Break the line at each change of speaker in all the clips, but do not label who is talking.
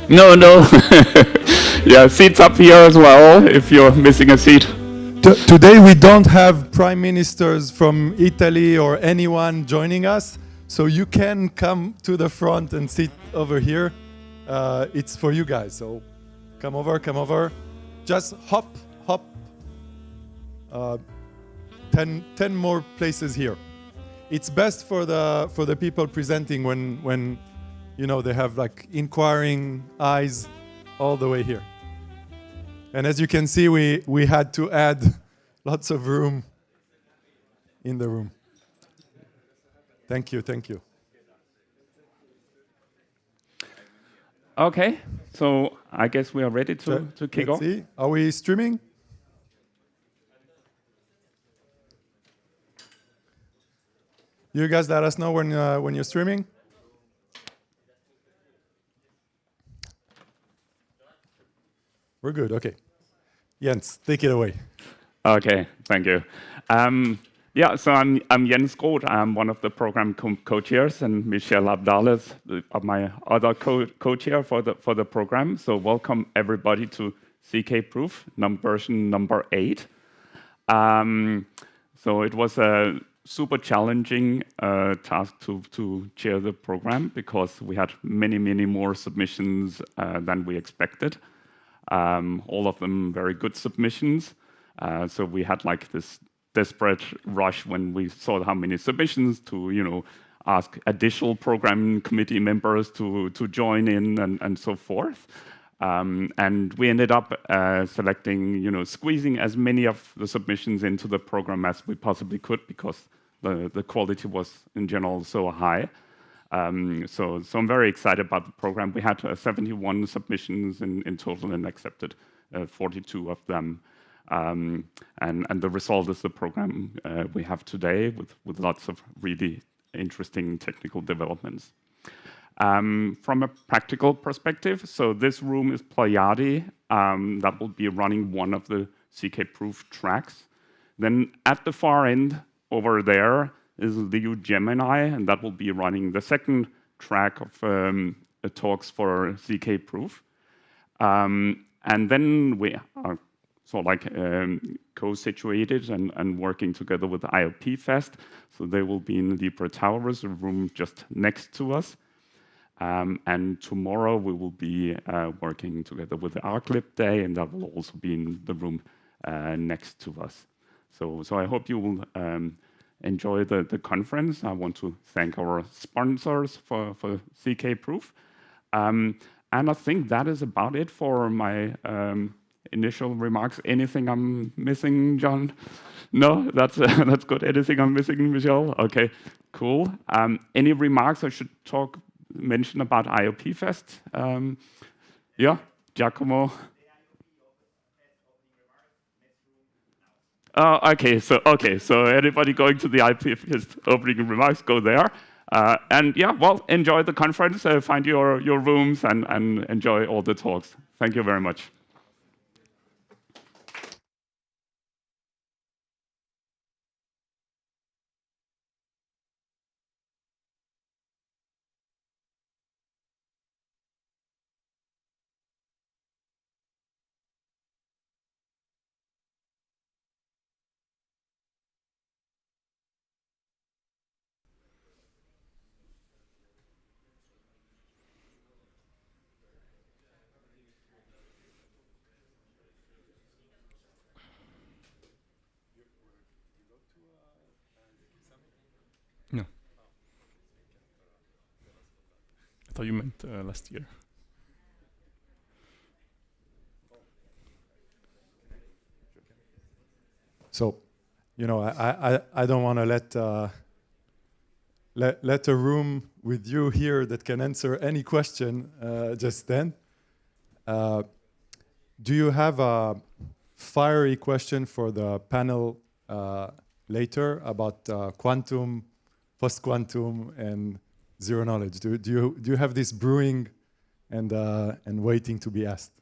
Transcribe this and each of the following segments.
No, no. Yeah, seats up here as well if you're missing a seat.
Today we don't have prime ministers from Italy or anyone joining us, so you can come to the front and sit over here. It's for you guys, so come over, come over. Just hop. 10 more places here. It's best for the people presenting when you know they have like inquiring eyes all the way here. And as you can see, we had to add lots of room in the room. Thank you, thank you.
Okay, so I guess we are ready to kick off.
See. Are we streaming? You guys let us know when you're streaming. We're good, okay. Jens, take it away.
Okay, thank you. Yeah, so I'm Jens Groth. I'm one of the program co-chairs, and Michelle Abdales, my other co-chair for the program. So welcome everybody to ZKProof, version number 8. So it was a super challenging task to chair the program because we had many more submissions than we expected. All of them very good submissions. So we had like this desperate rush when we saw how many submissions to, ask additional program committee members to join in and so forth. And we ended up selecting, squeezing as many of the submissions into the program as we possibly could because the quality was in general so high. So I'm very excited about the program. We had 71 submissions in total and accepted 42 of them. And the result is the program we have today with lots of really interesting technical developments. From a practical perspective, so this room is PLEIADI. That will be running one of the ZKProof tracks. Then at the far end over there is Leo Gemini, and that will be running the second track of talks for ZKProof. And then we are sort of like co-situated and working together with IOP Fest. So they will be in the Libra Towers, a room just next to us. And tomorrow we will be working together with the RClip Day, and that will also be in the room next to us. So I hope you will enjoy the conference. I want to thank our sponsors for ZKProof. And I think that is about it for my initial remarks. Anything I'm missing, John? No, that's good. Anything I'm missing, Michelle? Okay, cool. Any remarks I should mention about IOP Fest? Yeah, Giacomo. Okay, so anybody going to the IOP Fest opening remarks, go there. And yeah, well, enjoy the conference, find your rooms, and enjoy all the talks. Thank you very much.
No. I thought you meant last year.
So, I don't want to let a room with you here that can answer any question just stand. Do you have a fiery question for the panel later about quantum, post-quantum, and zero knowledge? Do you have this brewing and waiting to be asked?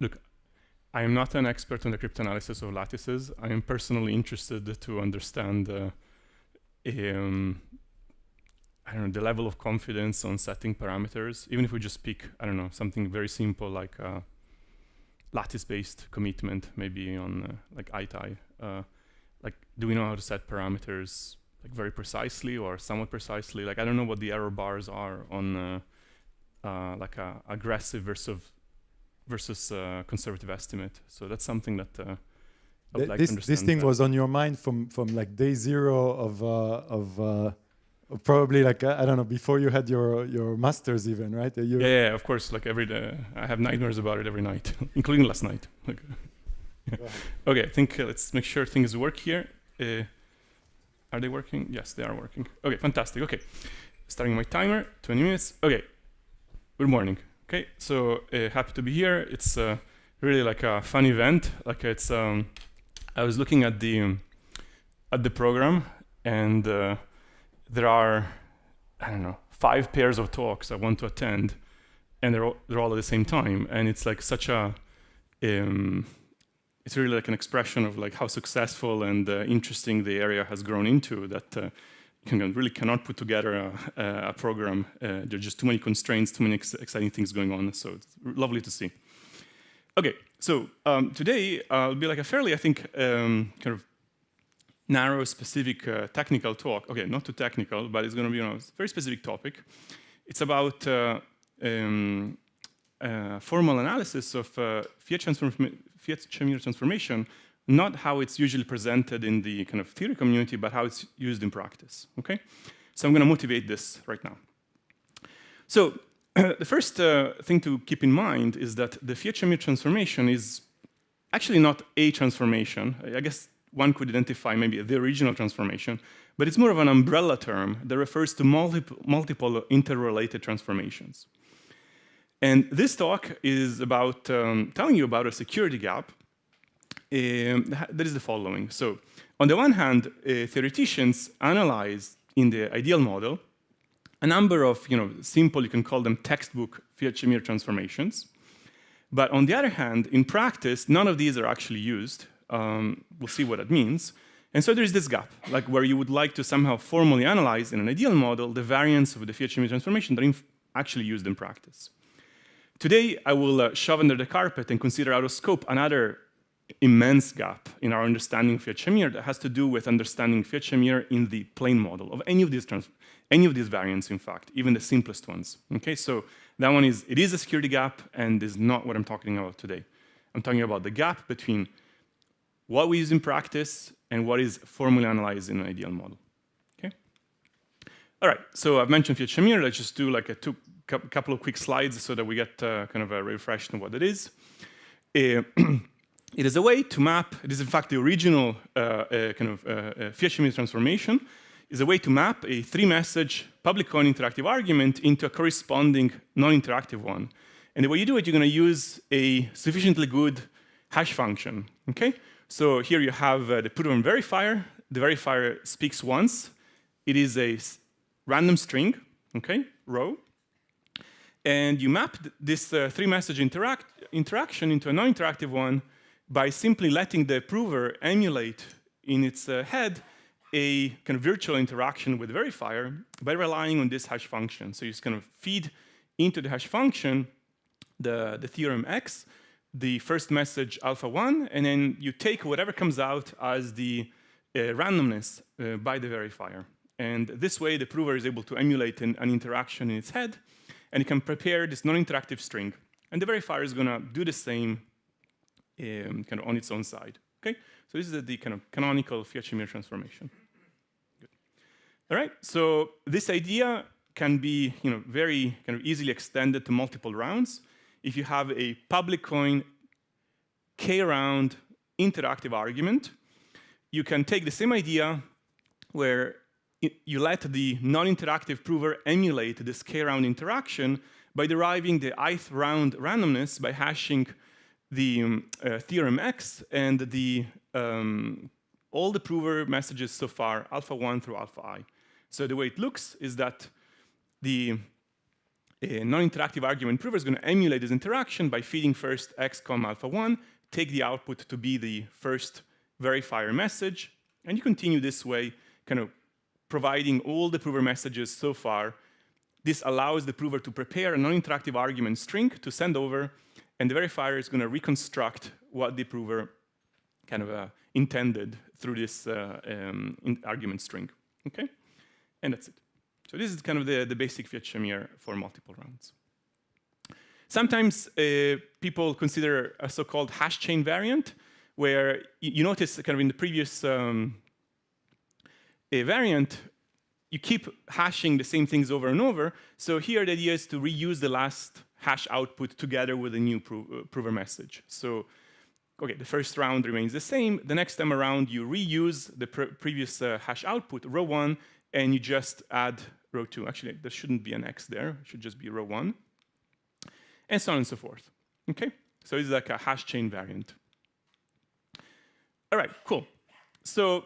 Look, I am not an expert on the cryptanalysis of lattices. I am personally interested to understand I don't know, the level of confidence on setting parameters, even if we just pick, I don't know, something very simple like lattice-based commitment, maybe on like itai. Like, do we know how to set parameters like very precisely or somewhat precisely? Like, I don't know what the error bars are on like a aggressive versus conservative estimate. So that's something that I would like to understand.
This thing was on your mind from like day zero of probably like I don't know, before you had your masters even, right?
Yeah, of course. Like every day, I have nightmares about it every night, including last night. Like, okay, I think let's make sure things work here. Are they working? Yes, they are working. Okay, fantastic. Okay, starting my timer, 20 minutes. Okay, good morning. Okay, so happy to be here. It's really like a fun event. Like it's, I was looking at the program, and there are, I don't know, 5 pairs of talks I want to attend, and they're all at the same time, and it's like such a it's really like an expression of like how successful and interesting the area has grown into, that you really cannot put together a program. There are just too many constraints, too many exciting things going on, so it's lovely to see. Okay, so today will be like a fairly, I think, kind of narrow, specific technical talk. Okay, not too technical, but it's going to be a very specific topic. It's about formal analysis of Fiat-Shamir transformation, not how it's usually presented in the kind of theory community, but how it's used in practice. Okay, so I'm going to motivate this right now. So the first thing to keep in mind is that the Fiat-Shamir transformation is actually not a transformation. I guess one could identify maybe the original transformation, but it's more of an umbrella term that refers to multiple interrelated transformations. And this talk is about telling you about a security gap that is the following. So on the one hand, theoreticians analyze in the ideal model a number of simple, you can call them textbook Fiat-Shamir transformations. But on the other hand, in practice, none of these are actually used. We'll see what that means. And so there's this gap, like where you would like to somehow formally analyze in an ideal model the variance of the Fiat-Shamir transformation that are actually used in practice. Today, I will shove under the carpet and consider out of scope another immense gap in our understanding of Fiat-Shamir that has to do with understanding Fiat-Shamir in the plane model of any of these variants, in fact, even the simplest ones. Okay, so that one is, it is a security gap, and is not what I'm talking about today. I'm talking about the gap between what we use in practice and what is formally analyzed in an ideal model. Okay. All right. So I've mentioned Fiat-Shamir. Let's just do like a couple of quick slides so that we get kind of a refresh on what it is. It is a way to map. It is in fact the original Fiat-Shamir transformation. Is a way to map a 3-message public coin interactive argument into a corresponding non-interactive one. And the way you do it, you're going to use a sufficiently good hash function. Okay. So here you have the proven verifier. The verifier speaks once. It is a random string, okay, row. And you map this 3-message interaction into a non-interactive one by simply letting the prover emulate in its head a kind of virtual interaction with the verifier by relying on this hash function. So you just kind of feed into the hash function the theorem X, the first message alpha1, and then you take whatever comes out as the randomness by the verifier. And this way, the prover is able to emulate an interaction in its head, and it can prepare this non-interactive string. And the verifier is going to do the same kind of on its own side. Okay? So this is the kind of canonical Fiat-Shamir transformation. Good. All right. So this idea can be very kind of easily extended to multiple rounds. If you have a public coin k-round interactive argument, you can take the same idea where you let the non-interactive prover emulate this k-round interaction by deriving the ith round randomness by hashing the theorem X and the all the prover messages so far, alpha1 through alpha I. So the way it looks is that the non-interactive argument prover is going to emulate this interaction by feeding first X, alpha1, take the output to be the first verifier message, and you continue this way, kind of providing all the prover messages so far. This allows the prover to prepare a non-interactive argument string to send over, and the verifier is going to reconstruct what the prover kind of intended through this argument string. Okay, and that's it. So this is kind of the basic Fiat Shamir for multiple rounds. Sometimes people consider a so-called hash chain variant, where you notice kind of in the previous variant, you keep hashing the same things over and over. So here the idea is to reuse the last hash output together with a new prover message. So, okay, the first round remains the same. The next time around, you reuse the previous hash output, row 1, and you just add row 2. Actually, there shouldn't be an X there. It should just be row 1. And so on and so forth. Okay? So it's like a hash chain variant. All right, cool. So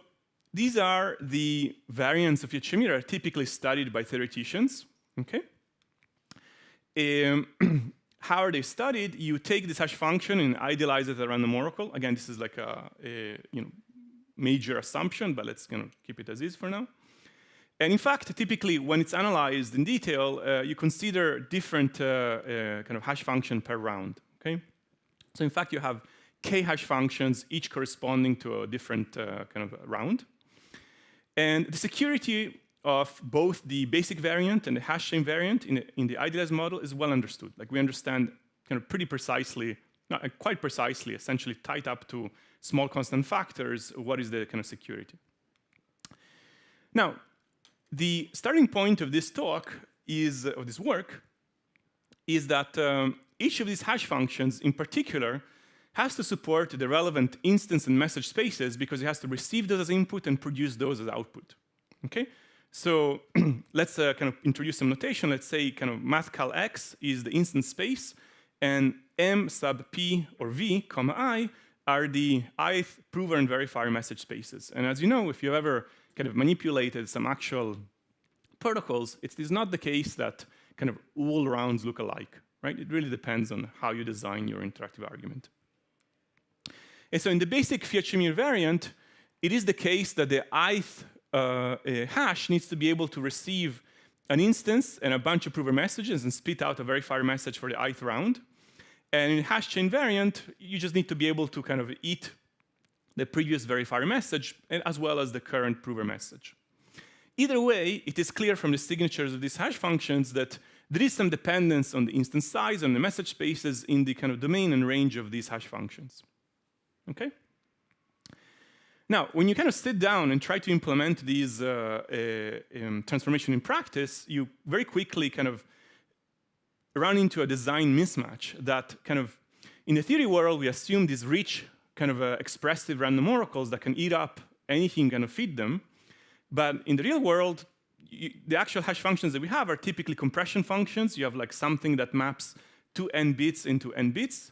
these are the variants of Fiat Shamir that are typically studied by theoreticians. Okay? How are they studied? You take this hash function and idealize it as a random oracle. Again, this is like a major assumption, but let's keep it as is for now. And in fact, typically, when it's analyzed in detail, you consider different kind of hash function per round. Okay? So in fact, you have k hash functions, each corresponding to a different kind of round. And the security of both the basic variant and the hash chain variant in the idealized model is well understood. Like we understand kind of pretty precisely, quite precisely, essentially tied up to small constant factors, what is the kind of security. Now, the starting point of this talk is, of this work, is that each of these hash functions in particular has to support the relevant instance and message spaces because it has to receive those as input and produce those as output. Okay? So let's kind of introduce some notation. Let's say kind of mathcal x is the instance space, and m sub p or v, comma I are the ith prover and verifier message spaces. And as you know, if you've ever kind of manipulated some actual protocols, it is not the case that kind of all rounds look alike, right? It really depends on how you design your interactive argument. And so in the basic Fiat Shamir variant, it is the case that the ith hash needs to be able to receive an instance and a bunch of prover messages and spit out a verifier message for the ith round. And in hash chain variant, you just need to be able to kind of eat the previous verifier message as well as the current prover message. Either way, it is clear from the signatures of these hash functions that there is some dependence on the instance size, on the message spaces in the kind of domain and range of these hash functions. Okay? Now, when you kind of sit down and try to implement these transformation in practice, you very quickly kind of run into a design mismatch that kind of, in the theory world, we assume these rich kind of expressive random oracles that can eat up anything and feed them. But in the real world, the actual hash functions that we have are typically compression functions. You have like something that maps 2 n bits into n bits.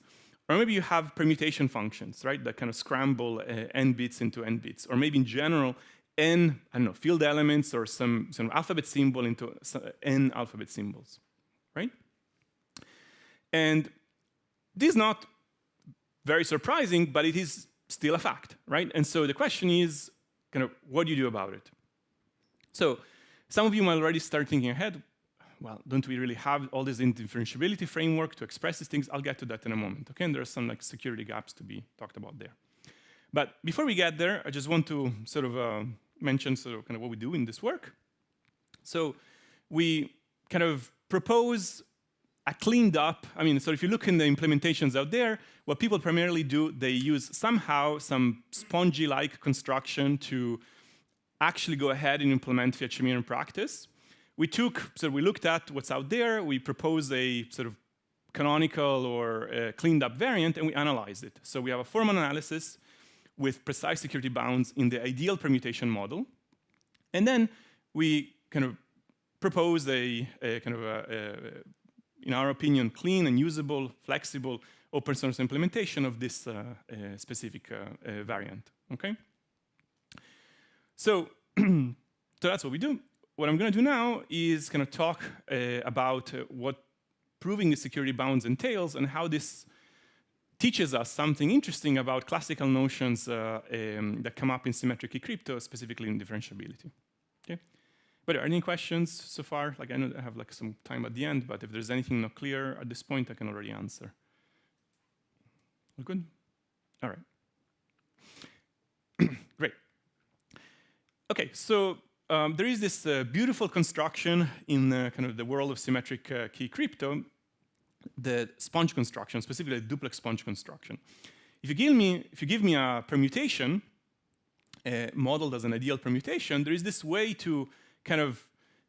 Or maybe you have permutation functions, right, that kind of scramble n bits into n bits. Or maybe in general, n, I don't know, field elements or some alphabet symbol into n alphabet symbols, right? And this is not very surprising, but it is still a fact, right? And so the question is, kind of, what do you do about it? So some of you might already start thinking ahead, well, don't we really have all this indifferentiability framework to express these things? I'll get to that in a moment, okay? And there are some like security gaps to be talked about there. But before we get there, I just want to sort of mention sort of kind of what we do in this work. So we kind of propose a cleaned up, I mean, so if you look in the implementations out there, what people primarily do, they use somehow some spongy-like construction to actually go ahead and implement Fiat Shamir in practice. We looked at what's out there, we proposed a sort of canonical or cleaned up variant, and we analyzed it. So we have a formal analysis with precise security bounds in the ideal permutation model. And then we kind of propose a kind of in our opinion, clean and usable, flexible, open source implementation of this specific variant, okay? So that's what we do. What I'm going to do now is kind of talk about what proving the security bounds entails and how this teaches us something interesting about classical notions that come up in symmetric key crypto, specifically in differentiability. Okay? But are there any questions so far? Like I know I have like some time at the end, but if there's anything not clear at this point, I can already answer. All good? All right. Great. Okay, so there is this beautiful construction in kind of the world of symmetric key crypto, the sponge construction, specifically the duplex sponge construction. If you give me a permutation, modeled as an ideal permutation, there is this way to kind of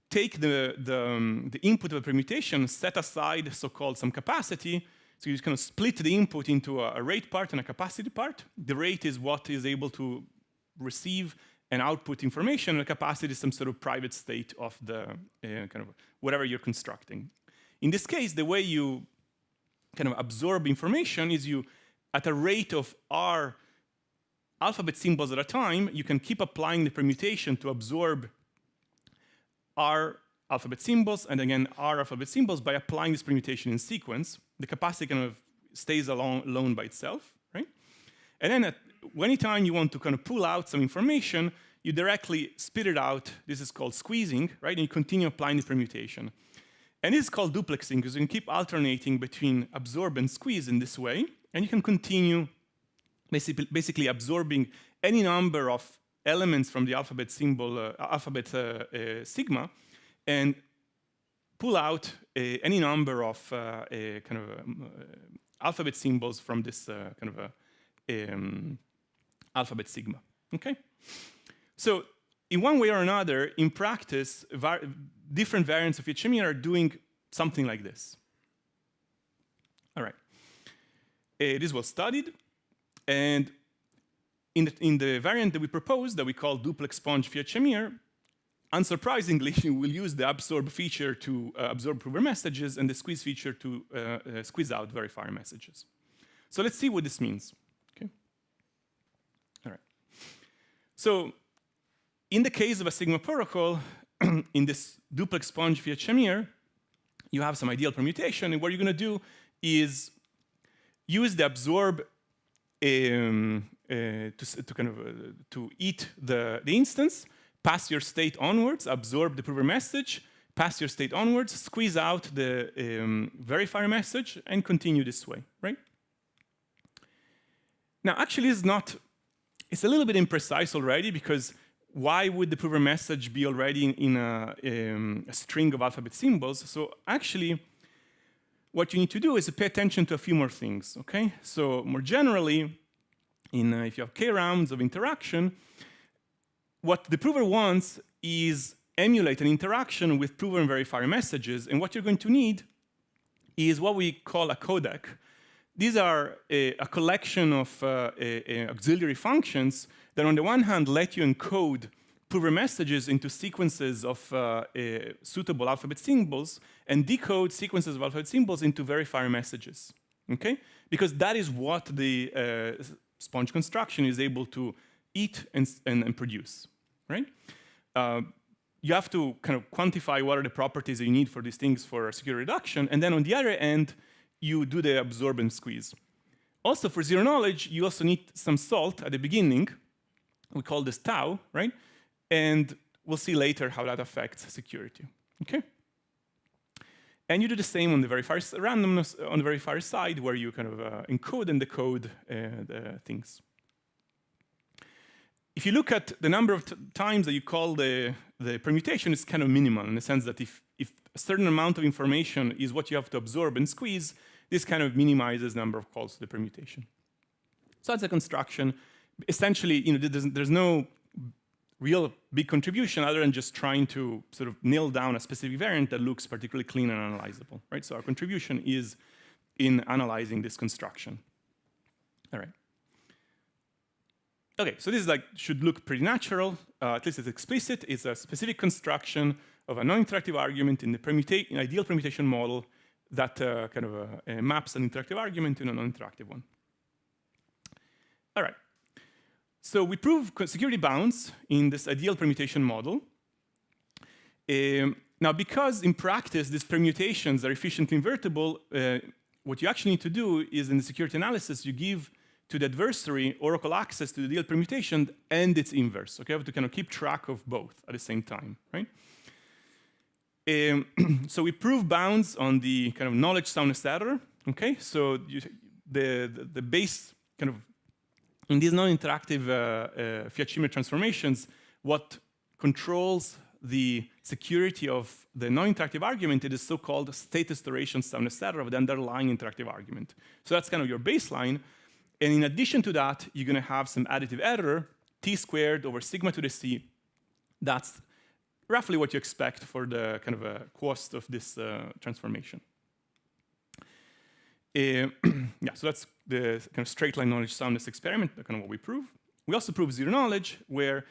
take the input of a permutation, set aside so-called some capacity. So you just kind of split the input into a rate part and a capacity part. The rate is what is able to receive and output information, and the capacity is some sort of private state of the kind of whatever you're constructing. In this case, the way you kind of absorb information is you, at a rate of r alphabet symbols at a time, you can keep applying the permutation to absorb r alphabet symbols and again r alphabet symbols by applying this permutation in sequence. The capacity kind of stays alone by itself, right? And then at any time you want to kind of pull out some information, you directly spit it out. This is called squeezing, right? And you continue applying the permutation. And this is called duplexing because you can keep alternating between absorb and squeeze in this way. And you can continue basically absorbing any number of elements from the alphabet symbol, sigma, and pull out any number of alphabet symbols from this alphabet sigma. Okay? So in one way or another, in practice, different variants of HME are doing something like this. All right. This was studied, and in the variant that we proposed, that we call duplex sponge HME, unsurprisingly, we'll use the absorb feature to absorb prover messages and the squeeze feature to squeeze out verifier messages. So let's see what this means. Okay. All right. So in the case of a Sigma protocol, in this duplex sponge HME, you have some ideal permutation, and what you're going to do is use the absorb to eat the instance, pass your state onwards, absorb the prover message, pass your state onwards, squeeze out the verifier message, and continue this way, right? Now, actually, it's a little bit imprecise already, because why would the prover message be already in a string of alphabet symbols? So actually, what you need to do is to pay attention to a few more things, okay? So more generally, if you have k rounds of interaction, what the prover wants is emulate an interaction with prover and verifier messages, and what you're going to need is what we call a codec. These are a collection of auxiliary functions that on the one hand let you encode prover messages into sequences of suitable alphabet symbols and decode sequences of alphabet symbols into verifier messages, okay? Because that is what the sponge construction is able to eat and produce, right? You have to kind of quantify what are the properties that you need for these things for security reduction, and then on the other end, you do the absorb and squeeze. Also, for zero knowledge, you also need some salt at the beginning. We call this tau, right? And we'll see later how that affects security, okay? And you do the same on the verifier randomness on the verifier side, where you kind of encode and decode the things. If you look at the number of times that you call the permutation, it's kind of minimal in the sense that if a certain amount of information is what you have to absorb and squeeze, this kind of minimizes the number of calls to the permutation. So that's a construction. Essentially, there's no real big contribution other than just trying to sort of nail down a specific variant that looks particularly clean and analyzable, right? So our contribution is in analyzing this construction. All right. Okay, so this is should look pretty natural. At least it's explicit. It's a specific construction of a non-interactive argument in the ideal permutation model that maps an interactive argument to a non-interactive one. All right. So we prove security bounds in this ideal permutation model. Now, because in practice these permutations are efficiently invertible, what you actually need to do is in the security analysis, you give to the adversary oracle access to the ideal permutation and its inverse. Okay, you have to kind of keep track of both at the same time, right? So we prove bounds on the kind of knowledge soundness error. Okay, so the base kind of in these non-interactive Fiat-Schemmer transformations, what controls the security of the non-interactive argument is so-called status duration soundness error of the underlying interactive argument. So that's kind of your baseline. And in addition to that, you're going to have some additive error, t squared over sigma to the c. That's roughly what you expect for the kind of cost of this transformation. Yeah, so that's the kind of straight line knowledge soundness experiment, kind of what we prove. We also prove zero knowledge, where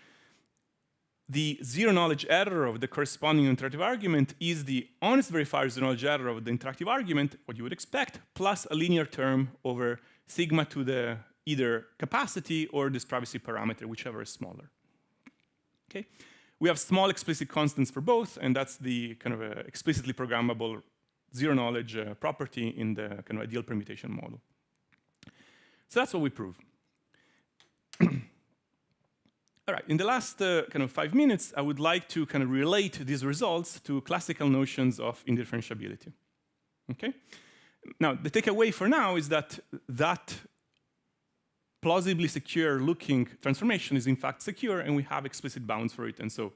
the zero knowledge error of the corresponding interactive argument is the honest verifier zero knowledge error of the interactive argument, what you would expect, plus a linear term over sigma to the either capacity or this privacy parameter, whichever is smaller. Okay, we have small explicit constants for both, and that's the kind of explicitly programmable zero knowledge property in the kind of ideal permutation model. So that's what we prove. All right, in the last kind of 5 minutes, I would like to kind of relate these results to classical notions of indifferentiability. Okay? Now, the takeaway for now is that that plausibly secure looking transformation is in fact secure, and we have explicit bounds for it. And so,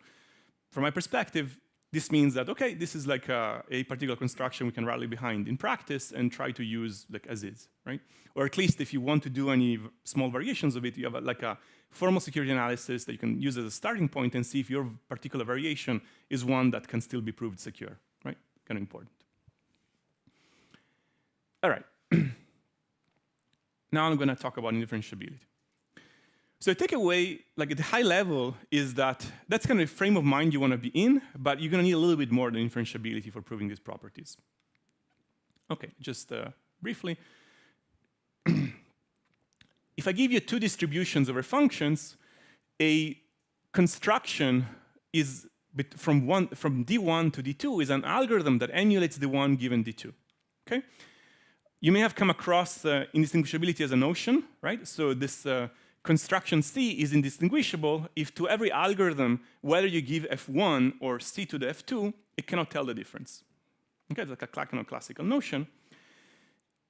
from my perspective, this means that, okay, this is like a particular construction we can rally behind in practice and try to use like as is, right? Or at least if you want to do any small variations of it, you have like a formal security analysis that you can use as a starting point and see if your particular variation is one that can still be proved secure, right? Kind of important. All right. Now I'm going to talk about indifferentiability. So the takeaway, like at the high level, is that that's kind of the frame of mind you want to be in, but you're going to need a little bit more than indifferentiability for proving these properties. Okay, just briefly. If I give you two distributions over functions, a construction is from D1 to D2 is an algorithm that emulates the one given D2. Okay? You may have come across indistinguishability as a notion, right? So this construction C is indistinguishable if to every algorithm, whether you give F1 or C to the F2, it cannot tell the difference. Okay, it's like a kind of classical notion.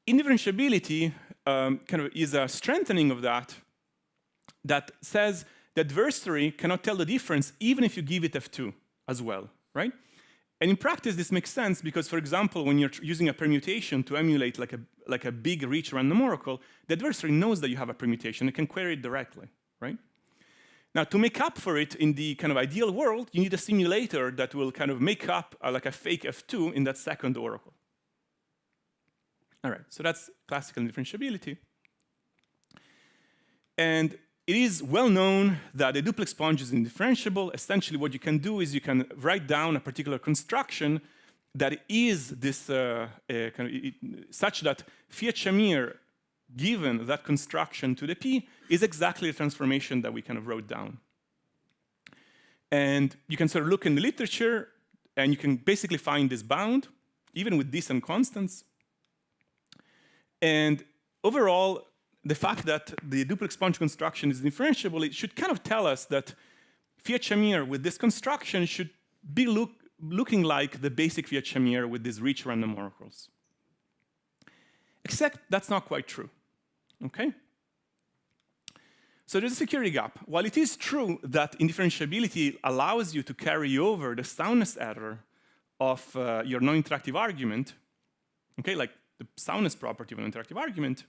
Indifferentiability kind of is a strengthening of that says the adversary cannot tell the difference even if you give it F2 as well, right? And in practice, this makes sense because, for example, when you're using a permutation to emulate like a big rich random oracle, the adversary knows that you have a permutation. It can query it directly, right? Now, to make up for it in the kind of ideal world, you need a simulator that will kind of make up like a fake F2 in that second oracle. All right, so that's classical indifferentiability. And it is well known that a duplex sponge is indifferentiable. Essentially, what you can do is you can write down a particular construction that is this such that Fiat-Shamir, given that construction to the P, is exactly the transformation that we kind of wrote down. And you can sort of look in the literature, and you can basically find this bound, even with decent constants. And overall, the fact that the duplex sponge construction is differentiable, it should kind of tell us that Fiat-Shamir with this construction should be looking like the basic Fiat-Shamir with these rich random oracles. Except that's not quite true, okay? So there's a security gap. While it is true that indifferentiability allows you to carry over the soundness error of your non-interactive argument, okay, like the soundness property of an interactive argument,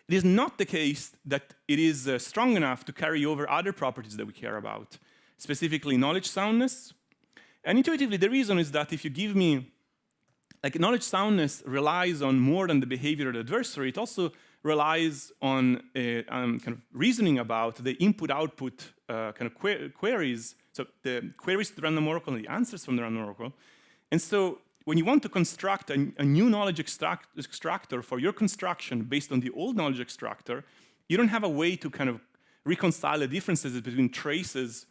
it is not the case that it is strong enough to carry over other properties that we care about, specifically knowledge soundness. And intuitively, the reason is that if you give me, like knowledge soundness relies on more than the behavior of the adversary, it also relies on kind of reasoning about the input-output kind of queries, so the queries to the random oracle and the answers from the random oracle. And so when you want to construct a new knowledge extractor for your construction based on the old knowledge extractor, you don't have a way to kind of reconcile the differences between traces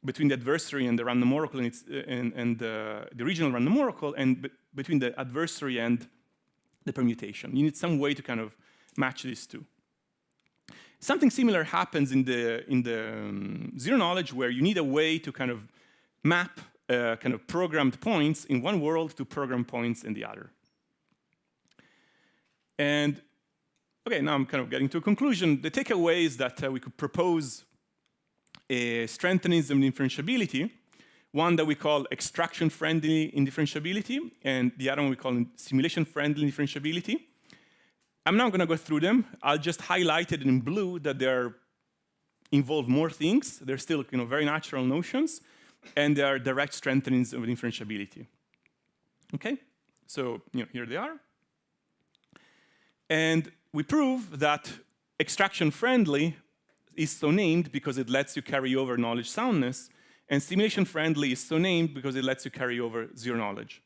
between the adversary and the random oracle and the original random oracle, and between the adversary and the permutation. You need some way to kind of match these two. Something similar happens in the zero knowledge, where you need a way to kind of map kind of programmed points in one world to program points in the other. And okay, now I'm kind of getting to a conclusion. The takeaway is that we could propose strengthenings of indifferentiability, one that we call extraction-friendly indifferentiability, and the other one we call simulation-friendly indifferentiability. I'm not going to go through them. I'll just highlight it in blue that they involve more things. They're still very natural notions, and they are direct strengthenings of differentiability. Okay, so here they are. And we prove that extraction-friendly is so named because it lets you carry over knowledge soundness, and simulation-friendly is so named because it lets you carry over zero knowledge.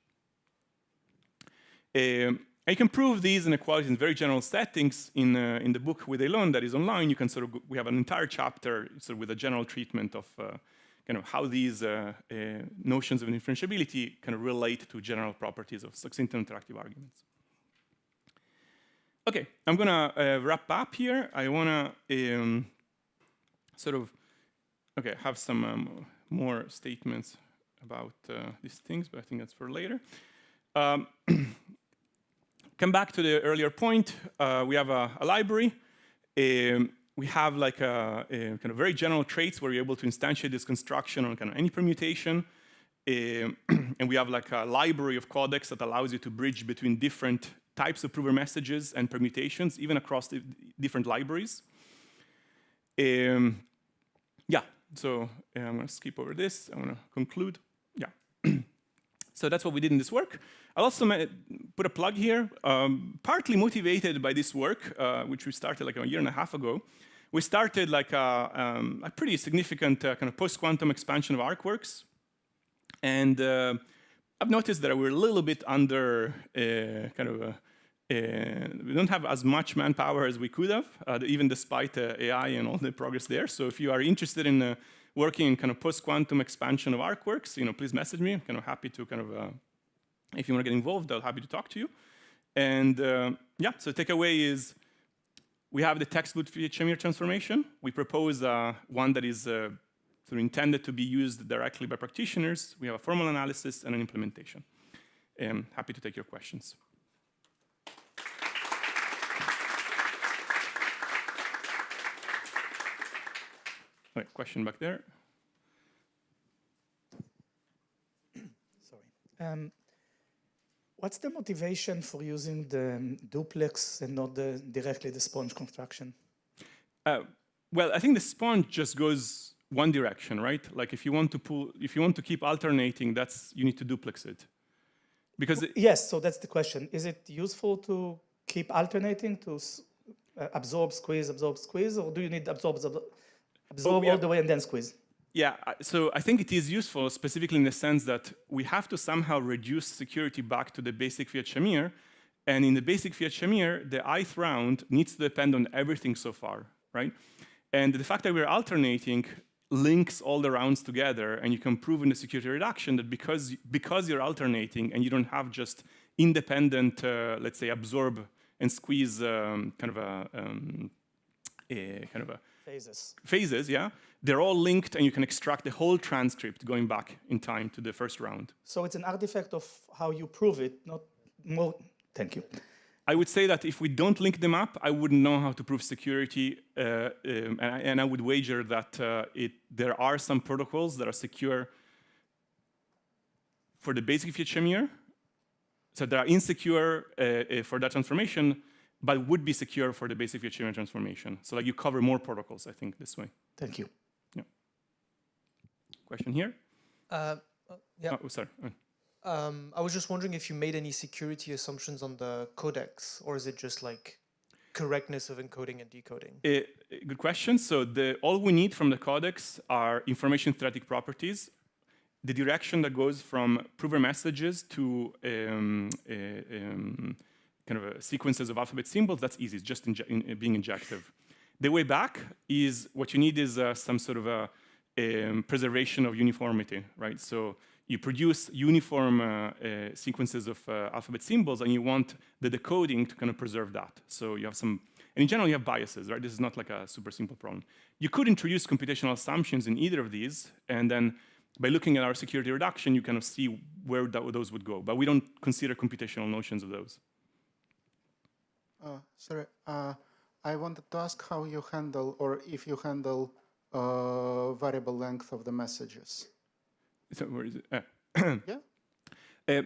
I can prove these inequalities in very general settings in the book with Day1 that is online. You can we have an entire chapter with a general treatment of kind of how these notions of differentiability kind of relate to general properties of succinct and interactive arguments. Okay, I'm gonna wrap up here. I wanna have some more statements about these things, but I think that's for later. Come back to the earlier point. We have a library. We have like a kind of very general traits where you're able to instantiate this construction on kind of any permutation. And we have like a library of codecs that allows you to bridge between different types of prover messages and permutations, even across the different libraries. Yeah, so I'm going to skip over this. I want to conclude. Yeah. So that's what we did in this work. I'll also put a plug here, partly motivated by this work, which we started like a year and a half ago. We started like a pretty significant kind of post-quantum expansion of ArcWorks. And I've noticed that we're a little bit under we don't have as much manpower as we could have, even despite AI and all the progress there. So if you are interested in working in kind of post-quantum expansion of ArcWorks, please message me. I'm kind of happy to kind of, if you want to get involved, I'll happy to talk to you. And yeah, so takeaway is we have the textbook Fiat-Shamir transformation. We propose one that is sort of intended to be used directly by practitioners. We have a formal analysis and an implementation. Happy to take your questions. Okay, question back there.
Sorry. What's the motivation for using the duplex and not directly the sponge construction?
Well, I think the sponge just goes one direction, right? Like if you want to keep alternating, you need to duplex it. Because
yes, so that's the question. Is it useful to keep alternating to absorb, squeeze, or do you need absorb all the way and then squeeze?
Yeah, so I think it is useful, specifically in the sense that we have to somehow reduce security back to the basic Fiat-Shamir. And in the basic Fiat-Shamir, the ith round needs to depend on everything so far, right? And the fact that we're alternating links all the rounds together, and you can prove in the security reduction that because you're alternating and you don't have just independent, let's say, absorb and squeeze phases, yeah, they're all linked, and you can extract the whole transcript going back in time to the first round.
So it's an artifact of how you prove it, not more. Thank you.
I would say that if we don't link them up, I wouldn't know how to prove security, and I would wager that there are some protocols that are secure for the basic Fiat-Shamir, so they are insecure for that transformation, but would be secure for the basic Fiat-Shamir transformation. So like you cover more protocols, I think, this way.
Thank you.
Yeah. Question here?
Yeah.
Oh, sorry.
I was just wondering if you made any security assumptions on the codecs, or is it just like correctness of encoding and decoding?
Good question. So all we need from the codecs are information theoretic properties. The direction that goes from prover messages to sequences of alphabet symbols, that's easy. It's just being injective. The way back is what you need is some sort of a preservation of uniformity, right? So you produce uniform sequences of alphabet symbols, and you want the decoding to kind of preserve that. So you have some, and in general, you have biases, right? This is not like a super simple problem. You could introduce computational assumptions in either of these, and then by looking at our security reduction, you kind of see where those would go. But we don't consider computational notions of those.
Sorry, I wanted to ask how you handle, or if you handle, variable length of the messages.
So where is it?
Yeah.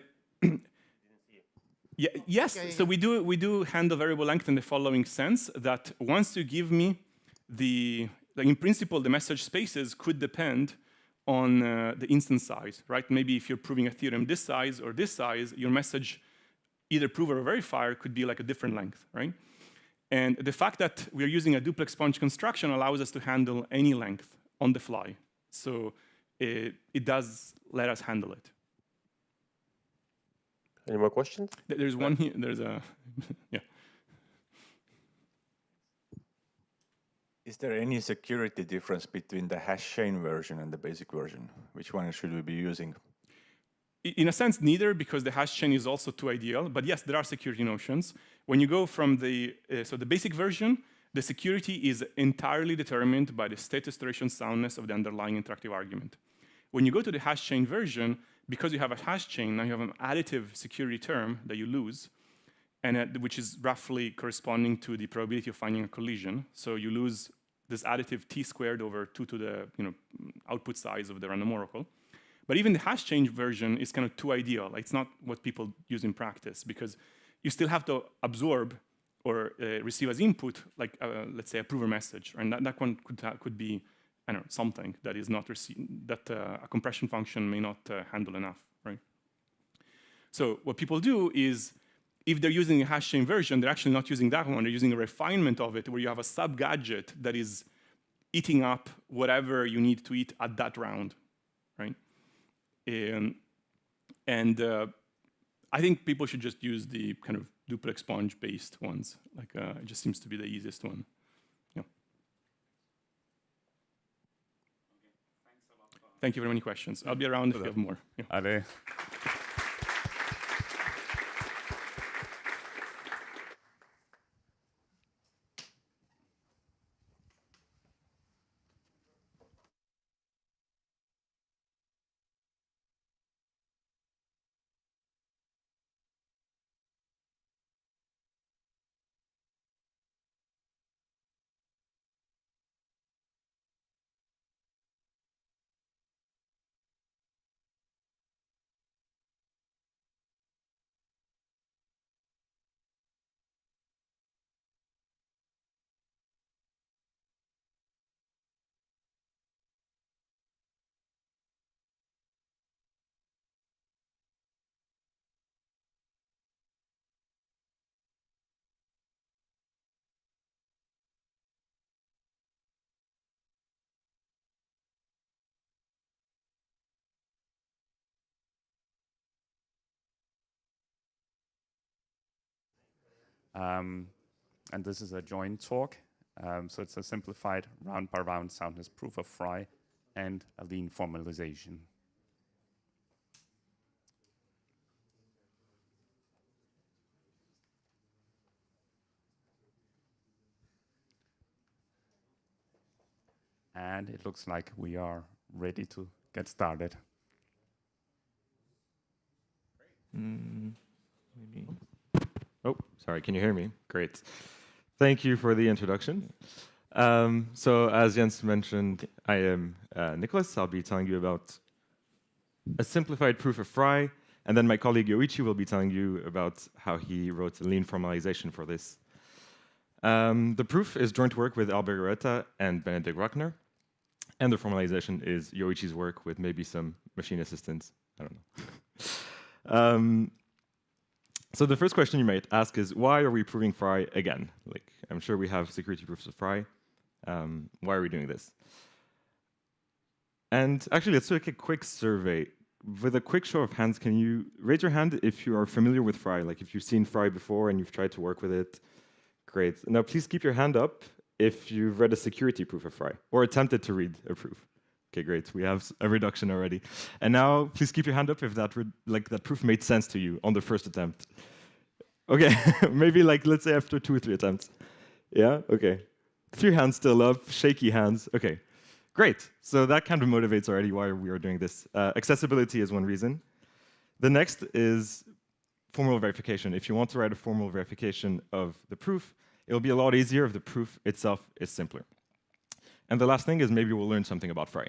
Yes.
Yeah.
So we do handle variable length in the following sense, that once you give me like in principle, the message spaces could depend on the instance size, right? Maybe if you're proving a theorem this size or this size, your message, either prover or verifier, could be like a different length, right? And the fact that we're using a duplex sponge construction allows us to handle any length on the fly. So it does let us handle it.
Any more questions?
There's one here. There's a, yeah.
Is there any security difference between the hash chain version and the basic version? Which one should we be using?
In a sense, neither, because the hash chain is also too ideal. But yes, there are security notions. When you go from the basic version, the security is entirely determined by the state restoration soundness of the underlying interactive argument. When you go to the hash chain version, because you have a hash chain, now you have an additive security term that you lose, and which is roughly corresponding to the probability of finding a collision. So you lose this additive t squared over 2 to the output size of the random oracle. But even the hash chain version is kind of too ideal. It's not what people use in practice, because you still have to absorb or receive as input, like let's say a prover message, and that one could be, I don't know, something that is not that a compression function may not handle enough, right? So what people do is, if they're using a hash chain version, they're actually not using that one. They're using a refinement of it, where you have a sub gadget that is eating up whatever you need to eat at that round, right? I think people should just use the kind of duplex sponge based ones. Like it just seems to be the easiest one. Yeah. Thank you for many questions. I'll be around if you have more. Yeah.
Ade. And this is a joint talk. So it's a simplified round-by-round soundness proof of Fry and a lean formalization. And it looks like we are ready to get started.
Maybe. Oh, sorry, can you hear me? Great. Thank you for the introduction. So as Jens mentioned, I am Nicholas. I'll be telling you about a simplified proof of Fry, and then my colleague Yoichi will be telling you about how he wrote a lean formalization for this. The proof is joint work with Albert Retta and Benedict Ruckner, and the formalization is Yoichi's work with maybe some machine assistance. I don't know. So the first question you might ask is, why are we proving Fry again? Like, I'm sure we have security proofs of Fry. Why are we doing this? And actually, let's take a quick survey. With a quick show of hands, can you raise your hand if you are familiar with Fry? Like, if you've seen Fry before and you've tried to work with it? Great. Now, please keep your hand up if you've read a security proof of Fry or attempted to read a proof. Okay, great. We have a reduction already. And now, please keep your hand up if that proof made sense to you on the first attempt. Okay, maybe let's say after 2 or 3 attempts. Yeah, okay. 3 hands still up, shaky hands. Okay, Great. So that kind of motivates already why we are doing this. Accessibility is one reason. The next is formal verification. If you want to write a formal verification of the proof, it'll be a lot easier if the proof itself is simpler. And the last thing is maybe we'll learn something about Fry.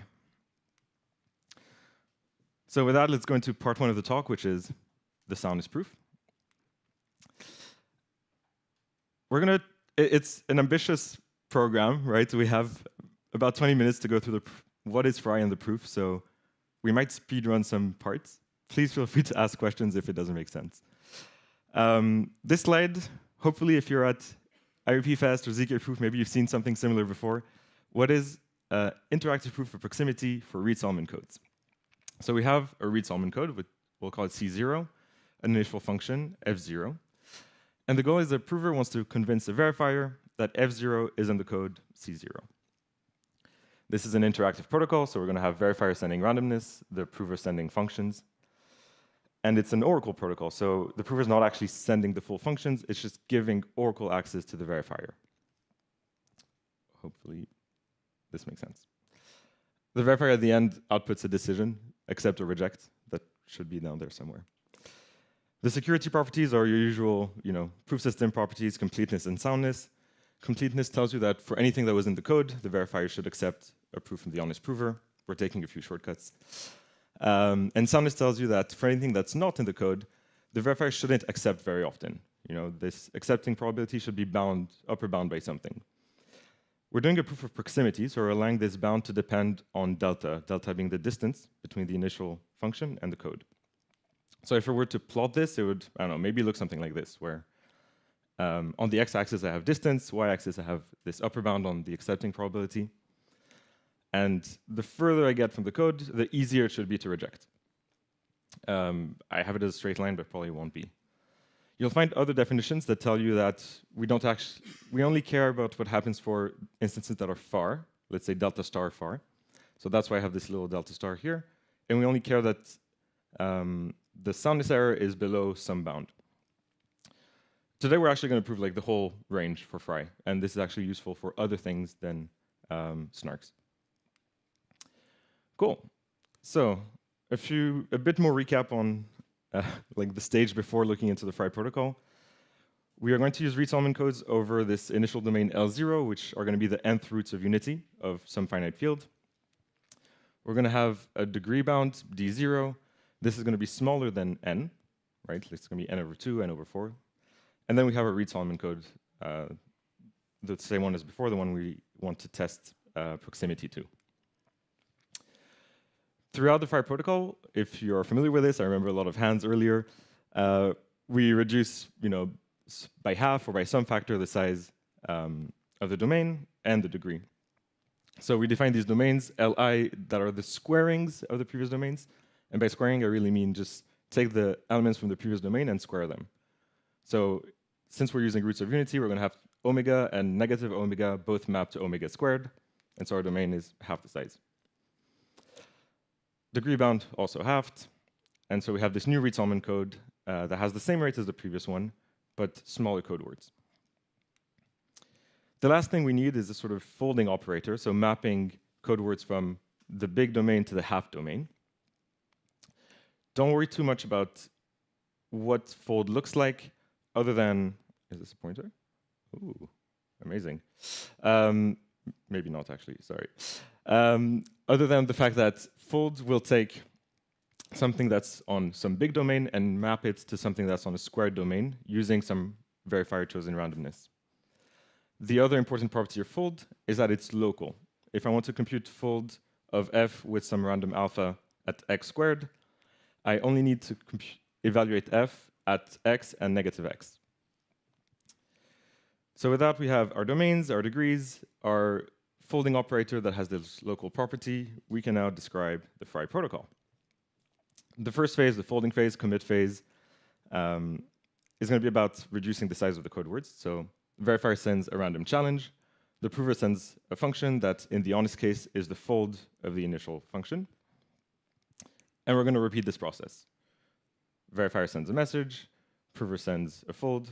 So with that, let's go into part one of the talk, which is the soundness proof. It's an ambitious program, right? We have about 20 minutes to go through what is Fry and the proof, so we might speed run some parts. Please feel free to ask questions if it doesn't make sense. This slide, hopefully if you're at IOP Fest or ZKProof, maybe you've seen something similar before. What is interactive proof of proximity for Reed-Solomon codes? So we have a Reed-Solomon code, we'll call it C0, an initial function, F0. And the goal is the prover wants to convince the verifier that F0 is in the code C0. This is an interactive protocol, so we're going to have verifier sending randomness, the prover sending functions. And it's an oracle protocol, so the prover is not actually sending the full functions, it's just giving oracle access to the verifier. Hopefully this makes sense. The verifier at the end outputs a decision, accept or reject, that should be down there somewhere. The security properties are your usual, proof system properties, completeness and soundness. Completeness tells you that for anything that was in the code, the verifier should accept a proof from the honest prover. We're taking a few shortcuts. And soundness tells you that for anything that's not in the code, the verifier shouldn't accept very often. This accepting probability should be upper bound by something. We're doing a proof of proximity, so we're allowing this bound to depend on delta, delta being the distance between the initial function and the code. So if we were to plot this, it would, maybe look something like this, where on the x-axis I have distance, y-axis I have this upper bound on the accepting probability. And the further I get from the code, the easier it should be to reject. I have it as a straight line, but probably won't be. You'll find other definitions that tell you that we only care about what happens for instances that are far, let's say delta star far. So that's why I have this little delta star here. And we only care that the soundness error is below some bound. Today we're actually going to prove the whole range for Fry, and this is actually useful for other things than snarks. Cool. So a bit more recap on the stage before looking into the Fry protocol. We are going to use Reed-Solomon codes over this initial domain L0, which are going to be the nth roots of unity of some finite field. We're going to have a degree bound D0. This is going to be smaller than n, right? It's going to be n over 2, n over 4. And then we have a Reed-Solomon code, the same one as before, the one we want to test proximity to. Throughout the Fry protocol, if you're familiar with this, I remember a lot of hands earlier, we reduce by half or by some factor the size of the domain and the degree. So we define these domains, Li, that are the squarings of the previous domains. And by squaring, I really mean just take the elements from the previous domain and square them. So since we're using roots of unity, we're going to have omega and negative omega both map to omega squared. And so our domain is half the size. Degree bound also halved. And so we have this new Reed-Solomon code that has the same rate as the previous one, but smaller code words. The last thing we need is a sort of folding operator, so mapping code words from the big domain to the half domain. Don't worry too much about what fold looks like, other than, is this a pointer? Ooh, amazing. Maybe not actually, sorry. Other than the fact that fold will take something that's on some big domain and map it to something that's on a squared domain using some verifier chosen randomness. The other important property of fold is that it's local. If I want to compute fold of f with some random alpha at x squared, I only need to evaluate f at x and negative x. So with that, we have our domains, our degrees, our folding operator that has this local property. We can now describe the Fry protocol. The first phase, the folding phase, commit phase, is going to be about reducing the size of the code words. So the verifier sends a random challenge. The prover sends a function that, in the honest case, is the fold of the initial function. And we're going to repeat this process. Verifier sends a message, prover sends a fold,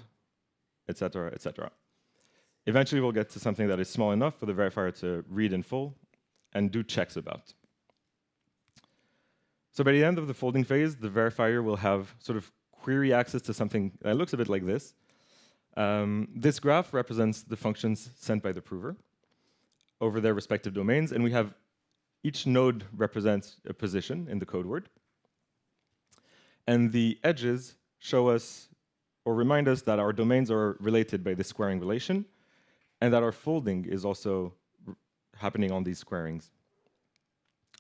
etc., etc. Eventually, we'll get to something that is small enough for the verifier to read in full, and do checks about. So by the end of the folding phase, the verifier will have sort of query access to something that looks a bit like this. This graph represents the functions sent by the prover over their respective domains, and we have each node represents a position in the code word. And the edges show us or remind us that our domains are related by this squaring relation, and that our folding is also happening on these squarings.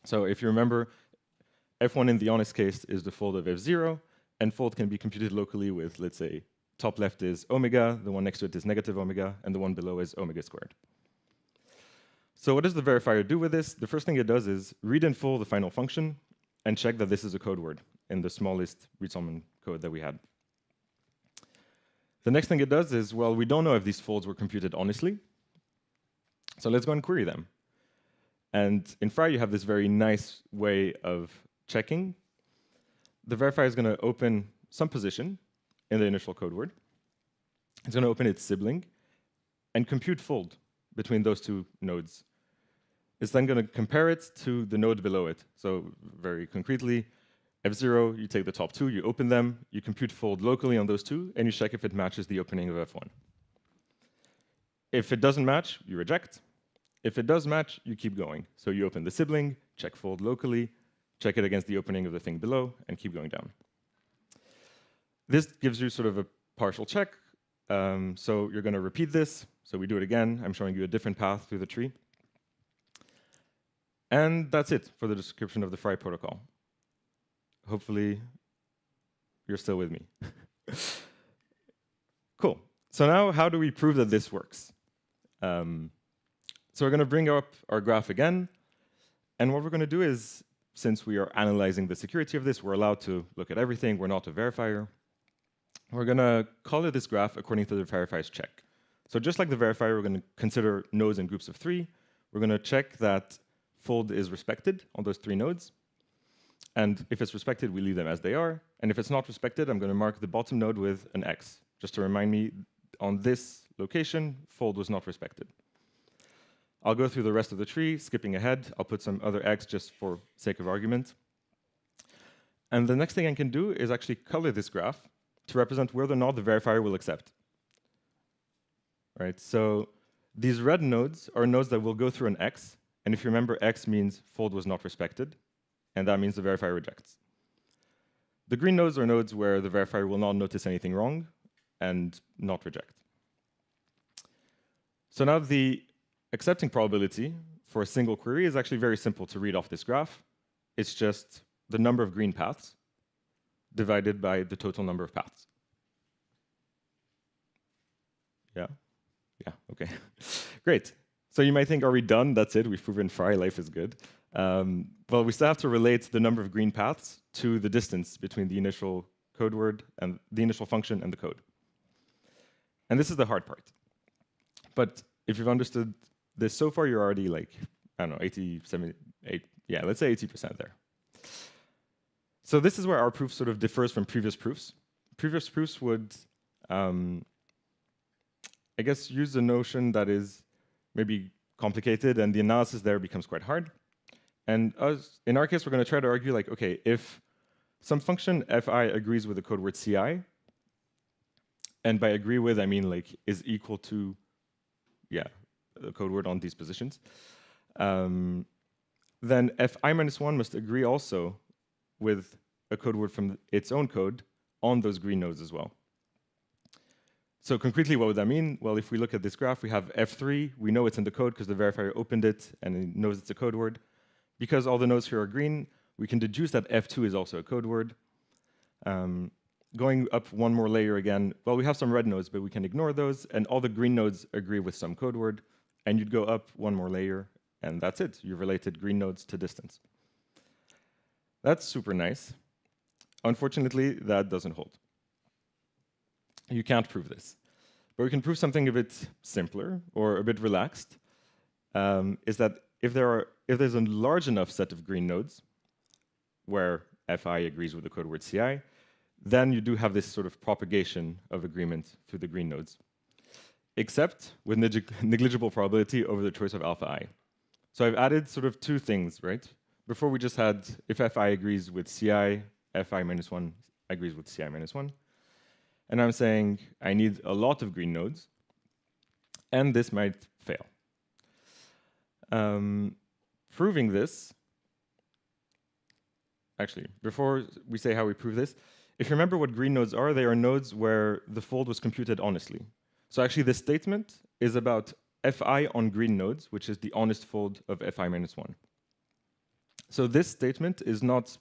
So if you remember, F1 in the honest case is the fold of F0, and fold can be computed locally with, let's say, top left is omega, the one next to it is negative omega, and the one below is omega squared. So what does the verifier do with this? The first thing it does is read in full the final function and check that this is a code word in the smallest read-summon code that we had. The next thing it does is, well, we don't know if these folds were computed honestly, so let's go and query them. And in Fry, you have this very nice way of checking. The verifier is going to open some position in the initial code word. It's going to open its sibling and compute fold between those two nodes. It's then going to compare it to the node below it. So very concretely, F0, you take the top two, you open them, you compute fold locally on those two, and you check if it matches the opening of F1. If it doesn't match, you reject. If it does match, you keep going. So you open the sibling, check fold locally, check it against the opening of the thing below, and keep going down. This gives you sort of a partial check. So you're going to repeat this. So we do it again. I'm showing you a different path through the tree. And that's it for the description of the Fry protocol. Hopefully, you're still with me. Cool. So now, how do we prove that this works? So we're going to bring up our graph again. And what we're going to do is, since we are analyzing the security of this, we're allowed to look at everything. We're not a verifier. We're going to color this graph according to the verifier's check. So just like the verifier, we're going to consider nodes in groups of 3. We're going to check that fold is respected on those 3 nodes. And if it's respected, we leave them as they are. And if it's not respected, I'm going to mark the bottom node with an X, just to remind me on this location, fold was not respected. I'll go through the rest of the tree, skipping ahead. I'll put some other X just for sake of argument. And the next thing I can do is actually color this graph to represent whether or not the verifier will accept. Right? So these red nodes are nodes that will go through an X. And if you remember, X means fold was not respected. And that means the verifier rejects. The green nodes are nodes where the verifier will not notice anything wrong and not reject. So now the accepting probability for a single query is actually very simple to read off this graph. It's just the number of green paths divided by the total number of paths. Yeah? Yeah, okay. Great. So you might think, are we done? That's it. We've proven Fry, life is good. Well, we still have to relate the number of green paths to the distance between the initial code word and the initial function and the code. And this is the hard part. But if you've understood this so far, you're already like, I don't know, 80, 70, 8, yeah, let's say 80% there. So this is where our proof sort of differs from previous proofs. Previous proofs would, I guess, use a notion that is maybe complicated, and the analysis there becomes quite hard. And in our case, we're going to try to argue, like, OK, if some function fi agrees with the code word ci, and by agree with, I mean, like, is equal to, yeah, the code word on these positions, then fi minus 1 must agree also with a code word from its own code on those green nodes as well. So concretely, what would that mean? Well, if we look at this graph, we have F3. We know it's in the code because the verifier opened it and it knows it's a code word. Because all the nodes here are green, we can deduce that F2 is also a code word. Going up one more layer again, well, we have some red nodes, but we can ignore those. And all the green nodes agree with some code word. And you'd go up one more layer, and that's it. You've related green nodes to distance. That's super nice. Unfortunately, that doesn't hold. You can't prove this. But we can prove something a bit simpler or a bit relaxed, is that if there's a large enough set of green nodes where fi agrees with the code word ci, then you do have this sort of propagation of agreement through the green nodes, except with negligible probability over the choice of alpha I. So I've added sort of two things, right? Before we just had if fi agrees with ci, fi minus 1 agrees with ci minus 1. And I'm saying I need a lot of green nodes, and this might fail. Proving this, actually, before we say how we prove this, if you remember what green nodes are, they are nodes where the fold was computed honestly. So actually this statement is about fi on green nodes, which is the honest fold of fi minus 1. So this statement is not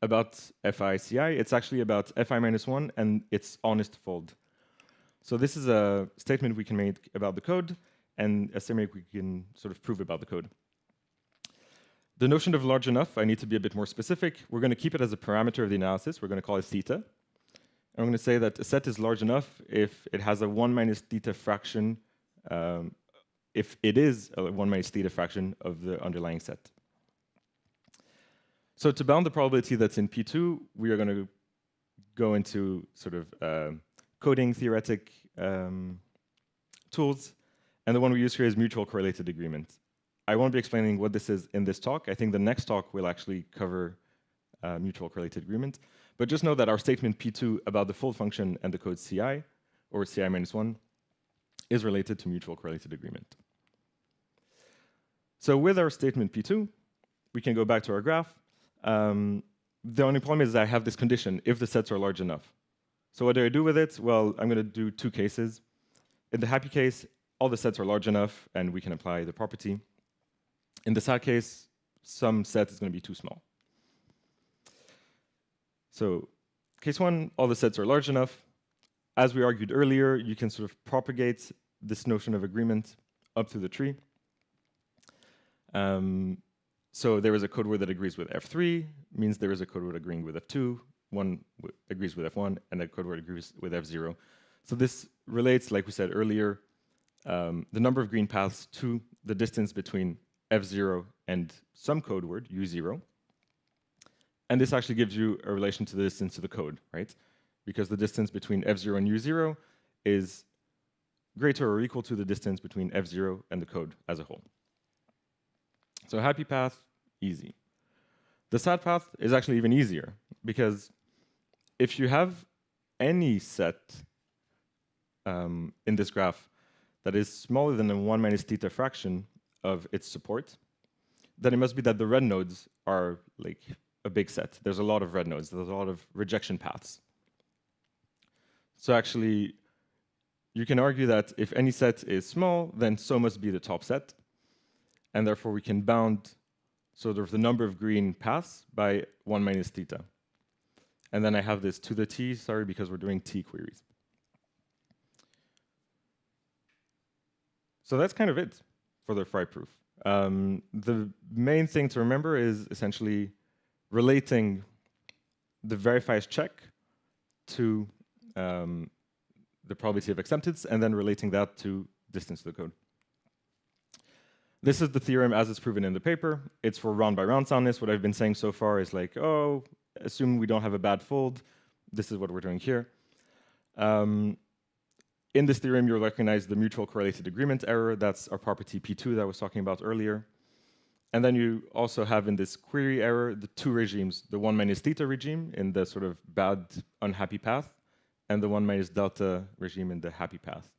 about fi ci, it's actually about fi minus 1 and its honest fold. So this is a statement we can make about the code, and a statement we can sort of prove about the code. The notion of large enough, I need to be a bit more specific. We're going to keep it as a parameter of the analysis. We're going to call it theta. And I'm going to say that a set is large enough if it has a 1 minus theta fraction, if it is a 1 minus theta fraction of the underlying set. So to bound the probability that's in P2, we are going to go into sort of coding theoretic tools. And the one we use here is mutual correlated agreement. I won't be explaining what this is in this talk. I think the next talk will actually cover mutual correlated agreement. But just know that our statement P2 about the fold function and the code ci, or ci minus 1, is related to mutual correlated agreement. So with our statement P2, we can go back to our graph. The only problem is that I have this condition, if the sets are large enough. So what do I do with it? Well, I'm going to do two cases. In the happy case, all the sets are large enough, and we can apply the property. In the sad case, some set is going to be too small. So case 1, all the sets are large enough. As we argued earlier, you can sort of propagate this notion of agreement up through the tree. So there is a code word that agrees with F3, means there is a code word agreeing with F2, one agrees with F1, and a code word agrees with F0. So this relates, like we said earlier, the number of green paths to the distance between F0 and some code word, U0. And this actually gives you a relation to the distance to the code, right? Because the distance between F0 and U0 is greater or equal to the distance between F0 and the code as a whole. So happy path, easy. The sad path is actually even easier, because if you have any set in this graph that is smaller than a 1 minus theta fraction of its support, then it must be that the red nodes are like a big set. There's a lot of red nodes. There's a lot of rejection paths. So actually, you can argue that if any set is small, then so must be the top set. And therefore, we can bound sort of the number of green paths by 1 minus theta. And then I have this to the t, sorry, because we're doing t queries. So that's kind of it for the Frey proof. The main thing to remember is essentially relating the verifies check to the probability of acceptance, and then relating that to distance to the code. This is the theorem as it's proven in the paper. It's for round by round soundness. What I've been saying so far is like, oh, assume we don't have a bad fold. This is what we're doing here. In this theorem, you'll recognize the mutual correlated agreement error. That's our property P2 that I was talking about earlier. And then you also have in this query error the two regimes, the 1 minus theta regime in the sort of bad, unhappy path, and the 1 minus delta regime in the happy path.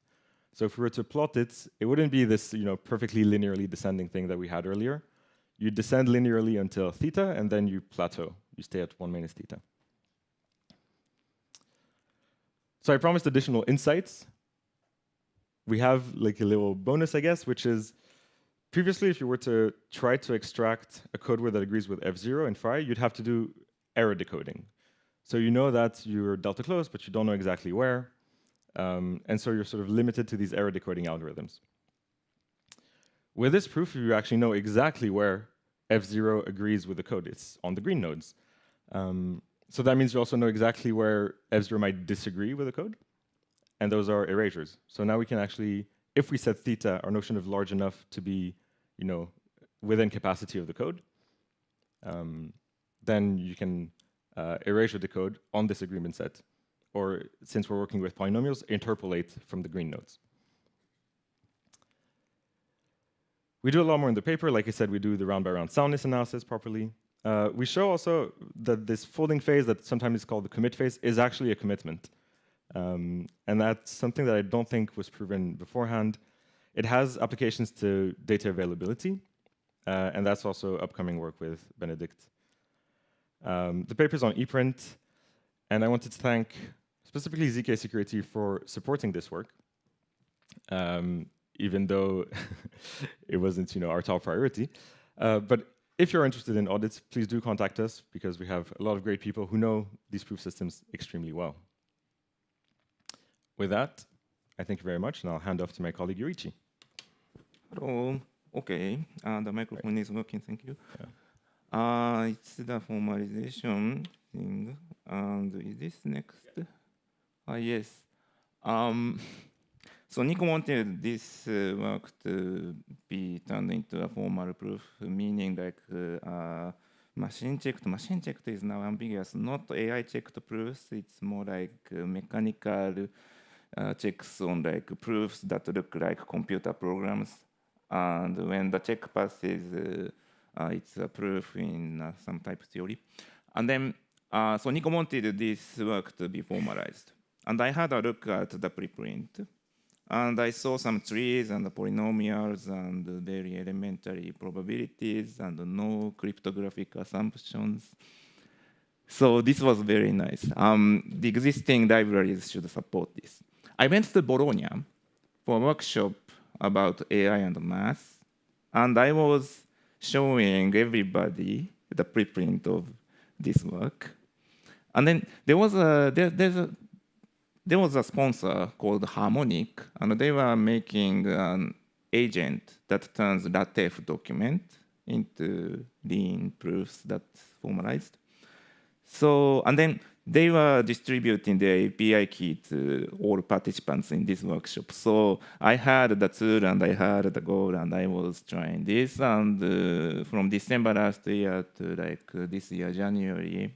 So if we were to plot it, it wouldn't be this perfectly linearly descending thing that we had earlier. You descend linearly until theta, and then you plateau. You stay at 1 minus theta. So I promised additional insights. We have like a little bonus, I guess, which is previously, if you were to try to extract a code word that agrees with F0 and Frey, you'd have to do error decoding. So you know that you're delta close, but you don't know exactly where. And so you're sort of limited to these error decoding algorithms. With this proof, you actually know exactly where F0 agrees with the code. It's on the green nodes. So that means you also know exactly where F0 might disagree with the code. And those are erasures. So now we can actually, if we set theta, our notion of large enough to be, within capacity of the code, then you can erasure the code on this agreement set. Or since we're working with polynomials, interpolate from the green nodes. We do a lot more in the paper. Like I said, we do the round-by-round soundness analysis properly. We show also that this folding phase that sometimes is called the commit phase is actually a commitment. And that's something that I don't think was proven beforehand. It has applications to data availability, and that's also upcoming work with Benedict. The paper's on ePrint, and I wanted to thank specifically ZK Security for supporting this work, even though it wasn't our top priority. But if you're interested in audits, please do contact us, because we have a lot of great people who know these proof systems extremely well. With that, I thank you very much, and I'll hand off to my colleague Yurichi.
Hello. Okay. The microphone is working. Thank you. It's the formalization thing. And is this next? Yes. So Nico wanted this work to be turned into a formal proof, meaning like machine checked. Machine checked is now ambiguous. Not AI checked proofs. It's more like mechanical checks on like proofs that look like computer programs. And when the check passes, it's a proof in some type of theory. And then, so Nico wanted this work to be formalized. And I had a look at the preprint. And I saw some trees and the polynomials and very elementary probabilities and no cryptographic assumptions. So this was very nice. The existing libraries should support this. I went to Bologna for a workshop about AI and math, and I was showing everybody the preprint of this work. And then there was a sponsor called Harmonic, and they were making an agent that turns LaTeX document into lean proofs that's formalized. So, and then they were distributing the API key to all participants in this workshop. So I had the tool and I had the goal, and I was trying this. And from December last year to like this year, January,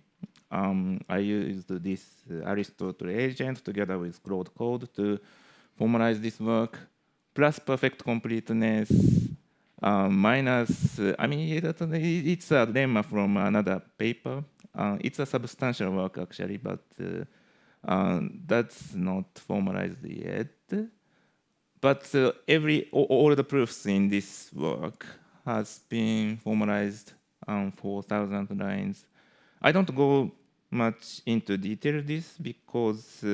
I used this Aristotle agent together with Claude Code to formalize this work, plus perfect completeness, minus, I mean, it's a lemma from another paper. It's a substantial work, actually, but that's not formalized yet. But all the proofs in this work has been formalized on 4,000 lines. I don't go much into detail this because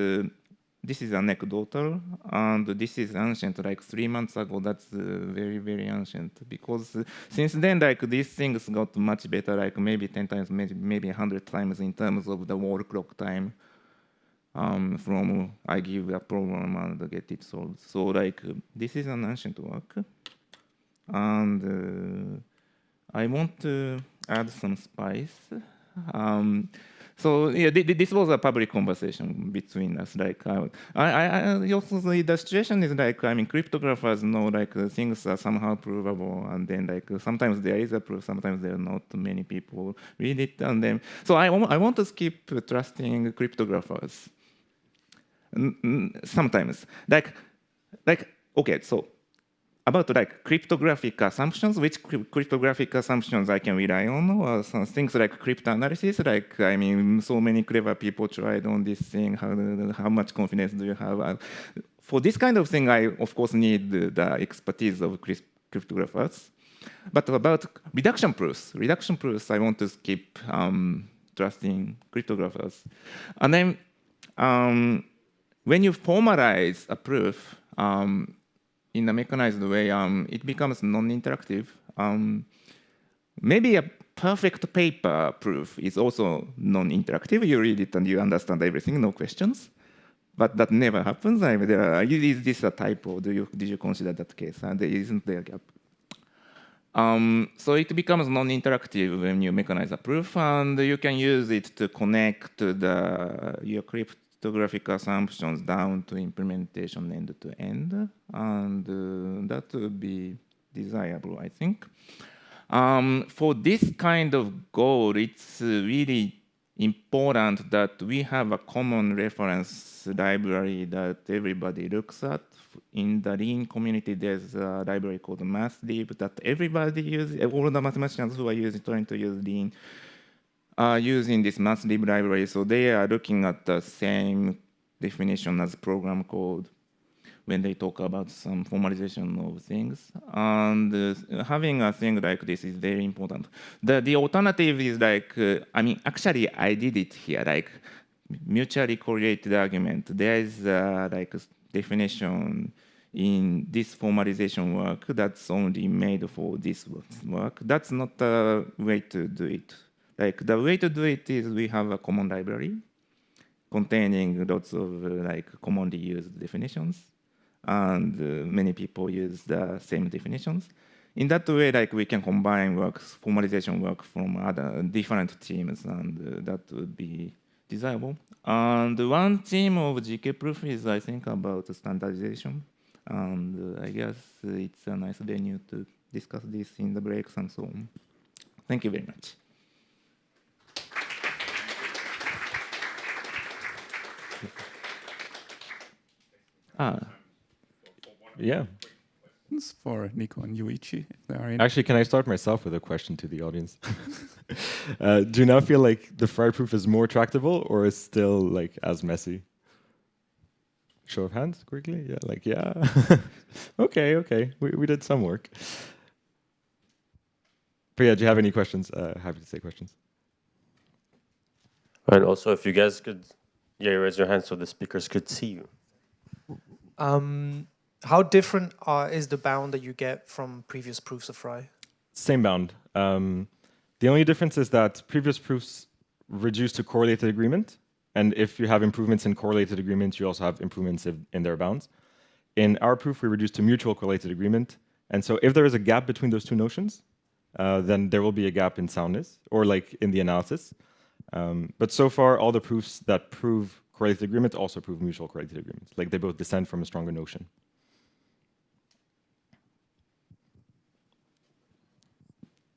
this is anecdotal, and this is ancient, like 3 months ago. That's very, very ancient, because since then, like, these things got much better, like maybe 10 times, maybe 100 times in terms of the wall clock time from I give a problem and get it solved. So like, this is an ancient work, and I want to add some spice. So yeah, this was a public conversation between us. Like, I also, the situation is like, I mean, cryptographers know like things are somehow provable, and then like sometimes there is a proof, sometimes there are not. Many people read it, and then so I want to skip trusting cryptographers. Sometimes, like okay, so. About like cryptographic assumptions, which cryptographic assumptions I can rely on, or some things like cryptanalysis. Like, I mean, so many clever people tried on this thing. How much confidence do you have? For this kind of thing, I of course need the expertise of cryptographers. But about reduction proofs, I want to skip trusting cryptographers. And then when you formalize a proof, in a mechanized way, it becomes non-interactive. Maybe a perfect paper proof is also non-interactive. You read it and you understand everything, no questions. But that never happens. Is this a typo? Did you consider that case? And isn't there a gap? So it becomes non-interactive when you mechanize a proof, and you can use it to connect your cryptographic assumptions down to implementation end to end, and that would be desirable, I think. For this kind of goal, it's really important that we have a common reference library that everybody looks at. In the Lean community, there's a library called MathLib that everybody uses. All the mathematicians who are trying to use Lean are using this MathLib library. So they are looking at the same definition as program code when they talk about some formalization of things. And having a thing like this is very important. The alternative is like, I mean, actually I did it here, like mutually correlated argument. There is like a definition in this formalization work that's only made for this work. That's not the way to do it. Like the way to do it is we have a common library containing lots of like commonly used definitions. And many people use the same definitions. In that way, like we can combine works, formalization work from other different teams, and that would be desirable. And one theme of ZKProof is, I think, about standardization. And I guess it's a nice venue to discuss this in the breaks and so on. Thank you very much.
Yeah.
For Nico and Yuichi, if they are in.
Actually, can I start myself with a question to the audience? Do you now feel like the Friar proof is more tractable or is still like as messy? Show of hands quickly? Yeah, like, yeah. Okay. We did some work. But yeah, do you have any questions? Happy to take questions.
And also, if you guys could, raise your hand so the speakers could see you.
How different is the bound that you get from previous proofs of Fry?
Same bound. The only difference is that previous proofs reduce to correlated agreement. And if you have improvements in correlated agreement, you also have improvements in their bounds. In our proof, we reduce to mutual correlated agreement. And so if there is a gap between those two notions, then there will be a gap in soundness or like in the analysis. But so far, all the proofs that prove correlated agreement also prove mutual correlated agreement. Like they both descend from a stronger notion.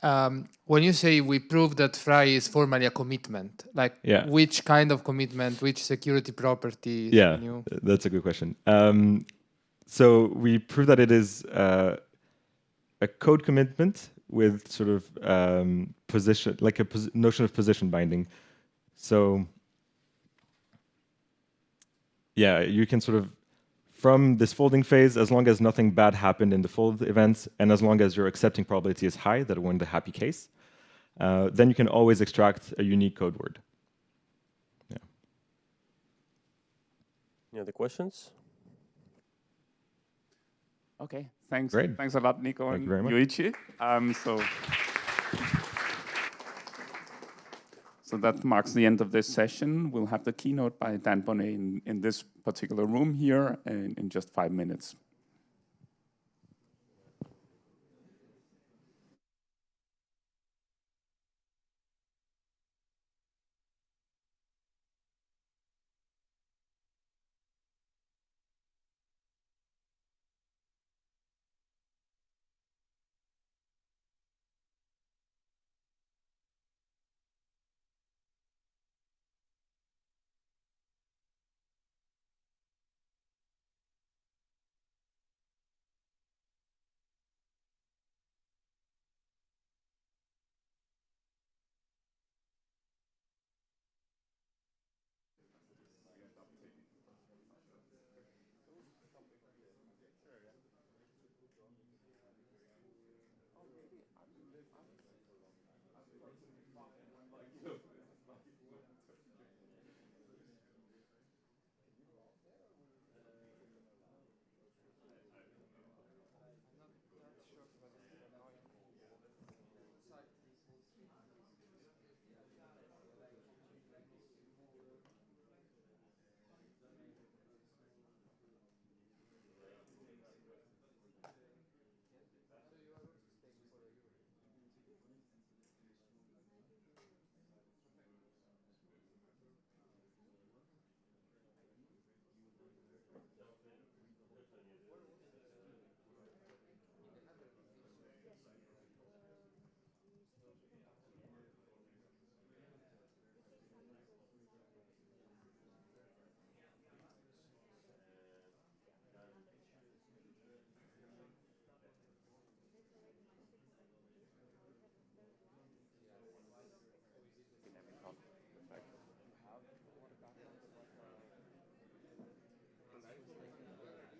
When you say we prove that Fry is formally a commitment, like which kind of commitment, which security properties?
Yeah, that's a good question. So we prove that it is a code commitment with sort of position, like a notion of position binding. So yeah, you can sort of, from this folding phase, as long as nothing bad happened in the fold events, and as long as your accepting probability is high, that we're in the happy case, then you can always extract a unique code word. Yeah.
Any other questions?
Okay, thanks.
Great.
Thanks a lot, Nico and Yuichi. So that marks the end of this session. We'll have the keynote by Dan Bonnet in this particular room here in just 5 minutes.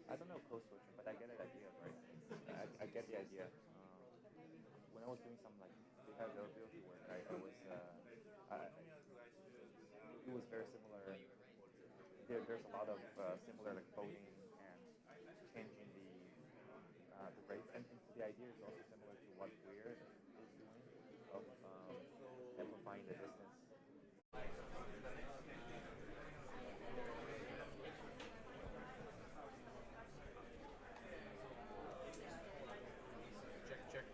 I don't know code switching, but I get the idea, right? I get the idea. When I was doing some like behaviorability work, it was very similar. There's a lot of similar like coding and changing the rates, and the idea is also similar to what Weird is doing of amplifying the distance.
Check.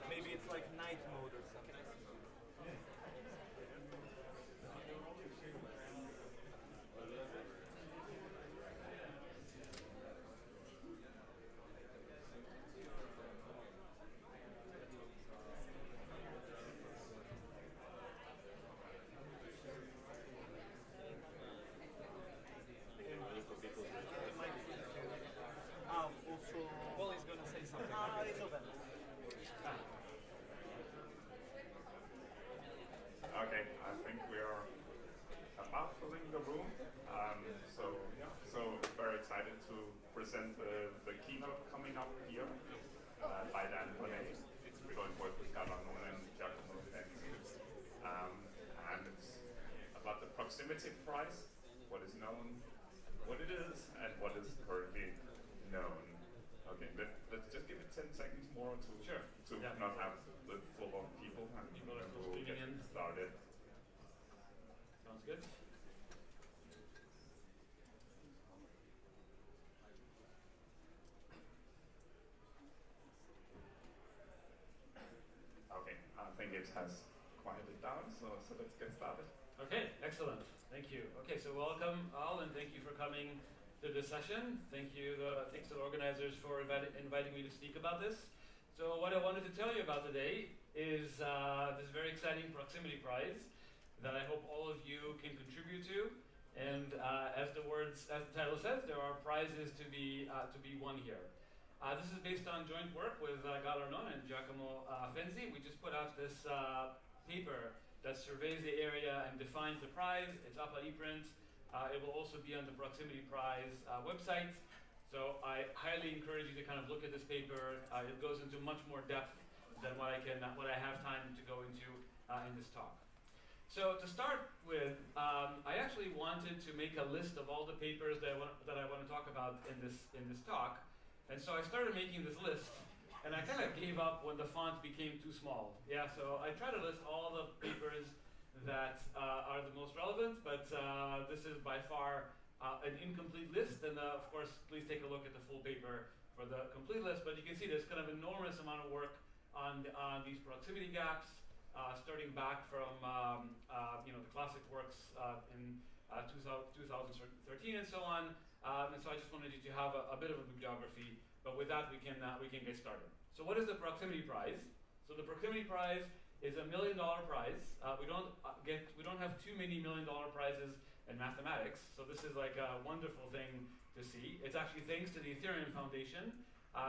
Maybe it's like night mode or something. Also, well, he's gonna say something. It's open.
Okay, I think we are about filling the room. So very excited to present the keynote coming up here by Dan Bonet. We're going to work with Day1 and Giacomo and it's about the proximity price, what is known, what it is, and what is currently known. Okay, let's just give it 10 seconds more to not have the full of people and we'll get started.
Sounds good.
Okay, I think it has quieted down, so let's get started.
Okay, excellent. Thank you. Okay, so welcome all, and thank you for coming to this session. Thanks to the organizers for inviting me to speak about this. So what I wanted to tell you about today is this very exciting proximity prize that I hope all of you can contribute to. And as the title says, there are prizes to be won here. This is based on joint work with Day1 and Giacomo Fenzi. We just put out this paper that surveys the area and defines the prize. It's up on ePrint. It will also be on the Proximity Prize website. So I highly encourage you to kind of look at this paper. It goes into much more depth than what I have time to go into in this talk. So to start with, I actually wanted to make a list of all the papers that I want to talk about in this talk. And so I started making this list, and I kind of gave up when the font became too small. Yeah, so I try to list all the papers that are the most relevant, but this is by far an incomplete list. And of course, please take a look at the full paper for the complete list. But you can see there's kind of an enormous amount of work on these proximity gaps, starting back from the classic works in 2013 and so on. And so I just wanted you to have a bit of a bibliography. But with that, we can get started. So what is the Proximity Prize? So the Proximity Prize is $1 million prize. We don't have too many $1 million prizes in mathematics, so this is like a wonderful thing to see. It's actually thanks to the Ethereum Foundation.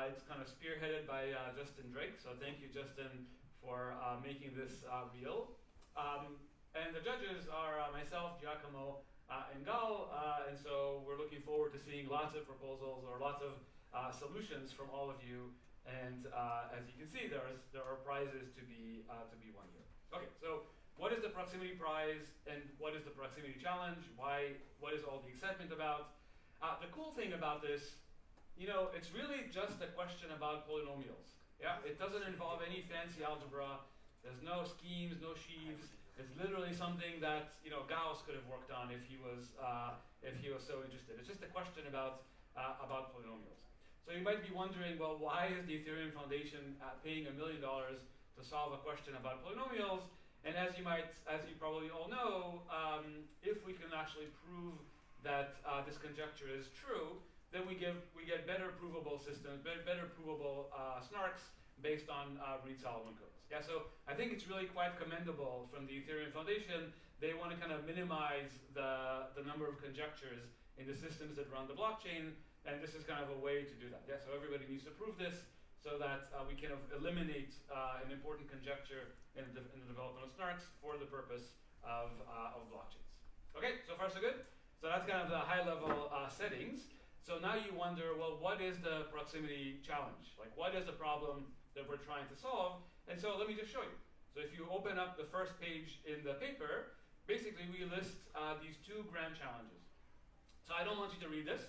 It's kind of spearheaded by Justin Drake, so thank you, Justin, for making this real. And the judges are myself, Giacomo, and Gal, and so we're looking forward to seeing lots of proposals or lots of solutions from all of you. And as you can see, there are prizes to be won here. Okay, so what is the Proximity Prize and what is the Proximity Challenge? What is all the excitement about? The cool thing about this, it's really just a question about polynomials. Yeah, it doesn't involve any fancy algebra. There's no schemes, no sheaves. It's literally something that Gauss could have worked on if he was so interested. It's just a question about polynomials. So you might be wondering, well, why is the Ethereum Foundation paying $1 million to solve a question about polynomials? And as you probably all know, if we can actually prove that this conjecture is true, then we get better provable systems, better provable snarks, based on read-Solomon codes. Yeah, so I think it's really quite commendable from the Ethereum Foundation. They want to kind of minimize the number of conjectures in the systems that run the blockchain, and this is kind of a way to do that. Yeah, so everybody needs to prove this so that we can eliminate an important conjecture in the development of snarks for the purpose of blockchains. Okay, so far so good? So that's kind of the high-level settings. So now you wonder, well, what is the proximity challenge? Like, what is the problem that we're trying to solve? And so let me just show you. So if you open up the first page in the paper, basically we list these two grand challenges. So I don't want you to read this.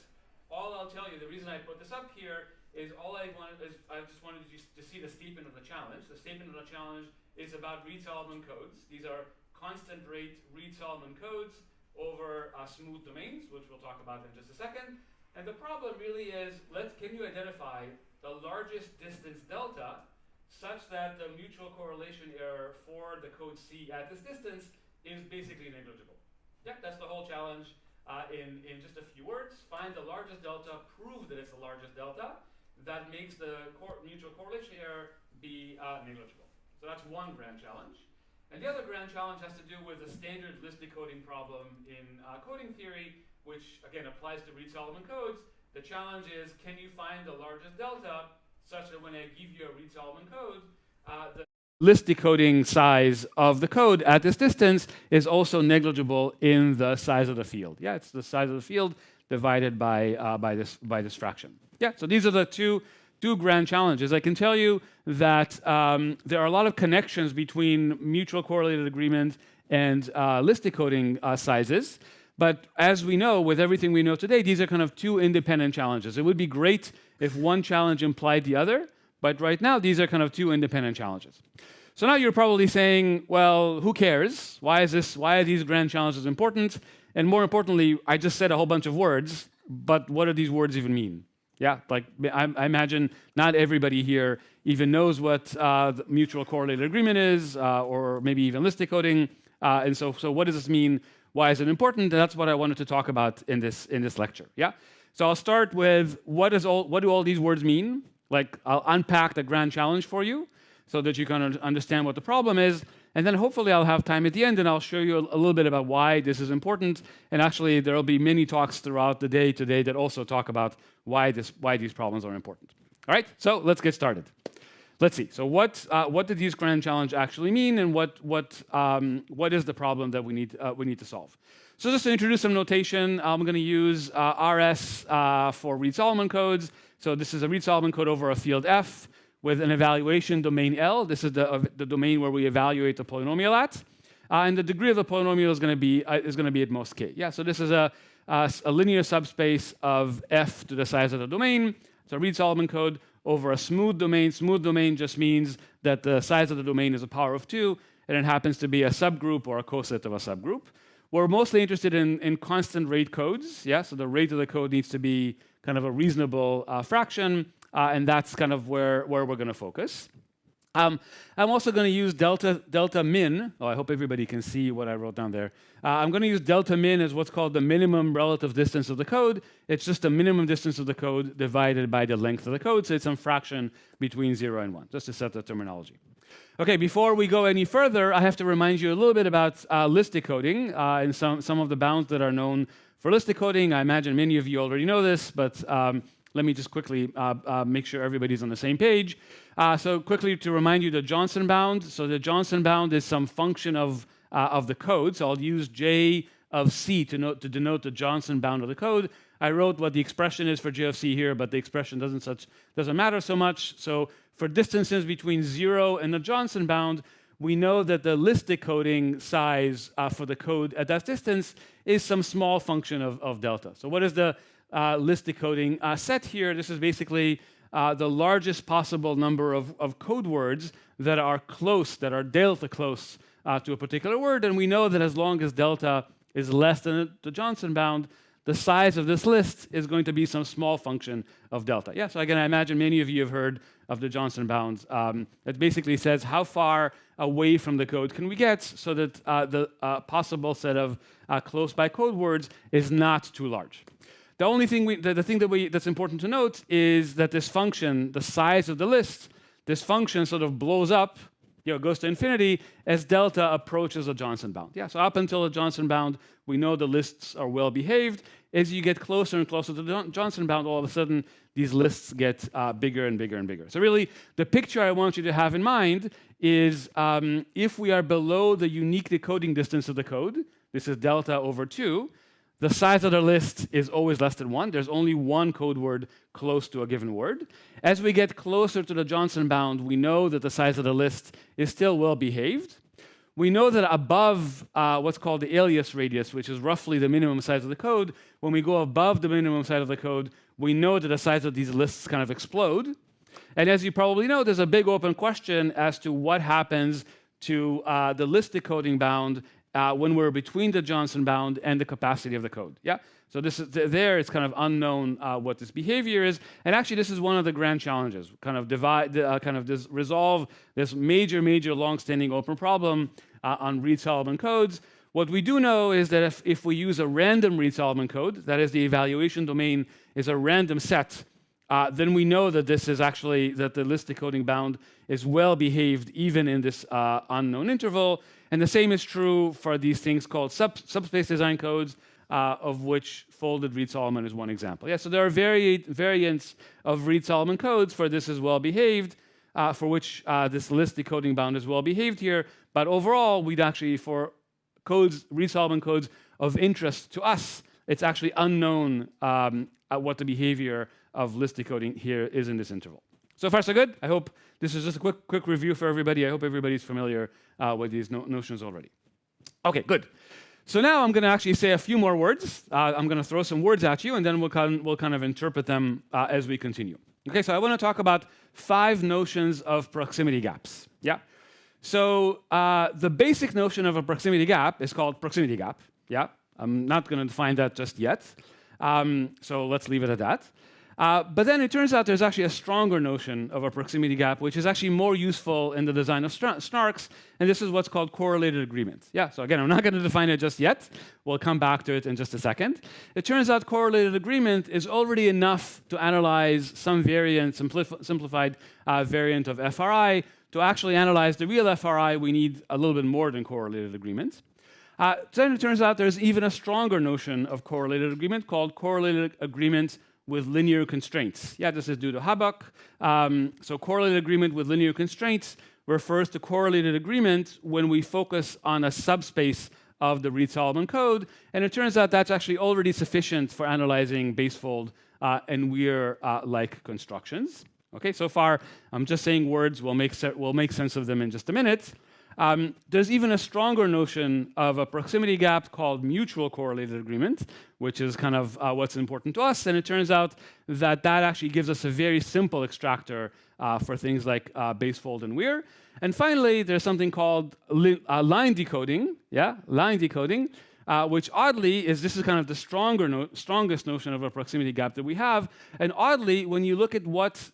All I'll tell you, the reason I put this up here is I just wanted you to see the statement of the challenge. The statement of the challenge is about read-Solomon codes. These are constant rate read-Solomon codes over smooth domains, which we'll talk about in just a second. And the problem really is, can you identify the largest distance delta such that the mutual correlation error for the code C at this distance is basically negligible? Yeah, that's the whole challenge in just a few words. Find the largest delta, prove that it's the largest delta. That makes the mutual correlation error be negligible. So that's one grand challenge. And the other grand challenge has to do with the standard list decoding problem in coding theory, which again applies to read-Solomon codes. The challenge is, can you find the largest delta such that when I give you a read-Solomon code, the list decoding size of the code at this distance is also negligible in the size of the field. Yeah, it's the size of the field divided by this fraction. Yeah, so these are the two grand challenges. I can tell you that there are a lot of connections between mutual correlated agreement and list decoding sizes. But as we know, with everything we know today, these are kind of two independent challenges. It would be great if one challenge implied the other, but right now, these are kind of two independent challenges. So now you're probably saying, well, who cares? Why are these grand challenges important? And more importantly, I just said a whole bunch of words, but what do these words even mean? Yeah, like I imagine not everybody here even knows what the mutual correlated agreement is, or maybe even list decoding. And so what does this mean? Why is it important? And that's what I wanted to talk about in this lecture. Yeah. So I'll start with what do all these words mean? Like I'll unpack the grand challenge for you so that you can understand what the problem is. And then hopefully I'll have time at the end and I'll show you a little bit about why this is important. And actually there will be many talks throughout the day today that also talk about why these problems are important. All right, so let's get started. Let's see. So what did these grand challenge actually mean, and what is the problem that we need to solve? So just to introduce some notation, I'm going to use RS for read-Solomon codes. So this is a read-Solomon code over a field F with an evaluation domain L. This is the domain where we evaluate the polynomial at, and the degree of the polynomial is going to be at most k. Yeah. So this is a linear subspace of F to the size of the domain. So read-Solomon code over a smooth domain. Smooth domain just means that the size of the domain is a power of 2, and it happens to be a subgroup or a coset of a subgroup. We're mostly interested in constant rate codes. Yeah, so the rate of the code needs to be kind of a reasonable fraction, and that's kind of where we're going to focus. I'm also going to use delta min. Oh, I hope everybody can see what I wrote down there. I'm going to use delta min as what's called the minimum relative distance of the code. It's just the minimum distance of the code divided by the length of the code, so it's some fraction between 0 and 1, just to set the terminology. Okay, before we go any further, I have to remind you a little bit about list decoding and some of the bounds that are known for list decoding. I imagine many of you already know this, but let me just quickly make sure everybody's on the same page. So quickly to remind you the Johnson bound. So the Johnson bound is some function of the code. So I'll use J of C to denote the Johnson bound of the code. I wrote what the expression is for J of C here, but the expression doesn't matter so much. So for distances between 0 and the Johnson bound, we know that the list decoding size for the code at that distance is some small function of delta. So what is the list decoding set here? This is basically the largest possible number of code words that are close, that are delta close to a particular word. And we know that as long as delta is less than the Johnson bound, the size of this list is going to be some small function of delta. Yeah, so again, I imagine many of you have heard of the Johnson bounds. It basically says how far away from the code can we get so that the possible set of close by code words is not too large. The only thing that's important to note is that this function, the size of the list, this function sort of blows up, goes to infinity as delta approaches a Johnson bound. Yeah, so up until the Johnson bound, we know the lists are well behaved. As you get closer and closer to the Johnson bound, all of a sudden, these lists get bigger and bigger and bigger. So really, the picture I want you to have in mind is if we are below the unique decoding distance of the code, this is delta over 2, the size of the list is always less than 1. There's only one code word close to a given word. As we get closer to the Johnson bound, we know that the size of the list is still well behaved. We know that above what's called the alias radius, which is roughly the minimum size of the code, when we go above the minimum size of the code, we know that the size of these lists kind of explode. And as you probably know, there's a big open question as to what happens to the list decoding bound when we're between the Johnson bound and the capacity of the code. Yeah. So this is it's kind of unknown what this behavior is, and actually this is one of the grand challenges. Kind of resolve this major, long-standing open problem on Reed-Solomon codes. What we do know is that if we use a random Reed-Solomon code, that is the evaluation domain is a random set, then we know that this is actually that the list decoding bound is well behaved even in this unknown interval. And the same is true for these things called subspace design codes, of which folded Reed-Solomon is one example. Yeah, so there are variants of Reed-Solomon codes for this is well behaved, for which this list decoding bound is well behaved here. But overall, we'd actually, for codes, Reed-Solomon codes of interest to us, it's actually unknown what the behavior of list decoding here is in this interval. So far, so good. I hope this is just a quick review for everybody. I hope everybody's familiar with these notions already. Okay, good. So now I'm going to actually say a few more words. I'm going to throw some words at you, and then we'll kind of interpret them as we continue. Okay, so I want to talk about 5 notions of proximity gaps. Yeah. So the basic notion of a proximity gap is called proximity gap. Yeah. I'm not going to define that just yet. So let's leave it at that. But then it turns out there's actually a stronger notion of a proximity gap, which is actually more useful in the design of snarks, and this is what's called correlated agreement. Yeah, so again, I'm not going to define it just yet. We'll come back to it in just a second. It turns out correlated agreement is already enough to analyze some variant, simplified variant of FRI. To actually analyze the real FRI, we need a little bit more than correlated agreement. Then it turns out there's even a stronger notion of correlated agreement called correlated agreement with linear constraints. Yeah, this is due to Habak. So correlated agreement with linear constraints refers to correlated agreement when we focus on a subspace of the Reed-Solomon code, and it turns out that's actually already sufficient for analyzing basefold and Weir-like constructions. Okay, so far I'm just saying words. We'll make sense of them in just a minute. There's even a stronger notion of a proximity gap called mutual correlated agreement, which is kind of what's important to us. And it turns out that that actually gives us a very simple extractor for things like basefold and Weir. And finally, there's something called line decoding. Yeah, line decoding, which oddly this is kind of the strongest notion of a proximity gap that we have. And oddly, when you look at what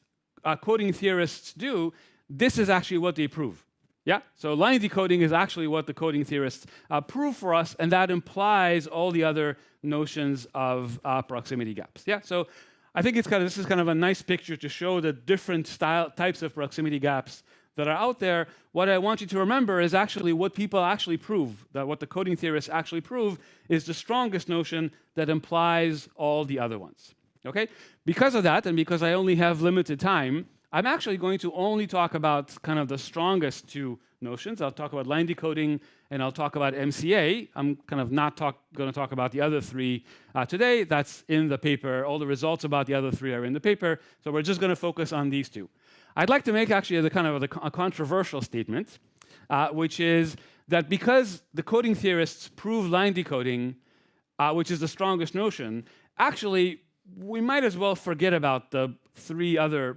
coding theorists do, this is actually what they prove. Yeah, so line decoding is actually what the coding theorists prove for us, and that implies all the other notions of proximity gaps. Yeah, so I think this is kind of a nice picture to show the different types of proximity gaps that are out there. What I want you to remember is actually what people actually prove, that what the coding theorists actually prove is the strongest notion that implies all the other ones. Okay, because of that, and because I only have limited time, I'm actually going to only talk about kind of the strongest 2 notions. I'll talk about line decoding and I'll talk about MCA. I'm kind of not going to talk about the other 3 today. That's in the paper. All the results about the other 3 are in the paper. So we're just going to focus on these 2. I'd like to make actually a controversial statement, which is that because the coding theorists prove line decoding, which is the strongest notion, actually we might as well forget about the 3 other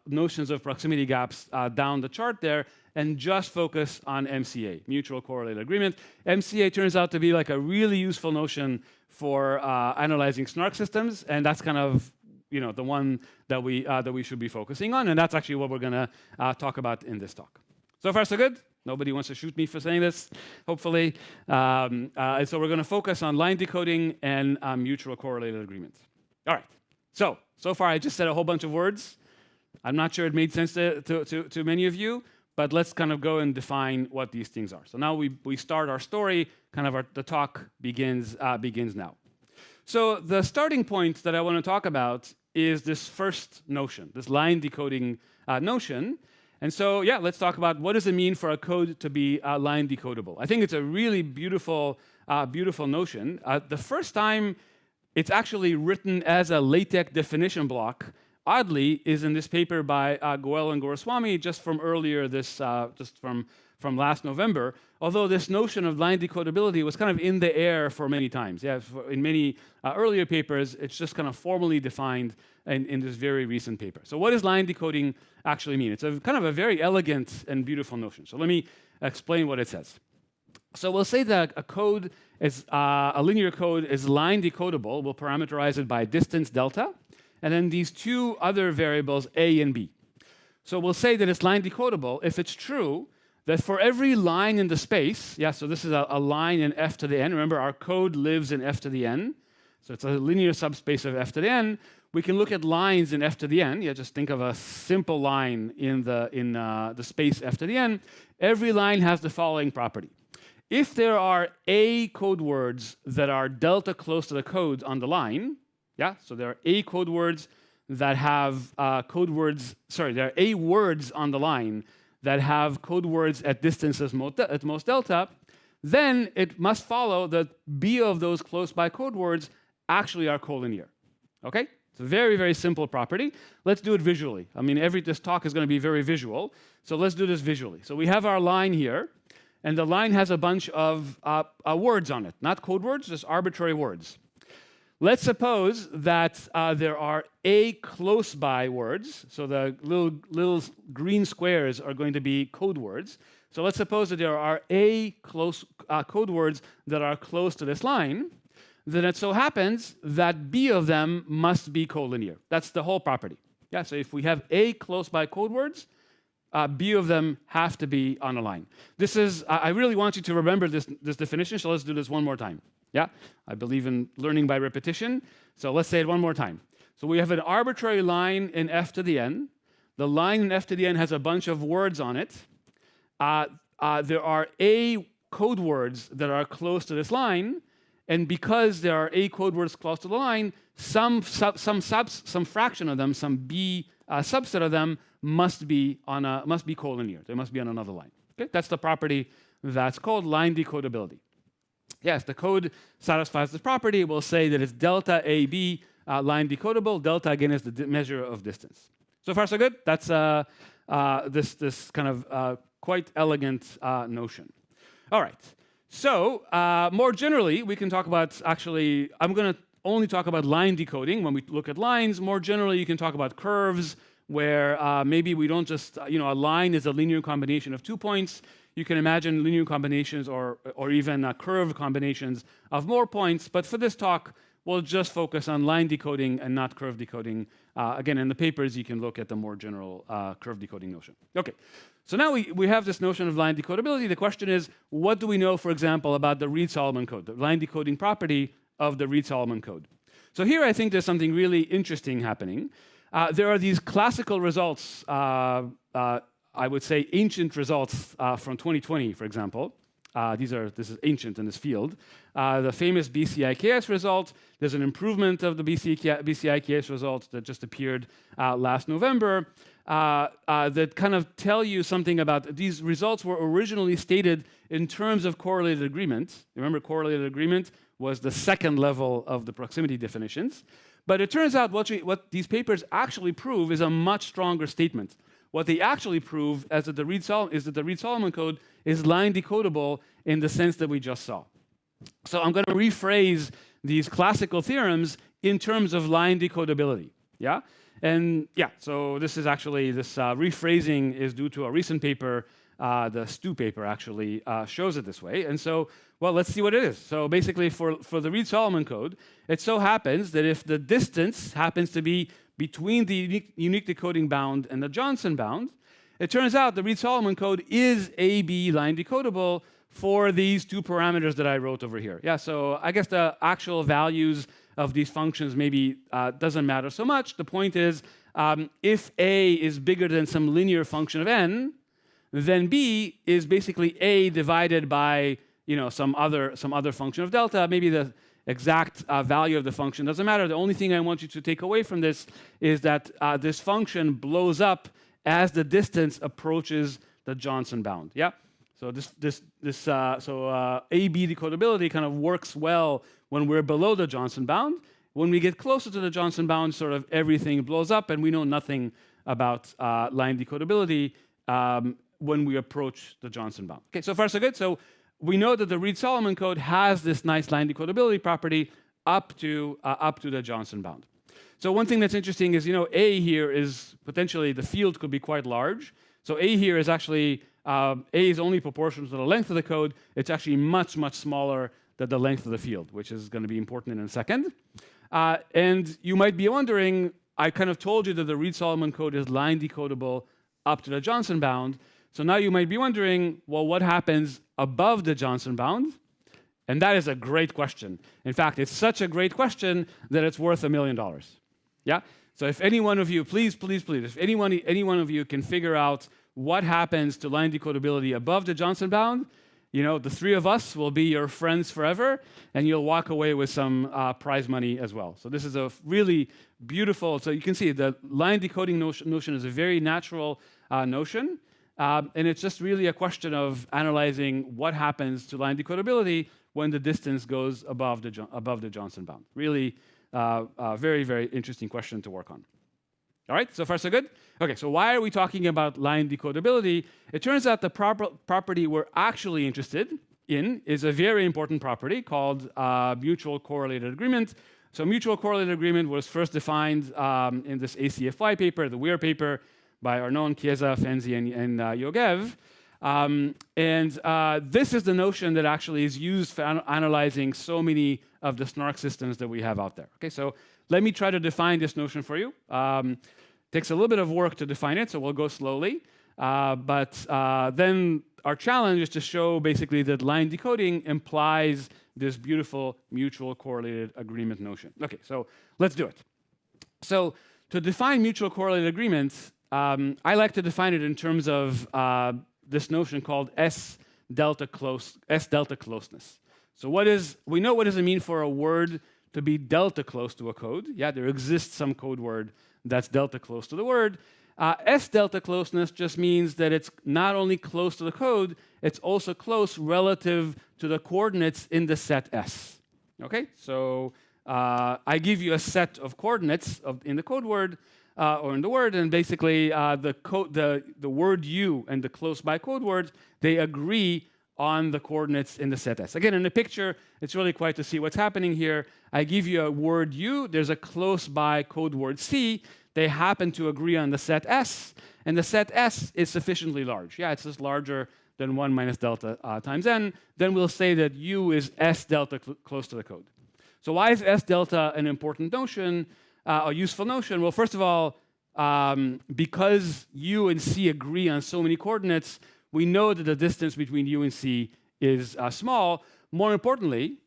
notions of proximity gaps down the chart there and just focus on MCA, mutual correlated agreement. MCA turns out to be like a really useful notion for analyzing snark systems, and that's kind of the one that we should be focusing on, and that's actually what we're going to talk about in this talk. So far, so good. Nobody wants to shoot me for saying this, hopefully. And so we're going to focus on line decoding and mutual correlated agreement. All right. So far I just said a whole bunch of words. I'm not sure it made sense to many of you, but let's kind of go and define what these things are. So now we start our story, kind of the talk begins now. So the starting point that I want to talk about is this first notion, this line decoding notion. And so, yeah, let's talk about what does it mean for a code to be line decodable. I think it's a really beautiful, beautiful notion. The first time it's actually written as a LaTeX definition block, oddly, is in this paper by Goel and Guruswamy, just from earlier this, just from last November. Although this notion of line decodability was kind of in the air for many times. Yeah, in many earlier papers, it's just kind of formally defined in this very recent paper. So what does line decoding actually mean? It's a kind of a very elegant and beautiful notion. So let me explain what it says. So we'll say that a code is a linear code is line decodable. We'll parameterize it by distance delta, and then these two other variables a and b. So we'll say that it's line decodable if it's true that for every line in the space, yeah, so this is a line in f to the n. Remember, our code lives in f to the n. So it's a linear subspace of f to the n. We can look at lines in f to the n. Yeah, just think of a simple line in the space f to the n. Every line has the following property. If there are a code words that are delta close to the code on the line, yeah, so there are a code words that have there are a words on the line that have code words at distances at most delta, then it must follow that b of those close by code words actually are collinear. Okay? It's a very, very simple property. Let's do it visually. I mean, this talk is going to be very visual, so let's do this visually. So we have our line here, and the line has a bunch of words on it, not code words, just arbitrary words. Let's suppose that there are a close by words, so the little green squares are going to be code words. So let's suppose that there are a close code words that are close to this line. Then it so happens that b of them must be collinear. That's the whole property. Yeah, so if we have a close by code words, b of them have to be on a line. This is, I really want you to remember this definition, so let's do this one more time. Yeah, I believe in learning by repetition, so let's say it one more time. So we have an arbitrary line in f to the n. The line in f to the n has a bunch of words on it. There are a code words that are close to this line, and because there are a code words close to the line, some fraction of them, some b subset of them must be collinear. They must be on another line. Okay, that's the property that's called line decodability. Yes, the code satisfies this property. We'll say that it's delta AB line decodable. Delta, again, is the measure of distance. So far, so good. That's this kind of quite elegant notion. All right. So more generally, we can talk about, actually, I'm going to only talk about line decoding when we look at lines. More generally, you can talk about curves, where maybe we don't just, a line is a linear combination of 2 points. You can imagine linear combinations or even curved combinations of more points. But for this talk, we'll just focus on line decoding and not curve decoding. Again, in the papers, you can look at the more general curve decoding notion. Okay, so now we have this notion of line decodability. The question is, what do we know, for example, about the Reed-Solomon code, the line decoding property of the Reed-Solomon code? So here I think there's something really interesting happening. There are these classical results, I would say ancient results from 2020, for example. This is ancient in this field. The famous BCIKS result, there's an improvement of the BCIKS result that just appeared last November that kind of tell you something about, these results were originally stated in terms of correlated agreement. Remember, correlated agreement was the second level of the proximity definitions. But it turns out what these papers actually prove is a much stronger statement. What they actually prove is that the Reed-Solomon code is line decodable in the sense that we just saw. So I'm going to rephrase these classical theorems in terms of line decodability. Yeah? And yeah, so this is actually, this rephrasing is due to a recent paper. The Stu paper actually shows it this way. And so, well, let's see what it is. So basically for the Reed-Solomon code, it so happens that if the distance happens to be between the unique decoding bound and the Johnson bound, it turns out the Reed-Solomon code is AB line decodable for these two parameters that I wrote over here. Yeah, so I guess the actual values of these functions maybe doesn't matter so much. The point is
if A is bigger than some linear function of n, then B is basically A divided by some other function of delta. Maybe the exact value of the function doesn't matter. The only thing I want you to take away from this is that this function blows up as the distance approaches the Johnson bound. Yeah. So A/B decodability kind of works well when we're below the Johnson bound. When we get closer to the Johnson bound, sort of everything blows up, and we know nothing about line decodability when we approach the Johnson bound. Okay, so far so good. So we know that the Reed-Solomon code has this nice line decodability property up to the Johnson bound. So one thing that's interesting is, A here is potentially the field could be quite large. So A here is actually A is only proportional to the length of the code. It's actually much, much smaller than the length of the field, which is going to be important in a second. And you might be wondering, I kind of told you that the Reed-Solomon code is line decodable up to the Johnson bound. So now you might be wondering, well, what happens above the Johnson bound? And that is a great question. In fact, it's such a great question that it's worth $1 million. Yeah? So if any one of you, please, if any one of you can figure out what happens to line decodability above the Johnson bound, the three of us will be your friends forever, and you'll walk away with some prize money as well. So this is a really beautiful, so you can see the line decoding notion is a very natural notion, and it's just really a question of analyzing what happens to line decodability when the distance goes above the Johnson bound. Really very, very interesting question to work on. All right, so far so good? Okay, so why are we talking about line decodability? It turns out the property we're actually interested in is a very important property called mutual correlated agreement. So mutual correlated agreement was first defined in this ACFY paper, the Weir paper, by Arnon, Chiesa, Fenzi, and Yogev. This is the notion that actually is used for analyzing so many of the snark systems that we have out there. Okay, so let me try to define this notion for you. Takes a little bit of work to define it, so we'll go slowly. Then our challenge is to show basically that line decoding implies this beautiful mutual correlated agreement notion. Okay, so let's do it. So to define mutual correlated agreements, I like to define it in terms of this notion called S delta closeness. So we know what does it mean for a word to be delta close to a code. Yeah, there exists some code word that's delta close to the word. S delta closeness just means that it's not only close to the code, it's also close relative to the coordinates in the set S. Okay, so I give you a set of coordinates in the code word or in the word, and basically the word U and the close by code word, they agree on the coordinates in the set S. Again, in the picture, it's really quite to see what's happening here. I give you a word U, there's a close by code word C, they happen to agree on the set S, and the set S is sufficiently large. Yeah, it's just larger than 1 minus delta times n. Then we'll say that U is S delta close to the code. So why is S delta an important notion, a useful notion? Well, first of all, because U and C agree on so many coordinates, we know that the distance between U and C is small. More importantly,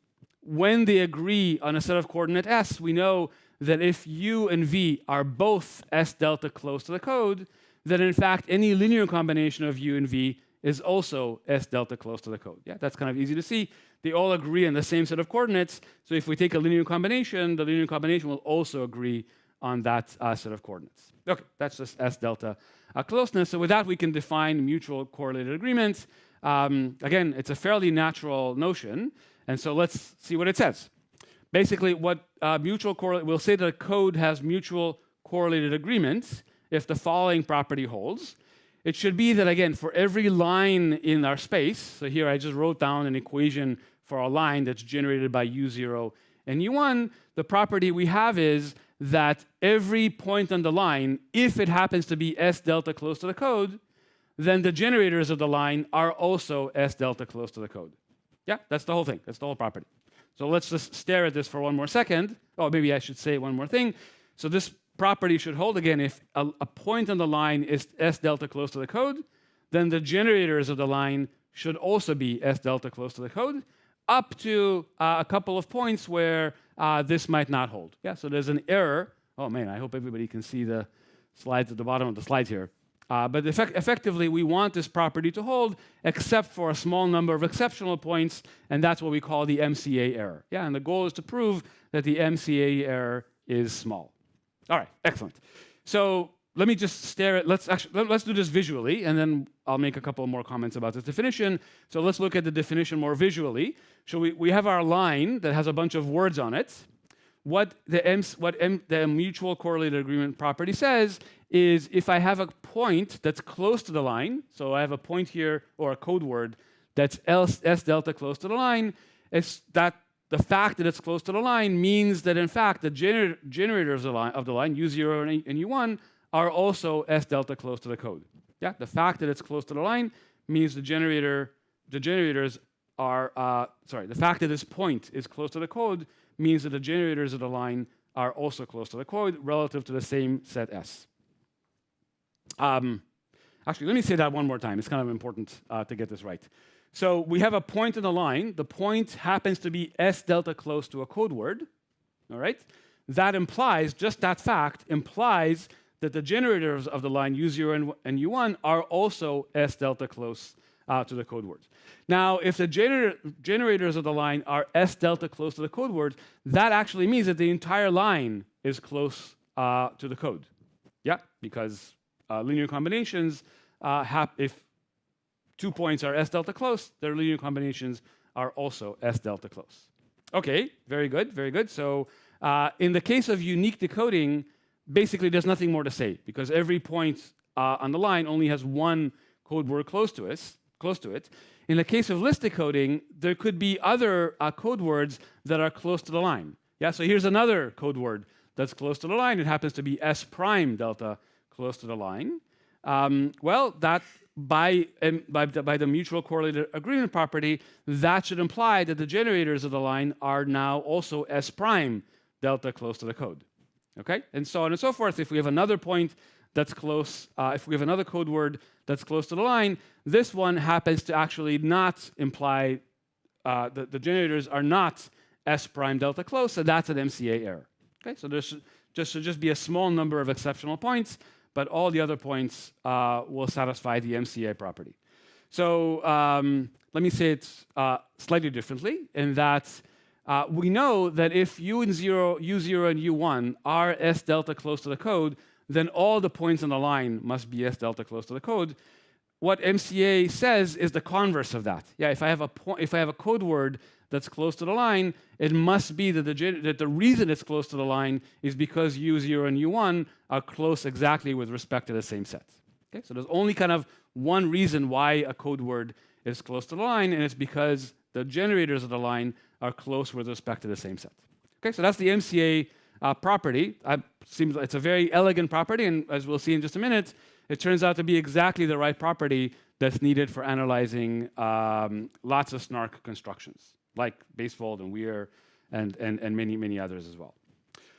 when they agree on a set of coordinate S, we know that if U and V are both S delta close to the code, then in fact any linear combination of U and V is also S delta close to the code. Yeah, that's kind of easy to see. They all agree on the same set of coordinates. So if we take a linear combination, the linear combination will also agree on that set of coordinates. Okay, that's just S delta closeness. So with that, we can define mutual correlated agreements. Again, it's a fairly natural notion. And so let's see what it says. Basically, what we'll say that a code has mutual correlated agreements if the following property holds. It should be that, again, for every line in our space, so here I just wrote down an equation for a line that's generated by U0 and U1, the property we have is that every point on the line, if it happens to be S delta close to the code, then the generators of the line are also S delta close to the code. Yeah, that's the whole thing. That's the whole property. So let's just stare at this for one more second. Oh, maybe I should say one more thing. So this property should hold again if a point on the line is S delta close to the code, then the generators of the line should also be S delta close to the code, up to a couple of points where this might not hold. Yeah, so there's an error. Oh man, I hope everybody can see the slides at the bottom of the slide here. But effectively, we want this property to hold except for a small number of exceptional points, and that's what we call the MCA error. Yeah, and the goal is to prove that the MCA error is small. All right, excellent. So let me just stare at, let's do this visually, and then I'll make a couple more comments about this definition. So let's look at the definition more visually. So we have our line that has a bunch of words on it. What the mutual correlated agreement property says is if I have a point that's close to the line, so I have a point here or a code word that's S delta close to the line, it's that the fact that it's close to the line means that in fact the generators of the line, U0 and U1, are also S delta close to the code. Yeah, the fact that it's close to the line means the generators are, the fact that this point is close to the code means that the generators of the line are also close to the code relative to the same set S. Actually, let me say that one more time. It's kind of important to get this right. So we have a point in the line. The point happens to be S delta close to a code word. All right? That implies, just that fact implies that the generators of the line U0 and U1 are also S delta close to the code words. Now, if the generators of the line are S delta close to the code words, that actually means that the entire line is close to the code. Yeah, because linear combinations if 2 points are S delta close, their linear combinations are also S delta close. Okay, very good, very good. So in the case of unique decoding, basically there's nothing more to say because every point on the line only has one code word close to it. In the case of list decoding, there could be other code words that are close to the line. Yeah, so here's another code word that's close to the line. It happens to be S prime delta close to the line. Well, that by the mutual correlated agreement property, that should imply that the generators of the line are now also S prime delta close to the code. Okay, and so on and so forth. If we have another point that's close, if we have another code word that's close to the line, this one happens to actually not imply the generators are not S prime delta close, so that's an MCA error. Okay, so there should just be a small number of exceptional points, but all the other points will satisfy the MCA property. So let me say it slightly differently, in that we know that if U0 and U1 are S delta close to the code, then all the points on the line must be S delta close to the code. What MCA says is the converse of that. Yeah, if I have a code word that's close to the line, it must be that the reason it's close to the line is because U0 and U1 are close exactly with respect to the same set. Okay, so there's only kind of one reason why a code word is close to the line, and it's because the generators of the line are close with respect to the same set. Okay, so that's the MCA property. Seems it's a very elegant property, and as we'll see in just a minute, it turns out to be exactly the right property that's needed for analyzing lots of snark constructions, like basefold and Weir and many, many others as well.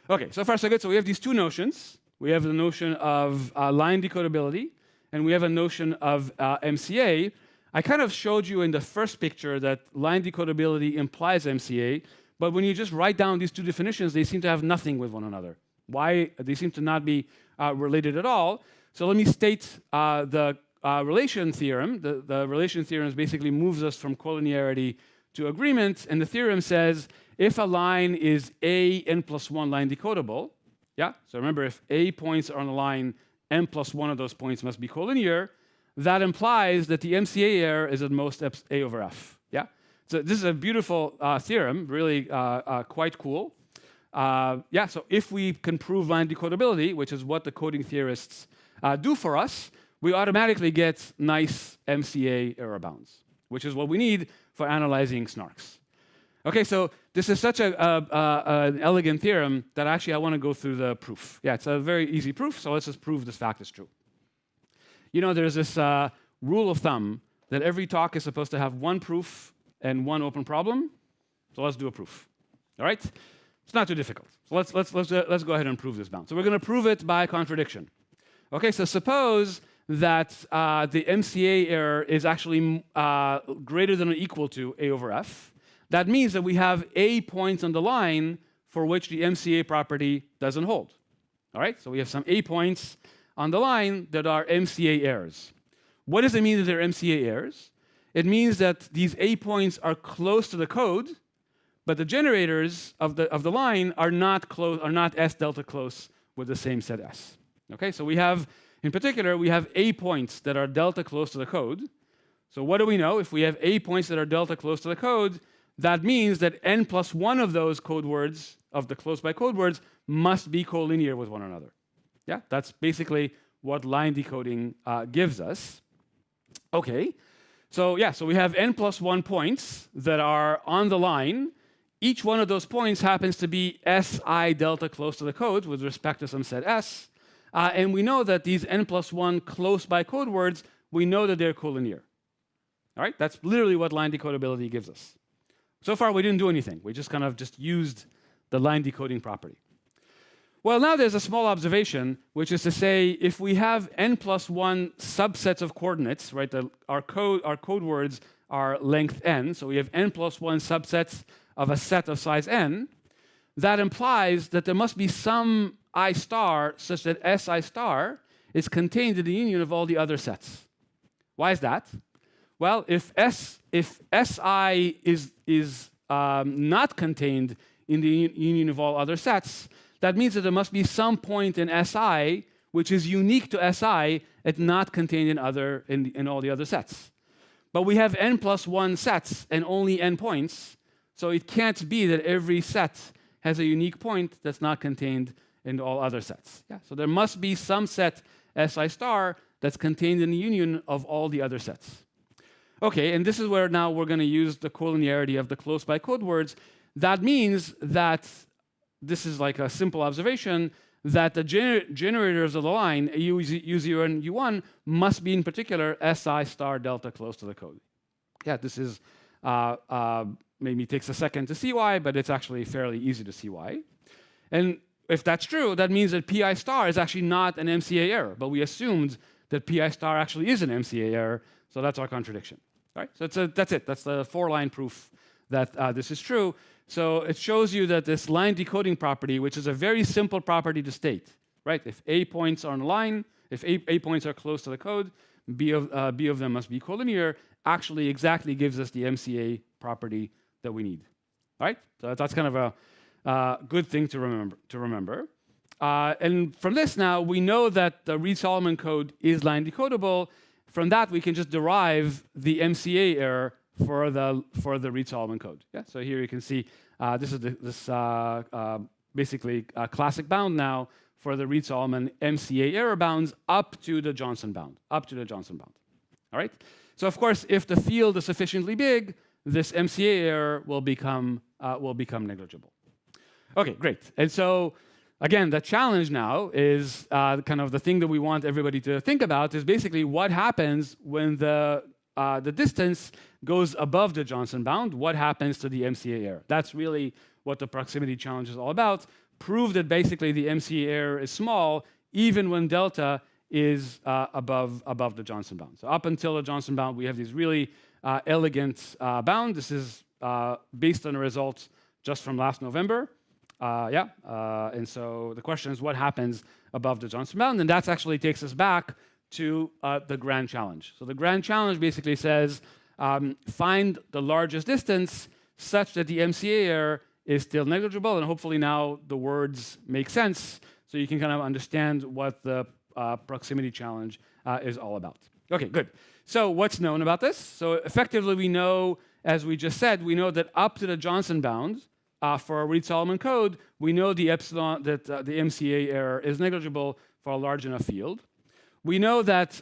Okay, so far so good. So we have these two notions. We have the notion of line decodability, and we have a notion of MCA. I kind of showed you in the first picture that line decodability implies MCA, but when you just write down these two definitions, they seem to have nothing with one another. Why? They seem to not be related at all. So let me state the relation theorem. The relation theorem basically moves us from collinearity to agreement, and the theorem says if a line is a n plus 1 line decodable, yeah, so remember if a points are on the line, n plus 1 of those points must be collinear, that implies that the MCA error is at most a over f. Yeah, so this is a beautiful theorem, really quite cool. Yeah, so if we can prove line decodability, which is what the coding theorists do for us, we automatically get nice MCA error bounds, which is what we need for analyzing snarks. Okay, so this is such an elegant theorem that actually I want to go through the proof. Yeah, it's a very easy proof, so let's just prove this fact is true. You know, there's this rule of thumb that every talk is supposed to have one proof and one open problem. So let's do a proof. All right? It's not too difficult. So let's go ahead and prove this bound. So we're going to prove it by contradiction. Okay, so suppose that the MCA error is actually greater than or equal to A over F. That means that we have A points on the line for which the MCA property doesn't hold. All right, so we have some A points on the line that are MCA errors. What does it mean that they're MCA errors? It means that these A points are close to the code, but the generators of the line are not close, are not S delta close with the same set S. Okay, so we have, in particular, we have A points that are delta close to the code. So what do we know? If we have A points that are delta close to the code, that means that n plus 1 of those code words, of the close by code words, must be collinear with one another. Yeah, that's basically what line decoding gives us. Okay, so yeah, so we have n plus 1 points that are on the line. Each one of those points happens to be Si delta close to the code with respect to some set S. And we know that these n plus 1 close by code words, we know that they're collinear. All right, that's literally what line decodability gives us. So far, we didn't do anything. We just kind of just used the line decoding property. Well, now there's a small observation, which is to say, if we have n plus 1 subsets of coordinates, right, our code words are length n, so we have n plus 1 subsets of a set of size n, that implies that there must be some I star such that Si star is contained in the union of all the other sets. Why is that? Well, if Si is not contained in the union of all other sets, that means that there must be some point in Si which is unique to Si and not contained in all the other sets. But we have n plus 1 sets and only n points, so it can't be that every set has a unique point that's not contained in all other sets. Yeah? So there must be some set Si star that's contained in the union of all the other sets. Okay, and this is where now we're going to use the collinearity of the close by code words. That means that this is like a simple observation that the generators of the line, U0 and U1, must be in particular Si star delta close to the code. Yeah, this is maybe takes a second to see why, but it's actually fairly easy to see why. And if that's true, that means that Pi star is actually not an MCA error, but we assumed that Pi star actually is an MCA error, so that's our contradiction. Right? So that's it. That's the 4-line proof that this is true. So it shows you that this line decoding property, which is a very simple property to state, right? If A points are on the line, if A points are close to the code, B of them must be collinear, actually exactly gives us the MCA property that we need. Right? So that's kind of a good thing to remember. And from this now, we know that the Reed-Solomon code is line decodable. From that, we can just derive the MCA error for the Reed-Solomon code. Yeah? So here you can see this is basically a classic bound now for the Reed-Solomon MCA error bounds up to the Johnson bound. All right. So of course, if the field is sufficiently big, this MCA error will become negligible. Okay, great. And so again, the challenge now is kind of the thing that we want everybody to think about is basically what happens when the distance goes above the Johnson bound. What happens to the MCA error? That's really what the proximity challenge is all about. Prove that basically the MCA error is small even when delta is above the Johnson bound. So up until the Johnson bound, we have these really elegant bound. This is based on the results just from last November. And so the question is what happens above the Johnson bound? And that actually takes us back to the grand challenge. So the grand challenge basically says find the largest distance such that the MCA error is still negligible, and hopefully now the words make sense so you can kind of understand what the proximity challenge is all about. Okay, good. So what's known about this? So effectively we know, as we just said, we know that up to the Johnson bound for a Reed-Solomon code, we know the epsilon that the MCA error is negligible for a large enough field. We know that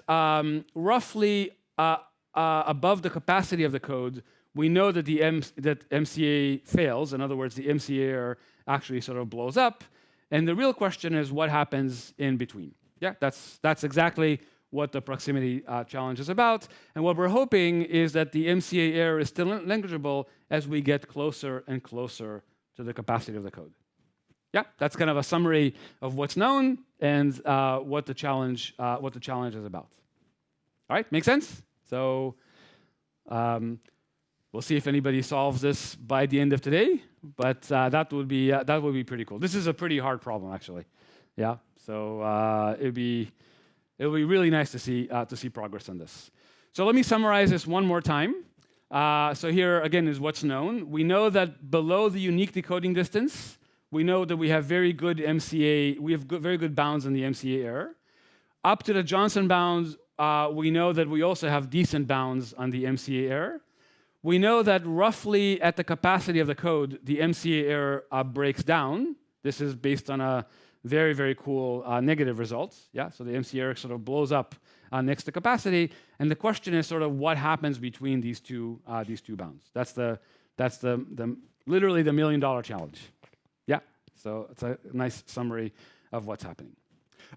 roughly above the capacity of the code, we know that that MCA fails. In other words, the MCA error actually sort of blows up. And the real question is what happens in between. Yeah, that's exactly what the proximity challenge is about. And what we're hoping is that the MCA error is still negligible as we get closer and closer to the capacity of the code. Yeah, that's kind of a summary of what's known and what the challenge is about. All right, make sense? So we'll see if anybody solves this by the end of today, but that would be pretty cool. This is a pretty hard problem, actually. Yeah, so it'd be It'll be really nice to see progress on this. So let me summarize this one more time. So here again is what's known. We know that below the unique decoding distance, we know that we have very good MCA. We have very good bounds in the MCA error. Up to the Johnson bounds, we know that we also have decent bounds on the MCA error. We know that roughly at the capacity of the code, the MCA error breaks down. This is based on a very, very cool negative result. Yeah, so the MCA error sort of blows up next to capacity, and the question is sort of what happens between these two bounds. That's literally the $1 million challenge. Yeah, so it's a nice summary of what's happening.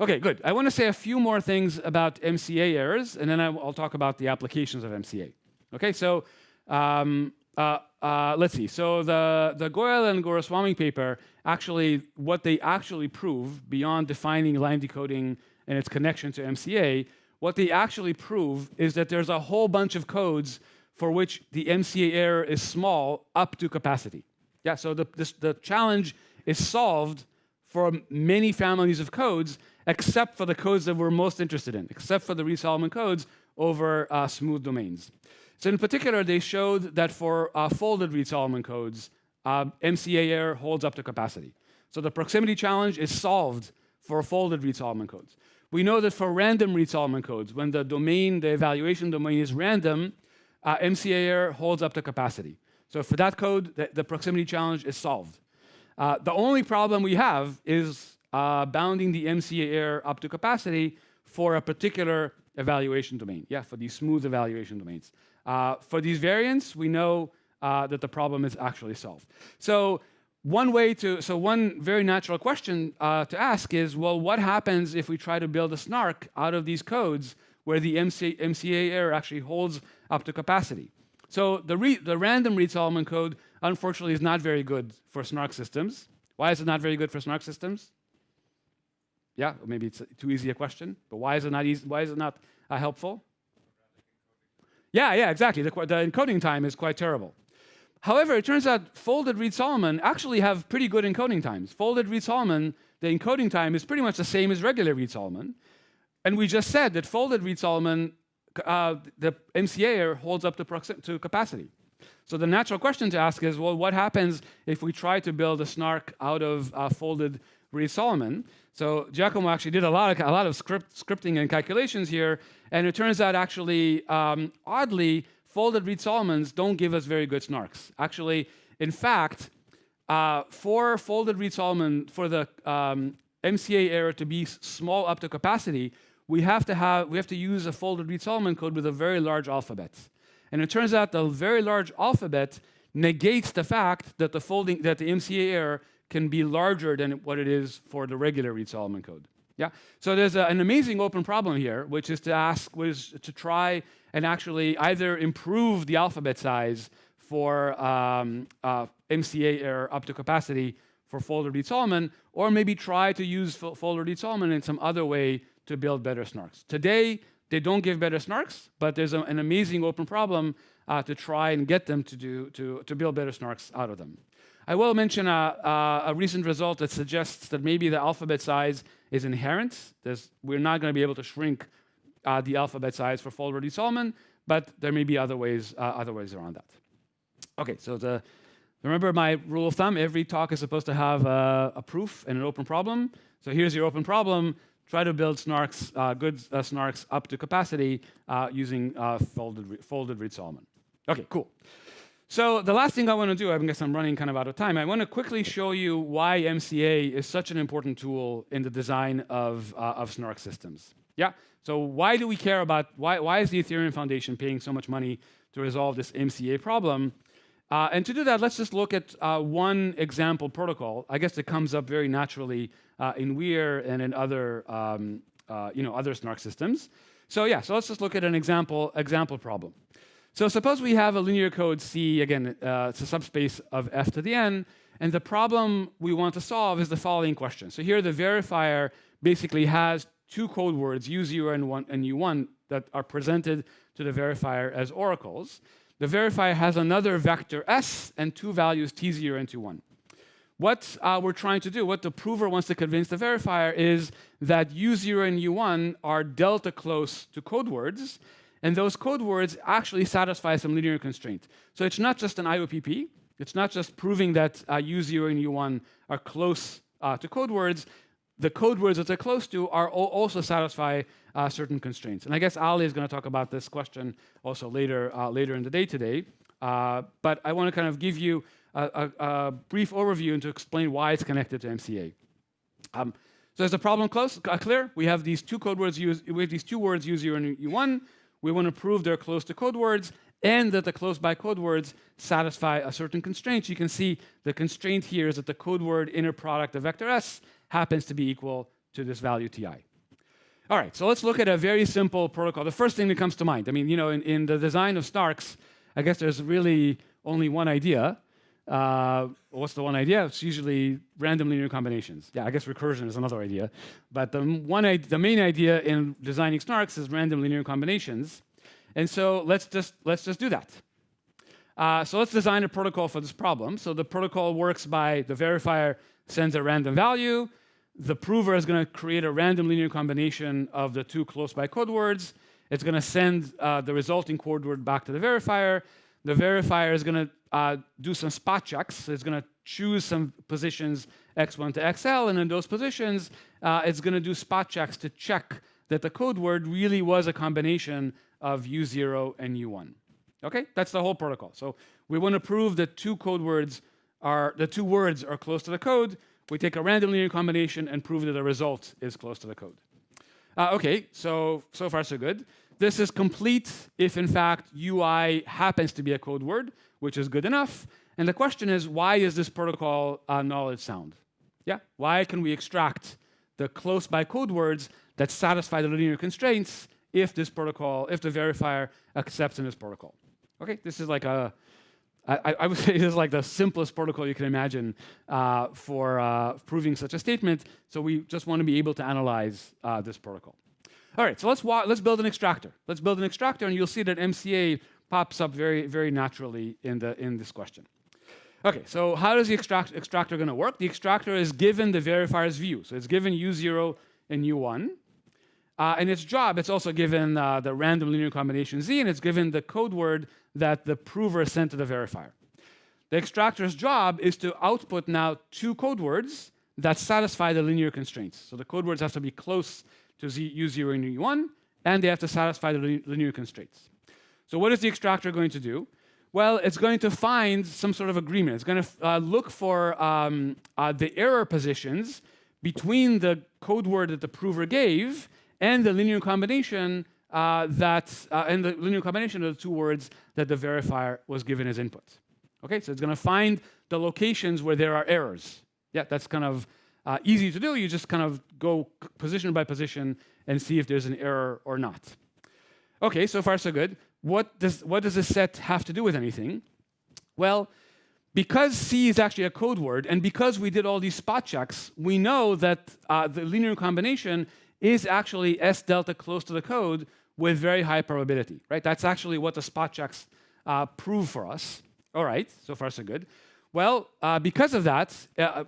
Okay, good. I want to say a few more things about MCA errors, and then I'll talk about the applications of MCA. Okay, so let's see. So the Goyal and Guruswamy paper, actually, what they actually prove beyond defining line decoding and its connection to MCA, what they actually prove is that there's a whole bunch of codes for which the MCA error is small up to capacity. Yeah, so the challenge is solved for many families of codes, except for the codes that we're most interested in, except for the Reed-Solomon codes over smooth domains. So in particular, they showed that for folded Reed-Solomon codes, MCA error holds up to capacity. So the proximity challenge is solved for folded Reed-Solomon codes. We know that for random Reed-Solomon codes, when the evaluation domain is random, MCA error holds up to capacity. So for that code, the proximity challenge is solved. The only problem we have is bounding the MCA error up to capacity for a particular evaluation domain. Yeah, for these smooth evaluation domains. For these variants, we know that the problem is actually solved. So one very natural question to ask is, well, what happens if we try to build a snark out of these codes where the MCA error actually holds up to capacity? So the random Reed-Solomon code, unfortunately, is not very good for snark systems. Why is it not very good for snark systems? Yeah, maybe it's too easy a question, but why is it not easy? Why is it not helpful? Yeah, exactly. The encoding time is quite terrible. However, it turns out folded Reed-Solomon actually have pretty good encoding times. Folded Reed-Solomon, the encoding time is pretty much the same as regular Reed-Solomon. And we just said that folded Reed-Solomon, the MCA error holds up to capacity. So the natural question to ask is, well, what happens if we try to build a snark out of folded Reed-Solomon? So Giacomo actually did a lot of scripting and calculations here, and it turns out actually, oddly, folded Reed-Solomons don't give us very good snarks. Actually, in fact, for folded Reed-Solomon, for the MCA error to be small up to capacity, we have to use a folded Reed-Solomon code with a very large alphabet. And it turns out the very large alphabet negates the fact that the MCA error can be larger than what it is for the regular Reed-Solomon code. Yeah. So there's an amazing open problem here, which is to try and actually either improve the alphabet size for MCA error up to capacity for folded Reed-Solomon, or maybe try to use folded Reed-Solomon in some other way to build better snarks. Today, they don't give better snarks, but there's an amazing open problem to try and get them to build better snarks out of them. I will mention a recent result that suggests that maybe the alphabet size is inherent. We're not going to be able to shrink the alphabet size for folded Reed-Solomon, but there may be other ways around that. Okay, so remember my rule of thumb: every talk is supposed to have a proof and an open problem. So here's your open problem. Try to build snarks, good snarks up to capacity using folded Reed-Solomon. Okay, cool. So the last thing I want to do, I guess I'm running kind of out of time, I want to quickly show you why MCA is such an important tool in the design of snark systems. Yeah, so why do we care about, why is the Ethereum Foundation paying so much money to resolve this MCA problem? And to do that, let's just look at one example protocol. I guess it comes up very naturally in Weir and in other, other snark systems. So yeah, so let's just look at an example problem. So suppose we have a linear code C, again, it's a subspace of f to the n, and the problem we want to solve is the following question. So here the verifier basically has two code words, U0 and U1, that are presented to the verifier as oracles. The verifier has another vector S and two values T0 and T1. what we're trying to do, what the prover wants to convince the verifier is that U0 and U1 are delta close to code words, and those code words actually satisfy some linear constraint. So it's not just an IOPP. It's not just proving that U0 and U1 are close to code words. The code words that they're close to are also satisfy certain constraints. And I guess Ali is going to talk about this question also later in the day today. But I want to kind of give you a brief overview and to explain why it's connected to MCA. So is the problem clear? We have these two code words we have these two words U0 and U1. We want to prove they're close to code words and that the close by code words satisfy a certain constraint. You can see the constraint here is that the code word inner product of vector S happens to be equal to this value Ti. All right, so let's look at a very simple protocol. The first thing that comes to mind, I mean, you know, in the design of Snarks, I guess there's really only one idea. What's the one idea? It's usually random linear combinations. Yeah, I guess recursion is another idea. But the main idea in designing Snarks is random linear combinations. And so let's just do that. So let's design a protocol for this problem. So the protocol works by the verifier sends a random value. The prover is going to create a random linear combination of the two close by code words. It's going to send the resulting code word back to the verifier. The verifier is going to do some spot checks. So it's going to choose some positions x1 to xl, and in those positions, it's going to do spot checks to check that the code word really was a combination of U0 and U1. Okay, that's the whole protocol. So we want to prove that two words are close to the code. We take a random linear combination and prove that the result is close to the code. Okay, so far so good. This is complete if, in fact, UI happens to be a code word, which is good enough. And the question is, why is this protocol knowledge sound? Yeah, why can we extract the close by code words that satisfy the linear constraints if the verifier accepts in this protocol? Okay, this is like I would say this is like the simplest protocol you can imagine for proving such a statement. So we just want to be able to analyze this protocol. All right, so let's build an extractor. Let's build an extractor, and you'll see that MCA pops up very, very naturally in this question. Okay, so how is the extractor going to work? The extractor is given the verifier's view. So it's given U0 and U1. And its job, it's also given the random linear combination Z, and it's given the code word that the prover sent to the verifier. The extractor's job is to output now two code words that satisfy the linear constraints. So the code words have to be close to U0 and U1, and they have to satisfy the linear constraints. So what is the extractor going to do? Well, it's going to find some sort of agreement. It's going to look for the error positions between the code word that the prover gave and the linear combination of the two words that the verifier was given as input. Okay, so it's going to find the locations where there are errors. Yeah, that's kind of easy to do. You just kind of go position by position and see if there's an error or not. Okay, so far so good. What does this set have to do with anything? Well, because C is actually a code word, and because we did all these spot checks, we know that the linear combination is actually S delta close to the code with very high probability, right? That's actually what the spot checks prove for us. All right, so far so good. Well, because of that,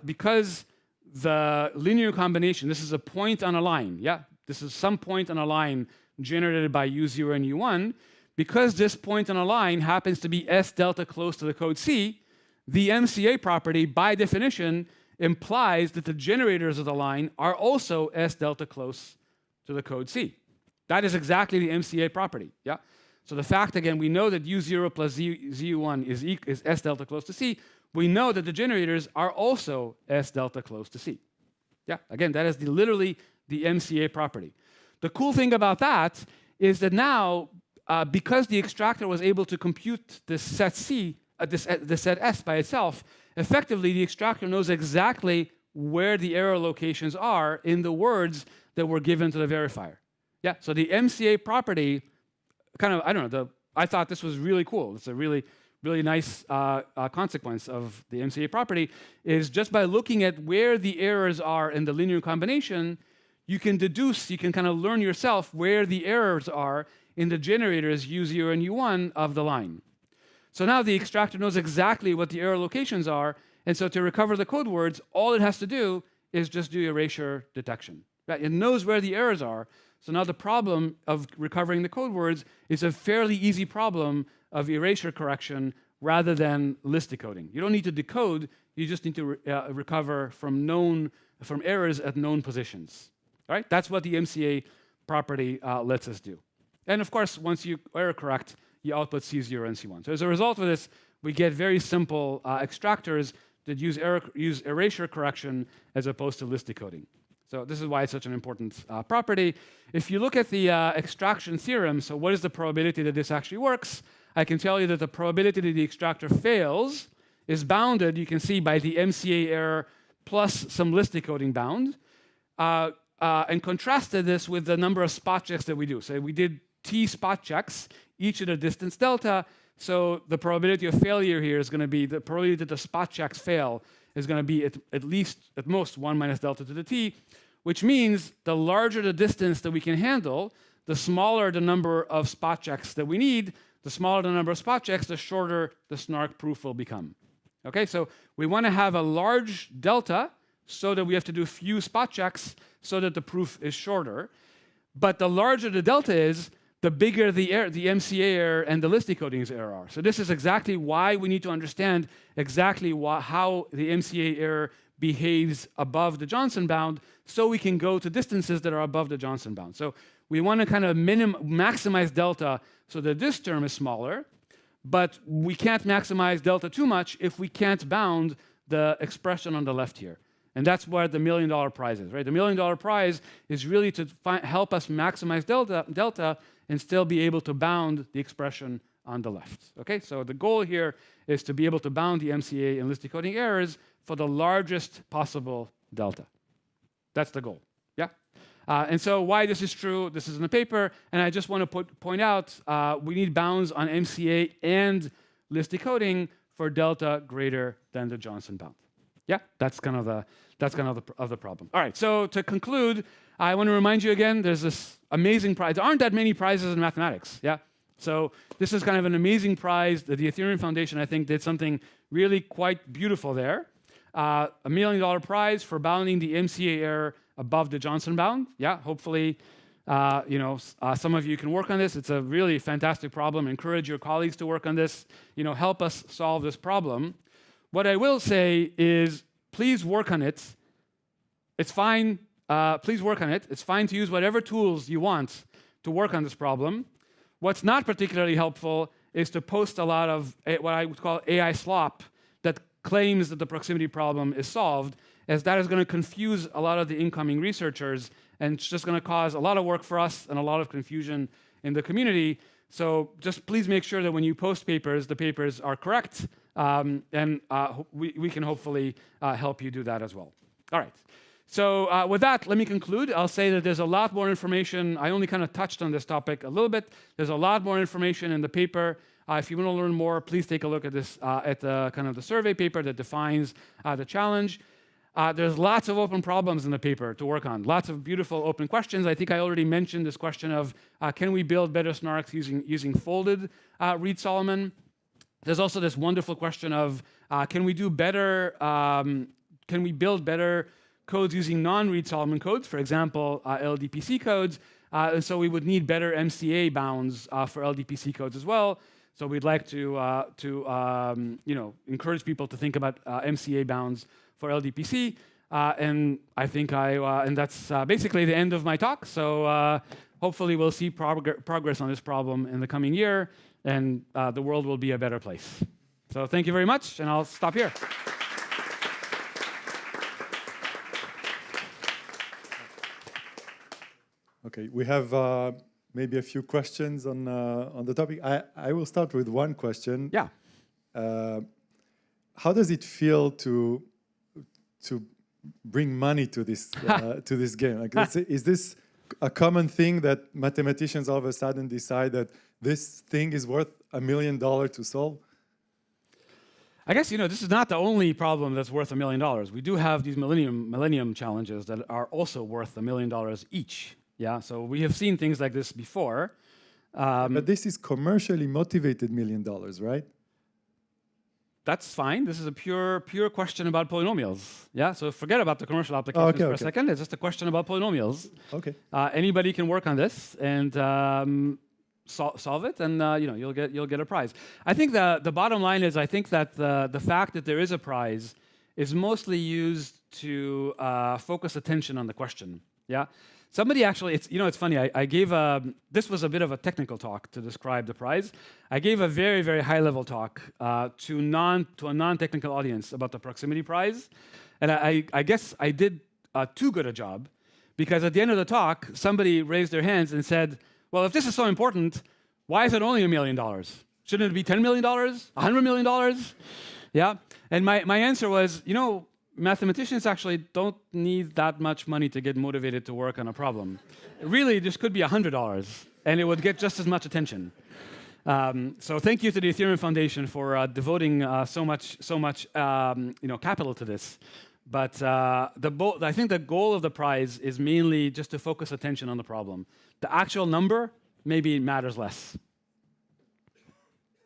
because the linear combination, this is a point on a line, yeah? This is some point on a line generated by U0 and U1. Because this point on a line happens to be S delta close to the code C, the MCA property, by definition, implies that the generators of the line are also S delta close to the code C. That is exactly the MCA property, yeah? So the fact, again, we know that U0 plus ZU1 is S delta close to C. We know that the generators are also S delta close to C. Yeah, again, that is literally the MCA property. The cool thing about that is that now, because the extractor was able to compute this set C, this set S by itself, effectively the extractor knows exactly where the error locations are in the words that were given to the verifier. Yeah, so the MCA property, kind of, I don't know, I thought this was really cool. It's a really, really nice consequence of the MCA property, is just by looking at where the errors are in the linear combination, you can deduce, you can kind of learn yourself where the errors are in the generators U0 and U1 of the line. So now the extractor knows exactly what the error locations are, And so to recover the code words, all it has to do is just do erasure detection. Right? It knows where the errors are. So now the problem of recovering the code words is a fairly easy problem of erasure correction rather than list decoding. You don't need to decode, you just need to recover from errors at known positions. All right? That's what the MCA property lets us do. And of course, once you error correct, you output C0 and C1. So as a result of this, we get very simple extractors that use erasure correction as opposed to list decoding. So this is why it's such an important property. If you look at the extraction theorem, so what is the probability that this actually works? I can tell you that the probability that the extractor fails is bounded, you can see, by the MCA error plus some list decoding bound, and contrasted this with the number of spot checks that we do. So we did T spot checks, each at a distance delta. So the probability of failure here is going to be, the probability that the spot checks fail is going to be at most 1 minus delta to the t, which means the larger the distance that we can handle, the smaller the number of spot checks that we need. The smaller the number of spot checks, the shorter the snark proof will become. Okay, so we want to have a large delta so that we have to do few spot checks so that the proof is shorter. But the larger the delta is, the bigger the MCA error and the list decoding error are. So this is exactly why we need to understand exactly how the MCA error behaves above the Johnson bound so we can go to distances that are above the Johnson bound. So we want to kind of maximize delta so that this term is smaller, but we can't maximize delta too much if we can't bound the expression on the left here. And that's where the $1 million prize is, right? The $1 million prize is really to help us maximize delta and still be able to bound the expression on the left. Okay, so the goal here is to be able to bound the MCA and list decoding errors for the largest possible delta. That's the goal. Yeah. And so why this is true, this is in the paper, and I just want to point out we need bounds on MCA and list decoding for delta greater than the Johnson bound. Yeah, that's kind of the problem. All right, so to conclude, I want to remind you again, there's this amazing prize. There aren't that many prizes in mathematics, yeah? So this is kind of an amazing prize that the Ethereum Foundation, I think, did something really quite beautiful there. $1 million prize for bounding the MCA error above the Johnson bound. Yeah, hopefully, some of you can work on this. It's a really fantastic problem. Encourage your colleagues to work on this. Help us solve this problem. What I will say is, please work on it. It's fine. Please work on it. It's fine to use whatever tools you want to work on this problem. What's not particularly helpful is to post a lot of what I would call AI slop that claims that the proximity problem is solved, as that is going to confuse a lot of the incoming researchers, and it's just going to cause a lot of work for us and a lot of confusion in the community. So just please make sure that when you post papers, the papers are correct, and we can hopefully help you do that as well. All right. So with that, let me conclude. I'll say that there's a lot more information. I only kind of touched on this topic a little bit. There's a lot more information in the paper. If you want to learn more, please take a look at this at the kind of the survey paper that defines the challenge. There's lots of open problems in the paper to work on. Lots of beautiful open questions. I think I already mentioned this question of can we build better snarks using folded Reed-Solomon? There's also this wonderful question of can we do better? Can we build better codes using non-Reed-Solomon codes, for example, LDPC codes? And so we would need better MCA bounds for LDPC codes as well. So we'd like to encourage people to think about MCA bounds for LDPC. And I think and that's basically the end of my talk. So hopefully we'll see progress on this problem in the coming year, and the world will be a better place. So thank you very much, and I'll stop here.
Okay, we have maybe a few questions on the topic. I will start with one question.
Yeah.
How does it feel to bring money to this to this game? Like, is this a common thing that mathematicians all of a sudden decide that this thing is worth $1 million to solve?
I guess this is not the only problem that's worth $1 million. We do have these millennium challenges that are also worth $1 million each. Yeah, so we have seen things like this before.
But this is commercially motivated $1 million, right?
that's fine. This is a pure question about polynomials. Yeah, so forget about the commercial applications for a second. It's just a question about polynomials.
Okay.
Anybody can work on this and solve it, and you'll get a prize. I think the bottom line is I think that the fact that there is a prize is mostly used to focus attention on the question. Yeah. Somebody actually, it's funny. I gave this was a bit of a technical talk to describe the prize. I gave a very, very high-level talk to a non-technical audience about the proximity prize, and I guess I did too good a job, because at the end of the talk, somebody raised their hands and said, "Well, if this is so important, why is it only $1 million? Shouldn't it be $10 million? $100 million?" Yeah, and my answer was, mathematicians actually don't need that much money to get motivated to work on a problem. Really, this could be $100, and it would get just as much attention. So thank you to the Ethereum Foundation for devoting so much capital to this. But I think the goal of the prize is mainly just to focus attention on the problem. The actual number maybe matters less.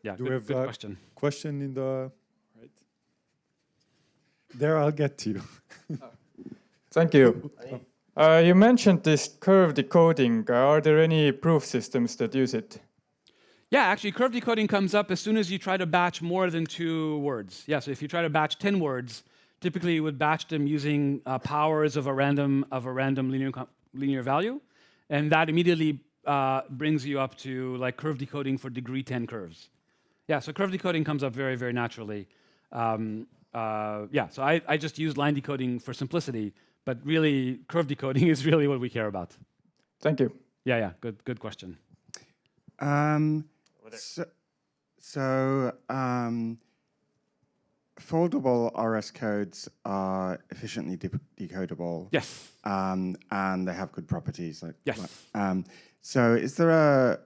Yeah, good question.
Question in the... There, I'll get to you.
Thank you. You mentioned this curve decoding. Are there any proof systems that use it?
Yeah, actually, curve decoding comes up as soon as you try to batch more than 2 words. Yeah, so if you try to batch 10 words, typically you would batch them using powers of a random linear value, and that immediately brings you up to like curve decoding for degree 10 curves. Yeah, so curve decoding comes up very, very naturally. So I just use line decoding for simplicity, but really curve decoding is really what we care about.
Thank you.
Yeah, good question.
Foldable RS codes are efficiently decodable.
Yes.
And they have good properties.
Yes.
So is there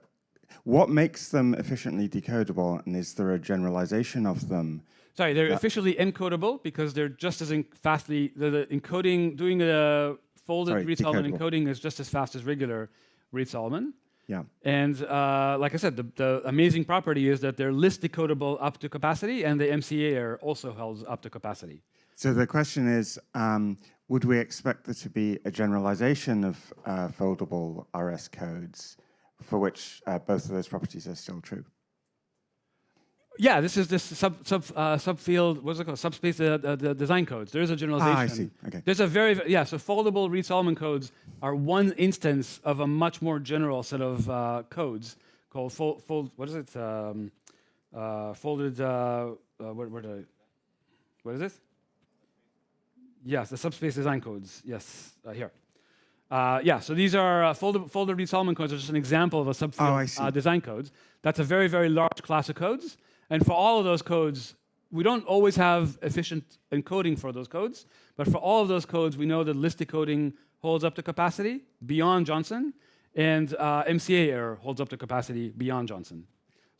what makes them efficiently decodable, and is there a generalization of them?
Sorry, they're officially encodable because they're just as fastly, the encoding, doing the folded Reed-Solomon encoding is just as fast as regular Reed-Solomon.
Yeah.
And like I said, the amazing property is that they're list decodable up to capacity, and the MCA error also holds up to capacity.
So the question is, would we expect there to be a generalization of foldable RS codes for which both of those properties are still true?
Yeah, this is this subfield, what's it called? Subspace design codes. There is a generalization.
I see. Okay.
There's so foldable Reed-Solomon codes are one instance of a much more general set of codes called what is it? Folded, what is it? Yes, the subspace design codes. Yes, here. So these are folded Reed-Solomon codes are just an example of a subfield design codes. That's a very, very large class of codes. And for all of those codes, we don't always have efficient encoding for those codes. But for all of those codes, we know that list decoding holds up to capacity beyond Johnson, and MCA error holds up to capacity beyond Johnson.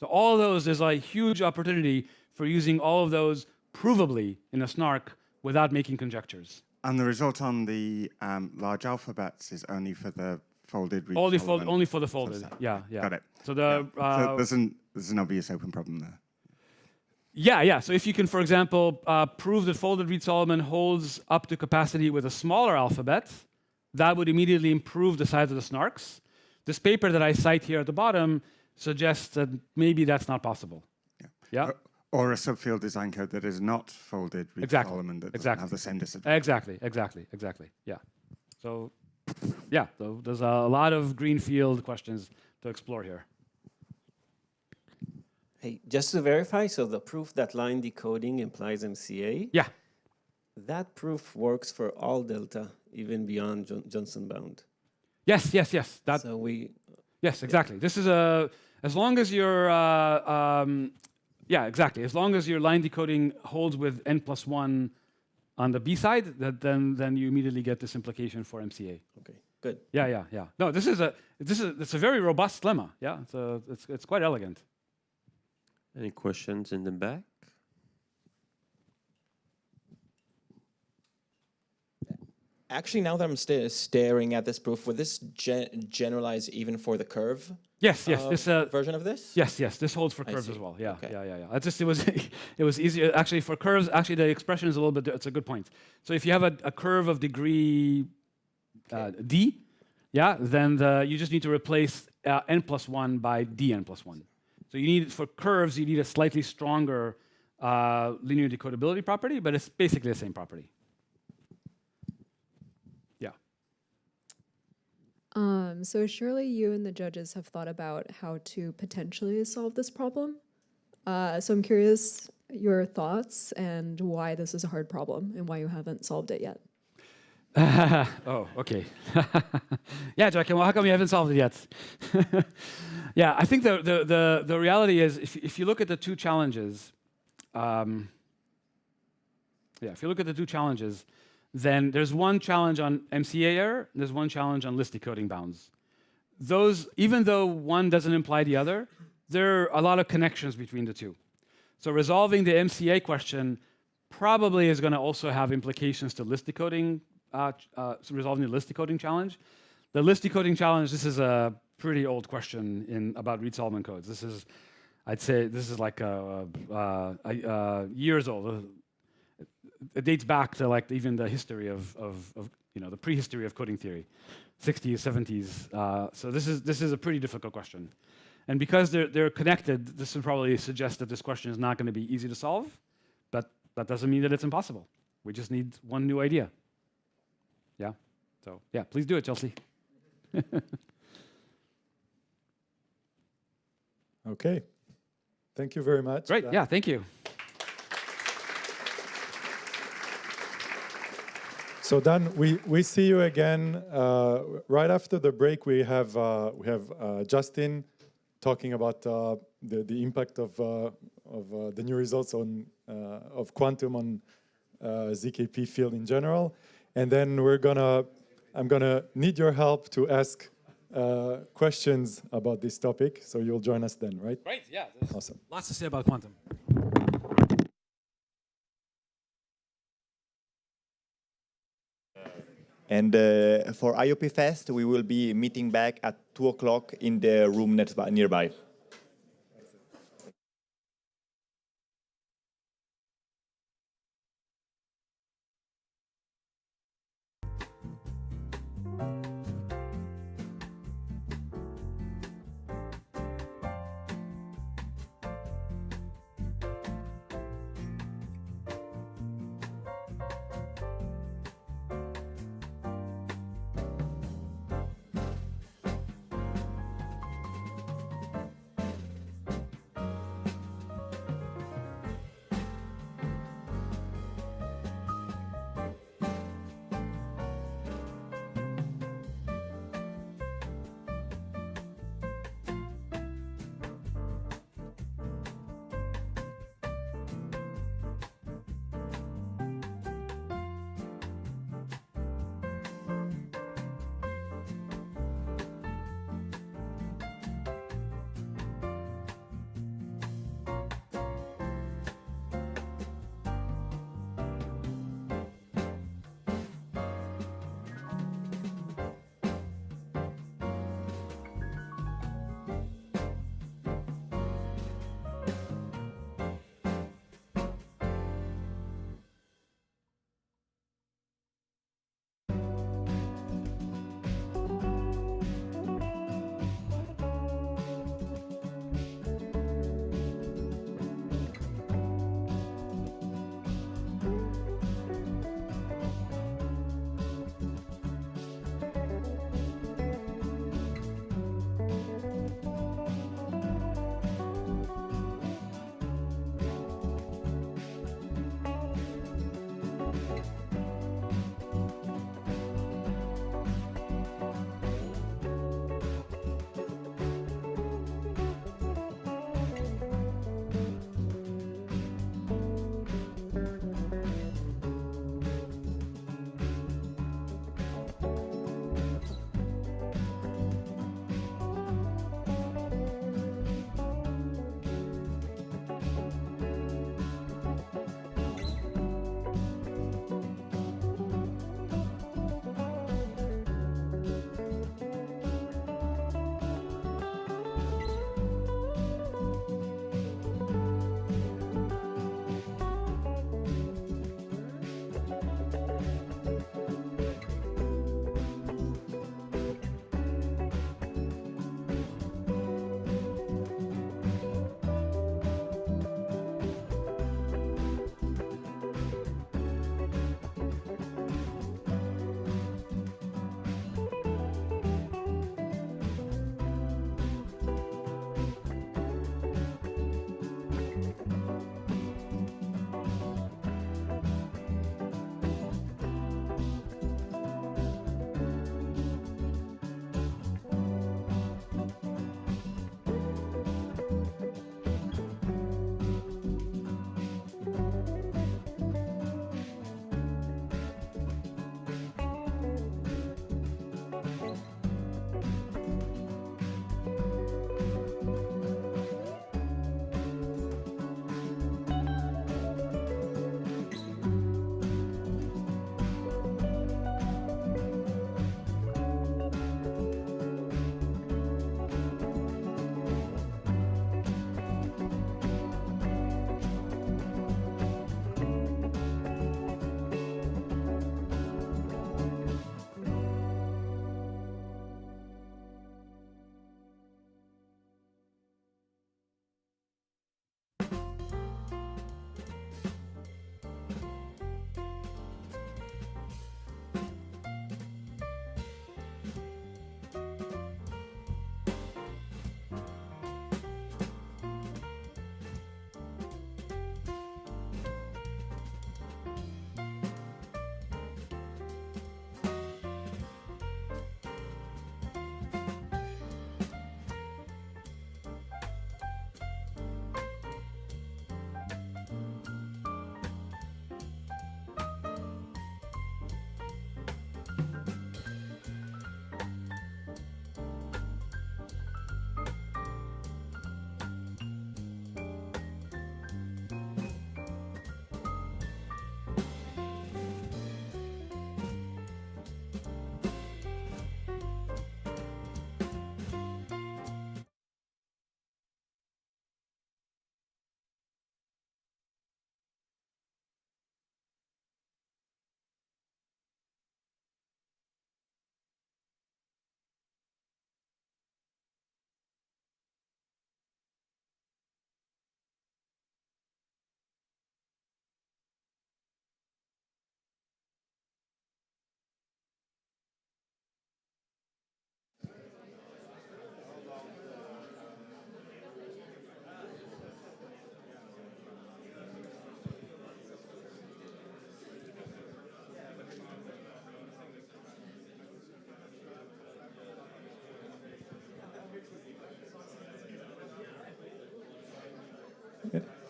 So all of those, there's a huge opportunity for using all of those provably in a snark without making conjectures.
And the result on the large alphabets is only for the folded Reed
only for the folded. Yeah.
Got it.
So
so there's an obvious open problem there.
Yeah. So if you can, for example, prove that folded Reed-Solomon holds up to capacity with a smaller alphabet, that would immediately improve the size of the snarks. This paper that I cite here at the bottom suggests that maybe that's not possible. Yeah.
Or a subfield design code that is not folded Reed-Solomon that doesn't have the same disadvantage.
Exactly. Yeah. So, yeah, there's a lot of greenfield questions to explore here.
Hey, just to verify, so the proof that line decoding implies MCA?
Yeah.
That proof works for all delta, even beyond Johnson bound.
Yes. Yes, exactly. This is as long as you're exactly. As long as your line decoding holds with n+1 on the B side, then you immediately get this implication for MCA.
Okay, good.
Yeah. No, it's a very robust lemma. Yeah, it's quite elegant.
Any questions in the back?
actually, now that I'm staring at this proof, would this generalize even for the curve?
Yes, yes. This
version of this.
Yes, yes. This holds for curves
see.
as well. Yeah,
Okay.
yeah. It was it was easier actually for curves. Actually, the expression is a little bit. It's a good point. So if you have a curve of degree d, yeah, then you just need to replace n+1 by dn+1. So you need for curves you need a slightly stronger linear decodability property, but it's basically the same property. Yeah.
So surely you and the judges have thought about how to potentially solve this problem. So I'm curious your thoughts and why this is a hard problem and why you haven't solved it yet.
Oh, okay. Yeah, Jack, well, how come you haven't solved it yet? Yeah, I think the reality is if you look at the two challenges, if you look at the two challenges, then there's one challenge on MCA error, and there's one challenge on list decoding bounds. Those, even though one doesn't imply the other, there are a lot of connections between the two. So resolving the MCA question probably is going to also have implications to list decoding, resolving the list decoding challenge. The list decoding challenge, this is a pretty old question about Reed-Solomon codes. This is, I'd say, this is like years old. It dates back to like even the history of the prehistory of coding theory, 60s, 70s. So this is a pretty difficult question. And because they're connected, this would probably suggest that this question is not going to be easy to solve, but that doesn't mean that it's impossible. We just need one new idea. Yeah. So yeah, please do it, Chelsea.
Okay. Thank you very much.
Great. Yeah, thank you.
So Dan, we see you again right after the break. We have Justin talking about the impact of the new results on of quantum on ZKP field in general, and then I'm gonna need your help to ask questions about this topic. So you'll join us then, right?
Right. Yeah.
Awesome.
Lots to say about quantum.
And for IOP Fest, we will be meeting back at 2 o'clock in the room nearby.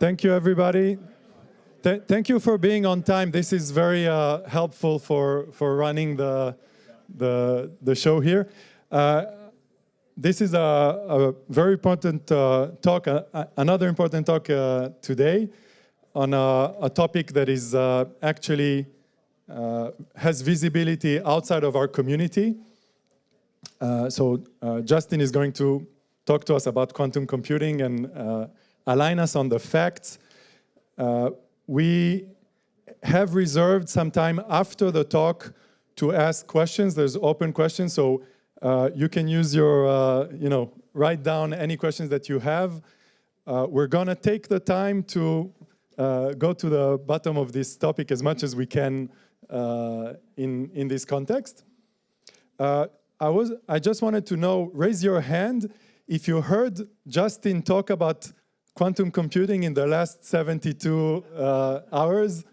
Thank you, everybody. Thank you for being on time. This is very helpful for running the show here. This is a very important talk, another important talk today on a topic that is actually has visibility outside of our community. So Justin is going to talk to us about quantum computing and align us on the facts. We have reserved some time after the talk to ask questions. There's open questions, so you can use your, write down any questions that you have. We're gonna take the time to go to the bottom of this topic as much as we can in this context. I just wanted to know, raise your hand if you heard Justin talk about quantum computing in the last 72 hours.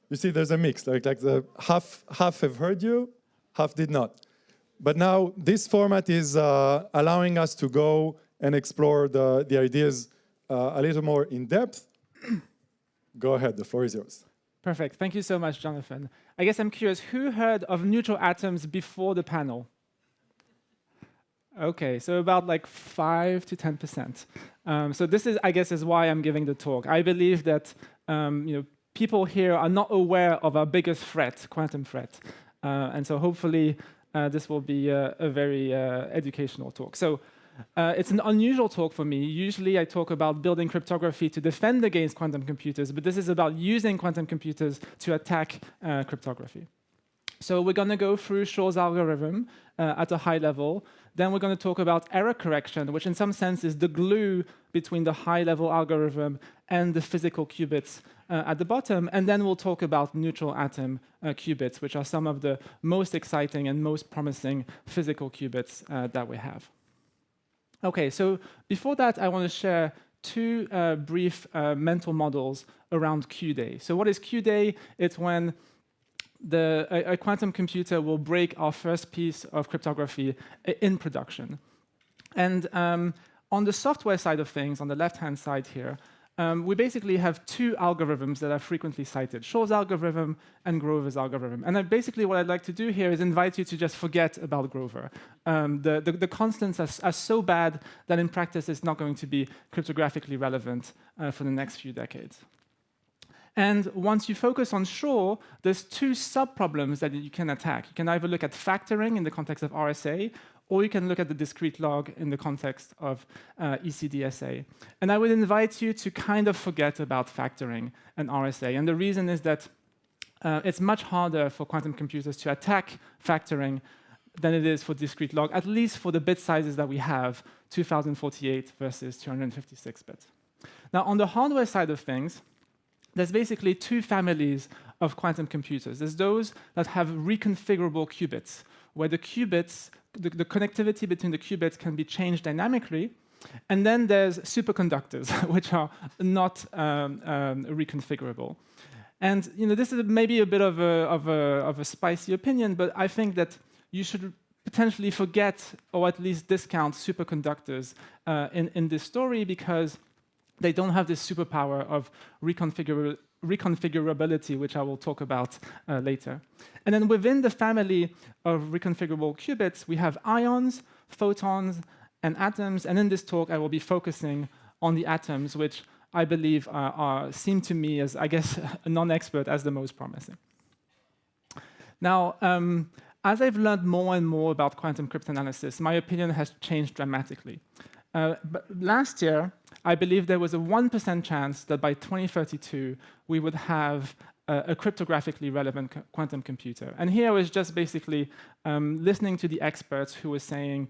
You see, there's a mix, like the half have heard you, half did not. But now this format is allowing us to go and explore the ideas a little more in depth. Go ahead, the floor is yours.
Perfect, thank you so much, Jonathan. I guess I'm curious, who heard of neutral atoms before the panel? Okay, so about like 5 to 10%. So this is, I guess, is why I'm giving the talk. I believe that people here are not aware of our biggest threat, quantum threat. And so hopefully this will be a very educational talk. So it's an unusual talk for me. Usually I talk about building cryptography to defend against quantum computers, but this is about using quantum computers to attack cryptography. So we're going to go through Shor's algorithm at a high level. Then we're going to talk about error correction, which in some sense is the glue between the high-level algorithm and the physical qubits at the bottom. And then we'll talk about neutral atom qubits, which are some of the most exciting and most promising physical qubits that we have. OK, so before that, I want to share two brief mental models around Q-Day. So what is Q-Day? It's when a quantum computer will break our first piece of cryptography in production. And on the software side of things, on the left-hand side here, we basically have two algorithms that are frequently cited, Shor's algorithm and Grover's algorithm. And basically what I'd like to do here is invite you to just forget about Grover. The constants are so bad that in practice it's not going to be cryptographically relevant for the next few decades. And once you focus on Shor, there's two sub-problems that you can attack. You can either look at factoring in the context of RSA, or you can look at the discrete log in the context of ECDSA. And I would invite you to kind of forget about factoring and RSA. And the reason is that it's much harder for quantum computers to attack factoring than it is for discrete log, at least for the bit sizes that we have, 2048 versus 256 bits. Now, on the hardware side of things, there's basically two families of quantum computers. There's those that have reconfigurable qubits, where the qubits, the connectivity between the qubits can be changed dynamically. And then there's superconductors, which are not reconfigurable. And this is maybe a bit of a spicy opinion, but I think that you should potentially forget, or at least discount, superconductors in this story, because they don't have this superpower of reconfigurability, which I will talk about later. And then within the family of reconfigurable qubits, we have ions, photons, and atoms. And in this talk, I will be focusing on the atoms, which I believe seem to me, as I guess a non-expert, as the most promising. Now, as I've learned more and more about quantum cryptanalysis, my opinion has changed dramatically. But last year, I believe there was a 1% chance that by 2032, we would have a cryptographically relevant quantum computer. And here I was just basically listening to the experts who were saying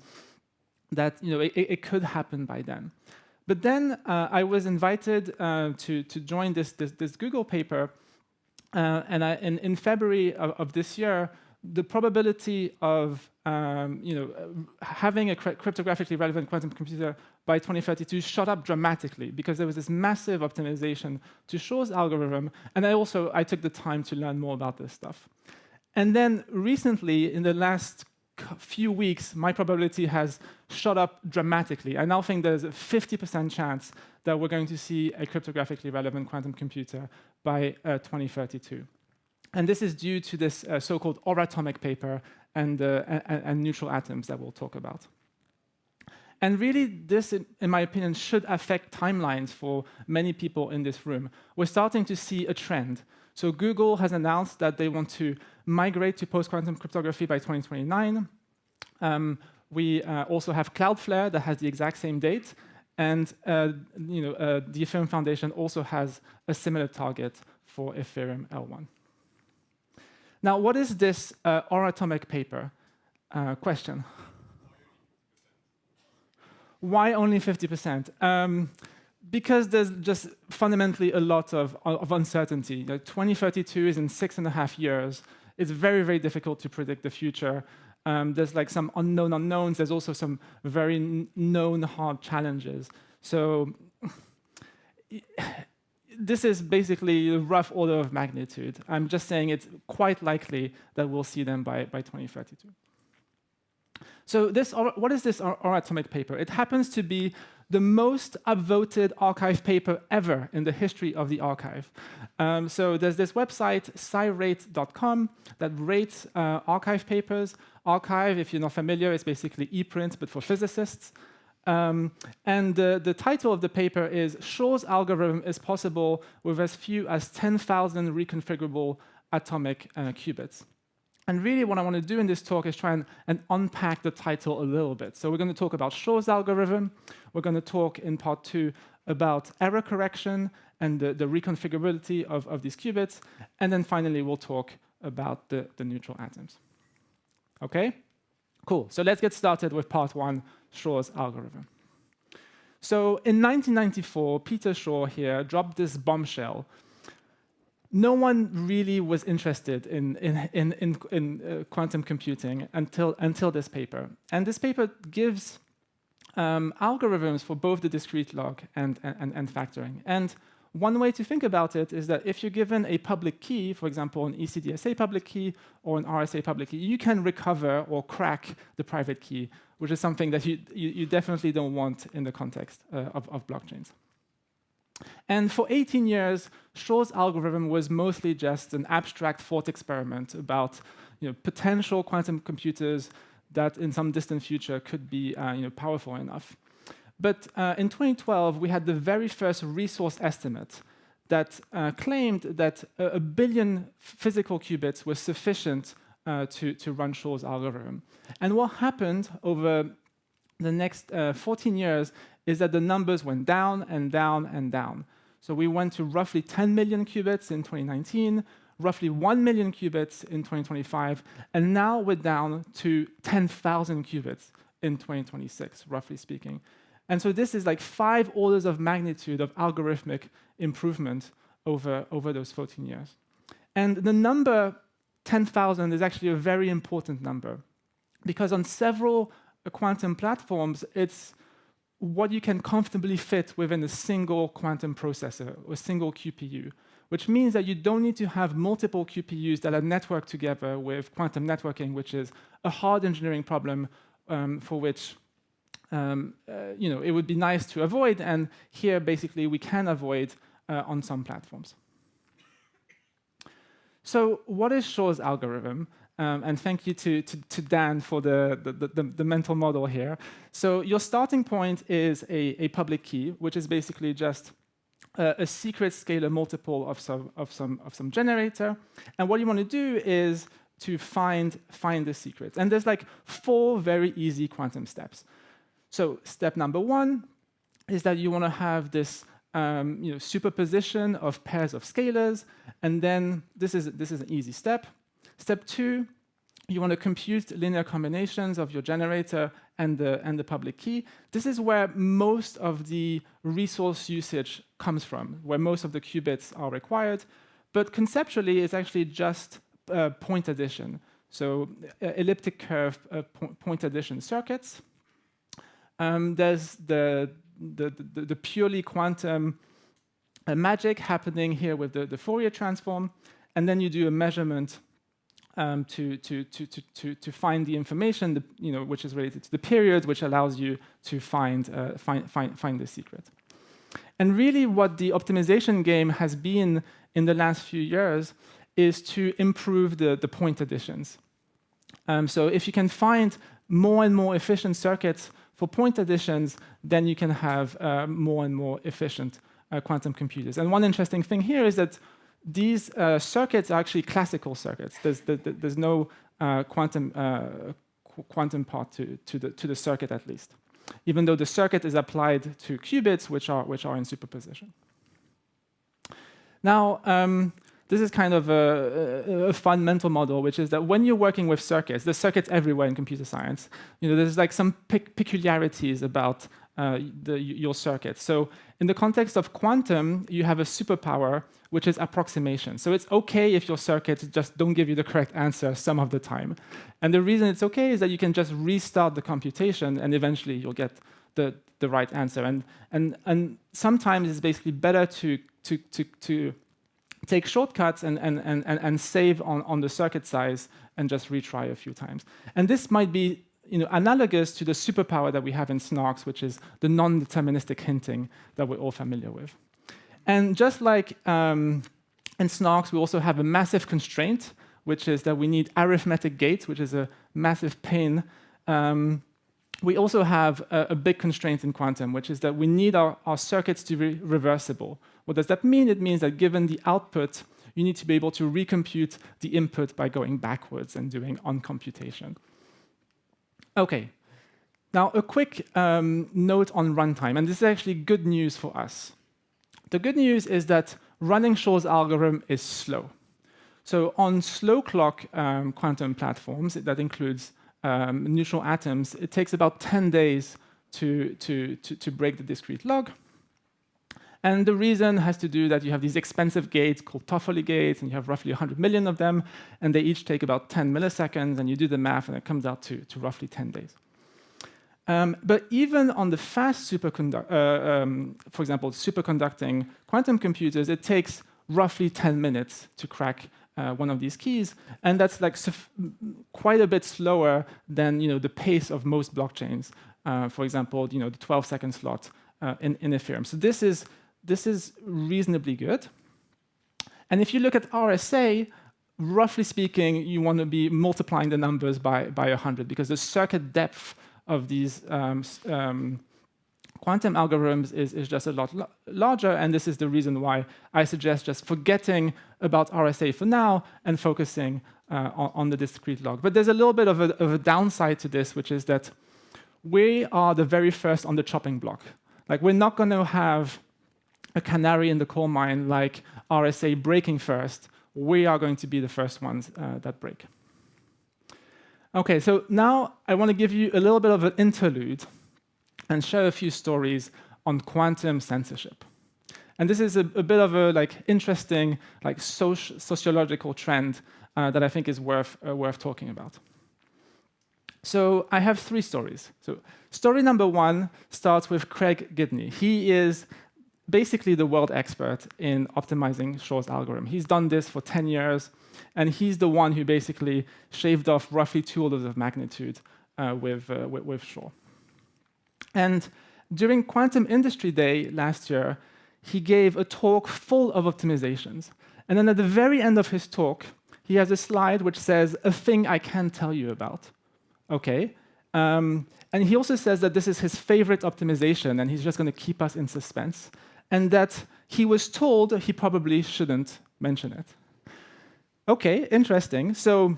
that it could happen by then. But then I was invited to join this Google paper, and in February of this year, the probability of having a cryptographically relevant quantum computer by 2032 shot up dramatically because there was this massive optimization to Shor's algorithm, and I took the time to learn more about this stuff. And then recently, in the last few weeks, my probability has shot up dramatically. I now think there's a 50% chance that we're going to see a cryptographically relevant quantum computer by 2032. And this is due to this so-called oratomic paper and neutral atoms that we'll talk about. And really, this, in my opinion, should affect timelines for many people in this room. We're starting to see a trend. So Google has announced that they want to migrate to post-quantum cryptography by 2029. We also have Cloudflare that has the exact same date. And the Ethereum Foundation also has a similar target for Ethereum L1. Now, what is this oratomic paper? Question. Why only 50%? Because there's just fundamentally a lot of uncertainty. 2032 is in 6.5 years. It's very, very difficult to predict the future. There's like some unknown unknowns. There's also some very known hard challenges. So this is basically a rough order of magnitude. I'm just saying it's quite likely that we'll see them by 2032. So what is this oratomic paper? It happens to be the most upvoted archive paper ever in the history of the archive. So there's this website, scirate.com, that rates archive papers. Archive, if you're not familiar, is basically ePrint, but for physicists. And the title of the paper is Shor's algorithm is possible with as few as 10,000 reconfigurable atomic qubits. And really what I want to do in this talk is try and unpack the title a little bit. So we're going to talk about Shor's algorithm. We're going to talk in part 2 about error correction and the reconfigurability of these qubits. And then finally, we'll talk about the neutral atoms. OK? Cool. So let's get started with part 1, Shor's algorithm. So in 1994, Peter Shor here dropped this bombshell. No one really was interested in quantum computing until this paper. And this paper gives algorithms for both the discrete log and factoring. And one way to think about it is that if you're given a public key, for example, an ECDSA public key or an RSA public key, you can recover or crack the private key, which is something that you definitely don't want in the context of blockchains. And for 18 years, Shor's algorithm was mostly just an abstract thought experiment about potential quantum computers that in some distant future could be powerful enough. But in 2012, we had the very first resource estimate that claimed that 1 billion physical qubits was sufficient to run Shor's algorithm. And what happened over the next 14 years is that the numbers went down and down and down. So we went to roughly 10 million qubits in 2019, roughly 1 million qubits in 2025, and now we're down to 10,000 qubits in 2026, roughly speaking. And so this is like 5 orders of magnitude of algorithmic improvement over those 14 years. And the number 10,000 is actually a very important number, because on several quantum platforms, it's what you can comfortably fit within a single quantum processor, or a single QPU, which means that you don't need to have multiple QPUs that are networked together with quantum networking, which is a hard engineering problem for which it would be nice to avoid. And here, basically, we can avoid on some platforms. So what is Shor's algorithm? And thank you to Dan for the mental model here. So your starting point is a public key, which is basically just a secret scalar multiple of some generator. And what you want to do is to find the secret. And there's like 4 very easy quantum steps. So step number 1 is that you want to have this superposition of pairs of scalars. And then this is an easy step. Step 2, you want to compute linear combinations of your generator and the public key. This is where most of the resource usage comes from, where most of the qubits are required. But conceptually, it's actually just point addition. So elliptic curve point addition circuits. There's the purely quantum magic happening here with the Fourier transform. And then you do a measurement to find the information, which is related to the period, which allows you to find the secret. And really, what the optimization game has been in the last few years is to improve the point additions. So if you can find more and more efficient circuits for point additions, then you can have more and more efficient quantum computers. And one interesting thing here is that these circuits are actually classical circuits. There's no quantum part to the circuit, at least, even though the circuit is applied to qubits, which are in superposition. Now, this is kind of a fun mental model, which is that when you're working with circuits, there's circuits everywhere in computer science. There's like some peculiarities about your circuit. So in the context of quantum, you have a superpower, which is approximation. So it's OK if your circuits just don't give you the correct answer some of the time. And the reason it's OK is that you can just restart the computation, and eventually you'll get the right answer. And sometimes it's basically better to take shortcuts and save on the circuit size and just retry a few times. And this might be analogous to the superpower that we have in SNARKs, which is the non-deterministic hinting that we're all familiar with. And just like in SNARKs, we also have a massive constraint, which is that we need arithmetic gates, which is a massive pain. We also have a big constraint in quantum, which is that we need our circuits to be reversible. What does that mean? It means that given the output, you need to be able to recompute the input by going backwards and doing on computation. OK, now a quick note on runtime, and this is actually good news for us. The good news is that running Shor's algorithm is slow. So on slow clock quantum platforms, that includes neutral atoms, it takes about 10 days to break the discrete log. And the reason has to do that you have these expensive gates called Toffoli gates, and you have roughly 100 million of them, and they each take about 10 milliseconds, and you do the math, and it comes out to roughly 10 days. But even on the fast for example, superconducting quantum computers, it takes roughly 10 minutes to crack one of these keys, and that's like quite a bit slower than the pace of most blockchains. For example, the 12-second slot in Ethereum. So this is reasonably good. And if you look at RSA, roughly speaking, you want to be multiplying the numbers by 100, because the circuit depth of these quantum algorithms is just a lot larger, and this is the reason why I suggest just forgetting about RSA for now and focusing on the discrete log. But there's a little bit of a downside to this, which is that we are the very first on the chopping block. Like, we're not going to have a canary in the coal mine like RSA breaking first. We are going to be the first ones that break. OK, so now I want to give you a little bit of an interlude and share a few stories on quantum censorship. And this is a bit of a interesting sociological trend that I think is worth talking about. So I have 3 stories. So story number 1 starts with Craig Gidney. He is basically the world expert in optimizing Shor's algorithm. He's done this for 10 years, and he's the one who basically shaved off roughly 2 orders of magnitude with Shor. And during Quantum Industry Day last year, he gave a talk full of optimizations. And then at the very end of his talk, he has a slide which says, "A thing I can't tell you about." OK. And he also says that this is his favorite optimization, and he's just going to keep us in suspense, and that he was told he probably shouldn't mention it. OK, interesting. So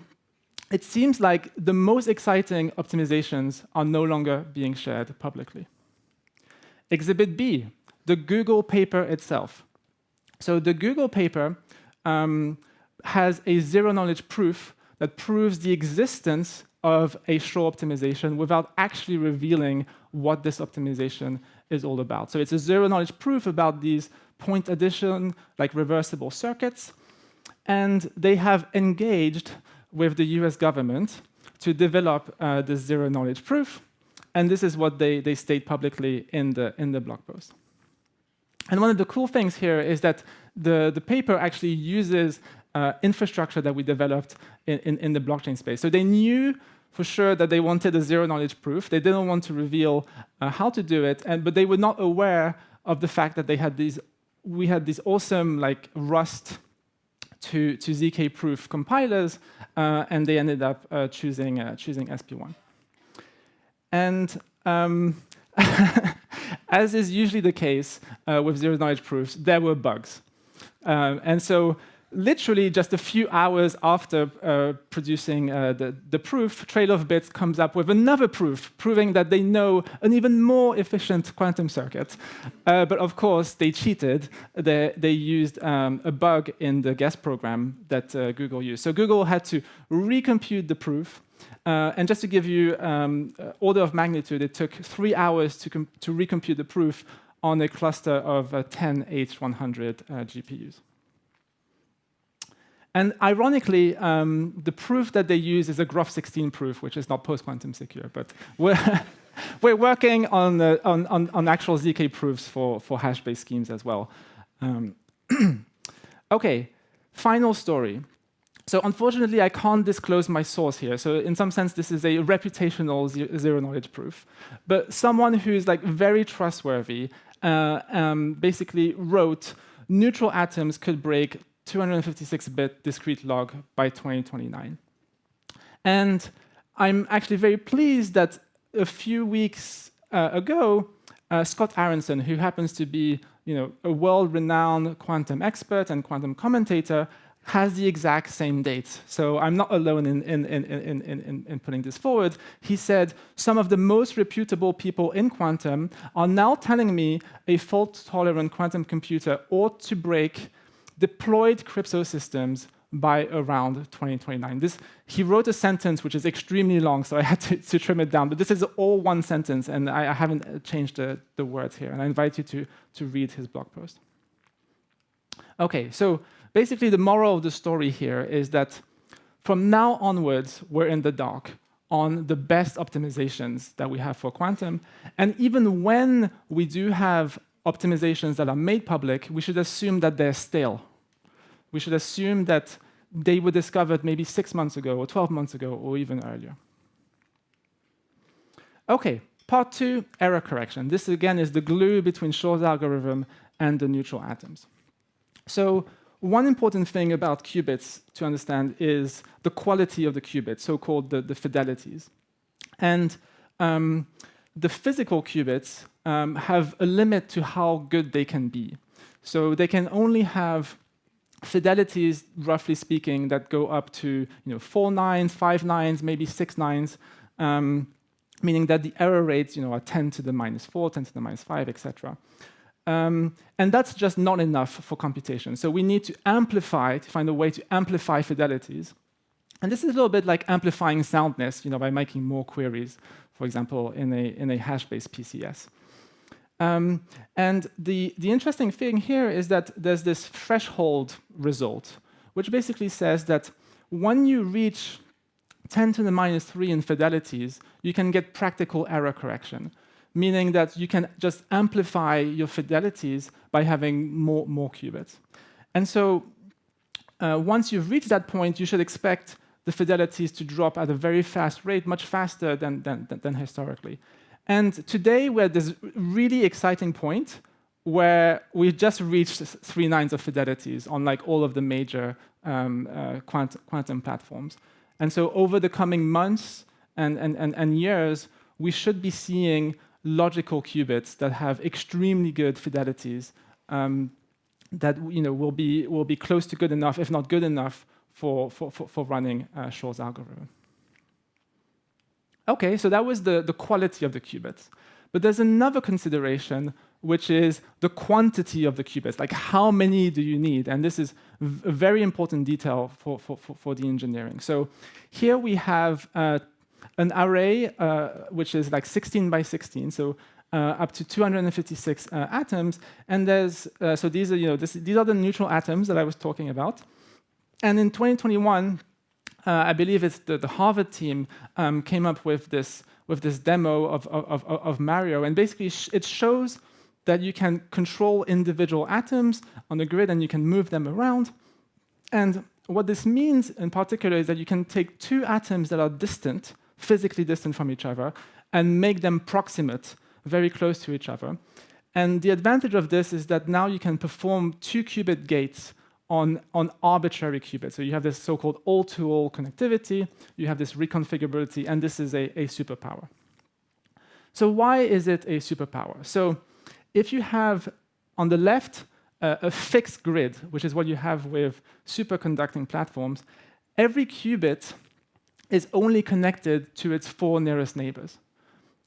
it seems like the most exciting optimizations are no longer being shared publicly. Exhibit B, the Google paper itself. So the Google paper has a zero-knowledge proof that proves the existence of a Shor optimization without actually revealing what this optimization is all about. So it's a zero-knowledge proof about these point addition, like reversible circuits. And they have engaged with the US government to develop the zero-knowledge proof. And this is what they state publicly in the blog post. And one of the cool things here is that the paper actually uses infrastructure that we developed in the blockchain space. So they knew for sure that they wanted a zero-knowledge proof. They didn't want to reveal how to do it, but they were not aware of the fact that we had these awesome like Rust to ZKProof compilers, and they ended up choosing SP1. And as is usually the case with zero-knowledge proofs, there were bugs. And so literally just a few hours after producing the proof, Trail of Bits comes up with another proof, proving that they know an even more efficient quantum circuit. But of course, they cheated. They used a bug in the guest program that Google used. So Google had to recompute the proof. And just to give you order of magnitude, it took 3 hours to recompute the proof on a cluster of 10 H100 GPUs. And ironically, the proof that they use is a Graph16 proof, which is not post-quantum secure. But we're working on actual ZK proofs for hash-based schemes as well. OK, final story. So unfortunately, I can't disclose my source here. So in some sense, this is a reputational zero-knowledge proof. But someone who's like very trustworthy basically wrote, neutral atoms could break 256-bit discrete log by 2029. And I'm actually very pleased that a few weeks ago, Scott Aronson, who happens to be a world-renowned quantum expert and quantum commentator, has the exact same date. So I'm not alone in putting this forward. He said, some of the most reputable people in quantum are now telling me a fault-tolerant quantum computer ought to break deployed crypto systems by around 2029. He wrote a sentence which is extremely long, so I had to trim it down. But this is all one sentence, and I haven't changed the words here. And I invite you to read his blog post. OK, so basically the moral of the story here is that from now onwards, we're in the dark on the best optimizations that we have for quantum. And even when we do have optimizations that are made public, we should assume that they're stale. We should assume that they were discovered maybe 6 months ago, or 12 months ago, or even earlier. OK, part 2, error correction. This, again, is the glue between Shor's algorithm and the neutral atoms. So one important thing about qubits to understand is the quality of the qubit, so-called the fidelities. And the physical qubits have a limit to how good they can be. So they can only have fidelities, roughly speaking, that go up to 4 nines, 5 nines, maybe 6 nines, meaning that the error rates are 10 to the -4, 10 to the -5, etc. And that's just not enough for computation. So we need to amplify, to find a way to amplify fidelities. And this is a little bit like amplifying soundness, by making more queries, for example, in a hash-based PCS. And the interesting thing here is that there's this threshold result, which basically says that when you reach 10 to the -3 in fidelities, you can get practical error correction, meaning that you can just amplify your fidelities by having more qubits. And so once you've reached that point, you should expect the fidelities to drop at a very fast rate, much faster than historically. And today, we're at this really exciting point where we've just reached 3 nines of fidelities on all of the major quantum platforms. And so over the coming months and years, we should be seeing logical qubits that have extremely good fidelities that will be close to good enough, if not good enough, for running Shor's algorithm. OK, so that was the quality of the qubits. But there's another consideration, which is the quantity of the qubits. Like, how many do you need? And this is a very important detail for the engineering. So here we have an array, which is like 16 by 16, so up to 256 atoms. And there's so these are the neutral atoms that I was talking about. And in 2021, I believe it's the Harvard team came up with this demo of Mario, and basically it shows that you can control individual atoms on the grid and you can move them around. And what this means in particular is that you can take two atoms that are distant, physically distant from each other, and make them proximate, very close to each other. And the advantage of this is that now you can perform 2-qubit gates on arbitrary qubits. So you have this so-called all-to-all connectivity, you have this reconfigurability, and this is a superpower. So why is it a superpower? So if you have, on the left, a fixed grid, which is what you have with superconducting platforms, every qubit is only connected to its 4 nearest neighbors.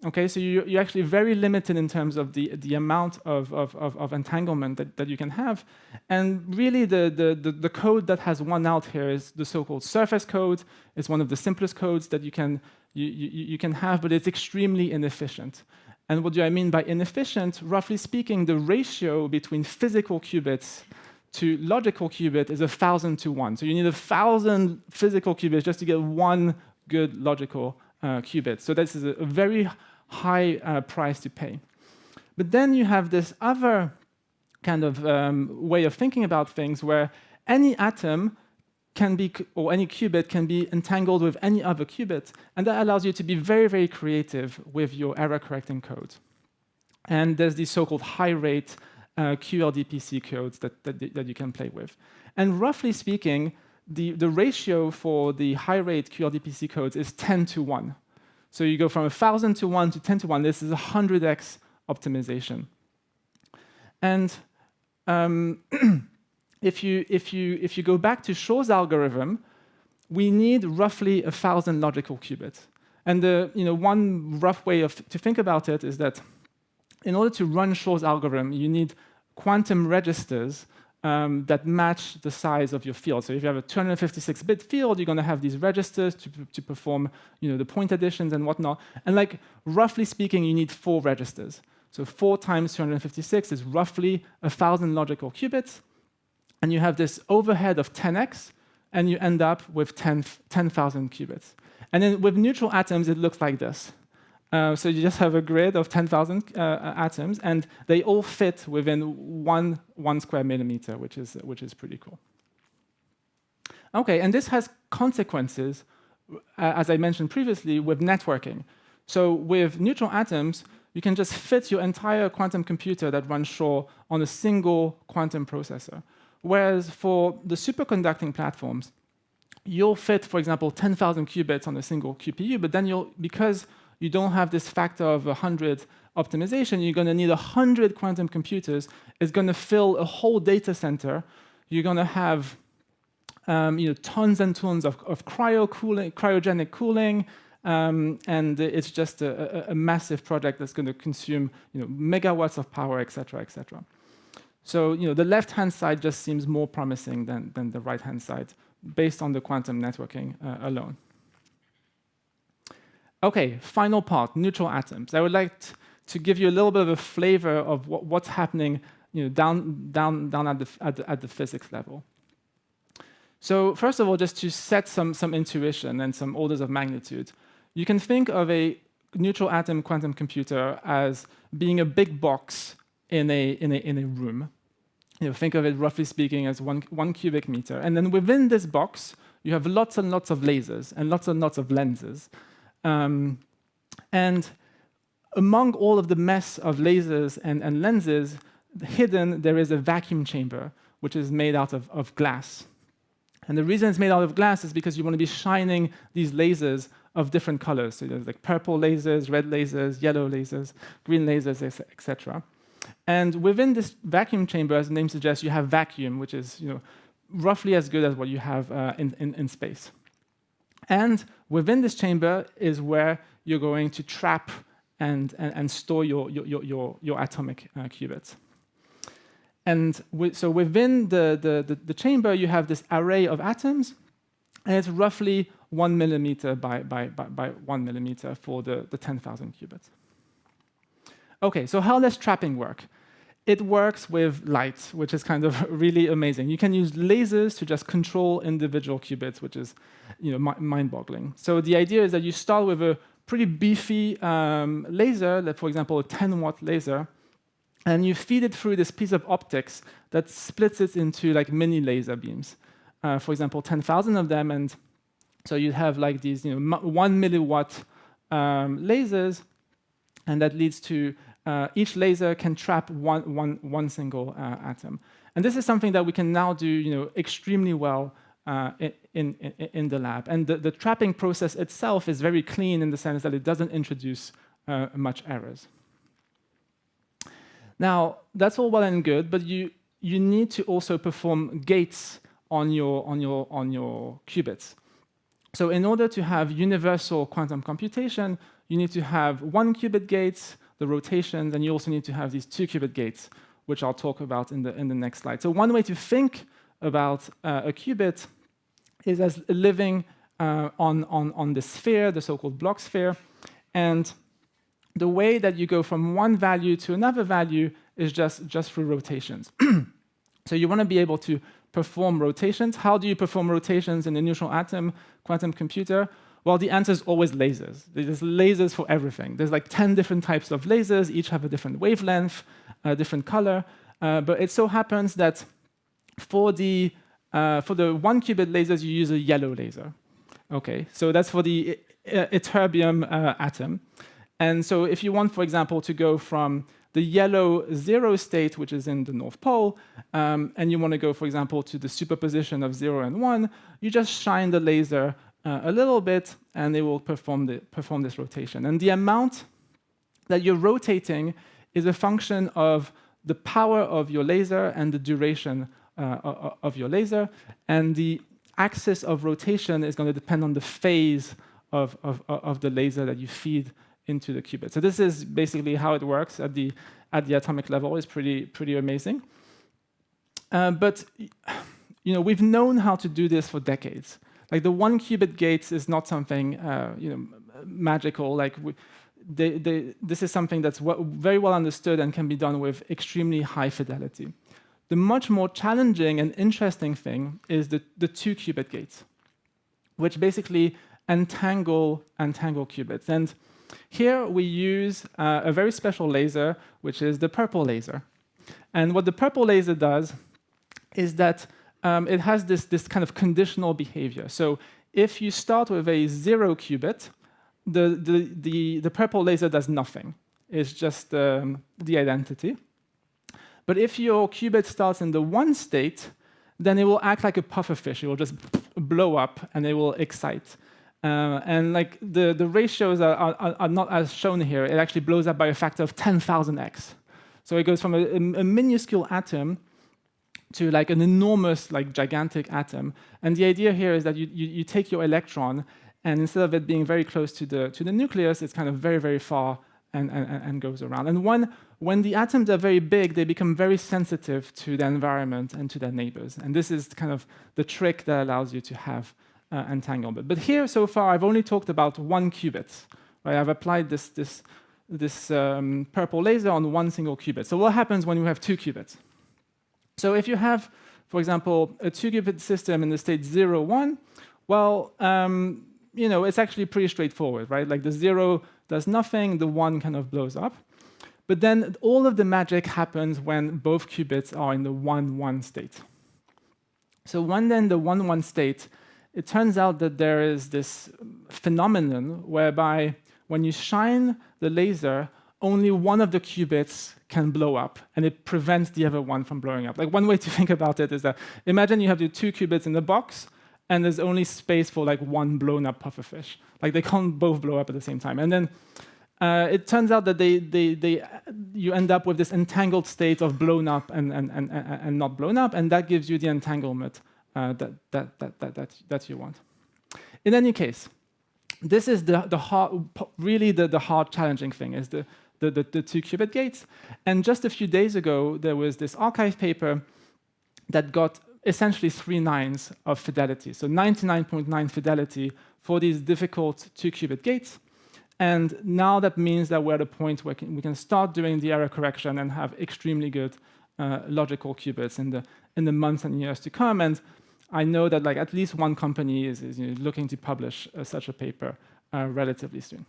Okay, so you're actually very limited in terms of the amount of entanglement that you can have. And really, the code that has won out here is the so-called surface code. It's one of the simplest codes that you can have, but it's extremely inefficient. And what do I mean by inefficient? Roughly speaking, the ratio between physical qubits to logical qubit is 1,000 to 1. So you need 1,000 physical qubits just to get one good logical qubit. So this is a very high price to pay. But then you have this other kind of way of thinking about things where any atom can be, or any qubit can be entangled with any other qubit, and that allows you to be very, very creative with your error-correcting code. And there's these so-called high-rate QLDPC codes that you can play with. And roughly speaking, the ratio for the high-rate QLDPC codes is 10 to 1. So you go from 1,000 to 1 to 10 to 1. This is 100x optimization. And if you go back to Shor's algorithm, we need roughly 1,000 logical qubits. And one rough way to think about it is that in order to run Shor's algorithm, you need quantum registers that match the size of your field. So if you have a 256-bit field, you're going to have these registers to perform the point additions and whatnot. And roughly speaking, you need 4 registers. So 4 times 256 is roughly 1,000 logical qubits. And you have this overhead of 10x, and you end up with 10,000 qubits. And then with neutral atoms, it looks like this. So you just have a grid of 10,000 atoms, and they all fit within one square millimeter, which is pretty cool. Okay, and this has consequences, as I mentioned previously, with networking. So with neutral atoms, you can just fit your entire quantum computer that runs Shor on a single quantum processor. Whereas for the superconducting platforms, you'll fit, for example, 10,000 qubits on a single QPU, but then because you don't have this factor of 100 optimization, you're going to need 100 quantum computers. It's going to fill a whole data center. You're going to have tons and tons of cryogenic cooling, and it's just a massive project that's going to consume megawatts of power, et cetera, et cetera. So the left-hand side just seems more promising than the right-hand side, based on the quantum networking alone. Okay, final part, neutral atoms. I would like to give you a little bit of a flavor of what's happening down at the physics level. So first of all, just to set some intuition and some orders of magnitude, you can think of a neutral atom quantum computer as being a big box in a room. Think of it, roughly speaking, as one cubic meter. And then within this box, you have lots and lots of lasers and lots of lenses. And among all of the mess of lasers and lenses, hidden, there is a vacuum chamber, which is made out of glass. And the reason it's made out of glass is because you want to be shining these lasers of different colors. So there's purple lasers, red lasers, yellow lasers, green lasers, etc. And within this vacuum chamber, as the name suggests, you have vacuum, which is roughly as good as what you have in space. And within this chamber is where you're going to trap and store your atomic qubits. And so within the chamber, you have this array of atoms, and it's roughly 1 millimeter by 1 millimeter for the 10,000 qubits. Okay, so how does trapping work? It works with light, which is kind of really amazing. You can use lasers to just control individual qubits, which is mind-boggling. So the idea is that you start with a pretty beefy laser, like for example, a 10-watt laser, and you feed it through this piece of optics that splits it into mini laser beams. for example, 10,000 of them, and so you'd have like these 1 milliwatt lasers, and that leads to each laser can trap one single atom. And this is something that we can now do extremely well in the lab. And the trapping process itself is very clean in the sense that it doesn't introduce much errors. Now, that's all well and good, but you need to also perform gates on your qubits. So in order to have universal quantum computation, you need to have 1 qubit gates, the rotations, and you also need to have these 2 qubit gates, which I'll talk about in the next slide. So one way to think about a qubit is as living on the sphere, the so-called block sphere, and the way that you go from one value to another value is just through rotations. So you want to be able to perform rotations. How do you perform rotations in a neutral atom quantum computer? Well, the answer is always lasers. There's lasers for everything. There's like 10 different types of lasers. Each have a different wavelength, a different color. But it so happens that for the 1 qubit lasers, you use a yellow laser. Okay, so that's for the ytterbium atom. And so if you want, for example, to go from the yellow 0 state, which is in the North Pole, and you want to go, for example, to the superposition of 0 and 1, you just shine the laser a little bit, and it will perform this rotation. And the amount that you're rotating is a function of the power of your laser and the duration of your laser. And the axis of rotation is going to depend on the phase of the laser that you feed into the qubit. So this is basically how it works at the atomic level. It's pretty amazing. But we've known how to do this for decades. Like the 1 qubit gates is not something magical. Like this is something that's very well understood and can be done with extremely high fidelity. The much more challenging and interesting thing is the 2 qubit gates, which basically entangle qubits. And here we use a very special laser, which is the purple laser. And what the purple laser does is that it has this kind of conditional behavior. So if you start with a 0 qubit, the purple laser does nothing. It's just the identity. But if your qubit starts in the 1 state, then it will act like a pufferfish. It will just blow up, and it will excite. And like the ratios are not as shown here. It actually blows up by a factor of 10,000x. So it goes from a minuscule atom to like an enormous, like gigantic atom. And the idea here is that you take your electron, and instead of it being very close to the nucleus, it's kind of very, very far and goes around. And when the atoms are very big, they become very sensitive to the environment and to their neighbors. And this is kind of the trick that allows you to have entanglement. But here, so far, I've only talked about 1 qubit. Right? I've applied this purple laser on 1 single qubit. So what happens when you have 2 qubits? So if you have, for example, a 2 qubit system in the state 0, 1, well, it's actually pretty straightforward, right? Like the 0 does nothing, the 1 kind of blows up. But then all of the magic happens when both qubits are in the 1, 1 state. So when then the 1, 1 state, it turns out that there is this phenomenon whereby when you shine the laser, only one of the qubits can blow up, and it prevents the other one from blowing up. Like one way to think about it is that imagine you have the 2 qubits in the box, and there's only space for like 1 blown up pufferfish. Like they can't both blow up at the same time. And then it turns out that you end up with this entangled state of blown up and not blown up, and that gives you the entanglement that you want. In any case, this is the hard, challenging thing is the 2 qubit gates. And just a few days ago, there was this archive paper that got essentially 3 nines of fidelity, so 99.9 fidelity for these difficult 2 qubit gates. And now that means that we're at a point where we can start doing the error correction and have extremely good logical qubits in the months and years to come. And I know that like at least one company is looking to publish such a paper relatively soon.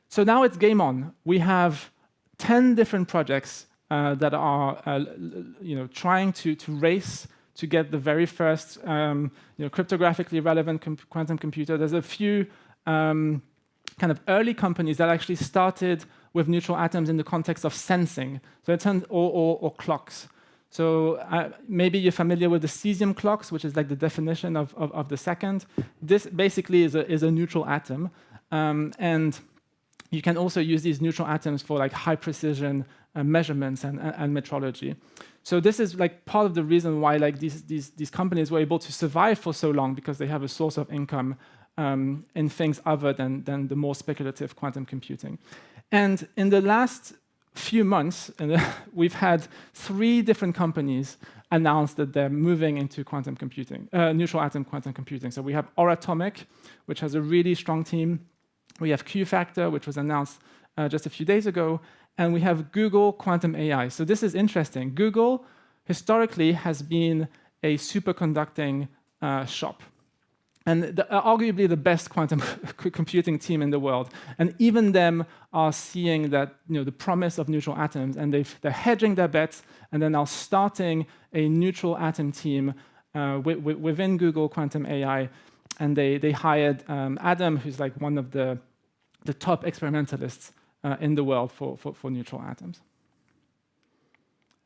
So now it's game on. We have 10 different projects that are trying to race to get the very first cryptographically relevant quantum computer. There's a few kind of early companies that actually started with neutral atoms in the context of sensing, so it turns or clocks. So maybe you're familiar with the cesium clocks, which is like the definition of the second. This basically is a neutral atom, and you can also use these neutral atoms for like high precision measurements and metrology. So this is like part of the reason why like these companies were able to survive for so long, because they have a source of income in things other than the more speculative quantum computing. And in the last few months, we've had 3 different companies announce that they're moving into quantum computing, neutral atom quantum computing. So we have Oratomic, which has a really strong team. We have Q-Factor, which was announced just a few days ago. And we have Google Quantum AI. So this is interesting. Google historically has been a superconducting shop, and arguably the best quantum computing team in the world. And even them are seeing that the promise of neutral atoms, and they're hedging their bets, and they're now starting a neutral atom team within Google Quantum AI. And they hired Adam, who's like one of the top experimentalists in the world for neutral atoms.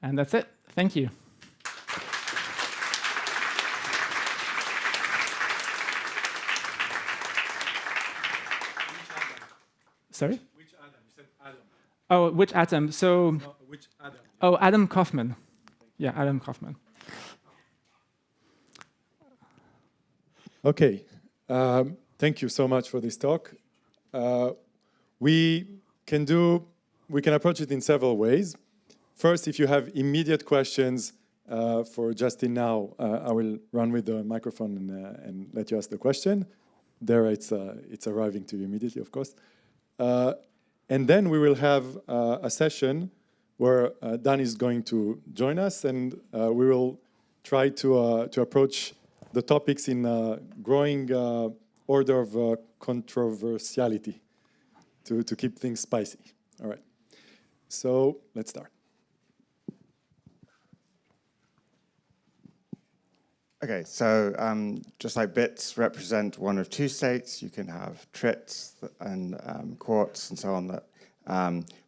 And that's it. Thank you. Sorry?
Which atom? You said atom.
Oh, which atom? So.
No, which atom?
Oh, Adam Kaufman. Yeah, Adam Kaufman.
Okay. Thank you so much for this talk. We can approach it in several ways. First, if you have immediate questions for Justin now, I will run with the microphone and let you ask the question. There, it's arriving to you immediately, of course. And then we will have a session where Dan is going to join us, and we will try to approach the topics in a growing order of controversiality to keep things spicy. All right. So let's start.
Okay, so just like bits represent one of 2 states, you can have trits and quarts and so on that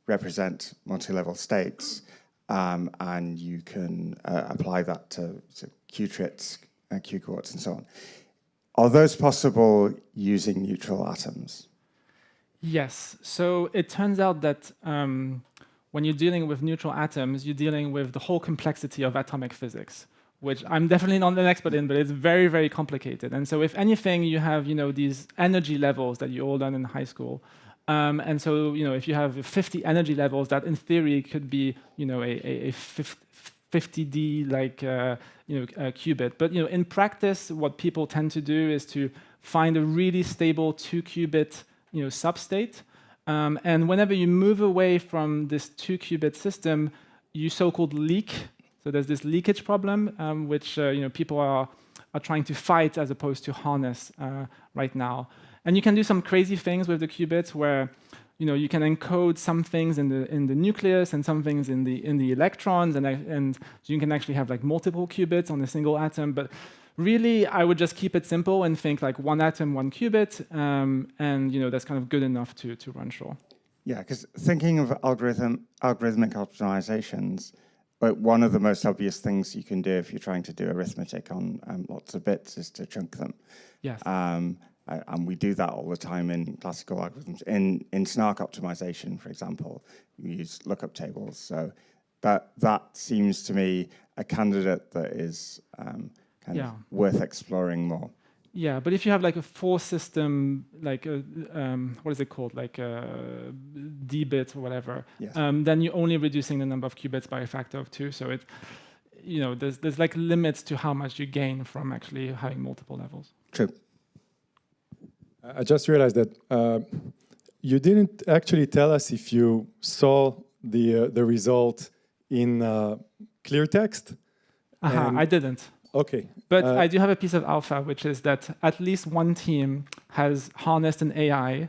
represent multi-level states, and you can apply that to Q-trits, Q-quarts, and so on. Are those possible using neutral atoms?
Yes. So it turns out that when you're dealing with neutral atoms, you're dealing with the whole complexity of atomic physics, which I'm definitely not an expert in, but it's very, very complicated. And so if anything, you have these energy levels that you all learn in high school. And so if you have 50 energy levels, that in theory could be a 50D like qubit. But in practice, what people tend to do is to find a really stable 2-qubit substate. And whenever you move away from this 2-qubit system, you so-called leak. So there's this leakage problem, which people are trying to fight as opposed to harness right now. And you can do some crazy things with the qubits, where you can encode some things in the nucleus and some things in the electrons, and so you can actually have like multiple qubits on a single atom. But really, I would just keep it simple and think like 1 atom, 1 qubit, and that's kind of good enough to run Shor.
Yeah, because thinking of algorithmic optimizations, but one of the most obvious things you can do if you're trying to do arithmetic on lots of bits is to chunk them.
Yes.
And we do that all the time in classical algorithms. In snark optimization, for example, we use lookup tables. So that seems to me a candidate that is kind of worth exploring more.
Yeah, but if you have like a 4-system, like what is it called, like a D-bit or whatever,
yes.
Then you're only reducing the number of qubits by a factor of 2. So it, there's like limits to how much you gain from actually having multiple levels.
True.
I just realized that you didn't actually tell us if you saw the result in clear text.
I didn't.
Okay.
But I do have a piece of alpha, which is that at least one team has harnessed an AI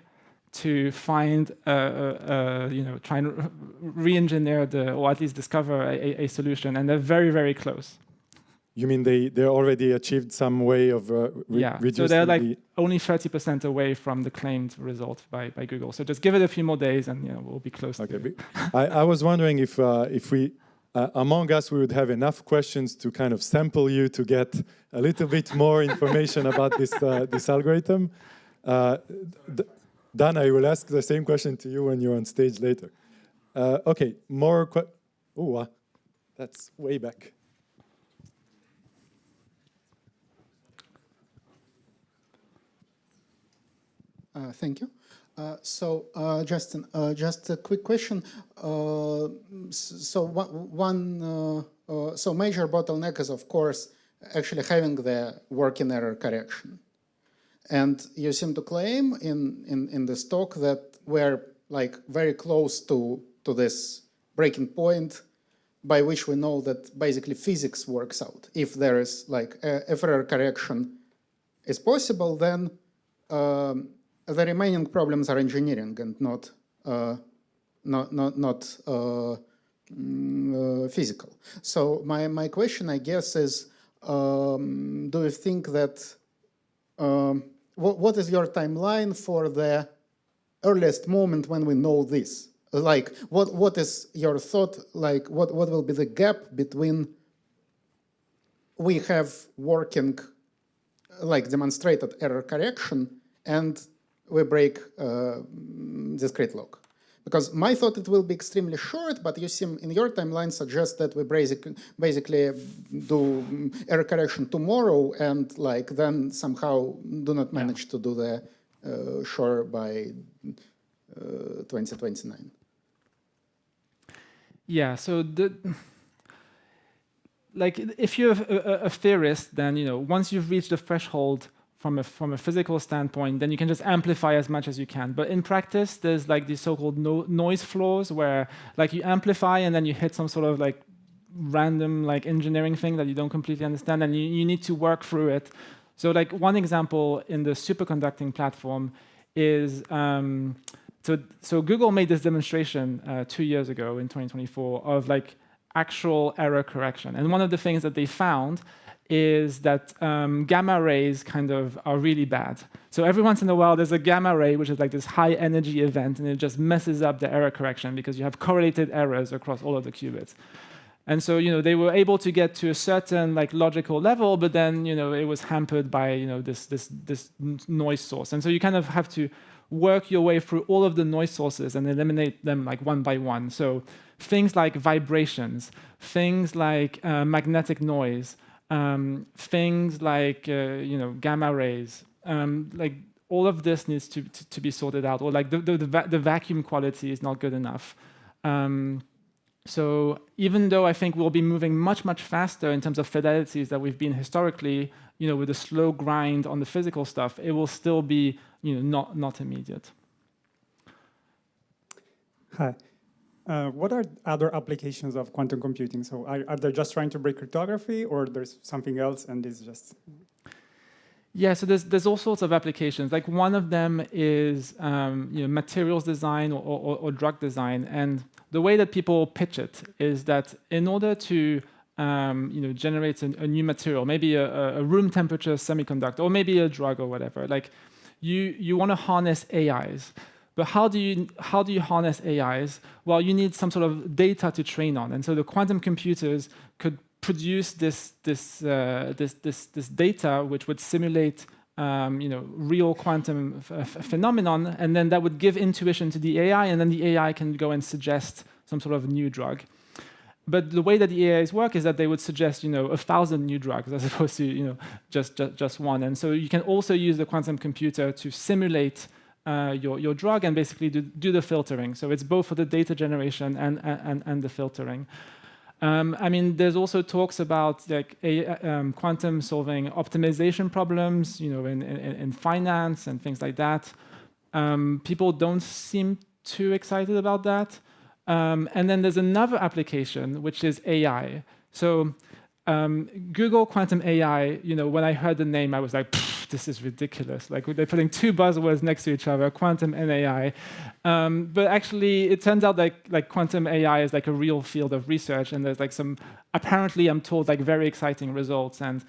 to find, try and re-engineer or at least discover a solution, and they're very, very close.
You mean they already achieved some way of reducing?
So they're like only 30% away from the claimed result by Google. So just give it a few more days, and we'll be close.
Okay. I was wondering if we among us we would have enough questions to kind of sample you to get a little bit more information about this algorithm. Dan, I will ask the same question to you when you're on stage later. Okay, more that's way back.
Thank you. Justin, just a quick question. So major bottleneck is, of course, actually having the working error correction. And you seem to claim in this talk that we're like very close to this breaking point by which we know that basically physics works out. If there is like if error correction is possible, then the remaining problems are engineering and not physical. So my question, I guess, is do you think that what is your timeline for the earliest moment when we know this? Like, what is your thought? Like, what will be the gap between we have working, like demonstrated error correction, and we break discrete log? Because my thought it will be extremely short, but you seem in your timeline suggest that we basically do error correction tomorrow and like then somehow do not manage to do the sure by 2029.
Yeah, so if you're a theorist, then once you've reached the threshold from a physical standpoint, then you can just amplify as much as you can. But in practice, there's like these so-called noise floors where like you amplify and then you hit some sort of like random like engineering thing that you don't completely understand, and you need to work through it. So like one example in the superconducting platform is so Google made this demonstration 2 years ago in 2024 of like actual error correction, and one of the things that they found is that gamma rays kind of are really bad. So every once in a while, there's a gamma ray, which is like this high energy event, and it just messes up the error correction because you have correlated errors across all of the qubits. And so, they were able to get to a certain like logical level, but then, it was hampered by, this noise source. And so you kind of have to work your way through all of the noise sources and eliminate them like one by one. So things like vibrations, things like magnetic noise, things like gamma rays, like all of this needs to be sorted out, or like the vacuum quality is not good enough. So even though I think we'll be moving much faster in terms of fidelities that we've been historically, with a slow grind on the physical stuff, it will still be not immediate.
Hi. What are other applications of quantum computing? So are they just trying to break cryptography, or there's something else and it's just...
Yeah, so there's all sorts of applications. Like one of them is materials design or drug design. And the way that people pitch it is that in order to generate a new material, maybe a room temperature semiconductor, or maybe a drug or whatever, like you want to harness AIs. But how do you harness AIs? Well, you need some sort of data to train on, and so the quantum computers could produce this data which would simulate real quantum phenomenon, and then that would give intuition to the AI, and then the AI can go and suggest some sort of new drug. But the way that the AIs work is that they would suggest 1,000 new drugs as opposed to just one, and so you can also use the quantum computer to simulate your drug and basically do the filtering. So it's both for the data generation and the filtering. I mean, there's also talks about like quantum solving optimization problems, in finance and things like that. People don't seem too excited about that. And then there's another application, which is AI. So Google Quantum AI, when I heard the name, I was like, this is ridiculous. Like they're putting two buzzwords next to each other, quantum and AI. But actually, it turns out like quantum AI is like a real field of research, and there's like some, apparently I'm told, like very exciting results. And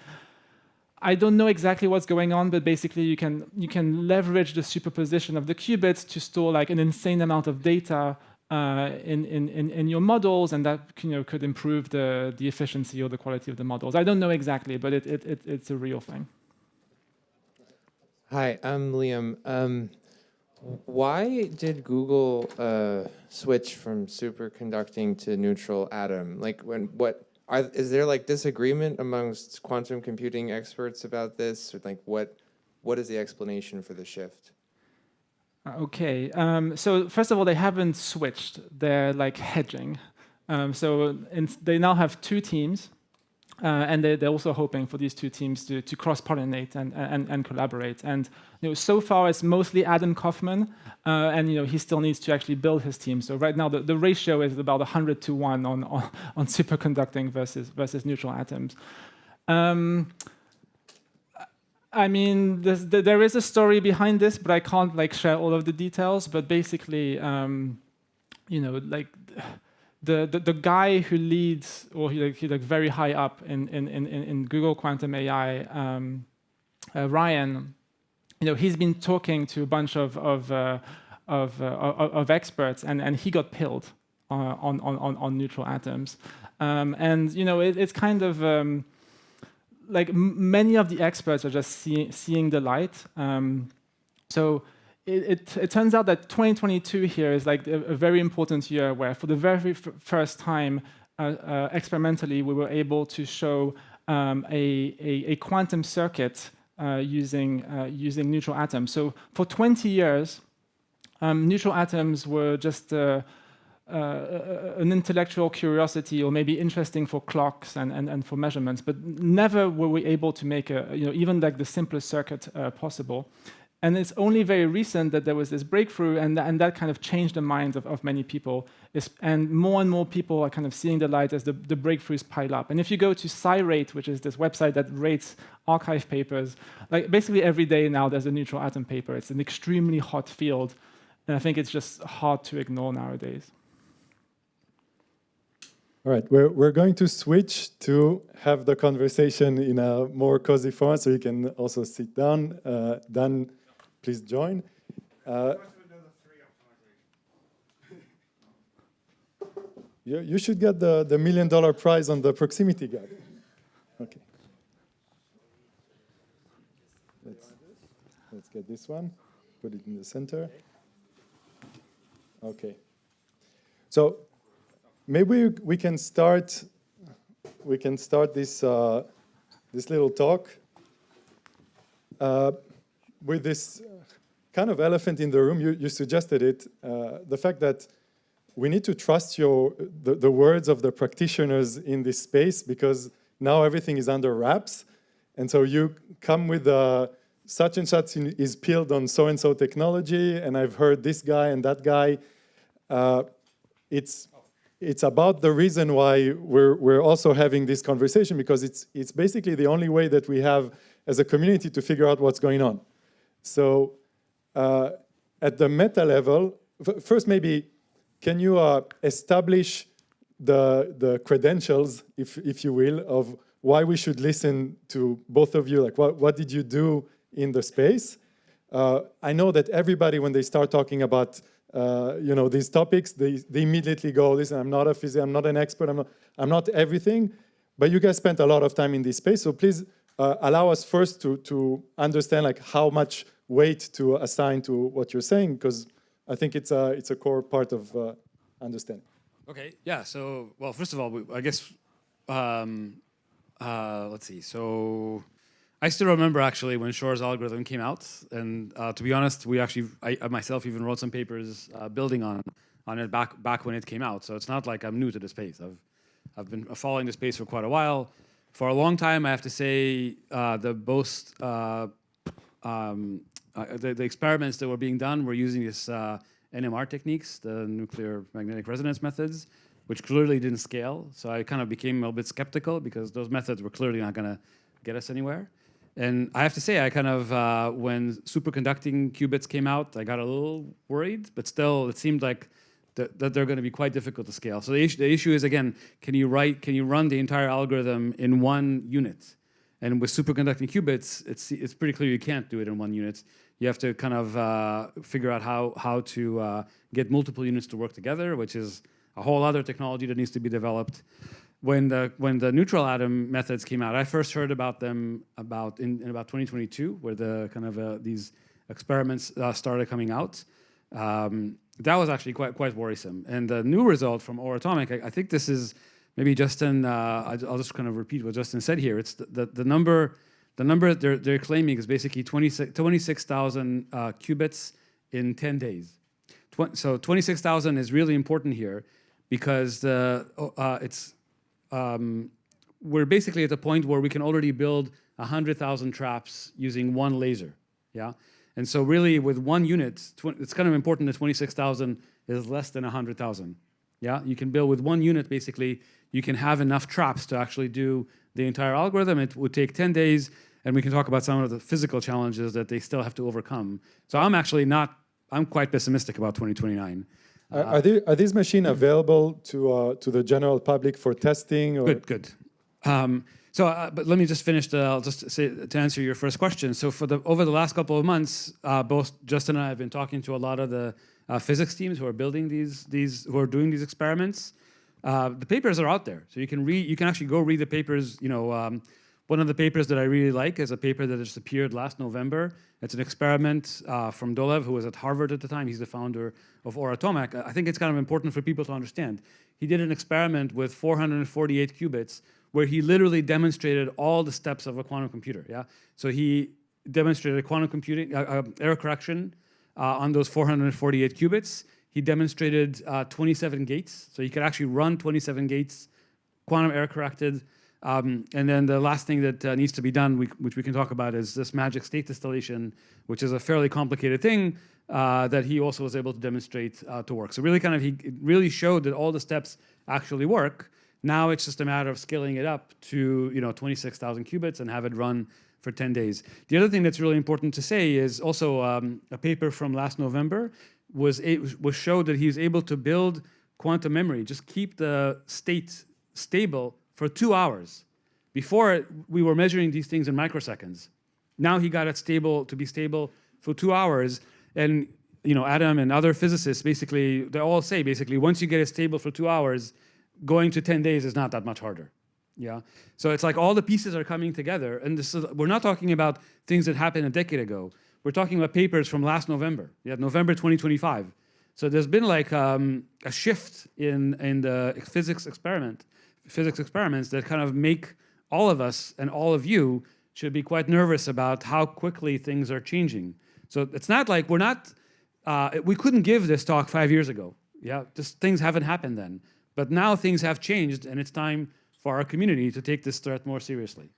I don't know exactly what's going on, but basically you can leverage the superposition of the qubits to store like an insane amount of data in your models, and that could improve the efficiency or the quality of the models. I don't know exactly, but it's a real thing.
Hi, I'm Liam. Why did Google switch from superconducting to neutral atom? Like, is there like disagreement amongst quantum computing experts about this? Or like, what is the explanation for the shift?
Okay, so first of all, they haven't switched. They're like hedging. They now have two teams, and they're also hoping for these two teams to cross-pollinate and collaborate. And so far, it's mostly Adam Kaufman, and he still needs to actually build his team. So right now, the ratio is about 100 to 1 on superconducting versus neutral atoms. I mean, there is a story behind this, but I can't like share all of the details. But basically, like the guy who leads, or he's like very high up in Google Quantum AI, Ryan, he's been talking to a bunch of experts, and he got pilled on neutral atoms, and it's kind of. Like many of the experts are just seeing the light. So it turns out that 2022 here is like a very important year where for the very first time experimentally we were able to show a quantum circuit using neutral atoms. So for 20 years, neutral atoms were just an intellectual curiosity, or maybe interesting for clocks and for measurements, but never were we able to make even like the simplest circuit possible. And it's only very recent that there was this breakthrough, and that kind of changed the minds of many people. And more people are kind of seeing the light as the breakthroughs pile up. And if you go to SciRate, which is this website that rates archive papers, like basically every day now there's a neutral atom paper. It's an extremely hot field, and I think it's just hard to ignore nowadays.
All right, we're going to switch to have the conversation in a more cozy format, so you can also sit down. Dan, please join. You should get the $1 million prize on the proximity gap. Okay. Let's get this one. Put it in the center. Okay. So maybe we can start. We can start this this little talk with this kind of elephant in the room. You suggested it. The fact that we need to trust the words of the practitioners in this space, because now everything is under wraps, and so you come with such and such is peeled on so and so technology, and I've heard this guy and that guy. It's about the reason why we're also having this conversation, because it's basically the only way that we have as a community to figure out what's going on. So at the meta level, first maybe can you establish the credentials, if you will, of why we should listen to both of you? Like what did you do in the space? I know that everybody, when they start talking about these topics, they immediately go, listen, I'm not a physicist, I'm not an expert, I'm not everything, but you guys spent a lot of time in this space, so please allow us first to understand like how much weight to assign to what you're saying, because I think it's a core part of understanding.
Okay, yeah, so, well, first of all, I guess, let's see, so I still remember actually when Shor's algorithm came out, and to be honest, I myself even wrote some papers building on it back when it came out. So it's not like I'm new to the space. I've been following the space for quite a while. For a long time, I have to say, the experiments that were being done were using this NMR techniques, the nuclear magnetic resonance methods, which clearly didn't scale. So I kind of became a little bit skeptical, because those methods were clearly not going to get us anywhere. And I have to say, I kind of, when superconducting qubits came out, I got a little worried, but still it seemed like that they're going to be quite difficult to scale. So the issue is, again, can you run the entire algorithm in 1 unit? And with superconducting qubits, it's pretty clear you can't do it in 1 unit. You have to kind of figure out how to get multiple units to work together, which is a whole other technology that needs to be developed. When the neutral atom methods came out, I first heard about them in about 2022, where the kind of these experiments started coming out. That was actually quite worrisome. And the new result from Or Atomic, I think this is maybe Justin. I'll just kind of repeat what Justin said here. It's the number they're claiming is basically 26,000 qubits in 10 days. So 26,000 is really important here because we're basically at the point where we can already build 100,000 traps using 1 laser. Yeah. And so really with 1 unit, it's kind of important that 26,000 is less than 100,000. Yeah, you can build with 1 unit, basically, you can have enough traps to actually do the entire algorithm. It would take 10 days, and we can talk about some of the physical challenges that they still have to overcome. So I'm quite pessimistic about 2029.
Are these machines available to the general public for testing? Or?
Good. But let me just finish. I'll just say to answer your first question. So over the last couple of months, both Justin and I have been talking to a lot of the physics teams who are building who are doing these experiments. The papers are out there, so you can read. You can actually go read the papers. One of the papers that I really like is a paper that just appeared last November. It's an experiment from Dolev, who was at Harvard at the time. He's the founder of Or Atomic. I think it's kind of important for people to understand. He did an experiment with 448 qubits, where he literally demonstrated all the steps of a quantum computer. Yeah, so he demonstrated quantum computing, error correction on those 448 qubits. He demonstrated 27 gates, so you could actually run 27 gates, quantum error corrected. And then the last thing that needs to be done, which we can talk about, is this magic state distillation, which is a fairly complicated thing that he also was able to demonstrate to work. So really, he really showed that all the steps actually work. Now it's just a matter of scaling it up to 26,000 qubits and have it run for 10 days. The other thing that's really important to say is also a paper from last November showed that he was able to build quantum memory, just keep the state stable for 2 hours. Before we were measuring these things in microseconds. Now he got it to be stable for 2 hours. And Adam and other physicists they all say once you get it stable for 2 hours, going to 10 days is not that much harder. Yeah. So it's like all the pieces are coming together. And we're not talking about things that happened a decade ago. We're talking about papers from last November. Yeah, November 2025. So there's been like a shift in the physics experiments that kind of make all of us and all of you should be quite nervous about how quickly things are changing. So it's not like we couldn't give this talk 5 years ago. Yeah, just things haven't happened then. But now things have changed, and it's time for our community to take this threat more seriously.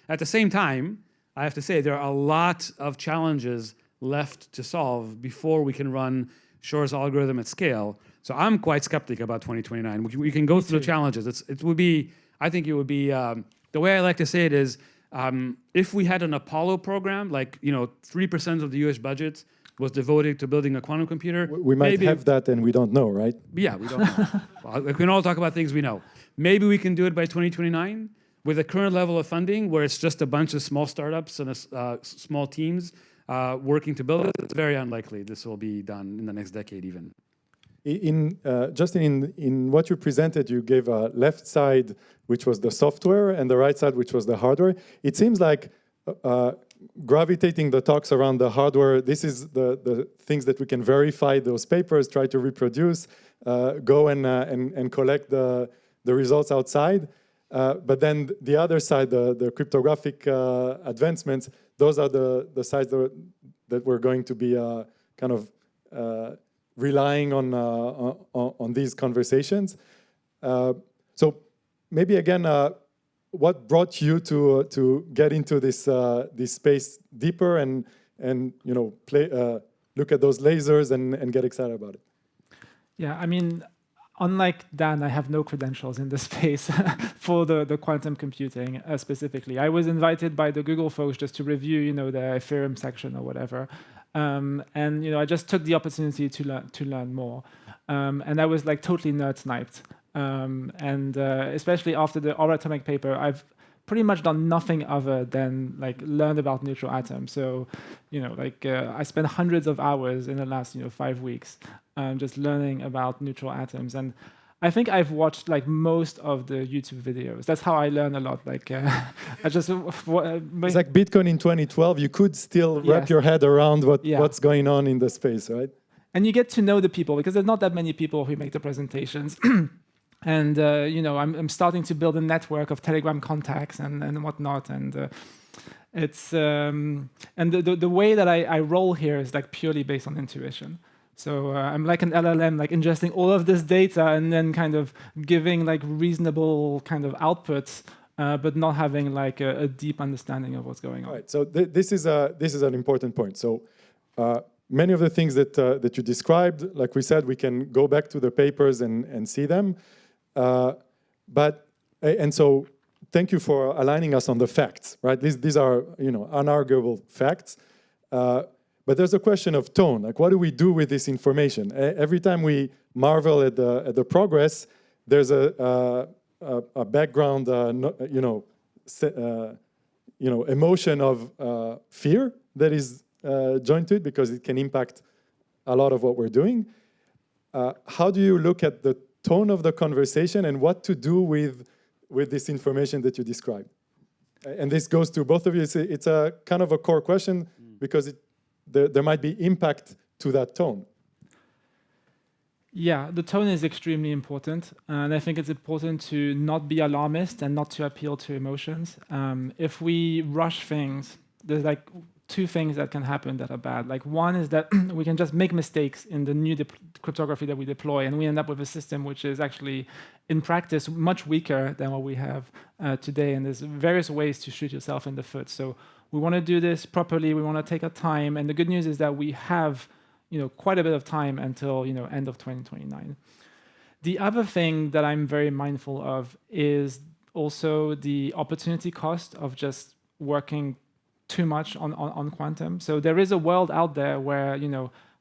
At the same time, I have to say there are a lot of challenges left to solve before we can run Shor's algorithm at scale. So I'm quite skeptic about 2029. We can go through the challenges. I think it would be, the way I like to say it is, if we had an Apollo program, 3% of the US budget was devoted to building a quantum computer.
We might have that and we don't know, right?
Yeah, we don't know. Well, we can all talk about things we know. Maybe we can do it by 2029 with the current level of funding where it's just a bunch of small startups and small teams working to build it. It's very unlikely this will be done in the next decade even.
Justin, in what you presented, you gave a left side, which was the software, and the right side, which was the hardware. It seems like gravitating the talks around the hardware, this is the things that we can verify those papers, try to reproduce, go and collect the results outside. But then the other side, the cryptographic advancements, those are the sides that we're going to be kind of relying on these conversations. So maybe again, what brought you to get into this space deeper and look at those lasers and get excited about it?
Yeah, I mean, unlike Dan, I have no credentials in this space for the quantum computing specifically. I was invited by the Google folks just to review, the Ethereum section or whatever, and I just took the opportunity to learn more, and I was like totally nerd sniped, and especially after the Atomic paper, I've pretty much done nothing other than like learn about neutral atoms. So, I spent hundreds of hours in the last 5 weeks just learning about neutral atoms. And I think I've watched like most of the YouTube videos. That's how I learn a lot. Like I just
it's like Bitcoin in 2012. You could still wrap your head around what's going on in the space, right?
And you get to know the people because there's not that many people who make the presentations. And I'm starting to build a network of Telegram contacts and whatnot, and it's and the way that I roll here is like purely based on intuition. So I'm like an LLM, like ingesting all of this data and then kind of giving like reasonable kind of outputs, but not having like a deep understanding of what's going on.
All right. So this is an important point. So many of the things that you described, like we said, we can go back to the papers and see them. So thank you for aligning us on the facts, right? These are, unarguable facts. But there's a question of tone. Like, what do we do with this information? Every time we marvel at the progress, there's a background, emotion of fear that is joined to it because it can impact a lot of what we're doing. How do you look at the tone of the conversation and what to do with this information that you described? And this goes to both of you. It's a kind of a core question because there might be impact to that tone.
Yeah, the tone is extremely important. And I think it's important to not be alarmist and not to appeal to emotions. If we rush things, there's like two things that can happen that are bad. Like one is that we can just make mistakes in the new cryptography that we deploy, and we end up with a system which is actually, in practice, much weaker than what we have today. And there's various ways to shoot yourself in the foot. So we want to do this properly. We want to take our time. And the good news is that we have, quite a bit of time until, end of 2029. The other thing that I'm very mindful of is also the opportunity cost of just working too much on quantum. So there is a world out there where,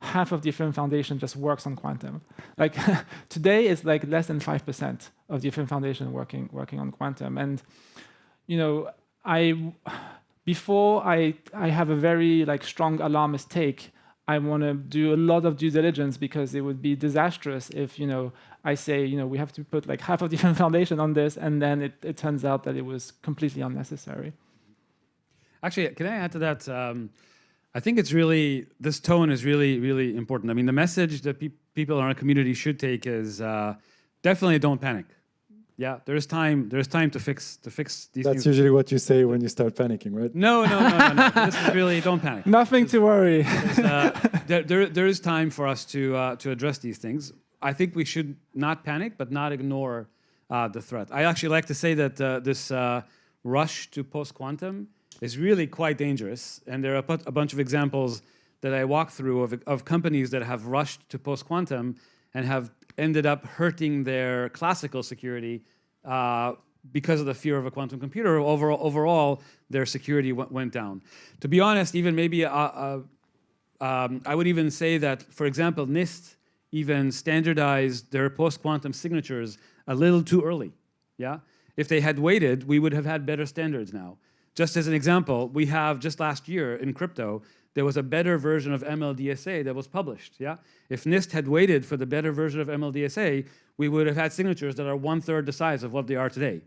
half of the Ethereum Foundation just works on quantum. Like today it's like less than 5% of the Ethereum Foundation working on quantum. And, before I have a very like strong alarmist take, I want to do a lot of due diligence because it would be disastrous if, I say, we have to put like half of the Ethereum Foundation on this, and then it turns out that it was completely unnecessary.
Actually, can I add to that? I think this tone is really, really important. I mean, the message that people in our community should take is definitely don't panic. Yeah, there's time to fix these.
That's usually what you say when you start panicking, right?
No. This is really don't panic.
Nothing to worry.
There is time for us to address these things. I think we should not panic, but not ignore the threat. I actually like to say that this rush to post-quantum is really quite dangerous. And there are a bunch of examples that I walk through of companies that have rushed to post-quantum and have ended up hurting their classical security because of the fear of a quantum computer. Overall, their security went down. To be honest, even maybe I would even say that, for example, NIST even standardized their post-quantum signatures a little too early. Yeah, if they had waited, we would have had better standards now. Just as an example, we have just last year in crypto, there was a better version of MLDSA that was published. Yeah, if NIST had waited for the better version of MLDSA, we would have had signatures that are 1/3 the size of what they are today.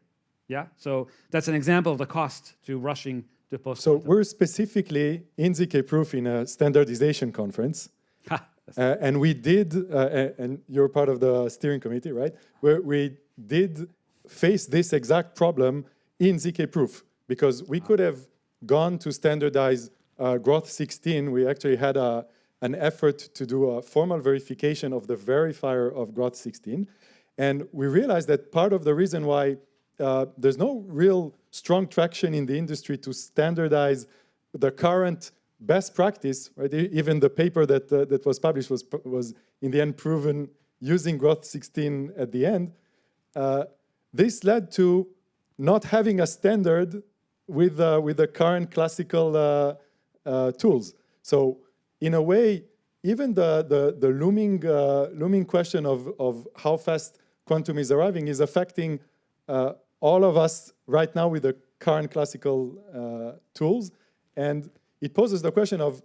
Yeah, so that's an example of the cost to rushing to post.
So we're specifically in ZKProof in a standardization conference, and we did, and you're part of the steering committee, right? Where we did face this exact problem in ZKProof. Because we could have gone to standardize Groth 16. We actually had an effort to do a formal verification of the verifier of Groth 16. And we realized that part of the reason why there's no real strong traction in the industry to standardize the current best practice, right? Even the paper that was published was in the end proven using Groth16 at the end, this led to not having a standard with the current classical tools. So in a way, even the looming question of how fast quantum is arriving is affecting all of us right now with the current classical tools. And it poses the question of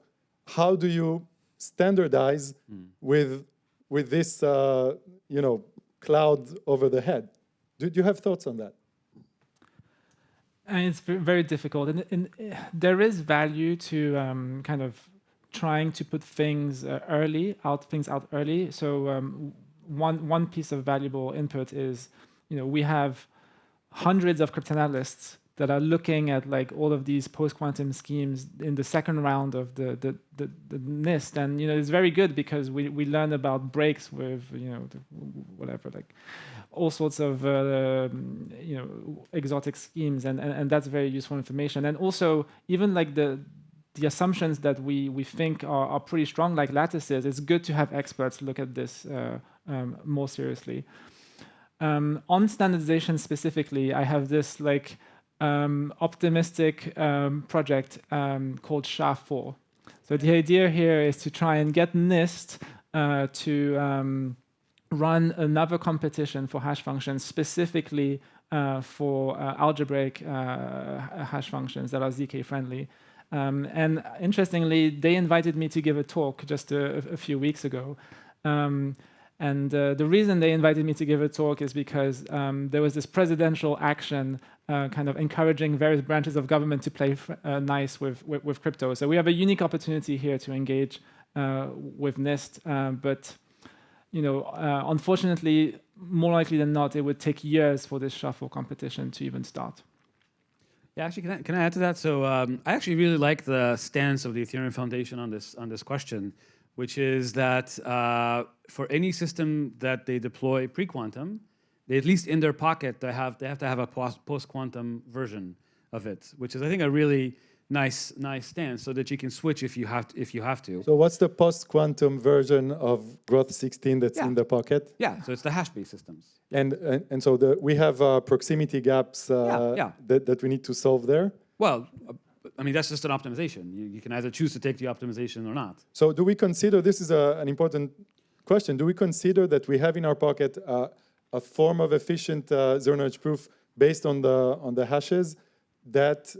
how do you standardize with this cloud over the head? Do you have thoughts on that?
And it's very difficult, and there is value to kind of trying to put things out early. So one piece of valuable input is, we have hundreds of cryptanalysts that are looking at like all of these post-quantum schemes in the second round of the NIST, and it's very good because we learn about breaks with whatever, like all sorts of exotic schemes, and that's very useful information. And also even like the assumptions that we think are pretty strong, like lattices, it's good to have experts look at this more seriously. On standardization specifically, I have this like optimistic project called SHA-4. So the idea here is to try and get NIST to run another competition for hash functions, specifically for algebraic hash functions that are ZK friendly. And interestingly, they invited me to give a talk just a few weeks ago. And the reason they invited me to give a talk is because there was this presidential action kind of encouraging various branches of government to play nice with crypto. So we have a unique opportunity here to engage with NIST, but unfortunately, more likely than not, it would take years for this shuffle competition to even start.
Yeah, actually, can I add to that? So I actually really like the stance of the Ethereum Foundation on this question, which is that for any system that they deploy pre-quantum, they at least in their pocket they have to have a post-quantum version of it, which is I think a really nice stance, so that you can switch if you have to.
So what's the post-quantum version of Groth16 that's in the pocket?
Yeah, so it's the hash-based systems.
And so we have proximity gaps that we need to solve there?
Well, I mean, that's just an optimization. You can either choose to take the optimization or not.
So do we consider, this is an important question, do we consider that we have in our pocket a form of efficient zero-knowledge proof based on the hashes that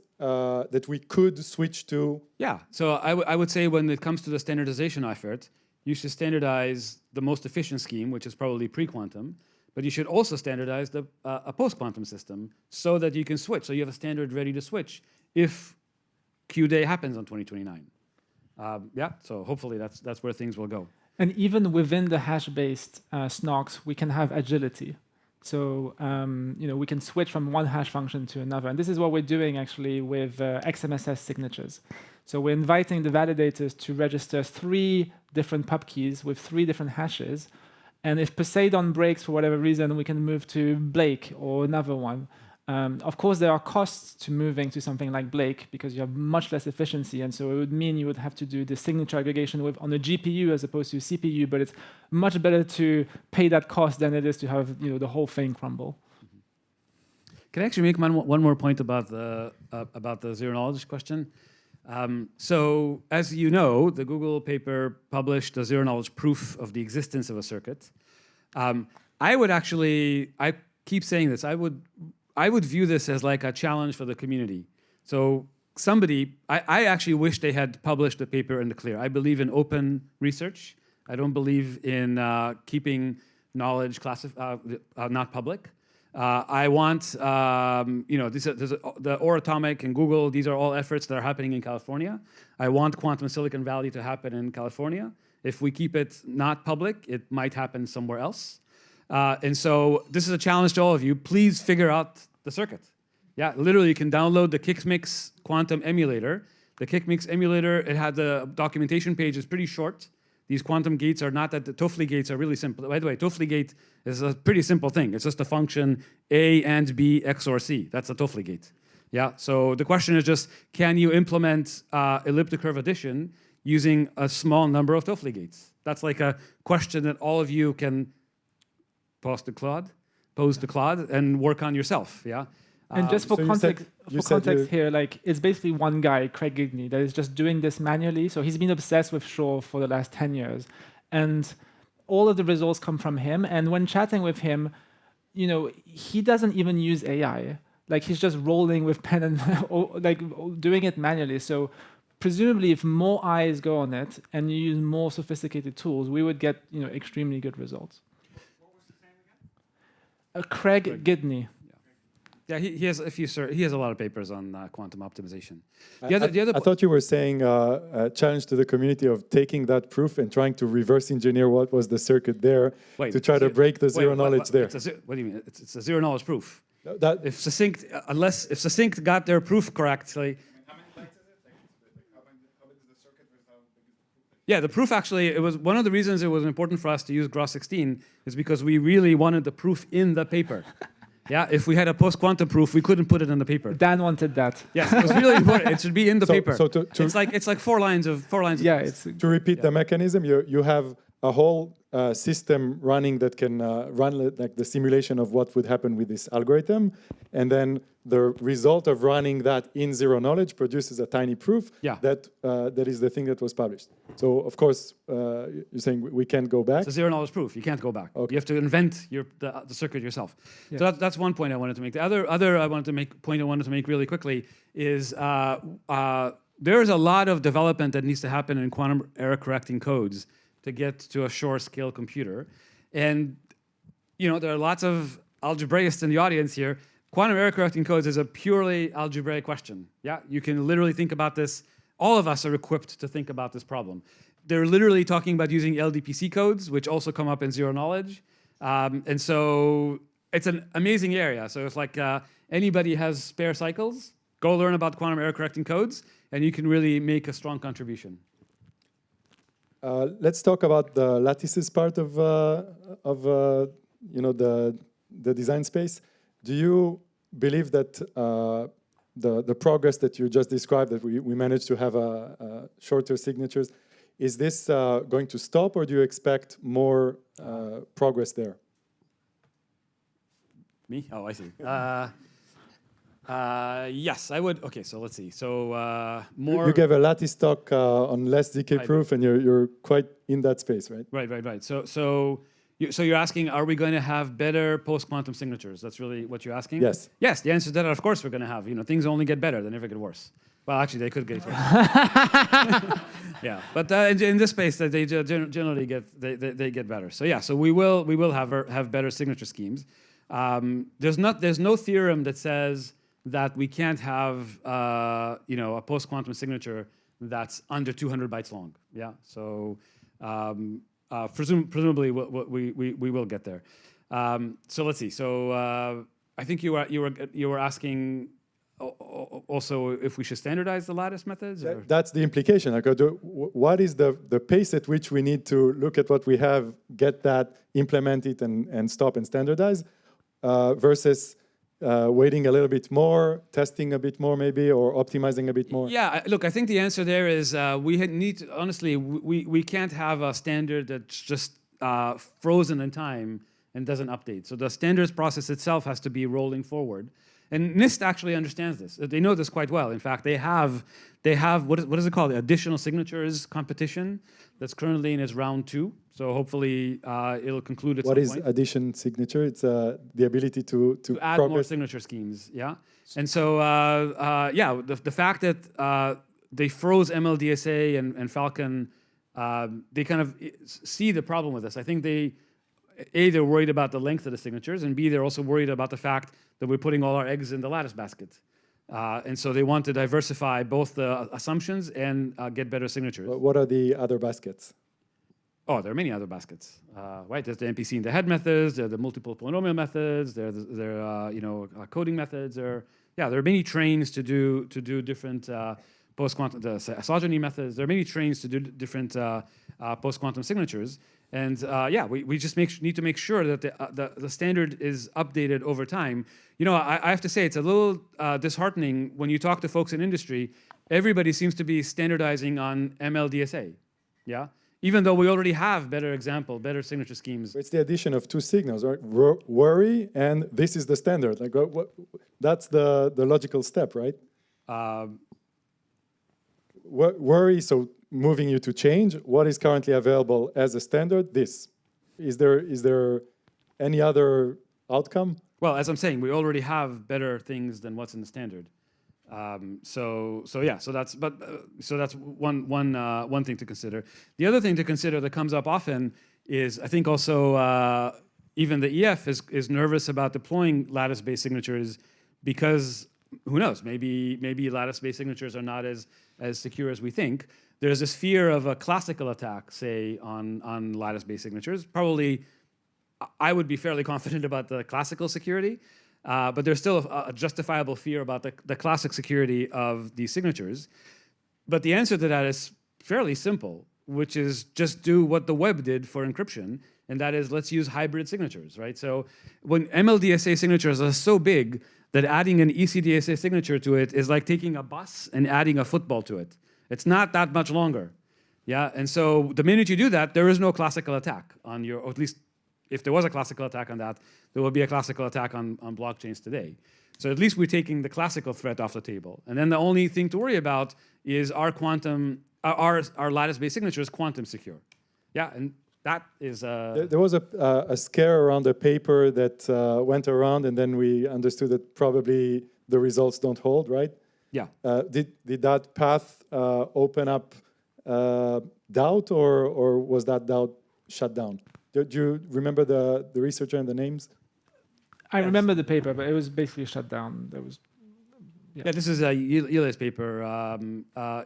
we could switch to?
Yeah, so I would say when it comes to the standardization effort, you should standardize the most efficient scheme, which is probably pre-quantum, but you should also standardize a post-quantum system so that you can switch, so you have a standard ready to switch if Q-Day happens on 2029. Yeah, so hopefully that's where things will go.
And even within the hash-based SNOCs, we can have agility. So we can switch from one hash function to another. And this is what we're doing actually with XMSS signatures. So we're inviting the validators to register 3 different pub keys with 3 different hashes. And if Poseidon breaks for whatever reason, we can move to Blake or another one. Of course, there are costs to moving to something like Blake because you have much less efficiency, and so it would mean you would have to do the signature aggregation on a GPU as opposed to CPU. But it's much better to pay that cost than it is to have the whole thing crumble.
Can I actually make one more point about the zero knowledge question? So as you know, the Google paper published a zero knowledge proof of the existence of a circuit. I keep saying this. I would view this as like a challenge for the community. So I actually wish they had published the paper in the clear. I believe in open research. I don't believe in keeping knowledge not public. I want, the Oratomic and Google, these are all efforts that are happening in California. I want Quantum Silicon Valley to happen in California. If we keep it not public, it might happen somewhere else. And so this is a challenge to all of you. Please figure out the circuit. Yeah, literally you can download the KickMix quantum emulator. The KickMix emulator, it had the documentation page is pretty short. These quantum gates are not that the Toffoli gates are really simple. By the way, Toffoli gate is a pretty simple thing. It's just a function A and B XOR C. That's a Toffoli gate. Yeah, so the question is just, can you implement elliptic curve addition using a small number of Toffoli gates? That's like a question that all of you can pose to Claude, and work on yourself. Yeah.
And just for
So
context here, like it's basically one guy, Craig Gidney, that is just doing this manually. So he's been obsessed with Shore for the last 10 years. And all of the results come from him. And when chatting with him, you know, he doesn't even use AI. Like he's just rolling with pen and like doing it manually. So presumably if more eyes go on it and you use more sophisticated tools, we would get, you know, extremely good results. What was his name again? Craig Gidney.
Yeah, he has a lot of papers on quantum optimization.
I thought you were saying a challenge to the community of taking that proof and trying to reverse engineer what was the circuit there to try to break the zero knowledge there.
What do you mean? It's a zero knowledge proof.
That
if Succinct got their proof correctly. Yeah, the proof actually, it was one of the reasons it was important for us to use Gross16 is because we really wanted the proof in the paper. Yeah, if we had a post-quantum proof, we couldn't put it in the paper.
Dan wanted that.
Yes, it was really important. It should be in the paper.
So
it's like four lines of
yeah,
text.
To repeat the mechanism, you have a whole system running that can run like the simulation of what would happen with this algorithm, and then the result of running that in zero knowledge produces a tiny proof.
Yeah.
That is the thing that was published. So of course you're saying we can't go back.
It's a zero knowledge proof. You can't go back. Okay. You have to invent the circuit yourself. Yeah. So that's one point I wanted to make. The other I wanted to make really quickly is there is a lot of development that needs to happen in quantum error correcting codes to get to a Shor scale computer. And you know, there are lots of algebraists in the audience here. Quantum error correcting codes is a purely algebraic question. Yeah, you can literally think about this. All of us are equipped to think about this problem. They're literally talking about using LDPC codes, which also come up in zero knowledge. And so it's an amazing area. So if like anybody has spare cycles, go learn about quantum error correcting codes, and you can really make a strong contribution.
Let's talk about the lattices part of you know, the design space. Do you believe that the progress that you just described, that we managed to have shorter signatures, is this going to stop, or do you expect more progress there?
Me? Oh, I see. Yes, I would. Okay, so let's see. So more.
You gave a lattice talk on less ZKProof, and you're quite in that space, right?
Right. So you're asking, are we going to have better post-quantum signatures? That's really what you're asking?
Yes.
Yes, the answer to that, of course, we're going to have. You know, things only get better; they never get worse. Well, actually, they could get worse. Yeah, but in this space, they generally get better. So yeah, so we will have better signature schemes. There's no theorem that says that we can't have you know, a post-quantum signature that's under 200 bytes long. Yeah, so. Presumably we will get there. So let's see. So I think you were asking also if we should standardize the lattice methods. Or?
That's the implication. Like, what is the pace at which we need to look at what we have, get that, implement it, and stop and standardize, versus waiting a little bit more, testing a bit more maybe, or optimizing a bit more?
Yeah, look, I think the answer there is honestly, we can't have a standard that's just frozen in time and doesn't update. So the standards process itself has to be rolling forward. And NIST actually understands this. They know this quite well. In fact, they have what is it called? The additional signatures competition that's currently in its round 2. So hopefully it'll conclude at some point.
What is addition signature? It's the ability to
add more signature schemes. Yeah. And so yeah, the fact that they froze MLDSA and Falcon, they kind of see the problem with this. I think they're worried about the length of the signatures, and B, they're also worried about the fact that we're putting all our eggs in the lattice basket. And so they want to diversify both the assumptions and get better signatures.
What are the other baskets?
Oh, there are many other baskets, right? There's the MPC in the head methods, there are the multiple polynomial methods, there are you know, coding methods. There are many trains to do different post-quantum, the isogeny methods. There are many trains to do different post-quantum signatures. And yeah, we just need to make sure that the standard is updated over time. You know, I have to say it's a little disheartening when you talk to folks in industry. Everybody seems to be standardizing on MLDSA, yeah. even though we already have better signature schemes.
It's the addition of two signals, right? Worry and this is the standard. Like that's the logical step, right? Worry, so moving you to change what is currently available as a standard. This is there any other outcome?
Well, as I'm saying, we already have better things than what's in the standard. So that's one thing to consider. The other thing to consider that comes up often is I think also even the EF is nervous about deploying lattice-based signatures because who knows, maybe lattice-based signatures are not as secure as we think. There's this fear of a classical attack, say, on lattice-based signatures. Probably, I would be fairly confident about the classical security, but there's still a justifiable fear about the classic security of these signatures. But the answer to that is fairly simple, which is just do what the web did for encryption, and that is let's use hybrid signatures, right? So when MLDSA signatures are so big that adding an ECDSA signature to it is like taking a bus and adding a football to it. It's not that much longer, yeah? And so the minute you do that, there is no classical attack on your, or at least if there was a classical attack on that, there will be a classical attack on blockchains today. So at least we're taking the classical threat off the table. And then the only thing to worry about is our lattice-based signatures quantum secure. Yeah, and that is...
There was a scare around a paper that went around, and then we understood that probably the results don't hold, right?
Yeah.
Did that path open up doubt, or was that doubt shut down? Do you remember the researcher and the names?
I remember the paper, but it was basically shut down. There was...
Yeah, this is a Eli's paper.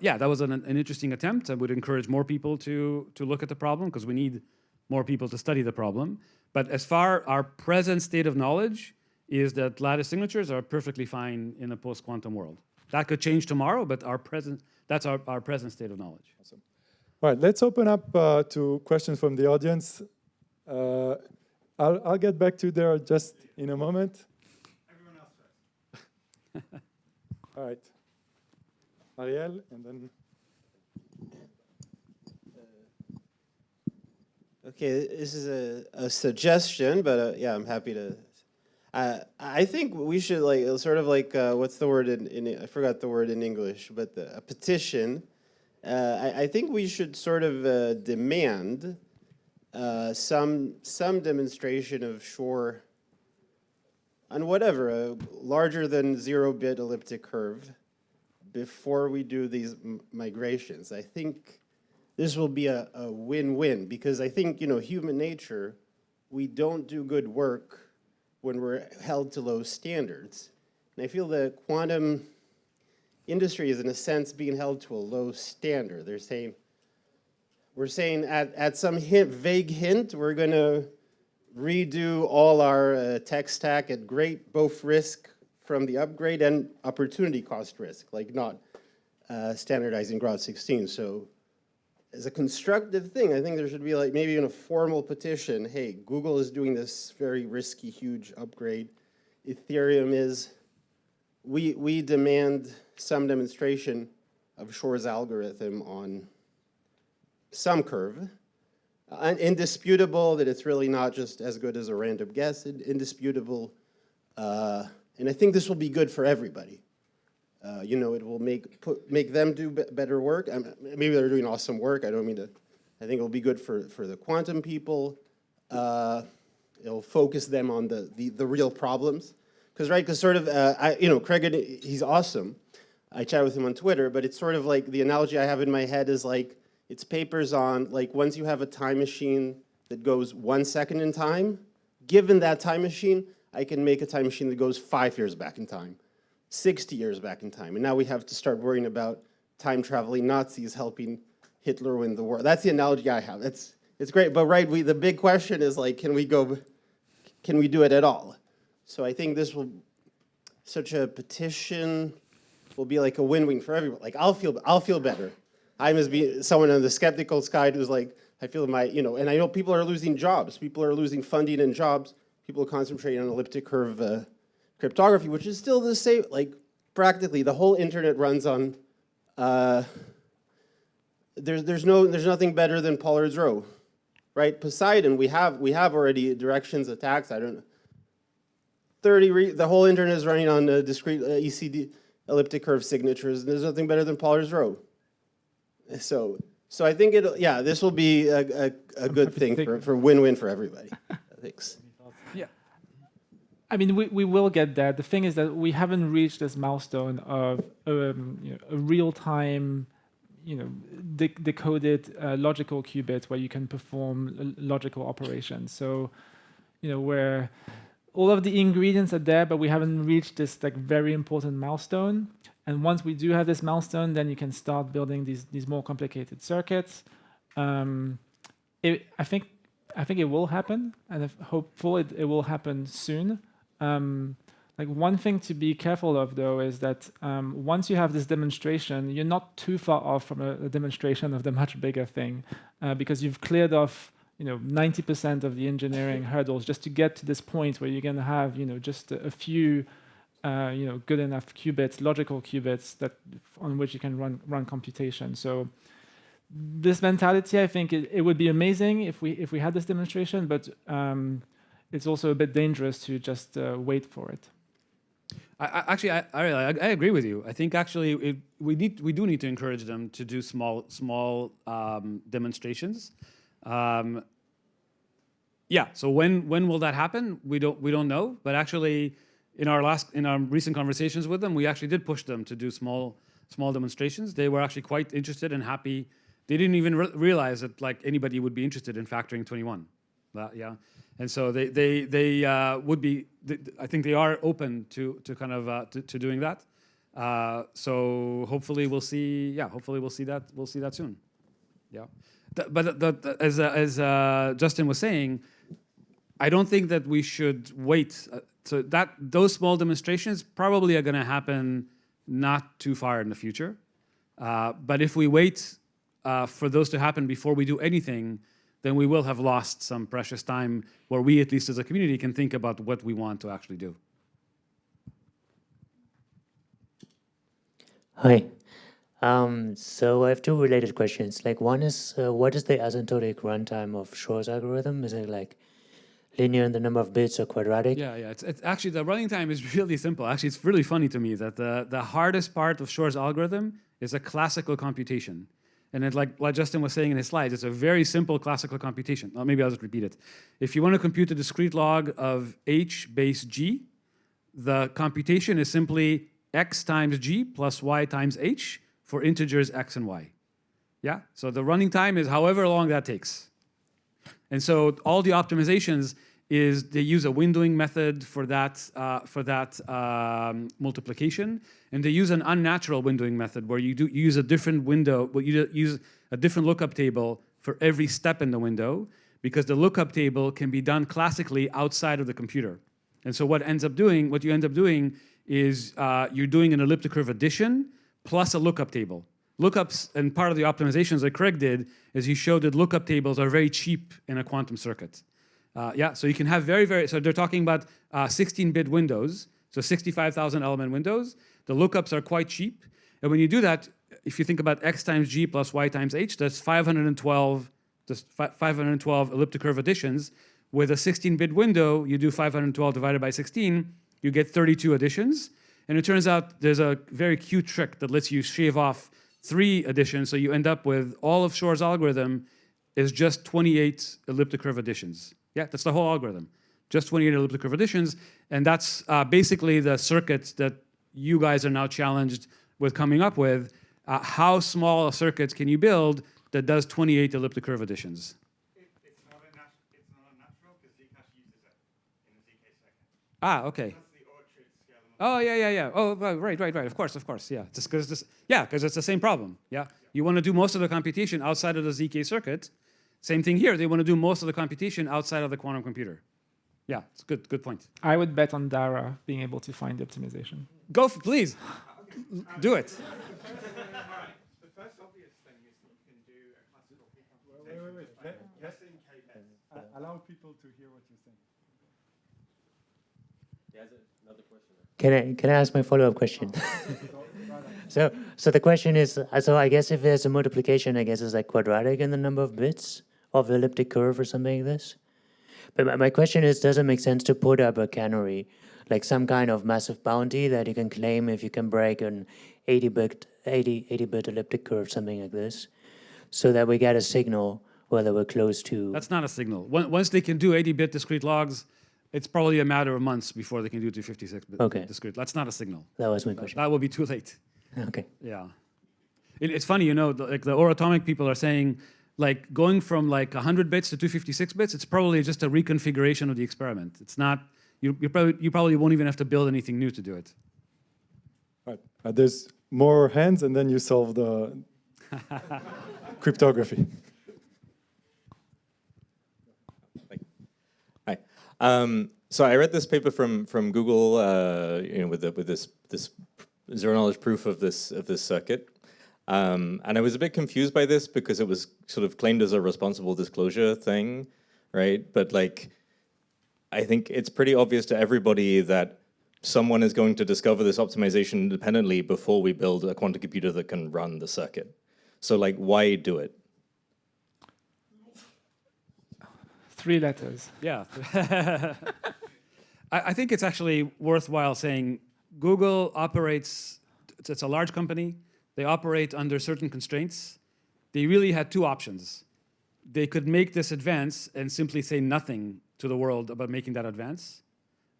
Yeah, that was an interesting attempt. I would encourage more people to look at the problem because we need more people to study the problem. But as far our present state of knowledge is that lattice signatures are perfectly fine in a post-quantum world. That could change tomorrow, but that's our present state of knowledge.
Awesome. All right, let's open up to questions from the audience. I'll get back to there just in a moment.
Everyone else first.
All right. Ariel, and then...
Okay, this is a suggestion, but yeah, I'm happy to... I think we should what's the word in I forgot the word in English, but a petition. I think we should sort of demand some demonstration of Shor on whatever, a larger than 0-bit elliptic curve before we do these migrations. I think this will be a win-win because I think, human nature, we don't do good work when we're held to low standards. And I feel the quantum industry is in a sense being held to a low standard. We're saying at some vague hint, we're gonna redo all our tech stack at great both risk from the upgrade and opportunity cost risk, like not standardizing Grout 16. So as a constructive thing, I think there should be maybe even a formal petition. Hey, Google is doing this very risky, huge upgrade. Ethereum is, we demand some demonstration of Shor's algorithm on some curve. Indisputable that it's really not just as good as a random guess, indisputable. And I think this will be good for everybody. It will make them do better work. Maybe they're doing awesome work. I don't mean to. I think it'll be good for the quantum people. It'll focus them on the real problems. Because sort of, Craig, he's awesome. I chat with him on Twitter, but it's sort of like the analogy I have in my head is like, it's papers on, once you have a time machine that goes 1 second in time, given that time machine, I can make a time machine that goes 5 years back in time, 60 years back in time. And now we have to start worrying about time-traveling Nazis helping Hitler win the war. That's the analogy I have. It's great, but the big question is can we do it at all? So I think such a petition will be like a win-win for everyone. I'll feel better. I'm as someone on the skeptical side who's I feel and I know people are losing jobs. People are losing funding and jobs. People are concentrating on elliptic curve cryptography, which is still the same, practically the whole internet runs on there's nothing better than Pollard's Row, right? Poseidon, we have already directions attacks. I don't know. The whole internet is running on discrete ECD elliptic curve signatures. There's nothing better than Pollard's Row. So I think this will be a good thing for win-win for everybody. Thanks.
Yeah. I mean, we will get there. The thing is that we haven't reached this milestone of a real-time, decoded logical qubit where you can perform logical operations. So, where all of the ingredients are there, but we haven't reached this very important milestone. And once we do have this milestone, then you can start building these more complicated circuits. I think it will happen, and hopefully it will happen soon. One thing to be careful of, though, is that once you have this demonstration, you're not too far off from a demonstration of the much bigger thing, because you've cleared off 90% of the engineering hurdles just to get to this point where you're going to have just a few good enough qubits, logical qubits on which you can run computation. So this mentality, I think it would be amazing if we had this demonstration, but it's also a bit dangerous to just wait for it.
I agree with you. I think actually we do need to encourage them to do small demonstrations. So when will that happen? We don't know. But actually, in our recent conversations with them, we actually did push them to do small demonstrations. They were actually quite interested and happy. They didn't even realize that anybody would be interested in factoring 21. And so they would be. I think they are open to kind of to doing that. So hopefully we'll see. Yeah, hopefully we'll see that. We'll see that soon. Yeah. But as Justin was saying, I don't think that we should wait. So those small demonstrations probably are going to happen not too far in the future. But if we wait for those to happen before we do anything, then we will have lost some precious time where we, at least as a community, can think about what we want to actually do.
Hi. So I have two related questions. One is, what is the asymptotic runtime of Shor's algorithm? Is it linear in the number of bits or quadratic?
Yeah. It's actually, the running time is really simple. Actually, it's really funny to me that the hardest part of Shor's algorithm is a classical computation. And like Justin was saying in his slides, it's a very simple classical computation. Well, maybe I'll just repeat it. If you want to compute a discrete log of h base g, the computation is simply x times g plus y times h for integers x and y. Yeah? So the running time is however long that takes. And so all the optimizations is they use a windowing method for that multiplication, and they use an unnatural windowing method where you use a different window, you use a different lookup table for every step in the window, because the lookup table can be done classically outside of the computer. And so what you end up doing is you're doing an elliptic curve addition plus a lookup table. Lookups, and part of the optimizations that Craig did is he showed that lookup tables are very cheap in a quantum circuit. So you can have so they're talking about 16-bit windows, so 65,000 element windows. The lookups are quite cheap. And when you do that, if you think about x times g plus y times h, that's 512 elliptic curve additions. With a 16-bit window, you do 512 divided by 16, you get 32 additions. And it turns out there's a very cute trick that lets you shave off 3 additions, so you end up with all of Shor's algorithm is just 28 elliptic curve additions. Yeah, that's the whole algorithm. Just 28 elliptic curve additions, and that's basically the circuit that you guys are now challenged with coming up with. How small a circuit can you build that does 28 elliptic curve additions?
It's not a natural because Zcash uses it in the ZK second.
Okay.
That's the orchard scale.
Oh, yeah. Oh, right. Of course. Yeah, just because it's the same problem. Yeah, you want to do most of the computation outside of the ZK circuit. Same thing here. They want to do most of the computation outside of the quantum computer. Yeah, it's good point.
I would bet on Dara being able to find the optimization.
Please, do it.
The first obvious thing is that you can do a classical computation.
Wait. Allow people to hear what you're saying.
He has another question.
Can I ask my follow-up question? So the question is, so I guess if there's a multiplication, I guess it's like quadratic in the number of bits of the elliptic curve or something like this. But my question is, does it make sense to put up a canary, like some kind of massive bounty that you can claim if you can break an 80-bit elliptic curve, something like this, so that we get a signal whether we're close to...
That's not a signal. Once they can do 80-bit discrete logs, it's probably a matter of months before they can do 256-bit discrete. That's not a signal.
That was my question.
That will be too late.
Okay.
Yeah. It's funny, you know, like the Oratomic people are saying, like going from like 100 bits to 256 bits, it's probably just a reconfiguration of the experiment. It's not, you probably won't even have to build anything new to do it.
Right. There's more hands, and then you solve the cryptography.
Hi. So I read this paper from Google, you know, with this zero knowledge proof of this circuit, and I was a bit confused by this because it was sort of claimed as a responsible disclosure thing, right? But like, I think it's pretty obvious to everybody that someone is going to discover this optimization independently before we build a quantum computer that can run the circuit. So like, why do it?
3 letters.
Yeah. I think it's actually worthwhile saying Google operates, it's a large company. They operate under certain constraints. They really had 2 options. They could make this advance and simply say nothing to the world about making that advance,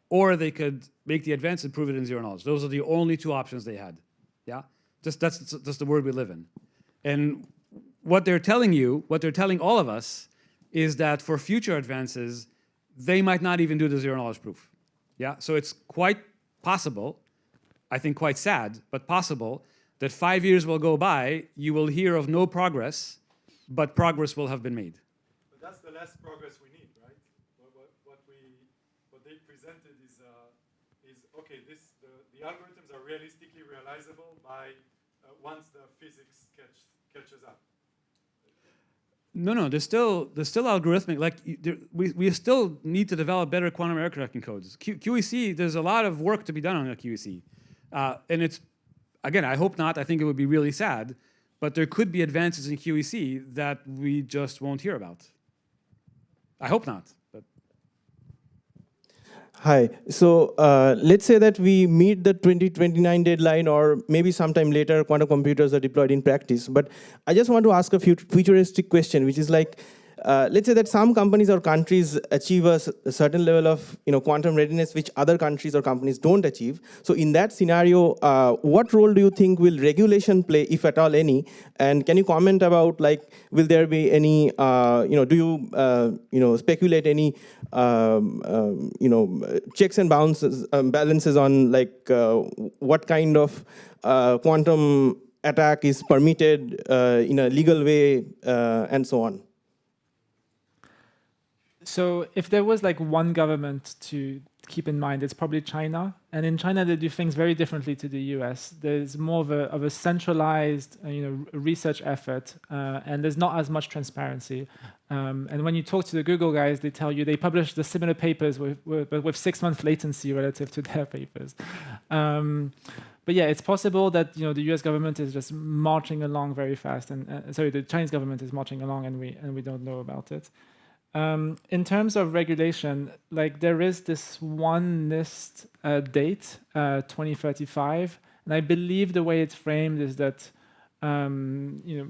or they could make the advance and prove it in zero knowledge. Those are the only 2 options they had. Yeah, that's the world we live in. And what they're telling you, what they're telling all of us, is that for future advances, they might not even do the zero knowledge proof. Yeah, so it's quite possible, I think quite sad, but possible, that 5 years will go by, you will hear of no progress, but progress will have been made.
But that's the less progress we need, right? What they presented is okay. The algorithms are realistically realizable by once the physics catches up.
No, there's still algorithmic. Like we still need to develop better quantum error correcting codes. QEC, there's a lot of work to be done on a QEC, and it's, again, I hope not. I think it would be really sad, but there could be advances in QEC that we just won't hear about. I hope not. But.
Hi. So let's say that we meet the 2029 deadline, or maybe sometime later, quantum computers are deployed in practice. But I just want to ask a futuristic question, which is like, let's say that some companies or countries achieve a certain level of quantum readiness which other countries or companies don't achieve. So in that scenario, what role do you think will regulation play, if at all any? And can you comment about, like, will there be any, do you speculate any checks and balances on, like, what kind of quantum attack is permitted in a legal way, and so on?
So if there was like one government to keep in mind, it's probably China. And in China, they do things very differently to the US. There's more of a centralized research effort, and there's not as much transparency. And when you talk to the Google guys, they tell you they publish the similar papers with 6 months latency relative to their papers. But yeah, it's possible that the U.S. government is just marching along very fast, and sorry, the Chinese government is marching along, and we don't know about it. In terms of regulation, like there is this one NIST date, 2035, and I believe the way it's framed is that the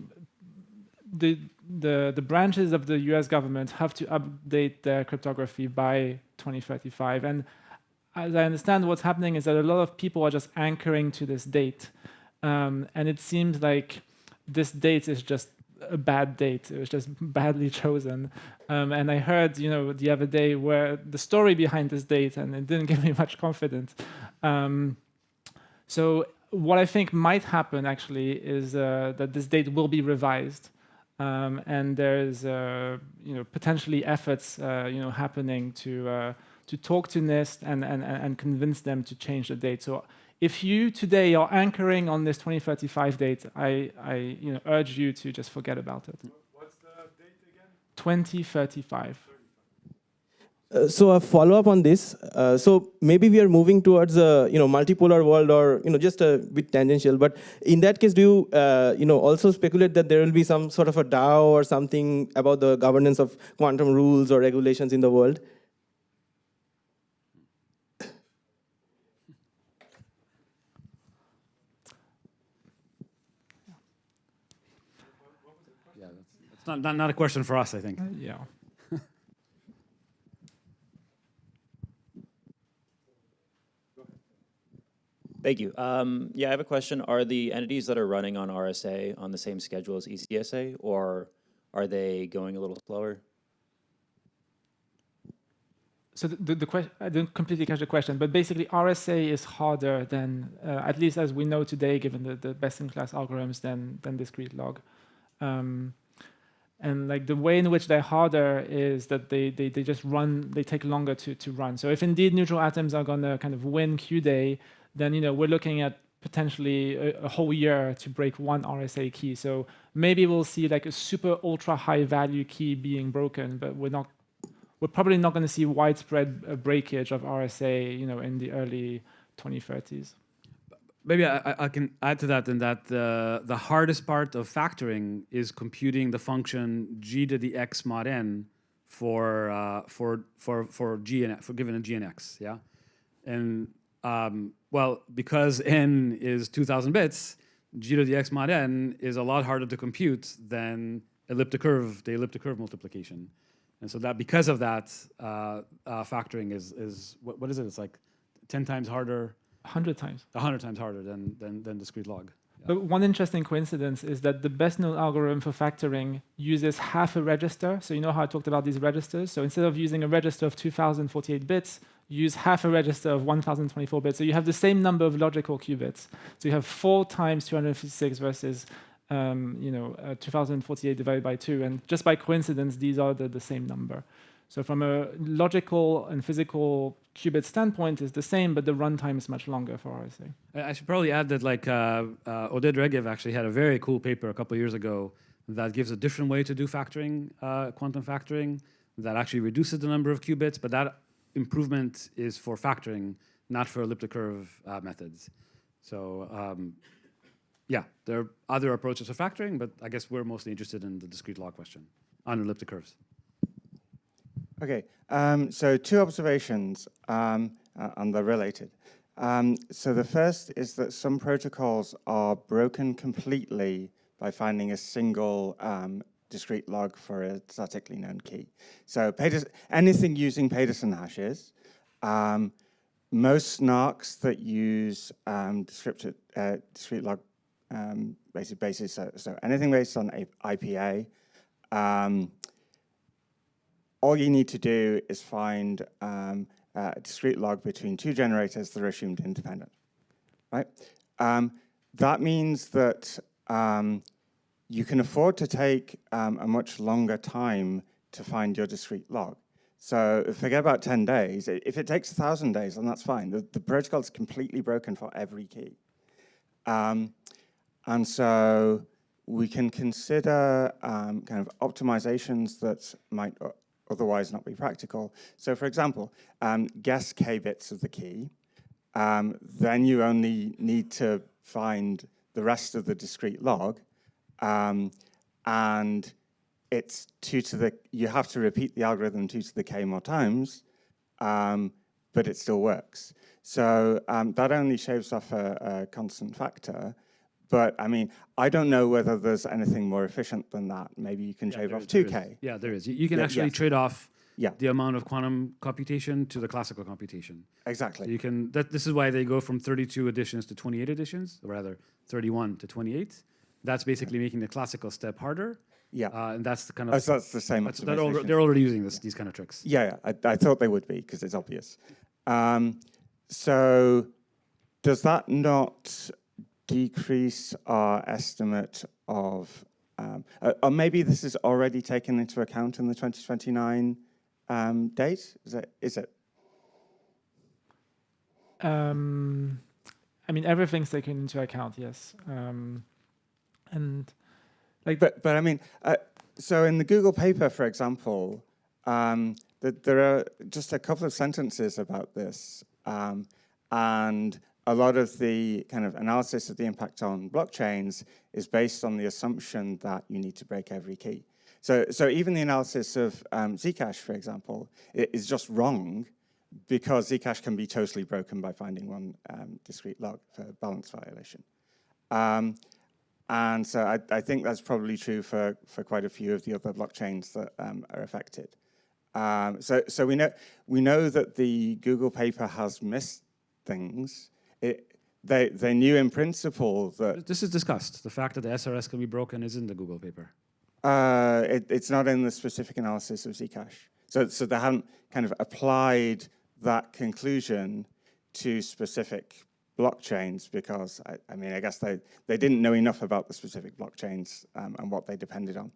branches of the U.S. government have to update their cryptography by 2035. And as I understand, what's happening is that a lot of people are just anchoring to this date, and it seems like this date is just a bad date. It was just badly chosen. And I heard, the other day where the story behind this date, and it didn't give me much confidence. So what I think might happen actually is that this date will be revised, and there's potentially efforts happening to talk to NIST and convince them to change the date. So if you today are anchoring on this 2035 date, I urge you to just forget about it.
What's the date again?
2035.
So a follow-up on this. So maybe we are moving towards a multipolar world, or just a bit tangential. But in that case, do you also speculate that there will be some sort of a DAO or something about the governance of quantum rules or regulations in the world?
Yeah, that's not a question for us, I think.
Yeah.
Thank you. Yeah, I have a question. Are the entities that are running on RSA on the same schedule as ECSA, or are they going a little slower?
So the question, I didn't completely catch the question, but basically RSA is harder than, at least as we know today, given the best-in-class algorithms, than discrete log. And like the way in which they're harder is that they just run, they take longer to run. So if indeed neutral atoms are gonna kind of win Q-Day, then we're looking at potentially a whole year to break one RSA key. So maybe we'll see like a super ultra high value key being broken, but we're probably not going to see widespread breakage of RSA, in the early 2030s.
Maybe I can add to that in that the hardest part of factoring is computing the function g to the x mod n for g and for given a g and x, yeah, and well, because n is 2,000 bits, g to the x mod n is a lot harder to compute than the elliptic curve multiplication. And so that because of that, factoring is what is it? It's like 10 times harder.
100 times.
100 times harder than discrete log. Yeah.
But one interesting coincidence is that the best known algorithm for factoring uses half a register. So you know how I talked about these registers? So instead of using a register of 2048 bits, use half a register of 1024 bits. So you have the same number of logical qubits. So you have 4 times 256 versus 2048 divided by 2. And just by coincidence, these are the same number. So from a logical and physical qubit standpoint, it's the same, but the runtime is much longer for RSA.
I should probably add that Oded Regev actually had a very cool paper a couple of years ago that gives a different way to do factoring, quantum factoring, that actually reduces the number of qubits, but that improvement is for factoring, not for elliptic curve methods. So yeah, there are other approaches for factoring, but I guess we're mostly interested in the discrete log question on elliptic curves.
Okay, so 2 observations, and they're related. So the first is that some protocols are broken completely by finding a single discrete log for a statically known key. So anything using Pedersen hashes, most snarks that use discrete log basis, so anything based on IPA, all you need to do is find a discrete log between 2 generators that are assumed independent, right? That means that you can afford to take a much longer time to find your discrete log. So forget about 10 days. If it takes 1,000 days, then that's fine. The protocol is completely broken for every key. And so we can consider kind of optimizations that might otherwise not be practical. So for example, guess k bits of the key. Then you only need to find the rest of the discrete log. And it's you have to repeat the algorithm 2 to the k more times, but it still works. So that only shaves off a constant factor. But I mean, I don't know whether there's anything more efficient than that. Maybe you can shave off 2k.
Yeah, there is. You can actually trade off the amount of quantum computation to the classical computation.
Exactly.
So you can. This is why they go from 32 additions to 28 additions, or rather 31 to 28. That's basically making the classical step harder.
Yeah.
And that's the kind of.
So that's the same.
They're already using these kind of tricks.
Yeah, I thought they would be because it's obvious. So does that not decrease our estimate of, or maybe this is already taken into account in the 2029 date? Is it?
I mean, everything's taken into account, yes. And like,
but I mean, so in the Google paper, for example, there are just a couple of sentences about this, and a lot of the kind of analysis of the impact on blockchains is based on the assumption that you need to break every key. So even the analysis of Zcash, for example, is just wrong because Zcash can be totally broken by finding one discrete log for balance violation. And so I think that's probably true for quite a few of the other blockchains that are affected. So we know that the Google paper has missed things. They knew in principle that...
This is discussed. The fact that the SRS can be broken is in the Google paper.
It's not in the specific analysis of Zcash. So they haven't kind of applied that conclusion to specific blockchains because, I mean, I guess they didn't know enough about the specific blockchains and what they depended on.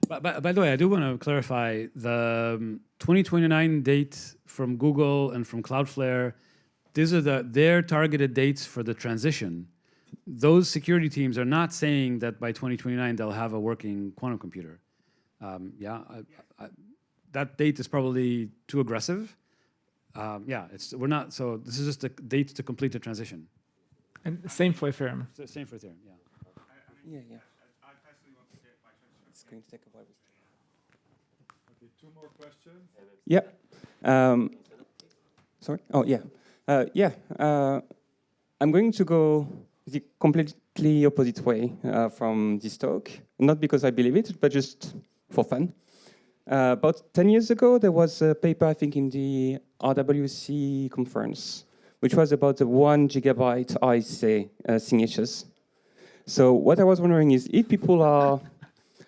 By the way, I do want to clarify the 2029 date from Google and from Cloudflare. These are their targeted dates for the transition. Those security teams are not saying that by 2029 they'll have a working quantum computer. That date is probably too aggressive. We're not. So this is just the date to complete the transition.
And same for Ethereum.
Same for Ethereum.
Yeah. It's going to take a while.
Okay, 2 more questions.
Yeah. Sorry. Oh, yeah. I'm going to go the completely opposite way from this talk, not because I believe it, but just for fun. About 10 years ago, there was a paper, I think, in the RWC conference, which was about the 1 gigabyte RSA signatures. So what I was wondering is if people are,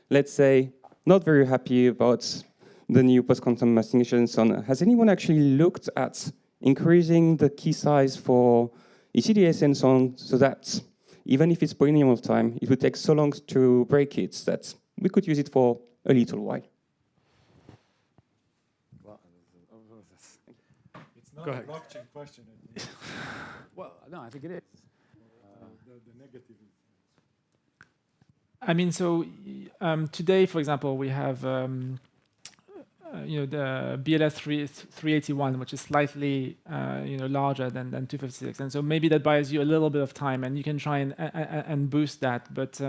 let's say, not very happy about the new post-quantum signature and so on, has anyone actually looked at increasing the key size for ECDSA and so on, so that even if it's polynomial of time, it would take so long to break it that we could use it for a little while?
It's not
Go
a
ahead.
blockchain question.
Well, no, I think it is.
The negative is...
I mean, so today, for example, we have the BLS 381, which is slightly larger than 256, and so maybe that buys you a little bit of time, and you can try and boost that. But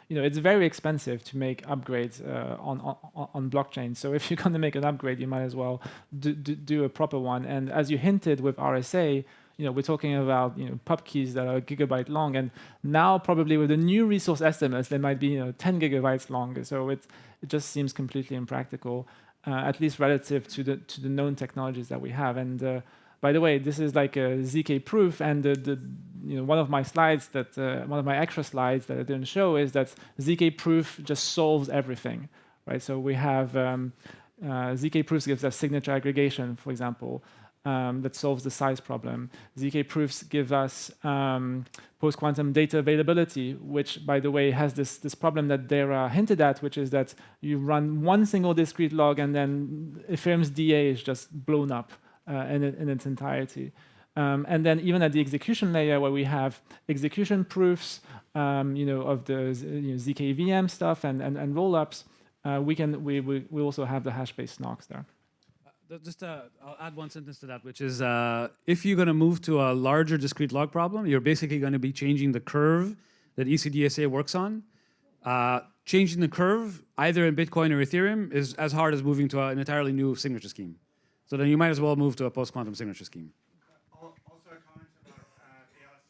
it's very expensive to make upgrades on blockchain. So if you're going to make an upgrade, you might as well do a proper one. And as you hinted with RSA, we're talking about pub keys that are a gigabyte long, and now probably with the new resource estimates, they might be 10 gigabytes long. So it just seems completely impractical, at least relative to the known technologies that we have. And by the way, this is like a ZKProof, and one of my slides one of my extra slides that I didn't show is that ZKProof just solves everything, right? So we have ZKProofs gives us signature aggregation, for example. That solves the size problem. ZKProofs give us post-quantum data availability, which, by the way, has this problem that Dara hinted at, which is that you run one single discrete log and then Ethereum's DA is just blown up in its entirety. And then even at the execution layer, where we have execution proofs, of the ZKVM stuff and rollups, we also have the hash-based snarks there.
I'll add one sentence to that, which is if you're going to move to a larger discrete log problem, you're basically going to be changing the curve that ECDSA works on. Changing the curve, either in Bitcoin or Ethereum, is as hard as moving to an entirely new signature scheme. So then you might as well move to a post-quantum signature scheme.
Also a comment about PLS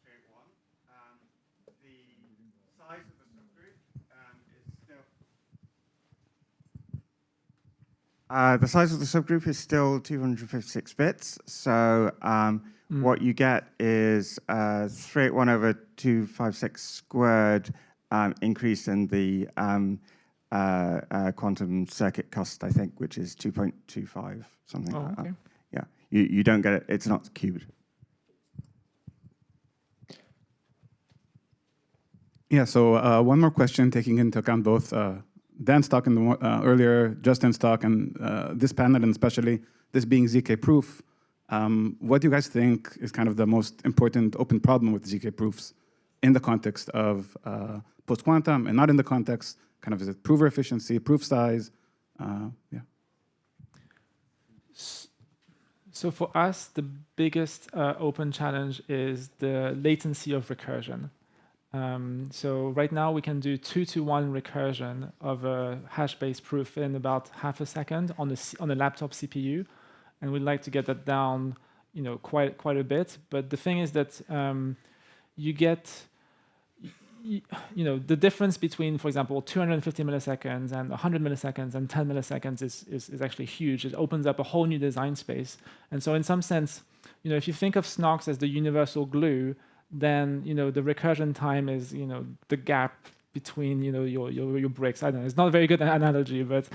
381. The size of the subgroup is still... the size of the subgroup is still 256 bits. So what you get is 381 over 256 squared increase in the quantum circuit cost, I think, which is 2.25, something like that. Yeah, you don't get it. It's not cubed.
Yeah, so one more question, taking into account both Dan's talk and the earlier Justin's talk and this panel, and especially this being ZKProof. What do you guys think is kind of the most important open problem with ZKProofs in the context of post-quantum and not in the context, kind of, is it prover efficiency, proof size? Yeah.
So for us, the biggest open challenge is the latency of recursion. So right now we can do 2-to-1 recursion of a hash-based proof in about half a second on a laptop CPU, and we'd like to get that down, quite a bit. But the thing is that you get, the difference between, for example, 250 milliseconds and 100 milliseconds and 10 milliseconds is actually huge. It opens up a whole new design space. And so in some sense, if you think of SNARKs as the universal glue, then the recursion time is the gap between your bricks. I don't know. It's not a very good analogy, but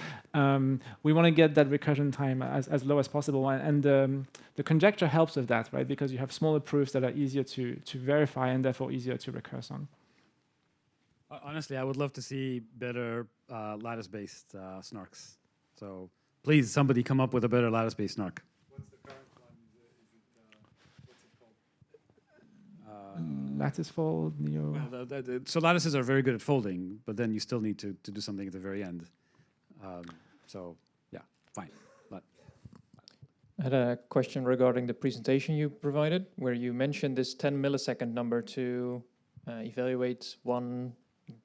we want to get that recursion time as low as possible. And the conjecture helps with that, right? Because you have smaller proofs that are easier to verify and therefore easier to recurse on.
Honestly, I would love to see better lattice-based SNARKs. So please, somebody come up with a better lattice-based SNARK.
What's the current one? What's it called?
Lattice fold, Neo.
Well, so lattices are very good at folding, but then you still need to do something at the very end. So yeah, fine. But
I had a question regarding the presentation you provided, where you mentioned this 10 millisecond number to evaluate one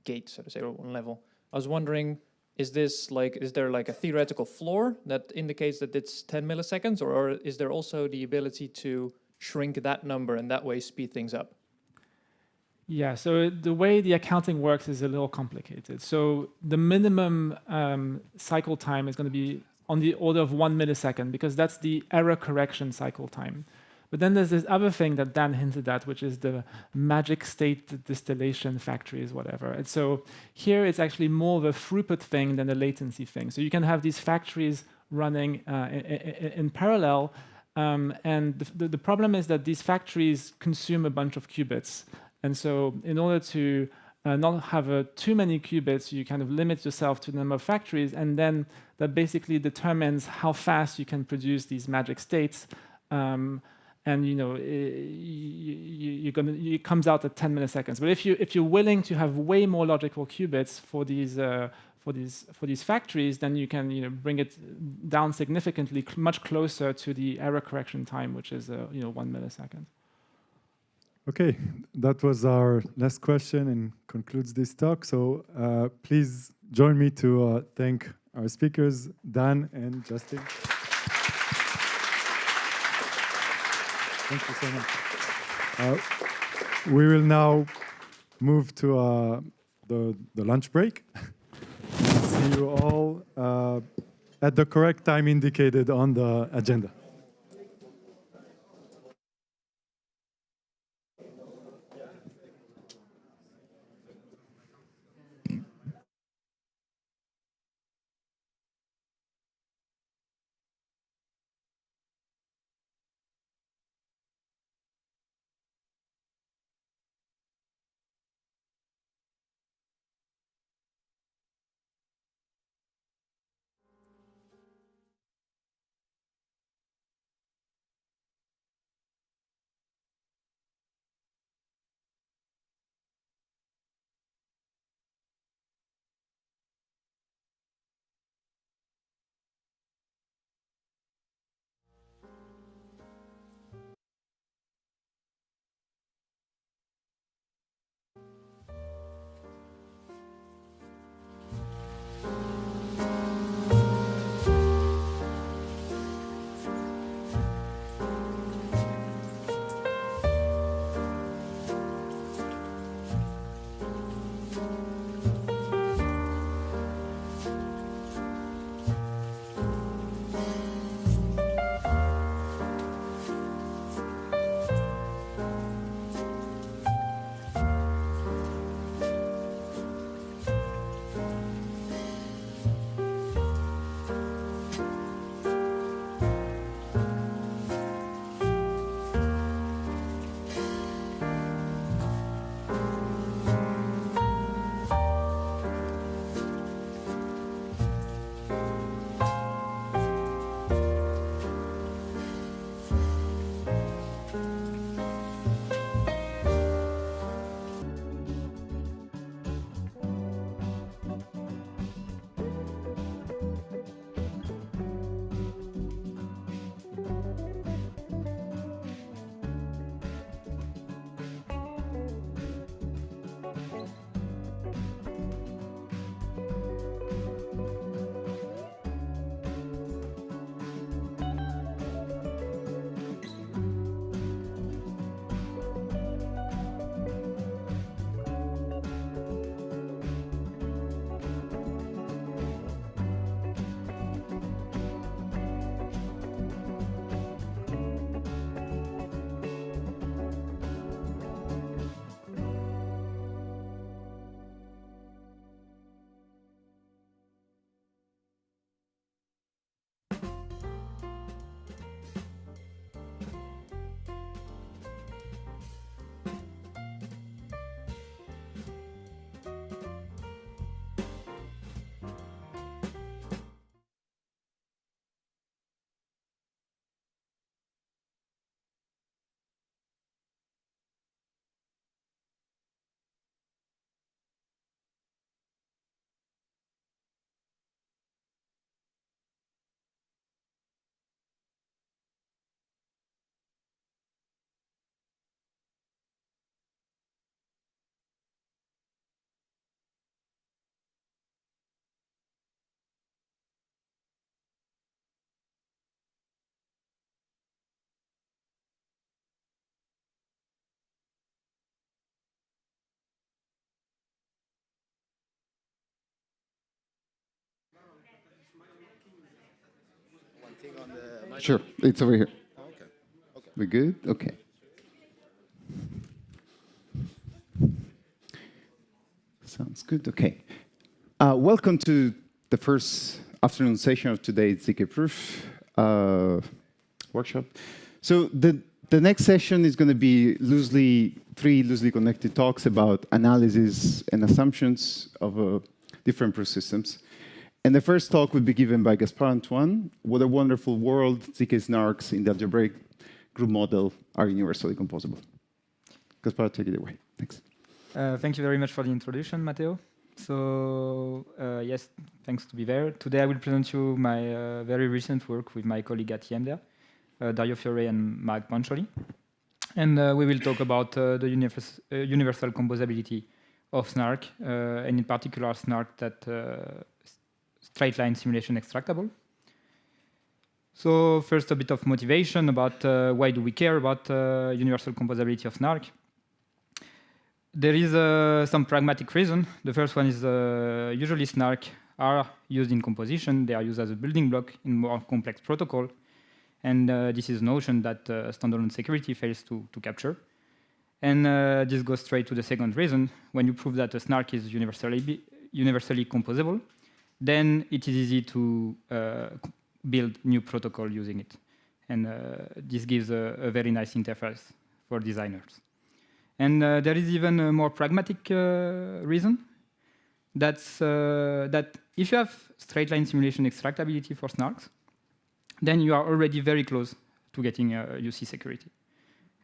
gate, so to say, or one level. I was wondering, is there like a theoretical floor that indicates that it's 10 milliseconds, or is there also the ability to shrink that number and that way speed things up?
Yeah, so the way the accounting works is a little complicated. So the minimum cycle time is going to be on the order of 1 millisecond, because that's the error correction cycle time. But then there's this other thing that Dan hinted at, which is the magic state distillation factories, whatever. And so here it's actually more of a throughput thing than a latency thing. So you can have these factories running in parallel. And the problem is that these factories consume a bunch of qubits. And so in order to not have too many qubits, you kind of limit yourself to the number of factories. And then that basically determines how fast you can produce these magic states. And it comes out at 10 milliseconds. But if you're willing to have way more logical qubits for these factories, then you can bring it down significantly, much closer to the error correction time, which is 1 millisecond.
Okay, that was our last question and concludes this talk. So please join me to thank our speakers, Dan and Justin. Thank you so much. We will now move to the lunch break. See you all at the correct time indicated on the agenda.
Sure, it's over here. We good? Okay. Sounds good. Okay. Welcome to the first afternoon session of today's ZKProof workshop. So the next session is going to be three loosely connected talks about analysis and assumptions of different proof systems. And the first talk will be given by Gaspar Antoine. What a wonderful world ZK snarks in the algebraic group model are universally composable. Gaspar, take it away. Thanks.
Thank you very much for the introduction, Matteo. So yes, thanks to be there. Today I will present you my very recent work with my colleague at EMDA, Dario Fiore and Mark Pancholi. And we will talk about the universal composability of SNARK, and in particular SNARK that straight line simulation extractable. So first, a bit of motivation about why do we care about universal composability of SNARK. There is some pragmatic reason. The first one is usually SNARK are used in composition. They are used as a building block in more complex protocol. And this is a notion that standalone security fails to capture. And this goes straight to the second reason. When you prove that a SNARK is universally composable, then it is easy to build new protocol using it. And this gives a very nice interface for designers. And there is even a more pragmatic reason. That's that if you have straight-line simulation extractability for SNARKs, then you are already very close to getting UC security.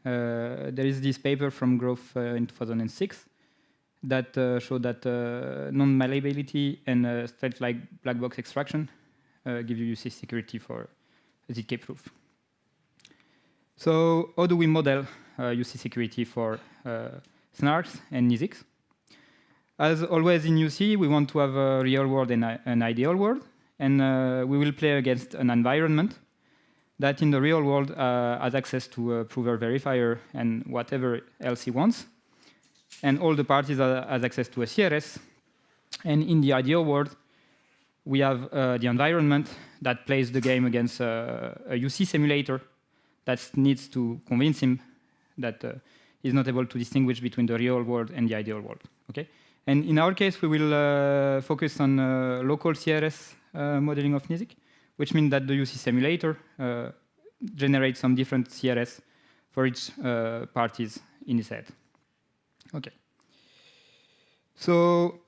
There is this paper from Grove in 2006 that showed that non-malleability and straight-line black box extraction give you UC security for ZKProof. So how do we model UC security for SNARKs and NISICs? As always in UC, we want to have a real world and an ideal world. And we will play against an environment that in the real world has access to a prover verifier and whatever else he wants. And all the parties has access to a CRS. And in the ideal world, we have the environment that plays the game against a UC simulator that needs to convince him that he's not able to distinguish between the real world and the ideal world. Okay? And in our case, we will focus on local CRS modeling of NISIC, which means that the UC simulator generates some different CRS for each parties in his head. Okay. So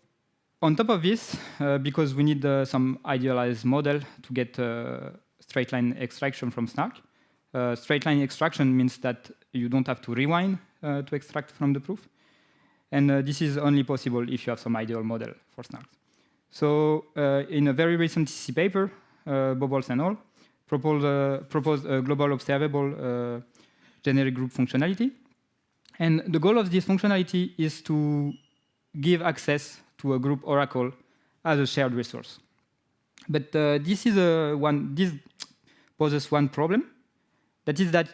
on top of this, because we need some idealized model to get straight line extraction from SNARK, straight line extraction means that you don't have to rewind to extract from the proof. And this is only possible if you have some ideal model for SNARKs. So in a very recent CC paper, Bobbles and all proposed a global observable generic group functionality. And the goal of this functionality is to give access to a group oracle as a shared resource. But this poses one problem. That is that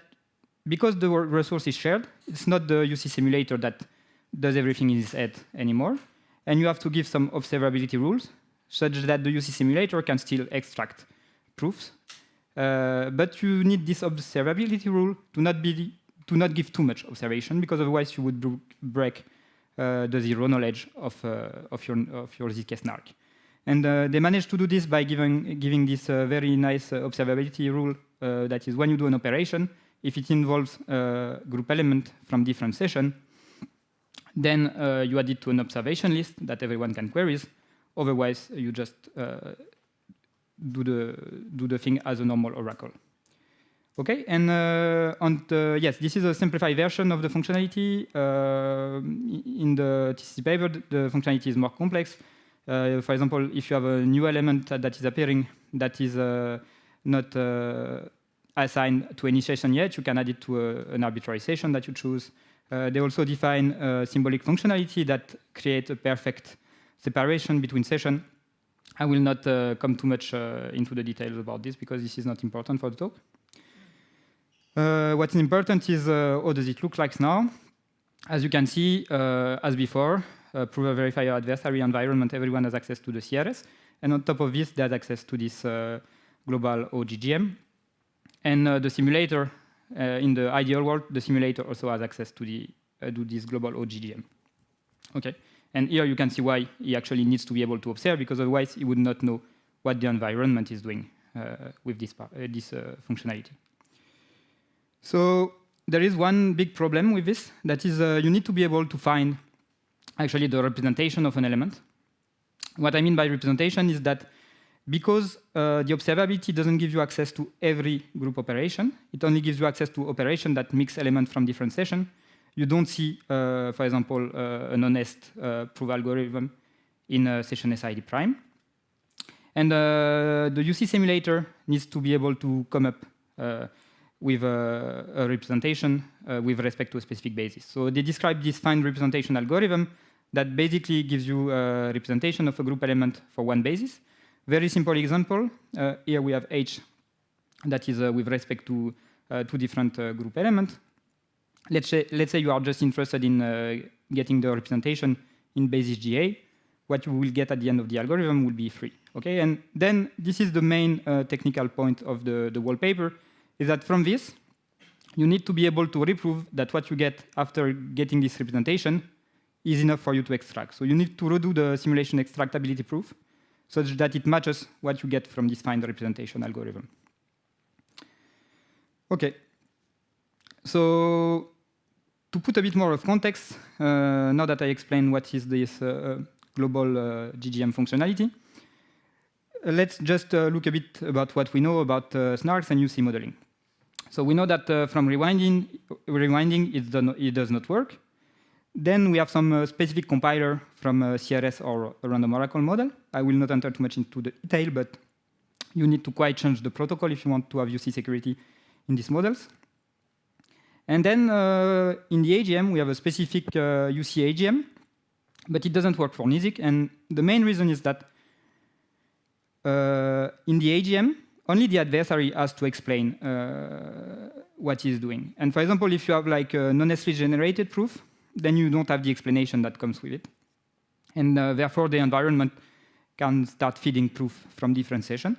because the resource is shared, it's not the UC simulator that does everything in its head anymore. And you have to give some observability rules such that the UC simulator can still extract proofs. But you need this observability rule to not give too much observation, because otherwise you would break the zero knowledge of your ZK snark. And they managed to do this by giving this very nice observability rule that is when you do an operation, if it involves a group element from different session, then you add it to an observation list that everyone can query. Otherwise, you just do the thing as a normal oracle. Okay, and yes, this is a simplified version of the functionality. In the TCC paper, the functionality is more complex. For example, if you have a new element that is appearing that is not assigned to any session yet, you can add it to an arbitrary session that you choose. They also define a symbolic functionality that creates a perfect separation between sessions. I will not come too much into the details about this because this is not important for the talk. What's important is how does it look like now. As you can see, as before, prover verifier adversary environment, everyone has access to the CRS. And on top of this, there's access to this global OGGM. And the simulator, in the ideal world, the simulator also has access to this global OGGM. Okay, and here you can see why he actually needs to be able to observe, because otherwise he would not know what the environment is doing with this functionality. So there is one big problem with this, that is you need to be able to find actually the representation of an element. What I mean by representation is that because the observability doesn't give you access to every group operation, it only gives you access to operations that mix elements from different sessions. You don't see, for example, an honest proof algorithm in session SID prime. And the UC simulator needs to be able to come up with a representation with respect to a specific basis. So they describe this find representation algorithm that basically gives you a representation of a group element for one basis. Very simple example. Here we have H that is with respect to two different group elements. Let's say you are just interested in getting the representation in basis GA. What you will get at the end of the algorithm will be 3. Okay, and then this is the main technical point of the wallpaper, is that from this, you need to be able to reprove that what you get after getting this representation is enough for you to extract. So you need to redo the simulation extractability proof such that it matches what you get from this find representation algorithm. Okay, so to put a bit more of context, now that I explained what is this global GGM functionality, let's just look a bit about what we know about snarks and UC modeling. So we know that from rewinding it does not work. Then we have some specific compiler from CRS or a random oracle model. I will not enter too much into the detail, but you need to quite change the protocol if you want to have UC security in these models. And then in the AGM, we have a specific UC AGM, but it doesn't work for NISIC. And the main reason is that in the AGM, only the adversary has to explain what he's doing. And for example, if you have like a non-necessarily generated proof, then you don't have the explanation that comes with it. And therefore, the environment can start feeding proof from different sessions.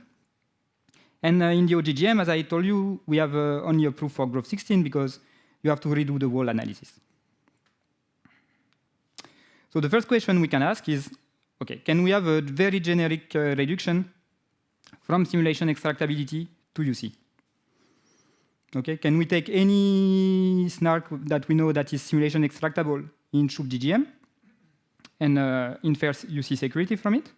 And in the OGGM, as I told you, we have only a proof for growth 16 because you have to redo the whole analysis. So the first question we can ask is, okay, can we have a very generic reduction from simulation extractability to UC? Okay, can we take any snark that we know that is simulation extractable in Shroop GGM and infer UC security from it?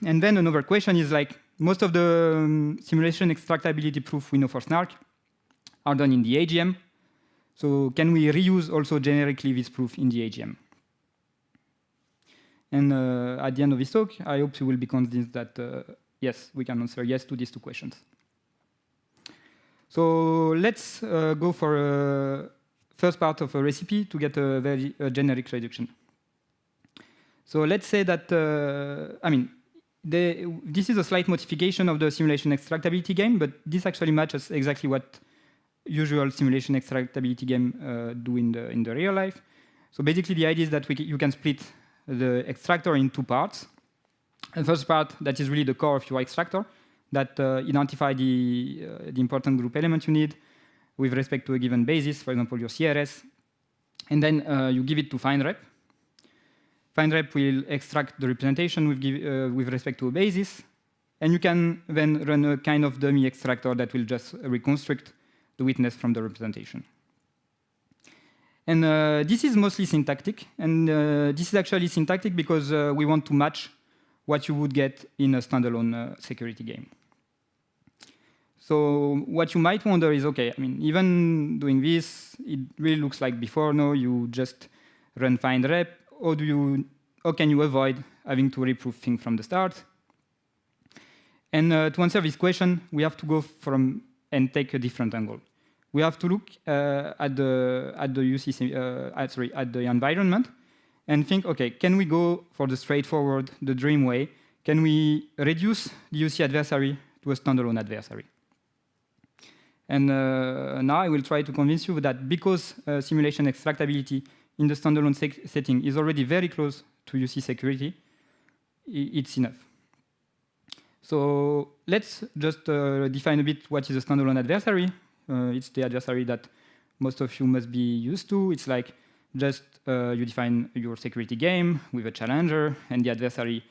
And then another question is like, most of the simulation extractability proof we know for snark are done in the AGM. So can we reuse also generically this proof in the AGM? And at the end of this talk, I hope you will be convinced that yes, we can answer yes to these two questions. So let's go for a first part of a recipe to get a very generic reduction. So let's say that, this is a slight modification of the simulation extractability game, but this actually matches exactly what usual simulation extractability game do in the real life. So basically the idea is that you can split the extractor in two parts. The first part, that is really the core of your extractor, that identify the important group element you need with respect to a given basis, for example, your CRS. And then you give it to FindRep. FindRep will extract the representation with respect to a basis. And you can then run a kind of dummy extractor that will just reconstruct the witness from the representation. And this is mostly syntactic. And this is actually syntactic because we want to match what you would get in a standalone security game. So what you might wonder is, okay, even doing this, it really looks like before. No, you just run FindRep. How can you avoid having to reprove things from the start? And to answer this question, we have to go from and take a different angle. We have to look at the environment and think, okay, can we go for the straightforward, the dream way? Can we reduce the UC adversary to a standalone adversary? And now I will try to convince you that because simulation extractability in the standalone setting is already very close to UC security, it's enough. So let's just define a bit what is a standalone adversary. It's the adversary that most of you must be used to. It's like just you define your security game with a challenger, and the adversary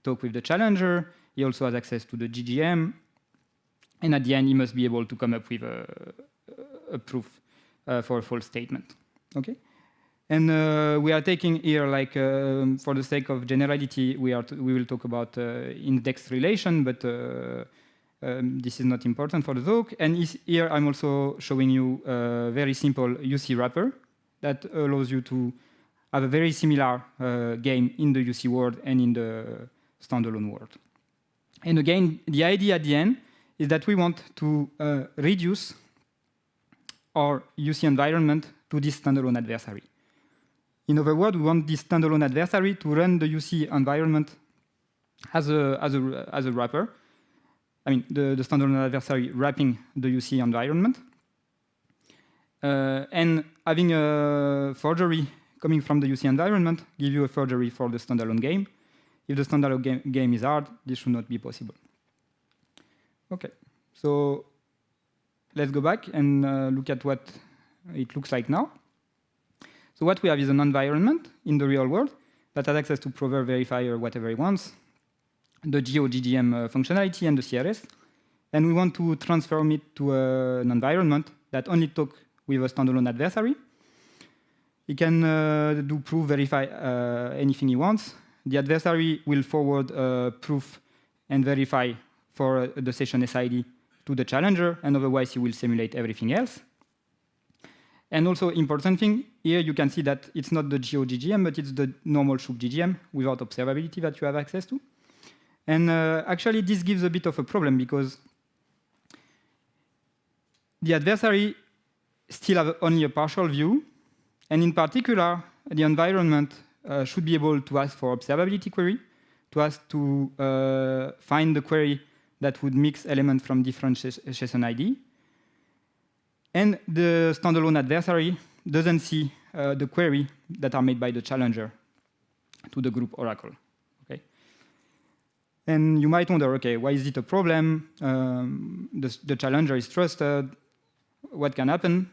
talk with the challenger. He also has access to the GGM, and at the end, he must be able to come up with a proof for a false statement. Okay, and we are taking here, like for the sake of generality, we will talk about index relation, but this is not important for the talk. And here I'm also showing you a very simple UC wrapper that allows you to have a very similar game in the UC world and in the standalone world. And again, the idea at the end is that we want to reduce our UC environment to this standalone adversary. In other words, we want this standalone adversary to run the UC environment as a wrapper. I mean, the standalone adversary wrapping the UC environment. And having a forgery coming from the UC environment give you a forgery for the standalone game. If the standalone game is hard, this should not be possible. Okay, so let's go back and look at what it looks like now. So what we have is an environment in the real world that has access to prover, verifier, whatever it wants, the GGM functionality and the CRS. And we want to transform it to an environment that only talks with a standalone adversary. He can do proof, verify anything he wants. The adversary will forward proof and verify for the session SID to the challenger, and otherwise he will simulate everything else. And also important thing, here you can see that it's not the GGM, but it's the normal SHUB GGM without observability that you have access to. And actually this gives a bit of a problem because the adversary still have only a partial view, and in particular, the environment should be able to ask for observability query, to ask to find the query that would mix elements from different session ID. And the standalone adversary doesn't see the query that are made by the challenger to the group oracle. Okay? And you might wonder, okay, why is it a problem? The challenger is trusted. What can happen?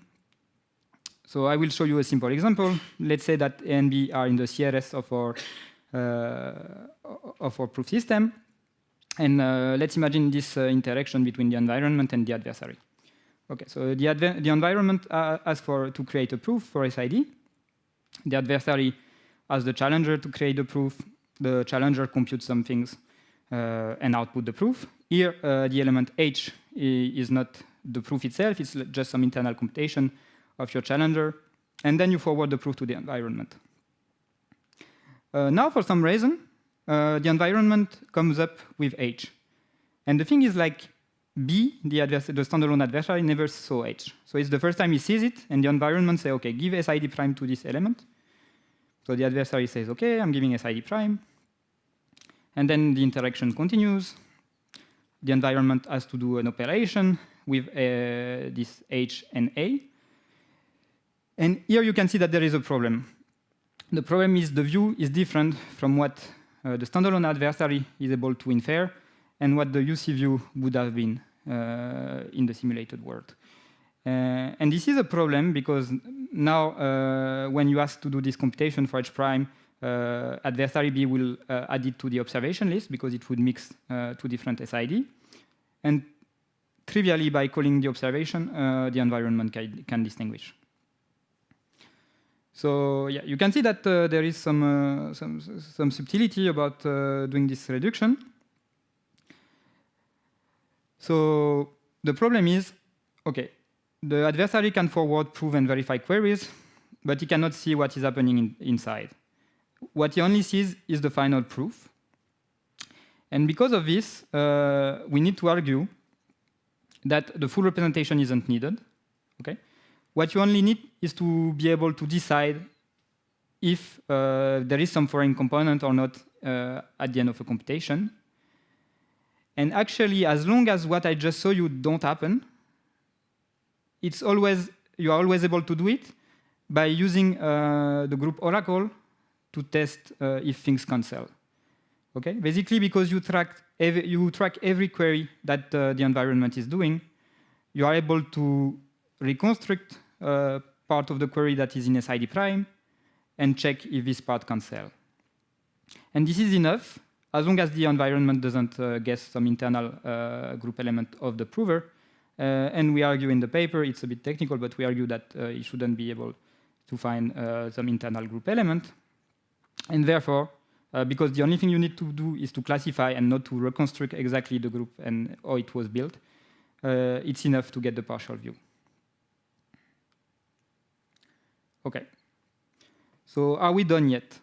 So I will show you a simple example. Let's say that A and B are in the CRS of our proof system. And let's imagine this interaction between the environment and the adversary. Okay, so the environment asks to create a proof for SID. The adversary asks the challenger to create the proof. The challenger computes some things and output the proof. Here, the element H is not the proof itself. It's just some internal computation of your challenger. And then you forward the proof to the environment. Now, for some reason, the environment comes up with H. And the thing is, like, B, the standalone adversary, never saw H. So it's the first time he sees it, and the environment says, OK, give SID prime to this element. So the adversary says, OK, I'm giving SID prime. And then the interaction continues. The environment has to do an operation with this H and A. And here you can see that there is a problem. The problem is the view is different from what the standalone adversary is able to infer and what the UC view would have been in the simulated world. And this is a problem because now when you ask to do this computation for H prime, adversary B will add it to the observation list because it would mix two different SID. And trivially, by calling the observation, the environment can distinguish. So yeah, you can see that there is some subtlety about doing this reduction. So the problem is, okay, the adversary can forward, prove, and verify queries, but he cannot see what is happening inside. What he only sees is the final proof. And because of this, we need to argue that the full representation isn't needed. Okay? What you only need is to be able to decide if there is some foreign component or not at the end of a computation. And actually, as long as what I just showed you don't happen, you are always able to do it by using the group oracle to test if things cancel. Okay, basically because you track every query that the environment is doing, you are able to reconstruct part of the query that is in SID prime and check if this part can sell. And this is enough as long as the environment doesn't guess some internal group element of the prover. And we argue in the paper, it's a bit technical, but we argue that it shouldn't be able to find some internal group element. And therefore, because the only thing you need to do is to classify and not to reconstruct exactly the group and how it was built, it's enough to get the partial view. Okay. So are we done yet?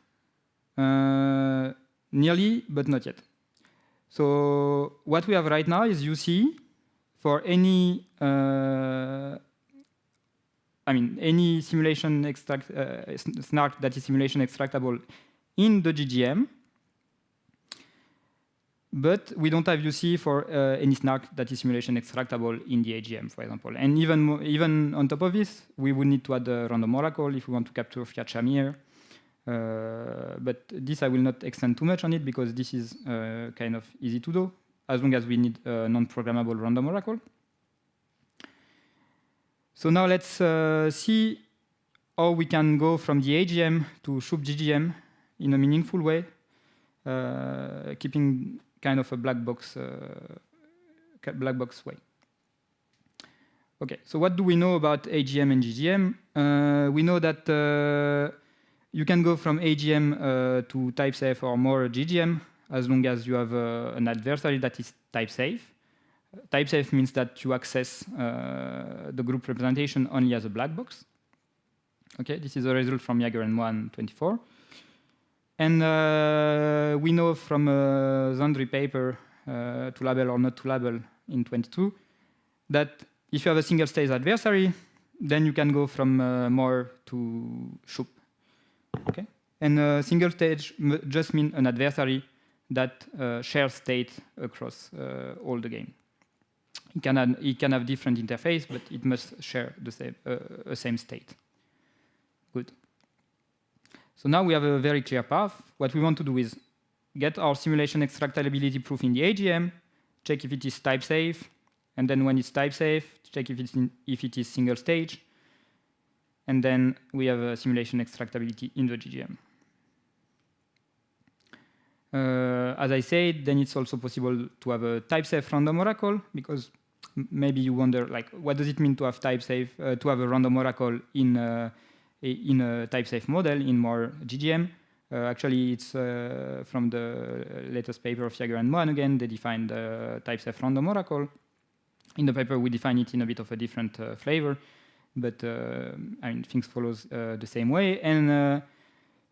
Nearly, but not yet. So what we have right now is UC for any any simulation snark that is simulation extractable in the GGM, but we don't have UC for any snark that is simulation extractable in the AGM, for example. And even on top of this, we would need to add a random oracle if we want to capture Fiat Shamir. But this I will not extend too much on it because this is kind of easy to do, as long as we need a non-programmable random oracle. So now let's see how we can go from the AGM to SHUP GGM in a meaningful way, keeping kind of a black box way. Okay, so what do we know about AGM and GGM? We know that you can go from AGM to type safe or more GGM as long as you have an adversary that is type safe. Type safe means that you access the group representation only as a black box. Okay, this is a result from Jaeger and 124. And we know from Zandri paper, to label or not to label in 22, that if you have a single stage adversary, then you can go from more to SHUP. Okay, and single stage just means an adversary that shares state across all the game. It can have different interface, but it must share the same state. Good. So now we have a very clear path. What we want to do is get our simulation extractability proof in the AGM, check if it is type safe, and then when it's type safe, check if it is single stage, and then we have a simulation extractability in the GGM. As I said, then it's also possible to have a type safe random oracle, because maybe you wonder, like, what does it mean to have type safe, to have a random oracle in a type safe model in more GGM? Actually, it's from the latest paper of Jaeger and Mohan again. They defined the type safe random oracle. In the paper, we define it in a bit of a different flavor, but I mean, things follows the same way. And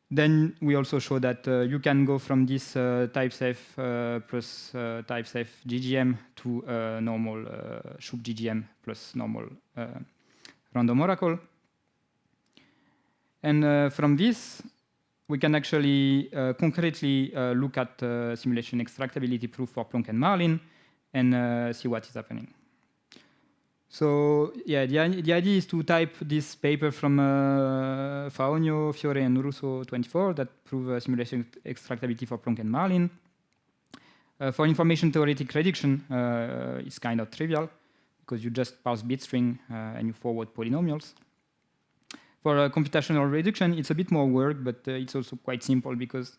then we also show that you can go from this type safe plus type safe GGM to normal SHUP GGM plus normal random oracle. And from this, we can actually concretely look at simulation extractability proof for Plonk and Marlin and see what is happening. So yeah, the idea is to type this paper from Faonio, Fiore, and Russo 24 that prove simulation extractability for Plonk and Marlin. For information theoretic reduction, it's kind of trivial because you just parse bit string and you forward polynomials. For computational reduction, it's a bit more work, but it's also quite simple because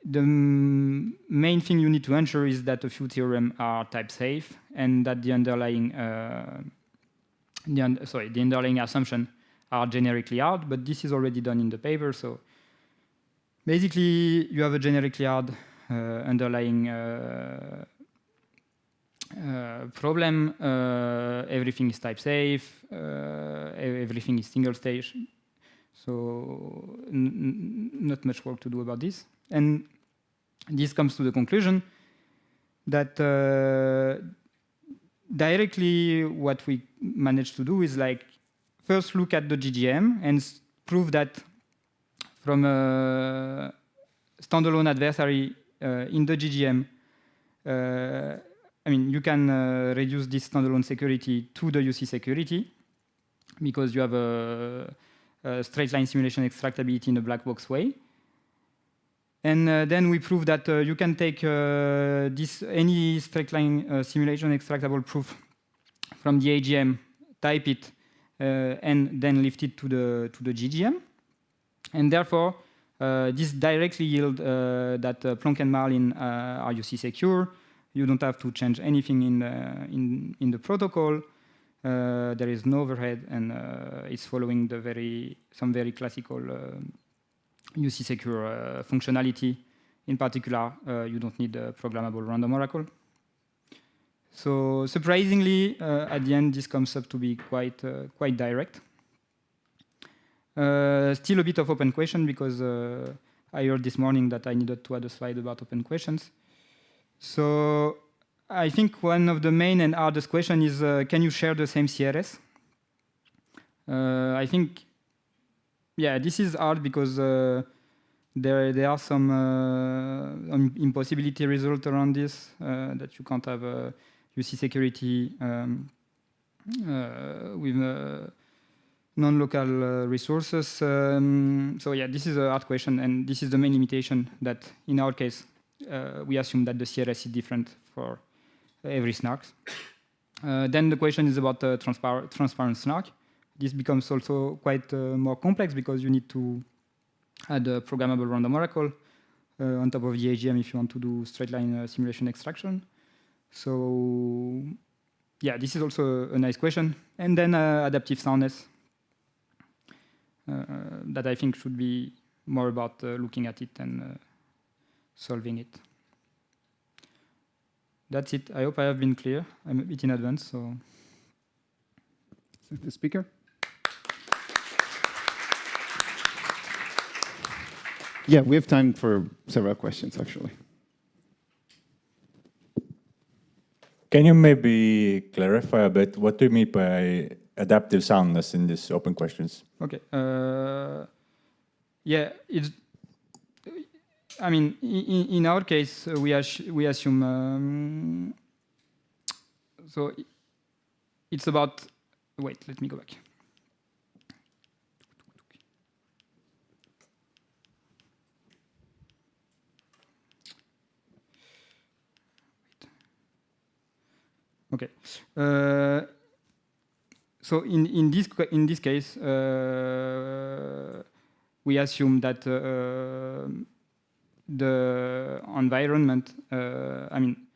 the main thing you need to ensure is that a few theorems are type safe and that the underlying the underlying assumptions are generically hard, but this is already done in the paper. So basically, you have a generically hard underlying problem. Everything is type safe. Everything is single stage. So not much work to do about this. And this comes to the conclusion that directly what we managed to do is like first look at the GGM and prove that from a standalone adversary in the GGM, I mean, you can reduce this standalone security to the UC security because you have a straight line simulation extractability in a black box way. And then we prove that you can take any straight line simulation extractable proof from the AGM, type it, and then lift it to the GGM. And therefore, this directly yields that Planck and Marlin are UC secure. You don't have to change anything in the protocol. There is no overhead, and it's following some very classical UC secure functionality. In particular, you don't need a programmable random oracle. So surprisingly, at the end, this comes up to be quite direct. Still a bit of open question, because I heard this morning that I needed to add a slide about open questions. So I think one of the main and hardest questions is, can you share the same CRS? I think, yeah, this is hard because there are some impossibility results around this, that you can't have UC security with non-local resources. So yeah, this is a hard question, and this is the main limitation that in our case, we assume that the CRS is different for every snark. Then the question is about the transparent snark. This becomes also quite more complex, because you need to add a programmable random oracle on top of the AGM if you want to do straight line simulation extraction. So yeah, this is also a nice question. And then adaptive soundness, that I think should be more about looking at it and solving it. That's it. I hope I have been clear. I'm a bit in advance, so.
The speaker. Yeah, we have time for several questions, actually.
Can you maybe clarify a bit, what do you mean by adaptive soundness in these open questions?
Okay. Yeah, I mean, in our case, we assume, so it's about, wait, let me go back. Okay. So in this case, we assume that the environment, I mean,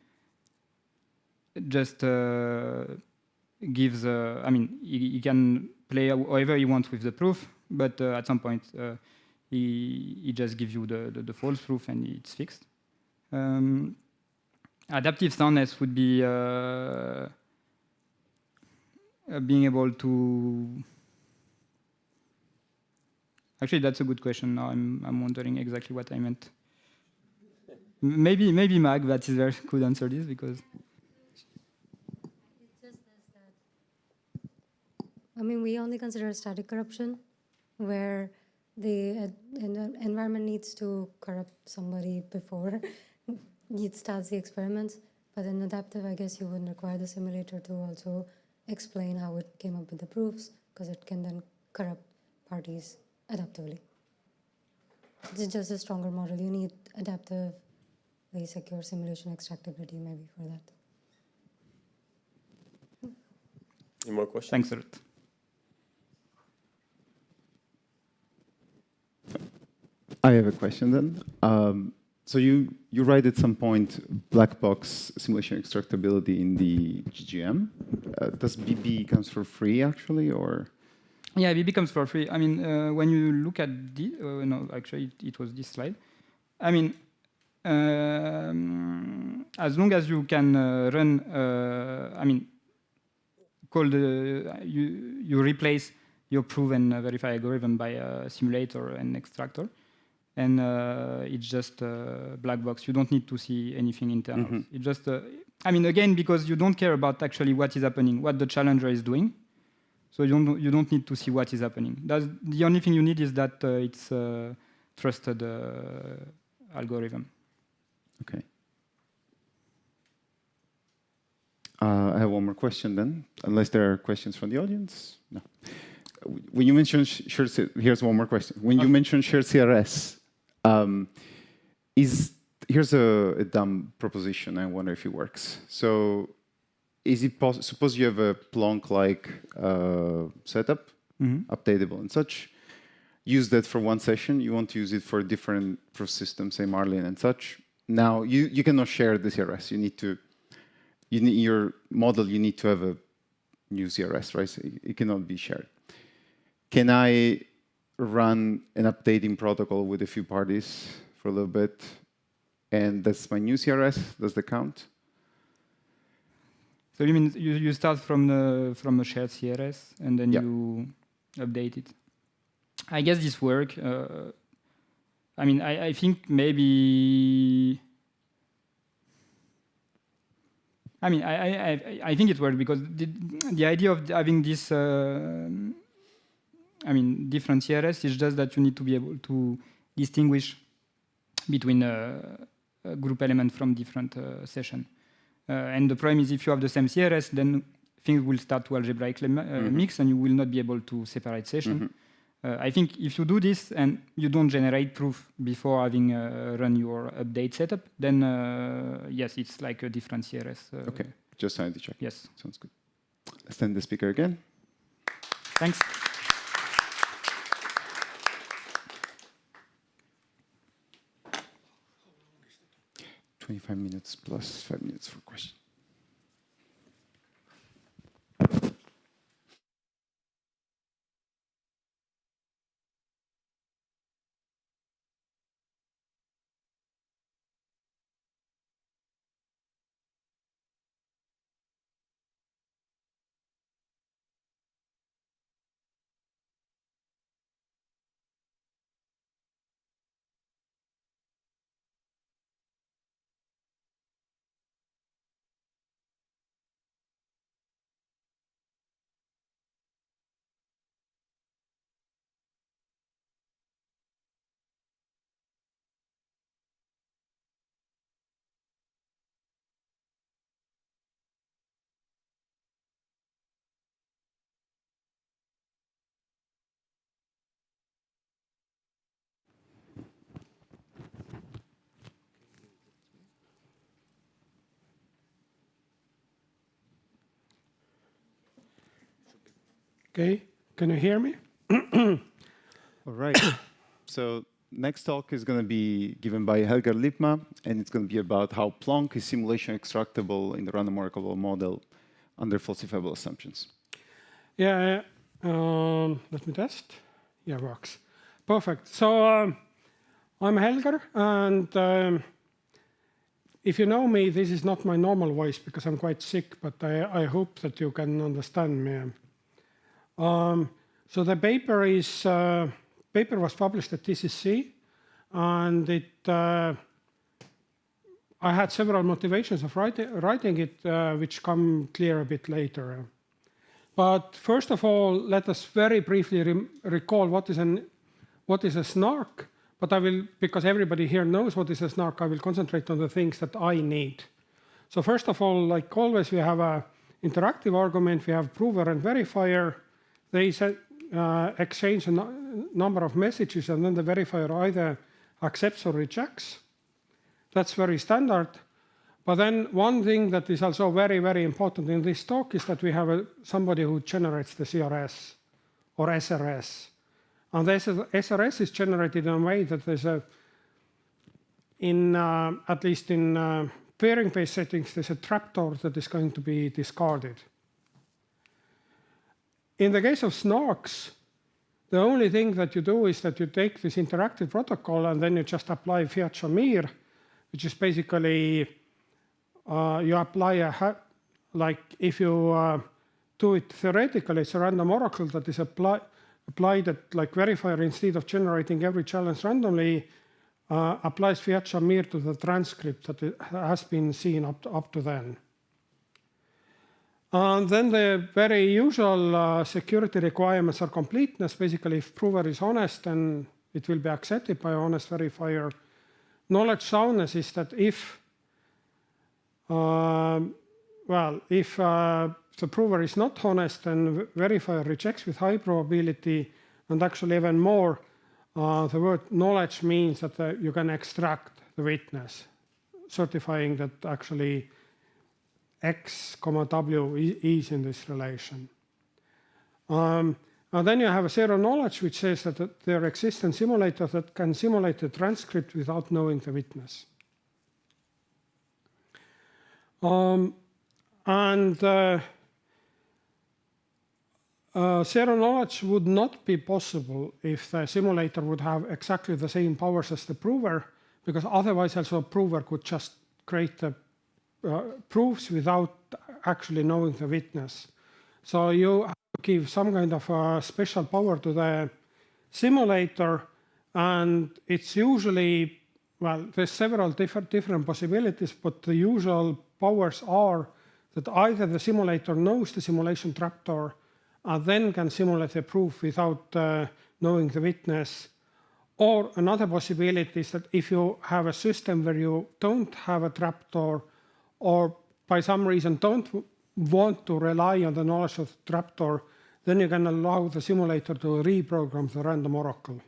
just gives, I mean, he can play however he wants with the proof, but at some point, he just gives you the false proof and it's fixed. Adaptive soundness would be being able to. Actually, that's a good question. Now I'm wondering exactly what I meant. Maybe Mag, that is very could answer this, because.
I mean, we only consider static corruption, where the environment needs to corrupt somebody before it starts the experiments. But in adaptive, I guess you wouldn't require the simulator to also explain how it came up with the proofs, because it can then corrupt parties adaptively. It's just a stronger model. You need adaptively secure simulation extractability maybe for that.
Any more questions?
Thanks a lot.
I have a question then. So you write at some point black box simulation extractability in the GGM. Does BB comes for free actually, or?
Yeah, BB comes for free. I mean, when you look at the, no, actually it was this slide. I mean, as long as you can run, I mean, you replace your prove and verify algorithm by a simulator and extractor. And it's just a black box. You don't need to see anything internal.
Mm-hmm.
It just, I mean, again, because you don't care about actually what is happening, what the challenger is doing. So you don't need to see what is happening. The only thing you need is that it's a trusted algorithm.
Okay. I have one more question then, unless there are questions from the audience. No. When you mentioned shared, here's one more question. When you mentioned shared CRS,
Here's a dumb proposition. I wonder if it works. So is it possible, suppose you have a Plonk-like setup, updatable and such, use that for one session, you want to use it for a different proof system, say Marlin and such. Now, you cannot share the CRS. You need to, your model, you need to have a new CRS, right? So it cannot be shared. Can I run an updating protocol with a few parties for a little bit, and that's my new CRS? Does that count?
So you mean you start from a shared CRS and then you update it? I guess this works. I mean, I think maybe. I mean, I think it works because the idea of having this, I mean, different CRS is just that you need to be able to distinguish between a group element from different session. And the problem is if you have the same CRS, then things will start to algebraically mix and you will not be able to separate session. I think if you do this and you don't generate proof before having run your update setup, then yes, it's like a different CRS.
Okay, just trying to check.
Yes.
Sounds good. Let's send the speaker again.
Thanks.
-5 minutes plus 5 minutes for questions.
Okay, can you hear me?
All right. So next talk is going to be given by Helga Lipma, and it's going to be about how Plonk is simulation extractable in the random workable model under falsifiable assumptions.
Yeah, let me test. Yeah, works. Perfect. So I'm Helga, and if you know me, this is not my normal voice because I'm quite sick, but I hope that you can understand me. So the paper was published at TCC, and I had several motivations of writing it, which come clear a bit later. But first of all, let us very briefly recall what is a snark. But I will, because everybody here knows what is a snark, I will concentrate on the things that I need. So first of all, like always, we have an interactive argument. We have prover and verifier. They exchange a number of messages, and then the verifier either accepts or rejects. That's very standard. But then one thing that is also very, very important in this talk is that we have somebody who generates the CRS or SRS. And the SRS is generated in a way that there's at least in pairing-based settings, there's a trapdoor that is going to be discarded. In the case of snarks, the only thing that you do is that you take this interactive protocol and then you just apply Fiat-Shamir, which is basically you apply like if you do it theoretically, it's a random oracle that is applied at like verifier instead of generating every challenge randomly, applies Fiat-Shamir to the transcript that has been seen up to then. And then the very usual security requirements are completeness. Basically, if prover is honest, then it will be accepted by honest verifier. Knowledge soundness is that if the prover is not honest, then verifier rejects with high probability, and actually even more, the word knowledge means that you can extract the witness, certifying that actually X, W is in this relation. And then you have a zero knowledge, which says that there exists a simulator that can simulate the transcript without knowing the witness. Zero knowledge would not be possible if the simulator would have exactly the same powers as the prover, because otherwise also a prover could just create the proofs without actually knowing the witness. So you have to give some kind of a special power to the simulator, and it's usually, well, there's several different possibilities, but the usual powers are that either the simulator knows the simulation trapdoor and then can simulate the proof without knowing the witness, or another possibility is that if you have a system where you don't have a trapdoor, or by some reason don't want to rely on the knowledge of the trapdoor, then you can allow the simulator to reprogram the random oracle.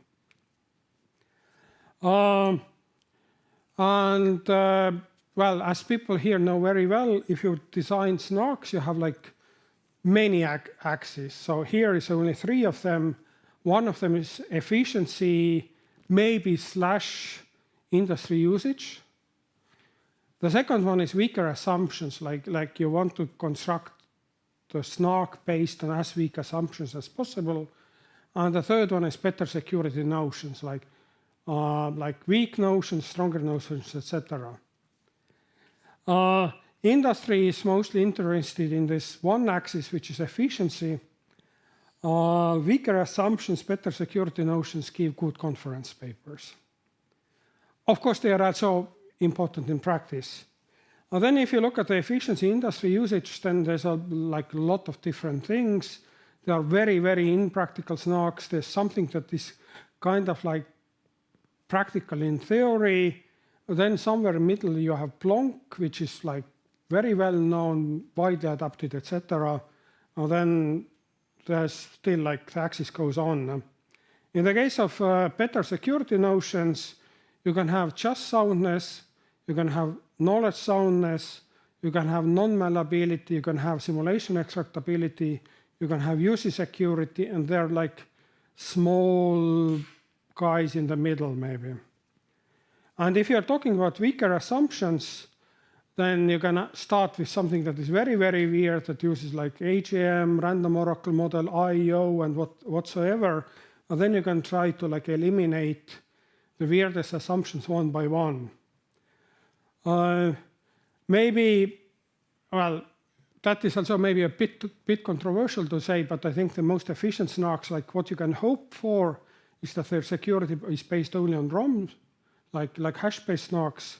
Well, as people here know very well, if you design snarks, you have like many axes. So here is only 3 of them. One of them is efficiency, maybe / industry usage. The second one is weaker assumptions, like you want to construct the snark based on as weak assumptions as possible. And the third one is better security notions, like weak notions, stronger notions, etc. Industry is mostly interested in this one axis, which is efficiency. Weaker assumptions, better security notions give good conference papers. Of course, they are also important in practice. And then if you look at the efficiency industry usage, then there's a lot of different things. There are very, very impractical snarks. There's something that is kind of like practical in theory. Then somewhere in the middle you have Plonk, which is like very well known, widely adopted, etc. And then there's still like the axis goes on. In the case of better security notions, you can have just soundness, you can have knowledge soundness, you can have non-malleability, you can have simulation extractability, you can have UC security, and they're like small guys in the middle maybe. And if you're talking about weaker assumptions, then you can start with something that is very, very weird, that uses like AGM, random oracle model, IO, and whatsoever. And then you can try to like eliminate the weirdest assumptions one by one. Maybe, well, that is also maybe a bit controversial to say, but I think the most efficient snarks, like what you can hope for, is that their security is based only on ROMs, like hash-based snarks.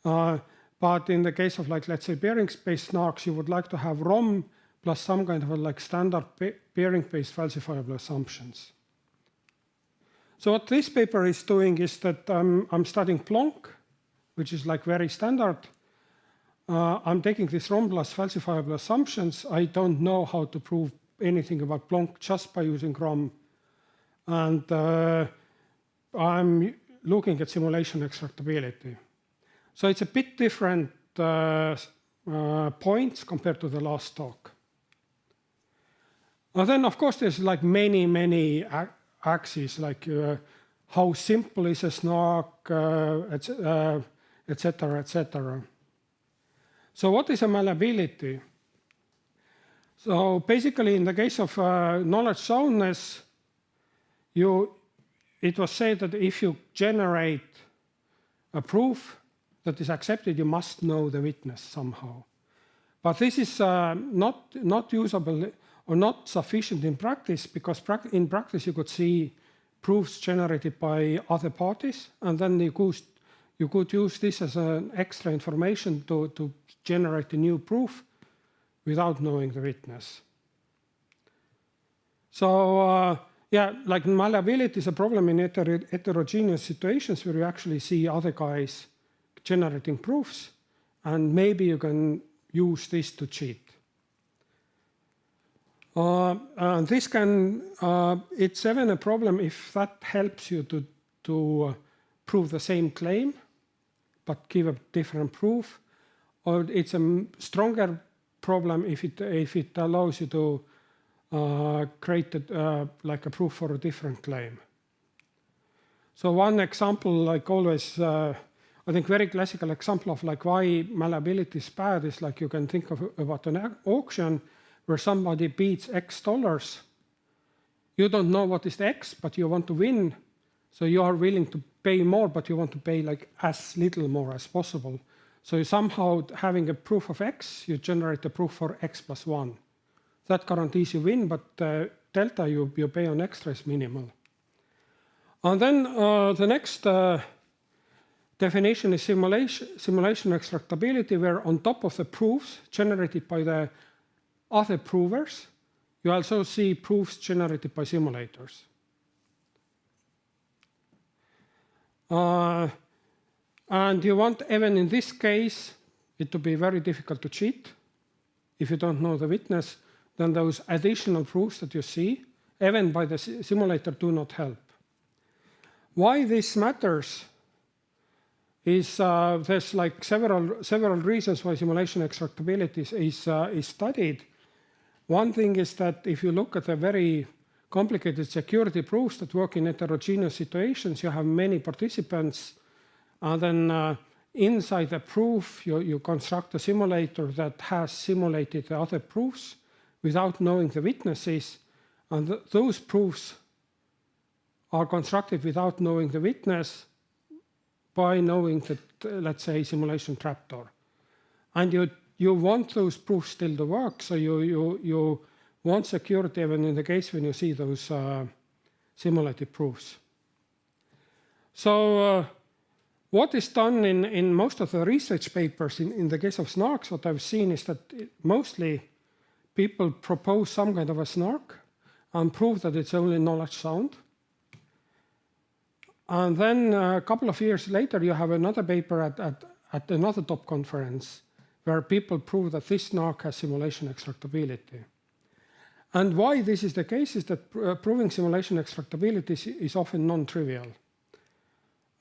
But in the case of like, let's say, pairing-based snarks, you would like to have ROM plus some kind of like standard pairing-based falsifiable assumptions. So what this paper is doing is that I'm studying Plonk, which is like very standard. I'm taking this ROM plus falsifiable assumptions. I don't know how to prove anything about Plonk just by using ROM. And I'm looking at simulation extractability. So it's a bit different points compared to the last talk. And then, of course, there's like many axes, like how simple is a snark, etc., etc. So what is a malleability? So basically, in the case of knowledge soundness, it was said that if you generate a proof that is accepted, you must know the witness somehow. But this is not usable or not sufficient in practice, because in practice you could see proofs generated by other parties, and then you could use this as an extra information to generate a new proof without knowing the witness. So yeah, like malleability is a problem in heterogeneous situations where you actually see other guys generating proofs, and maybe you can use this to cheat. And this can, it's even a problem if that helps you to prove the same claim. but give a different proof, or it's a stronger problem if it allows you to create like a proof for a different claim. So one example, like always, I think very classical example of like why malleability is bad is like you can think about an auction where somebody bids X dollars. You don't know what is the X, but you want to win. So you are willing to pay more, but you want to pay like as little more as possible. So you somehow having a proof of X, you generate a proof for X plus 1. That guarantees you win, but delta you pay on extra is minimal. And then the next definition is simulation extractability, where on top of the proofs generated by the other provers, you also see proofs generated by simulators. And you want, even in this case, it to be very difficult to cheat. If you don't know the witness, then those additional proofs that you see, even by the simulator, do not help. Why this matters is there's like several reasons why simulation extractability is studied. One thing is that if you look at the very complicated security proofs that work in heterogeneous situations, you have many participants, and then inside the proof you construct a simulator that has simulated the other proofs without knowing the witnesses, and those proofs are constructed without knowing the witness by knowing that, let's say, simulation trapdoor. And you want those proofs still to work, so you want security even in the case when you see those simulated proofs. So what is done in most of the research papers in the case of snarks, what I've seen is that mostly people propose some kind of a snark and prove that it's only knowledge sound. And then a couple of years later, you have another paper at another top conference where people prove that this snark has simulation extractability. And why this is the case is that proving simulation extractability is often non-trivial.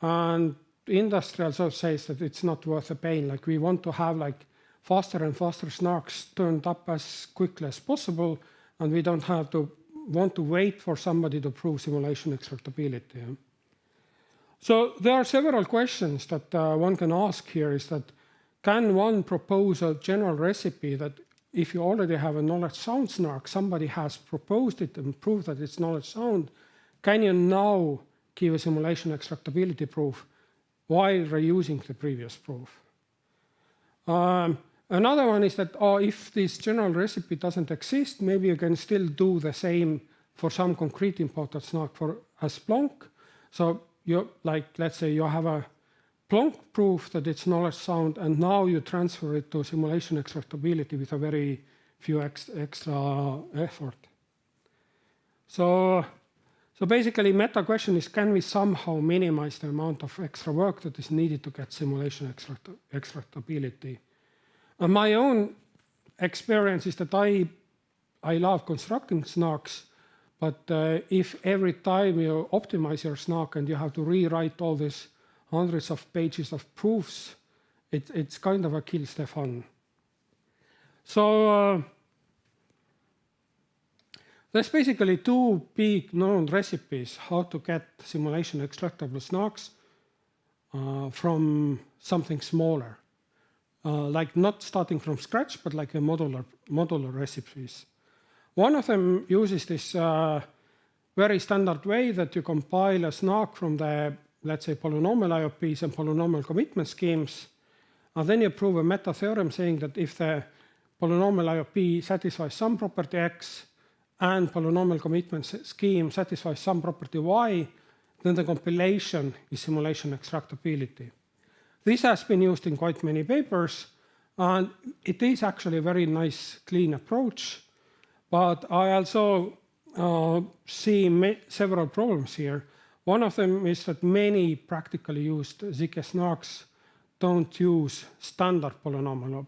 And industry also says that it's not worth the pain. Like we want to have like faster and faster snarks turned up as quickly as possible, and we don't have to want to wait for somebody to prove simulation extractability. So there are several questions that one can ask here is that, can one propose a general recipe that if you already have a knowledge sound snark, somebody has proposed it and proved that it's knowledge sound, can you now give a simulation extractability proof while reusing the previous proof? Another one is that if this general recipe doesn't exist, maybe you can still do the same for some concrete important snark as Plonk. So let's say you have a Plonk proof that it's knowledge sound, and now you transfer it to simulation extractability with a very few extra effort. So basically, meta question is, can we somehow minimize the amount of extra work that is needed to get simulation extractability? And my own experience is that I love constructing snarks, but if every time you optimize your snark and you have to rewrite all these hundreds of pages of proofs, it's kind of a kills the fun. So there's basically two big known recipes how to get simulation extractable snarks from something smaller, like not starting from scratch, but like a modular recipes. One of them uses this very standard way that you compile a snark from the, let's say, polynomial IOPs and polynomial commitment schemes, and then you prove a meta theorem saying that if the polynomial IOP satisfies some property X and polynomial commitment scheme satisfies some property Y, then the compilation is simulation extractability. This has been used in quite many papers, and it is actually a very nice, clean approach. But I also see several problems here. One of them is that many practically used ZK snarks don't use standard polynomial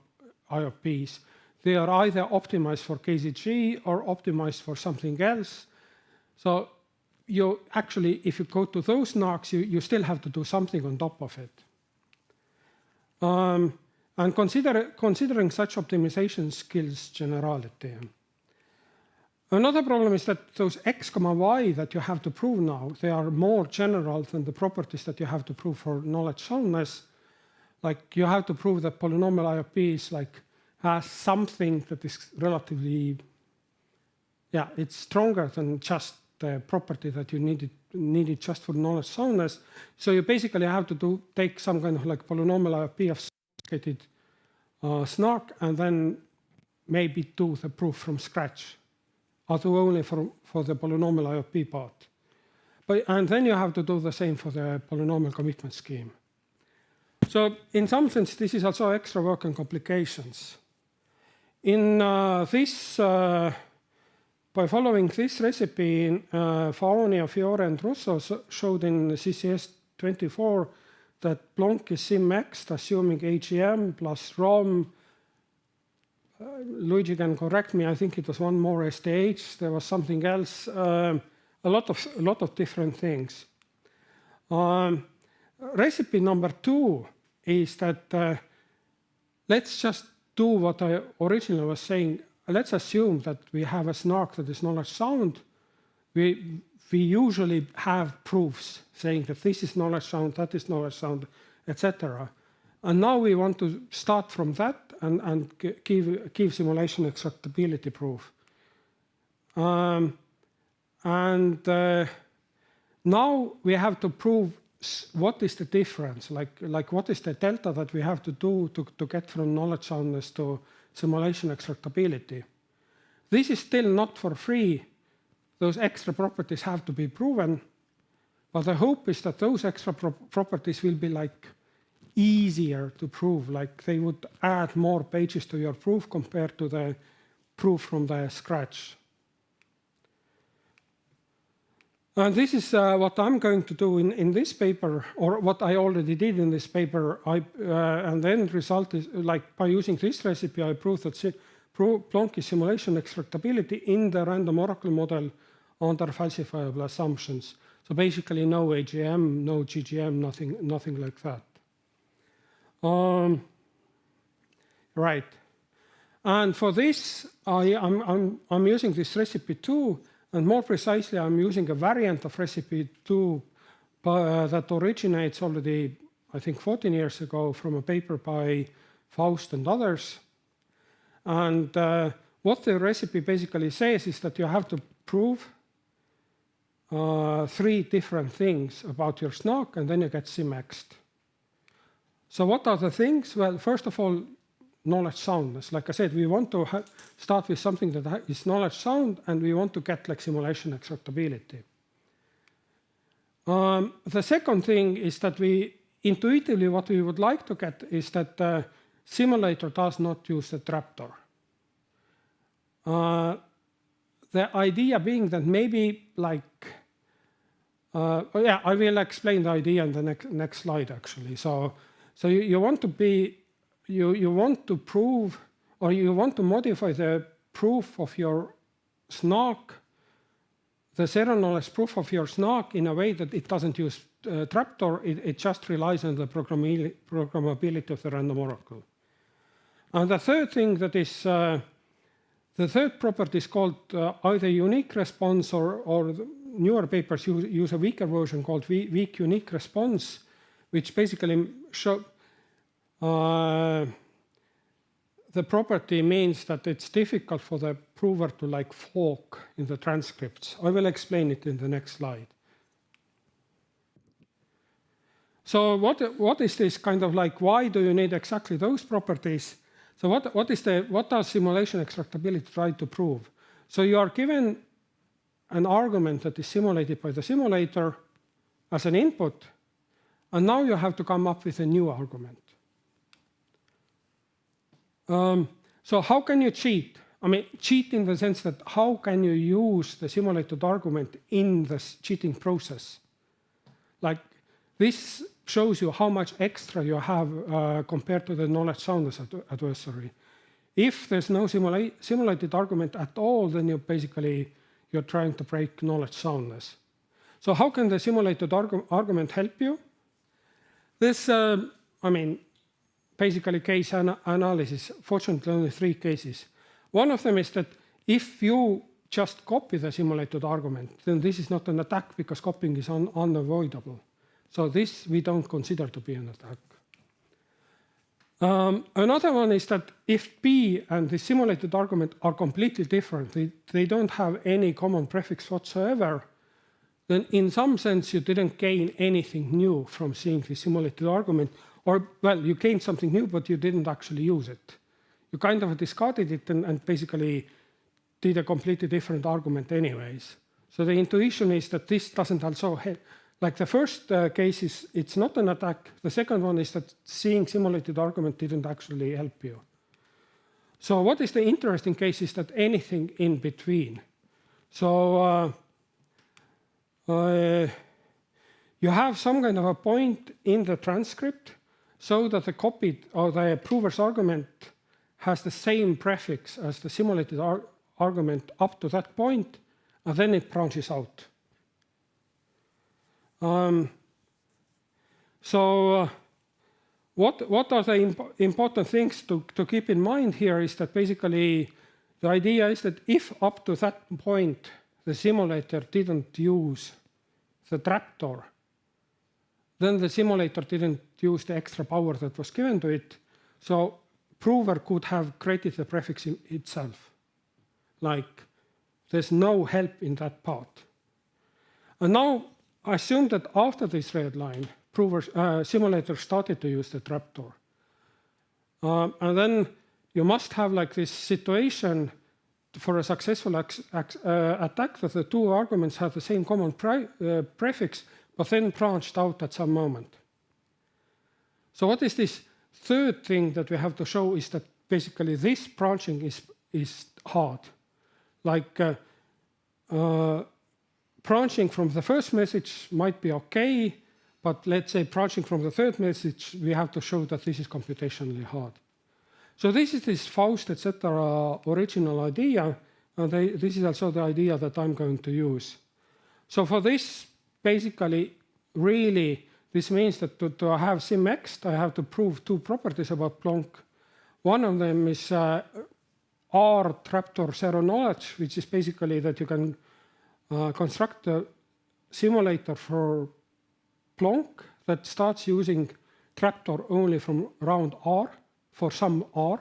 IOPs. They are either optimized for KZG or optimized for something else. So you actually, if you go to those snarks, you still have to do something on top of it. And considering such optimization skills generality. Another problem is that those x, y that you have to prove now, they are more general than the properties that you have to prove for knowledge soundness. Like you have to prove that polynomial IOP is has something that is relatively, it's stronger than just the property that you needed just for knowledge soundness. So you basically have to take some kind of polynomial IOP of sophisticated snark and then maybe do the proof from scratch. Although only for the polynomial IOP part. And then you have to do the same for the polynomial commitment scheme. So in some sense, this is also extra work and complications. In this, by following this recipe, Faonia, Fiore, and Russo showed in CCS 24 that Plonk is sim-x, assuming AGM plus ROM. Luigi can correct me. I think it was one more STH. There was something else. A lot of different things. Recipe number 2 is that let's just do what I originally was saying. Let's assume that we have a snark that is knowledge sound. We usually have proofs saying that this is knowledge sound, that is knowledge sound, etc. And now we want to start from that and give simulation extractability proof. Now we have to prove what is the difference, like what is the delta that we have to do to get from knowledge soundness to simulation extractability. This is still not for free. Those extra properties have to be proven. But the hope is that those extra properties will be easier to prove, like they would add more pages to your proof compared to the proof from the scratch. And this is what I'm going to do in this paper, or what I already did in this paper. And then the result is, by using this recipe, I proved that Plonk is simulation extractability in the random oracle model under falsifiable assumptions. So basically no AGM, no GGM, nothing like that. Right. And for this, I'm using this recipe 2, and more precisely, I'm using a variant of recipe 2 that originates already, I think, 14 years ago from a paper by Faust and others. And what the recipe basically says is that you have to prove 3 different things about your snark, and then you get sim-xed. So what are the things? Well, first of all, knowledge soundness. Like I said, we want to start with something that is knowledge sound, and we want to get simulation extractability. The second thing is that intuitively what we would like to get is that the simulator does not use the trapdoor. The idea being that maybe I will explain the idea in the next slide actually. So you want to prove, or you want to modify the proof of your snark, the zero knowledge proof of your snark in a way that it doesn't use trapdoor, it just relies on the programmability of the random oracle. And the third thing that is, the third property is called either unique response, or newer papers use a weaker version called weak unique response, which basically show the property means that it's difficult for the prover to fork in the transcripts. I will explain it in the next slide. So what is this kind of why do you need exactly those properties? So what does simulation extractability try to prove? So you are given an argument that is simulated by the simulator as an input, and now you have to come up with a new argument. So how can you cheat? I mean, cheat in the sense that how can you use the simulated argument in the cheating process? This shows you how much extra you have compared to the knowledge soundness adversary. If there's no simulated argument at all, then you're trying to break knowledge soundness. So how can the simulated argument help you? This, basically case analysis. Fortunately, only 3 cases. One of them is that if you just copy the simulated argument, then this is not an attack because copying is unavoidable. So this we don't consider to be an attack. Another one is that if P and the simulated argument are completely different, they don't have any common prefix whatsoever, then in some sense you didn't gain anything new from seeing the simulated argument. Or, well, you gained something new, but you didn't actually use it. You kind of discarded it and basically did a completely different argument anyways. So the intuition is that this doesn't also help. Like the first case is, it's not an attack. The second one is that seeing simulated argument didn't actually help you. So what is the interesting case is that anything in between. So you have some kind of a point in the transcript so that the copied or the prover's argument has the same prefix as the simulated argument up to that point, and then it branches out. So what are the important things to keep in mind here is that basically the idea is that if up to that point the simulator didn't use the trapdoor, then the simulator didn't use the extra power that was given to it. So prover could have created the prefix itself. Like there's no help in that part. And now assume that after this red line, simulator started to use the trapdoor. And then you must have like this situation for a successful attack that the 2 arguments have the same common prefix, but then branched out at some moment. So what is this third thing that we have to show is that basically this branching is hard. Like branching from the first message might be okay, but let's say branching from the third message, we have to show that this is computationally hard. So this is this Faust, etc. original idea, and this is also the idea that I'm going to use. So for this, basically, really, this means that to have SimX, I have to prove 2 properties about Plonk. One of them is R trapdoor zero knowledge, which is basically that you can construct a simulator for Plonk that starts using trapdoor only from round R for some R.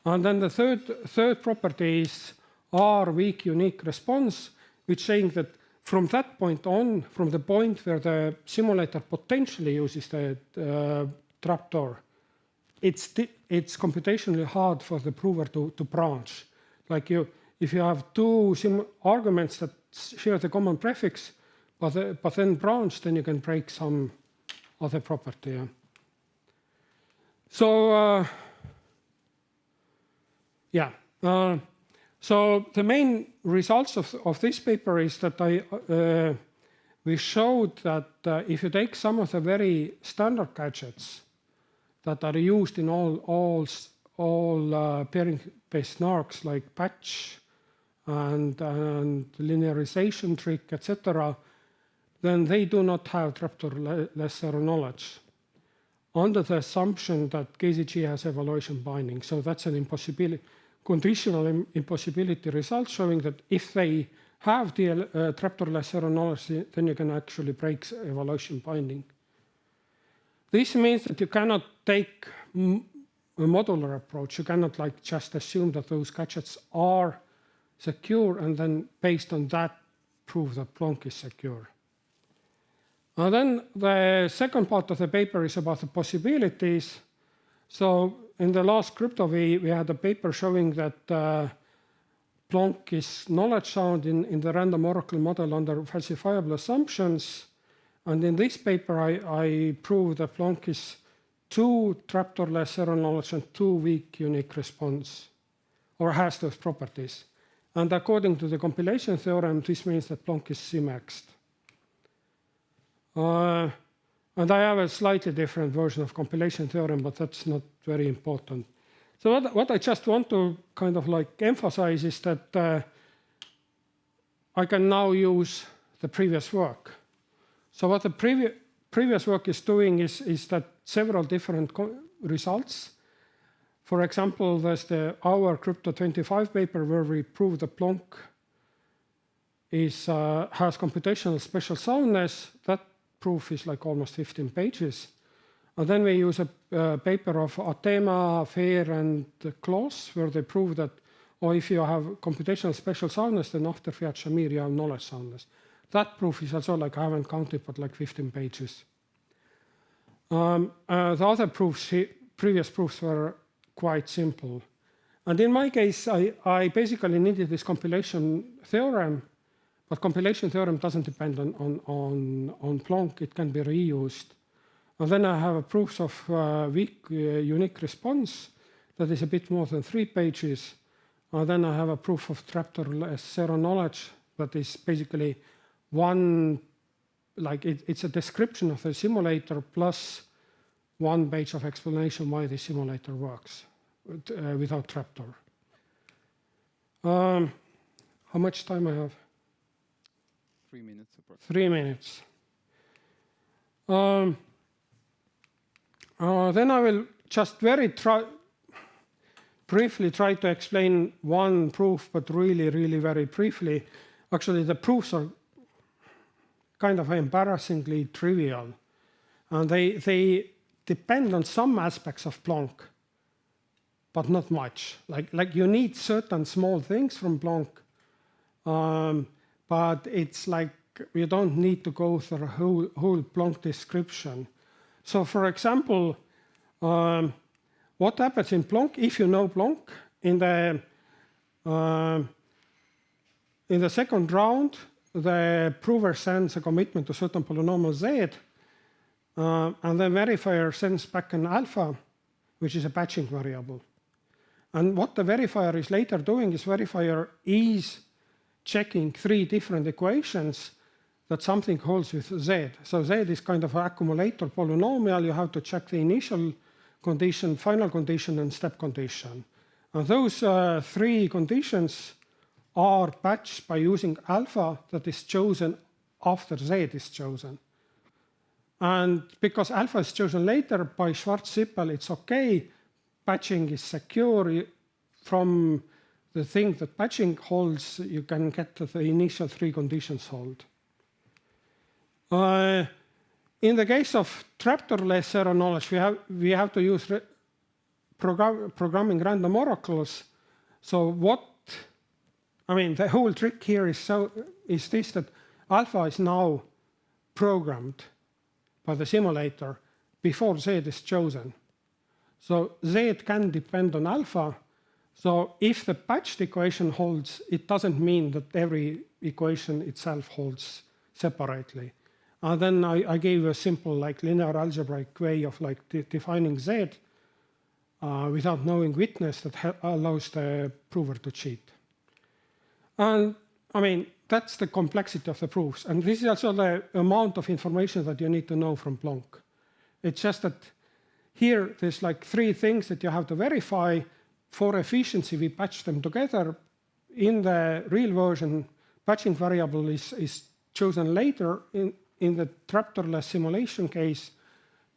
And then the third property is R weak unique response, which is saying that from that point on, from the point where the simulator potentially uses the trapdoor, it's computationally hard for the prover to branch. Like if you have 2 arguments that share the common prefix, but then branch, then you can break some other property. Yeah. So so the main results of this paper is that we showed that if you take some of the very standard gadgets that are used in all pairing-based snarks like patch and linearization trick, etc., then they do not have trapdoor-less zero knowledge, under the assumption that KZG has evaluation binding. So that's an impossibility, conditional impossibility result showing that if they have the trapdoor-less zero knowledge, then you can actually break evaluation binding. This means that you cannot take a modular approach. You cannot like just assume that those gadgets are secure and then based on that prove that Plonk is secure. And then the second part of the paper is about the possibilities. So in the last crypto, we had a paper showing that Plonk is knowledge sound in the random oracle model under falsifiable assumptions. And in this paper, I proved that Plonk is 2 trapdoor-less zero knowledge and 2 weak unique response, or has those properties. And according to the compilation theorem, this means that Plonk is SimX'd. And I have a slightly different version of compilation theorem, but that's not very important. So what I just want to kind of like emphasize is that I can now use the previous work. So what the previous work is doing is that several different results. For example, there's our Crypto 25 paper where we prove that Plonk has computational special soundness. That proof is like almost 15 pages. And then we use a paper of Atema, Fair, and Kloss, where they prove that, if you have computational special soundness, then after Fiat-Shamir you have knowledge soundness. That proof is also like, I haven't counted, but like 15 pages. The other proofs, previous proofs were quite simple. And in my case, I basically needed this compilation theorem, but compilation theorem doesn't depend on Plonk. It can be reused. And then I have a proofs of weak unique response that is a bit more than 3 pages. And then I have a proof of trapdoorless zero knowledge that is basically one, like it's a description of the simulator plus 1 page of explanation why the simulator works without trapdoor. How much time I have?
3 minutes.
3 minutes. Then I will just briefly try to explain one proof, but really very briefly. Actually, the proofs are kind of embarrassingly trivial. And they depend on some aspects of Plonk, but not much. Like you need certain small things from Plonk, but it's like you don't need to go through a whole Plonk description. So for example, what happens in Plonk, if you know Plonk, in the second round, the prover sends a commitment to certain polynomial Z, and the verifier sends back an alpha, which is a patching variable. And what the verifier is later doing is verifier is checking 3 different equations that something holds with Z. So Z is kind of an accumulator polynomial. You have to check the initial condition, final condition, and step condition. And those 3 conditions are patched by using alpha that is chosen after Z is chosen. And because alpha is chosen later by Schwarz-Zippel, it's okay. Patching is secure. From the thing that patching holds, you can get the initial 3 conditions hold. In the case of trapdoorless zero knowledge, we have to use programming random oracles. So the whole trick here is this, that alpha is now programmed by the simulator before Z is chosen. So Z can depend on alpha. So if the patched equation holds, it doesn't mean that every equation itself holds separately. And then I gave a simple linear algebraic way of defining Z without knowing witness that allows the prover to cheat. And that's the complexity of the proofs. And this is also the amount of information that you need to know from Plonk. It's just that here there's 3 things that you have to verify. For efficiency, we patch them together. In the real version, patching variable is chosen later. In the trapdoorless simulation case,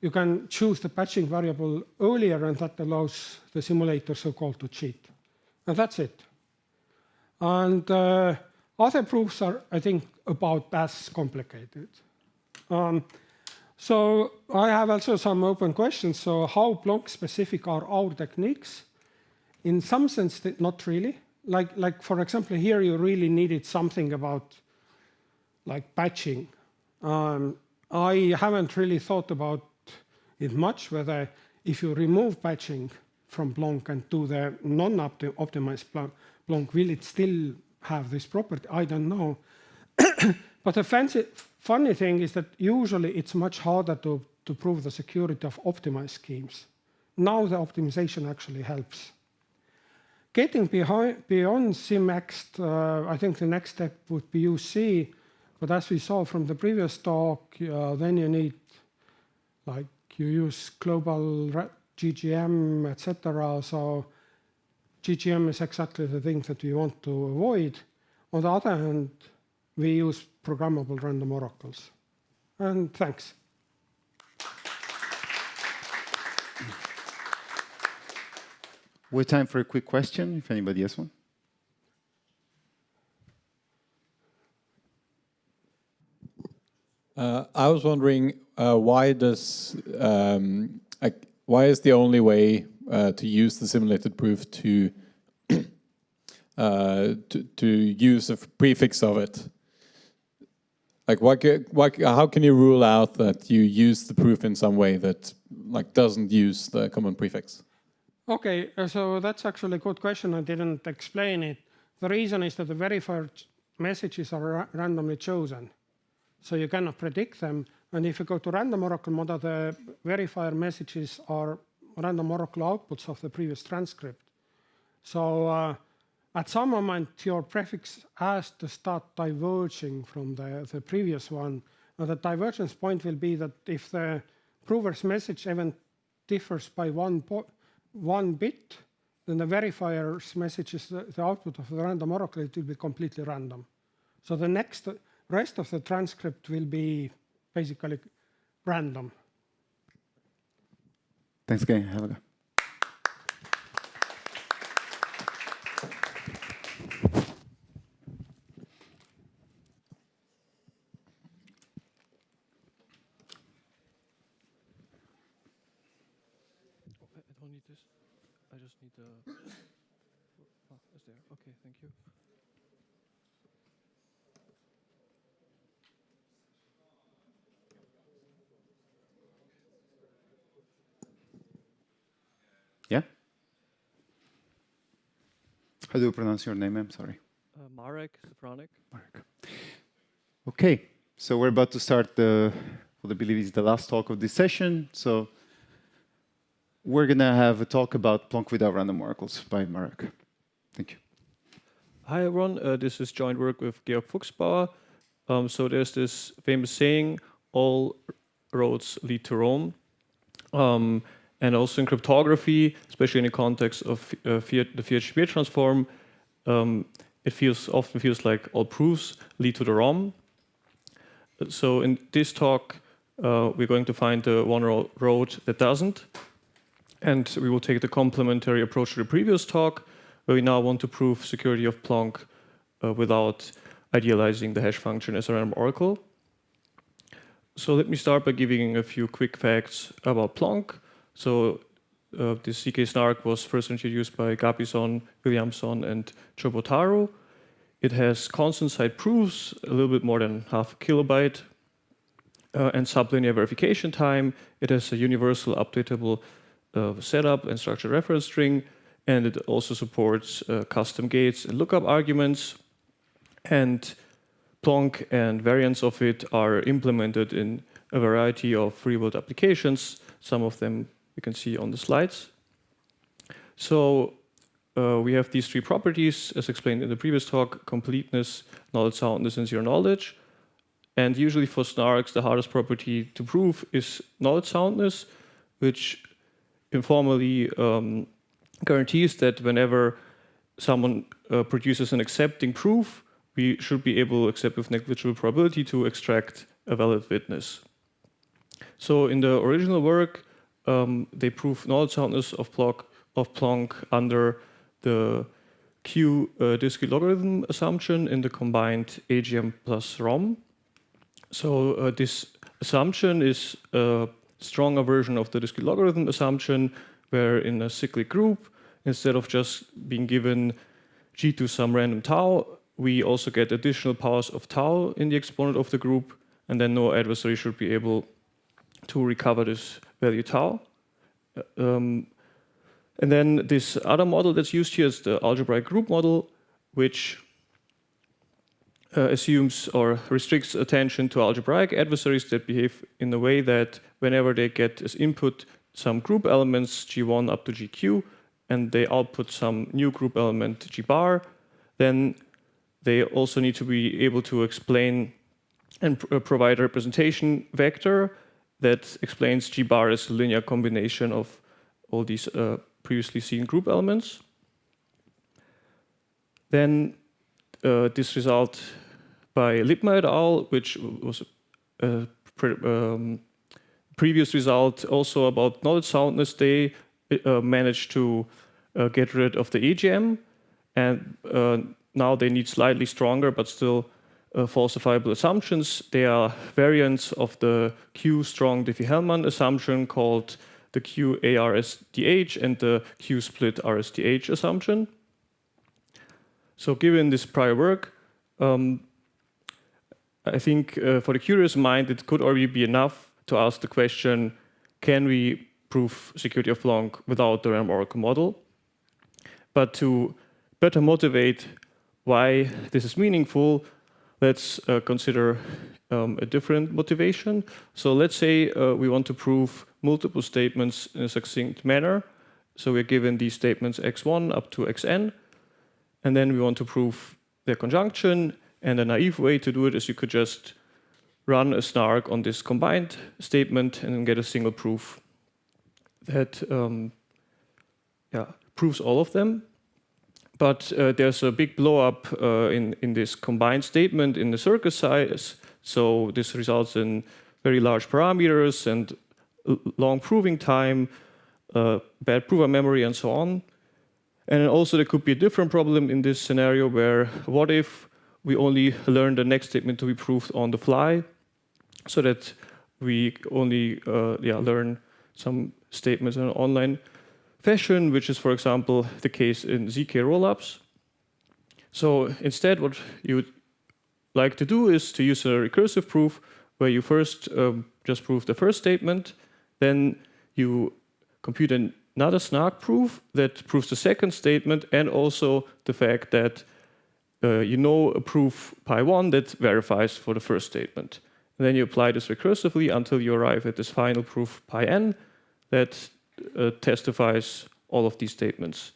you can choose the patching variable earlier, and that allows the simulator so-called to cheat. And that's it. And other proofs are, I think, about as complicated. So I have also some open questions. So how Plonk specific are our techniques? In some sense, not really. Like for example, here you really needed something about patching. I haven't really thought about it much, whether if you remove patching from Plonk and do the non-optimized Plonk, will it still have this property? I don't know. But the funny thing is that usually it's much harder to prove the security of optimized schemes. Now the optimization actually helps. Getting beyond SimX, I think the next step would be UC. But as we saw from the previous talk, then you need, you use global GGM, etc. So GGM is exactly the thing that we want to avoid. On the other hand, we use programmable random oracles. And thanks.
We have time for a quick question, if anybody has one.
I was wondering why is the only way to use the simulated proof to use a prefix of it? Like, how can you rule out that you use the proof in some way that doesn't use the common prefix?
Okay, so that's actually a good question. I didn't explain it. The reason is that the verifier messages are randomly chosen. So you cannot predict them. And if you go to random oracle model, the verifier messages are random oracle outputs of the previous transcript. So at some moment, your prefix has to start diverging from the previous one. And the divergence point will be that if the prover's message event differs by one bit, then the verifier's message is the output of the random oracle. It will be completely random. So the rest of the transcript will be basically random.
Thanks again, Helga.
I don't need this. I just need the... Oh, it's there. Okay, thank you.
Yeah? How do you pronounce your name? I'm sorry.
Marek Safranek.
Marek. Okay, so we're about to start what I believe is the last talk of this session. So we're going to have a talk about Plonk without random oracles by Marek. Thank you.
Hi, everyone. This is joint work with Georg Fuchsbauer. So there's this famous saying, all roads lead to Rome. And also in cryptography, especially in the context of the PHP transform, it often feels like all proofs lead to the ROM. So in this talk, we're going to find the one road that doesn't. And we will take the complementary approach to the previous talk, where we now want to prove security of Plonk without idealizing the hash function as a random oracle. So let me start by giving a few quick facts about Plonk. So this ZK snark was first introduced by Gabison, Williamson, and Chobotaro. It has constant side proofs, a little bit more than half a kilobyte, and sublinear verification time. It has a universal updatable setup and structured reference string, and it also supports custom gates and lookup arguments. And Plonk and variants of it are implemented in a variety of real-world applications. Some of them you can see on the slides. So we have these three properties, as explained in the previous talk: completeness, knowledge soundness, and zero knowledge. And usually for snarks, the hardest property to prove is knowledge soundness, which informally guarantees that whenever someone produces an accepting proof, we should be able to accept with negligible probability to extract a valid witness. So in the original work, they prove knowledge soundness of Plonk under the Q discrete logarithm assumption in the combined AGM plus ROM. So this assumption is a stronger version of the discrete logarithm assumption, where in a cyclic group, instead of just being given g to some random tau, we also get additional powers of tau in the exponent of the group, and then no adversary should be able to recover this value tau. And then this other model that's used here is the algebraic group model, which assumes or restricts attention to algebraic adversaries that behave in a way that whenever they get as input some group elements G1 up to GQ, and they output some new group element G bar, then they also need to be able to explain and provide a representation vector that explains G bar as a linear combination of all these previously seen group elements. Then this result by Lippmann et al., which was a previous result also about knowledge soundness, they managed to get rid of the AGM, and now they need slightly stronger but still falsifiable assumptions. They are variants of the Q-strong Diffie-Hellman assumption called the Q-ARSDH and the Q-split-RSDH assumption. So given this prior work, I think for the curious mind, it could already be enough to ask the question, can we prove security of Blanc without the random oracle model? But to better motivate why this is meaningful, let's consider a different motivation. So let's say we want to prove multiple statements in a succinct manner. So we're given these statements x1 up to xn, and then we want to prove their conjunction. And a naive way to do it is you could just run a snark on this combined statement and then get a single proof that proves all of them. But there's a big blow up in this combined statement in the circuit size. So this results in very large parameters and long proving time, bad prover memory, and so on. And also there could be a different problem in this scenario where what if we only learn the next statement to be proved on the fly, so that we only learn some statements in an online fashion, which is, for example, the case in ZK rollups. So instead, what you would like to do is to use a recursive proof where you first just prove the first statement, then you compute another snark proof that proves the second statement and also the fact that you know a proof pi1 that verifies for the first statement. And then you apply this recursively until you arrive at this final proof pi-n that testifies all of these statements.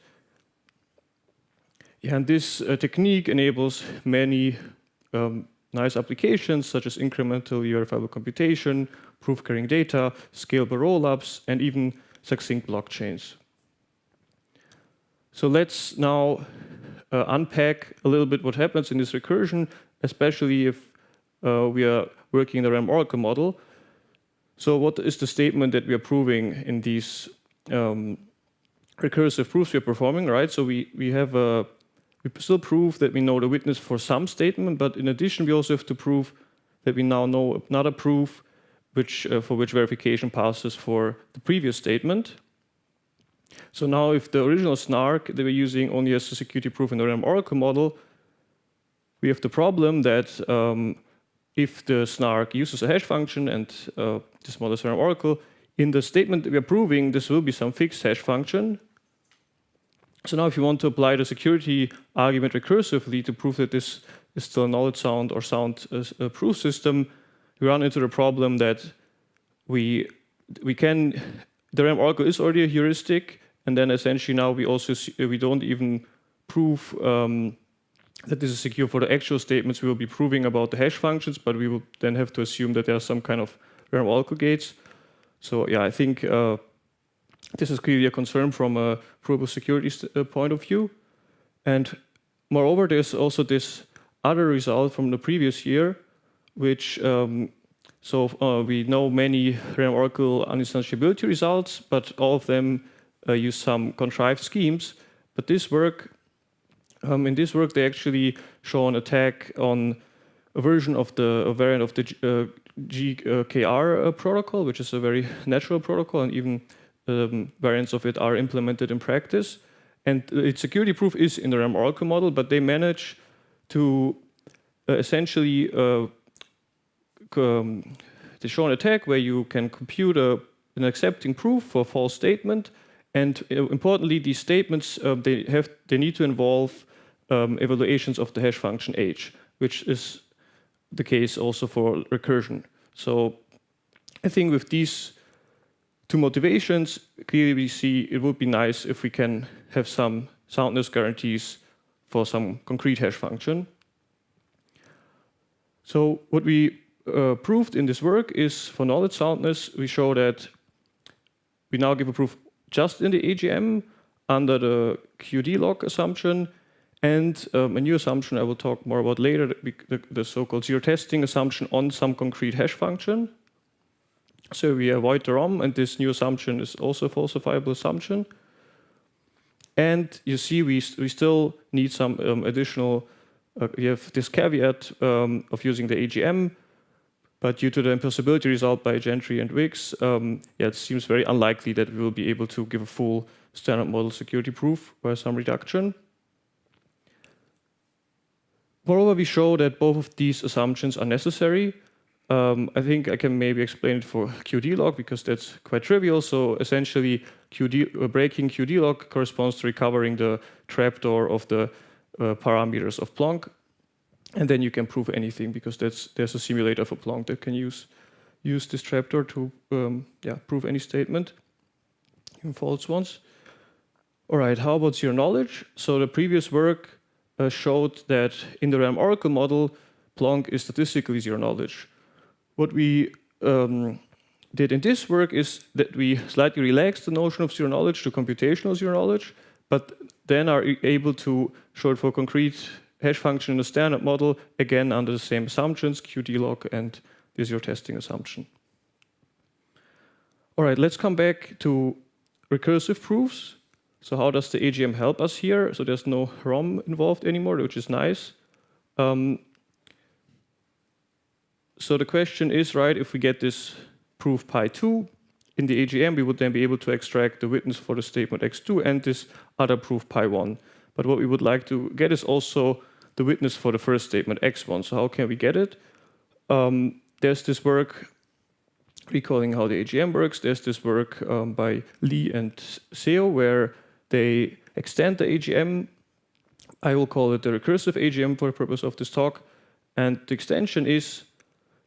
Yeah, and this technique enables many nice applications such as incremental verifiable computation, proof carrying data, scalable rollups, and even succinct blockchains. So let's now unpack a little bit what happens in this recursion, especially if we are working in the random oracle model. So what is the statement that we are proving in these recursive proofs we are performing, right? So we still prove that we know the witness for some statement, but in addition, we also have to prove that we now know another proof for which verification passes for the previous statement. So now if the original snark that we're using only has a security proof in the random oracle model, we have the problem that if the snark uses a hash function and this model is random oracle, in the statement that we're proving, this will be some fixed hash function. So now if you want to apply the security argument recursively to prove that this is still a knowledge sound or sound proof system, we run into the problem that the random oracle is already a heuristic, and then essentially now we don't even prove that this is secure for the actual statements we will be proving about the hash functions, but we will then have to assume that there are some kind of random oracle gates. So yeah, I think this is clearly a concern from a provable security point of view. And moreover, there's also this other result from the previous year, which we know many random oracle uninstantiability results, but all of them use some contrived schemes. But this work, in this work, they actually show an attack on a variant of the GKR protocol, which is a very natural protocol, and even variants of it are implemented in practice. And its security proof is in the random oracle model, but they manage to essentially they show an attack where you can compute an accepting proof for a false statement, and importantly, these statements they need to involve evaluations of the hash function h, which is the case also for recursion. So I think with these two motivations, clearly we see it would be nice if we can have some soundness guarantees for some concrete hash function. So what we proved in this work is for knowledge soundness, we show that we now give a proof just in the AGM under the QD log assumption, and a new assumption I will talk more about later, the so-called zero testing assumption on some concrete hash function. So we avoid the ROM, and this new assumption is also a falsifiable assumption. And you see, we still need some additional. We have this caveat of using the AGM, but due to the impossibility result by Gentry and Wicks, it seems very unlikely that we will be able to give a full standard model security proof by some reduction. Moreover, we show that both of these assumptions are necessary. I think I can maybe explain it for QD-log because that's quite trivial. So essentially, breaking QD-log corresponds to recovering the trapdoor of the parameters of Planck. And then you can prove anything because there's a simulator for Planck that can use this trapdoor to prove any statement, even false ones. All right, how about zero knowledge? So the previous work showed that in the RAM oracle model, Planck is statistically zero knowledge. What we did in this work is that we slightly relaxed the notion of zero knowledge to computational zero knowledge, but then are able to show it for concrete hash function in the standard model, again under the same assumptions, QD-log and the zero testing assumption. All right, let's come back to recursive proofs. So how does the AGM help us here? So there's no ROM involved anymore, which is nice. So the question is, right, if we get this proof pi2 in the AGM, we would then be able to extract the witness for the statement x2 and this other proof pi1. But what we would like to get is also the witness for the first statement x1. So how can we get it? There's this work recalling how the AGM works. There's this work by Lee and Seo where they extend the AGM. I will call it the recursive AGM for the purpose of this talk. And the extension is,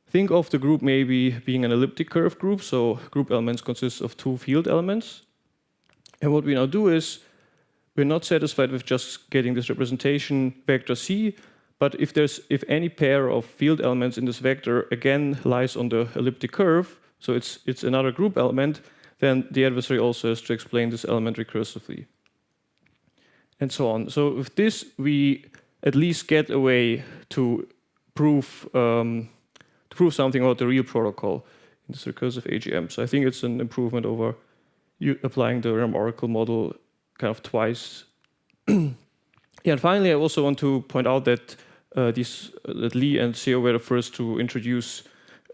think of the group maybe being an elliptic curve group. So group elements consist of two field elements. And what we now do is, we're not satisfied with just getting this representation vector C, but if any pair of field elements in this vector again lies on the elliptic curve, so it's another group element, then the adversary also has to explain this element recursively. And so on. So with this, we at least get a way to prove something about the real protocol in this recursive AGM. So I think it's an improvement over applying the RAM oracle model kind of twice. And finally, I also want to point out that that Lee and Seo were the first to introduce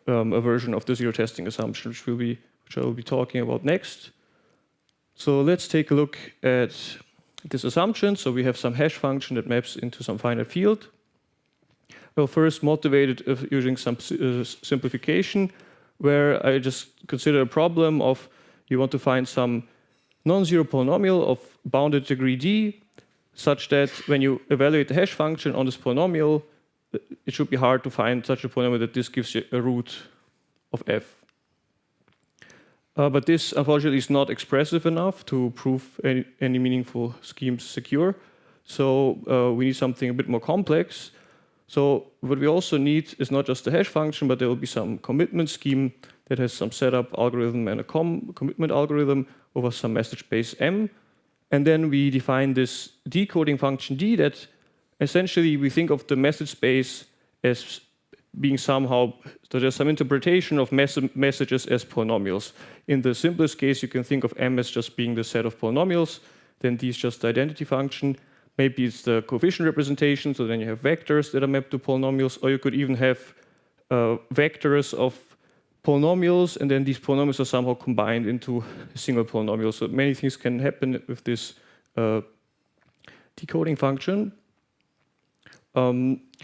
a version of the zero testing assumption, which I will be talking about next. So let's take a look at this assumption. So we have some hash function that maps into some finite field. Well, first motivated using some simplification, where I just consider a problem of you want to find some non-zero polynomial of bounded degree d, such that when you evaluate the hash function on this polynomial, it should be hard to find such a polynomial that this gives you a root of f. But this, unfortunately, is not expressive enough to prove any meaningful schemes secure. So we need something a bit more complex. So what we also need is not just the hash function, but there will be some commitment scheme that has some setup algorithm and a commitment algorithm over some message space M. And then we define this decoding function D that essentially we think of the message space as being somehow, so there's some interpretation of messages as polynomials. In the simplest case, you can think of M as just being the set of polynomials, then D is just the identity function. Maybe it's the coefficient representation, so then you have vectors that are mapped to polynomials, or you could even have vectors of polynomials, and then these polynomials are somehow combined into a single polynomial. So many things can happen with this decoding function.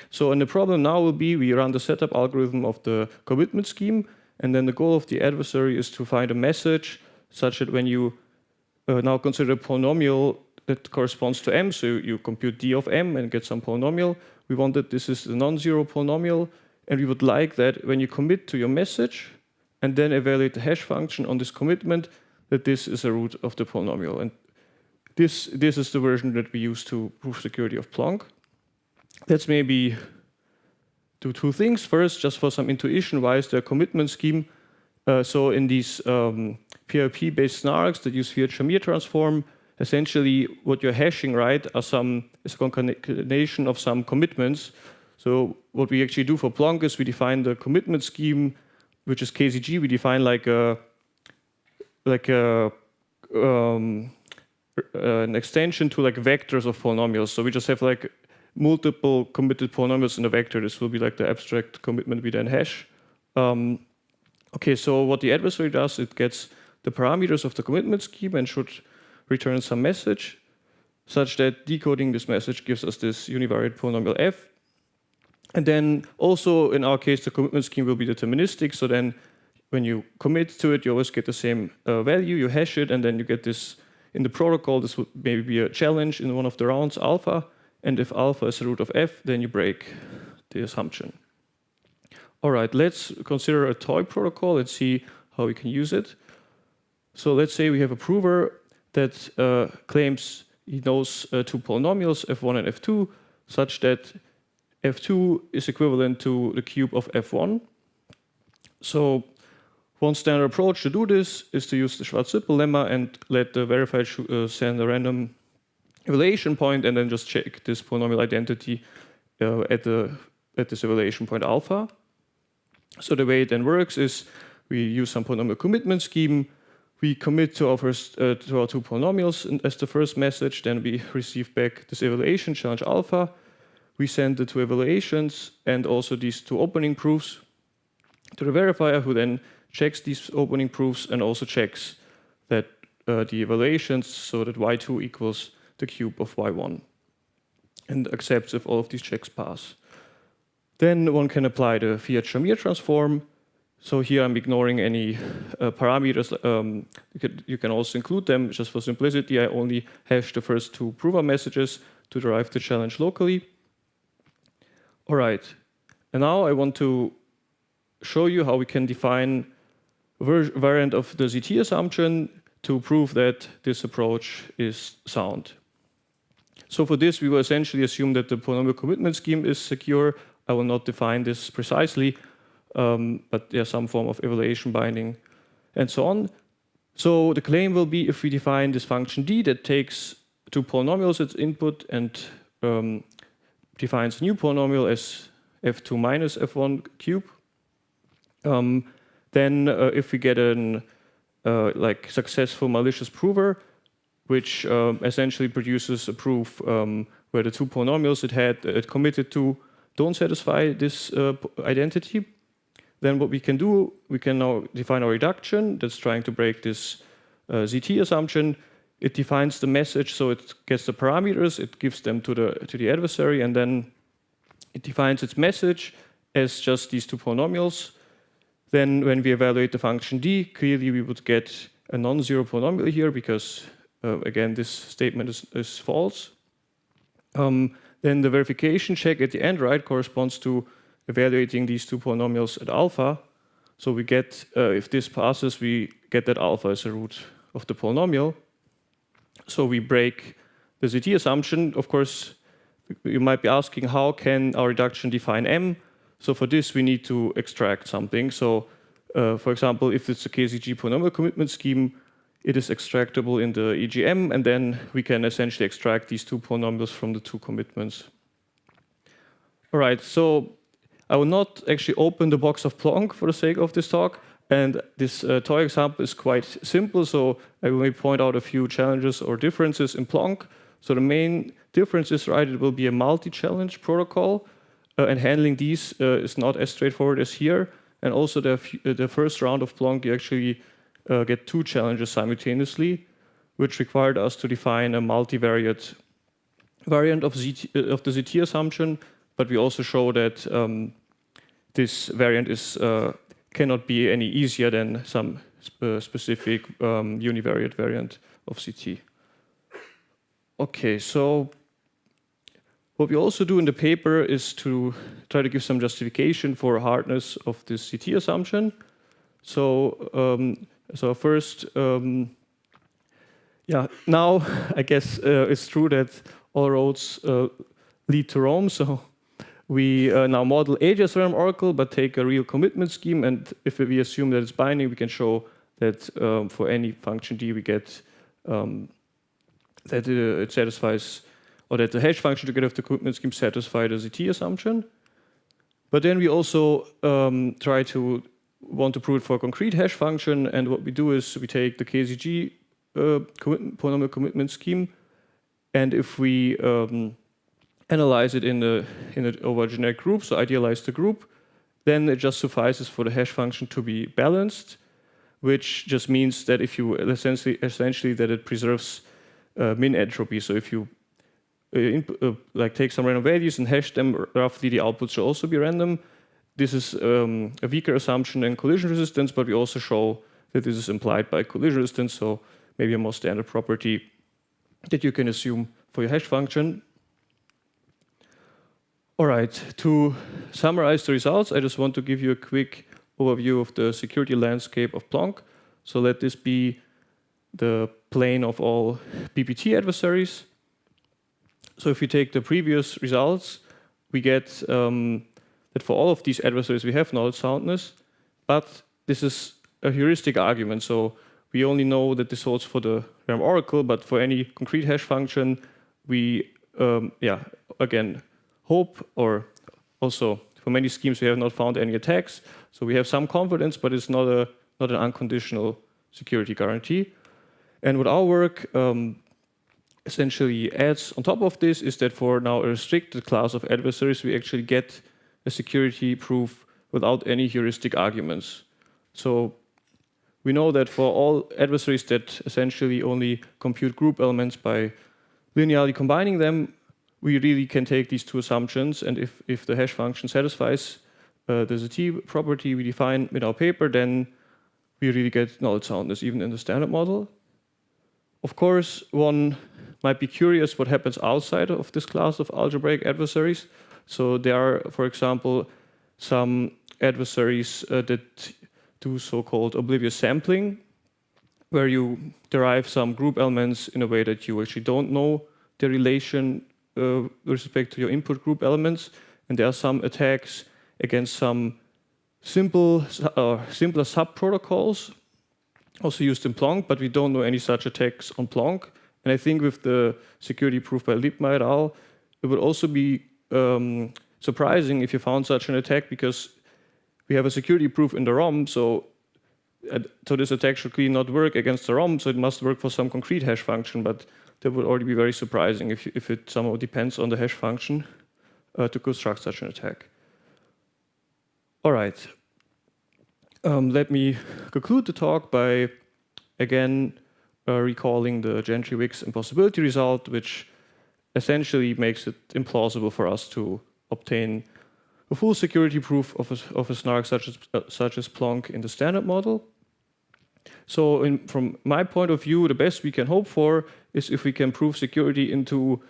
So and the problem now will be we run the setup algorithm of the commitment scheme, and then the goal of the adversary is to find a message such that when you now consider a polynomial that corresponds to M, so you compute D of M and get some polynomial. We want that this is a non-zero polynomial, and we would like that when you commit to your message and then evaluate the hash function on this commitment, that this is a root of the polynomial. And this is the version that we use to prove security of Planck. Let's maybe do two things. First, just for some intuition, why is there a commitment scheme? So in these PRP-based snarks that use Fiat-Shamir transform, essentially what you're hashing, right, is a concatenation of some commitments. So what we actually do for Planck is we define the commitment scheme, which is KZG. We define like a an extension to like vectors of polynomials. So we just have like multiple committed polynomials in a vector. This will be like the abstract commitment we then hash. Okay, so what the adversary does, it gets the parameters of the commitment scheme and should return some message, such that decoding this message gives us this univariate polynomial f. And then also in our case, the commitment scheme will be deterministic. So then when you commit to it, you always get the same value, you hash it, and then you get this in the protocol. This would maybe be a challenge in one of the rounds, alpha. And if alpha is the root of f, then you break the assumption. All right, let's consider a toy protocol and see how we can use it. So let's say we have a prover that claims he knows two polynomials, f1 and f2, such that f2 is equivalent to the cube of f1. So one standard approach to do this is to use the Schwarz-Zippel lemma and let the verifier send a random evaluation point and then just check this polynomial identity at this evaluation point alpha. So the way it then works is we use some polynomial commitment scheme. We commit to our two polynomials as the first message. Then we receive back this evaluation challenge alpha. We send the two evaluations and also these two opening proofs to the verifier, who then checks these opening proofs and also checks that the evaluations, so that y2 equals the cube of y1, and accepts if all of these checks pass. Then one can apply the Fiat-Shamir transform. So here I'm ignoring any parameters. You can also include them. Just for simplicity, I only hash the first two prover messages to derive the challenge locally. All right, and now I want to show you how we can define a variant of the ZT assumption to prove that this approach is sound. So for this, we will essentially assume that the polynomial commitment scheme is secure. I will not define this precisely, but there's some form of evaluation binding and so on. So the claim will be if we define this function d that takes two polynomials as input and defines a new polynomial as f2 minus f1 cube, then if we get an like successful malicious prover, which essentially produces a proof where the two polynomials it committed to don't satisfy this identity, then what we can do, we can now define a reduction that's trying to break this ZT assumption. It defines the message, so it gets the parameters, it gives them to the adversary, and then it defines its message as just these two polynomials. Then when we evaluate the function d, clearly we would get a non-zero polynomial here because, again, this statement is false. Then the verification check at the end, right, corresponds to evaluating these two polynomials at alpha. So we get, if this passes, we get that alpha as a root of the polynomial. So we break the ZT assumption. Of course, you might be asking, how can our reduction define M? So for this, we need to extract something. So for example, if it's a KZG polynomial commitment scheme, it is extractable in the EGM, and then we can essentially extract these two polynomials from the two commitments. All right, so I will not actually open the box of Plonk for the sake of this talk, and this toy example is quite simple, so I will point out a few challenges or differences in Plonk. So the main difference is, right, it will be a multi-challenge protocol, and handling these is not as straightforward as here. And also the first round of Plonk, you actually get two challenges simultaneously, which required us to define a multivariate variant of the ZT assumption, but we also show that this variant cannot be any easier than some specific univariate variant of ZT. Okay, so what we also do in the paper is to try to give some justification for hardness of this ZT assumption. So first, now I guess it's true that all roads lead to Rome. So we now model AJS-RAM Oracle, but take a real commitment scheme. And if we assume that it's binding, we can show that for any function d, we get that it satisfies, or that the hash function together with the commitment scheme satisfy the ZT assumption. But then we also want to prove it for a concrete hash function, and what we do is we take the KZG polynomial commitment scheme, and if we analyze it over a generic group, so idealize the group, then it just suffices for the hash function to be balanced, which just means that if you essentially that it preserves min entropy. So if you like take some random values and hash them roughly, the output should also be random. This is a weaker assumption than collision resistance, but we also show that this is implied by collision resistance, so maybe a more standard property that you can assume for your hash function. All right, to summarize the results, I just want to give you a quick overview of the security landscape of Plonk. So let this be the plane of all PPT adversaries. So if we take the previous results, we get that for all of these adversaries we have knowledge soundness, but this is a heuristic argument. So we only know that this holds for the RAM oracle, but for any concrete hash function, we again hope, or also for many schemes we have not found any attacks. So we have some confidence, but it's not an unconditional security guarantee. And what our work essentially adds on top of this is that for now a restricted class of adversaries, we actually get a security proof without any heuristic arguments. So we know that for all adversaries that essentially only compute group elements by linearly combining them, we really can take these two assumptions, and if the hash function satisfies the ZT property we define in our paper, then we really get knowledge soundness even in the standard model. Of course, one might be curious what happens outside of this class of algebraic adversaries. So there are, for example, some adversaries that do so-called oblivious sampling, where you derive some group elements in a way that you actually don't know the relation with respect to your input group elements. And there are some attacks against some simpler sub-protocols, also used in Plonk, but we don't know any such attacks on Plonk. And I think with the security proof by Lippmann et al., it would also be surprising if you found such an attack, because we have a security proof in the ROM, so this attack should clearly not work against the ROM, so it must work for some concrete hash function, but that would already be very surprising if it somehow depends on the hash function to construct such an attack. All right. Let me conclude the talk by, again, recalling the Gentry-Wicks impossibility result, which essentially makes it implausible for us to obtain a full security proof of a snark such as Plonk in the standard model. So from my point of view, the best we can hope for is if we can prove security into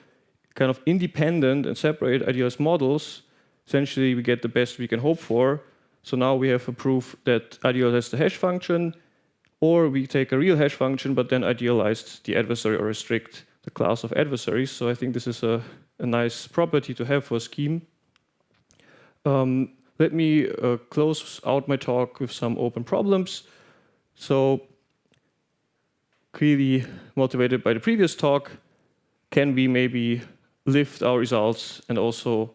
kind of independent and separate idealized models. Essentially, we get the best we can hope for. So now we have a proof that idealized the hash function, or we take a real hash function, but then idealized the adversary or restrict the class of adversaries. So I think this is a nice property to have for a scheme. Let me close out my talk with some open problems. So clearly motivated by the previous talk, can we maybe lift our results and also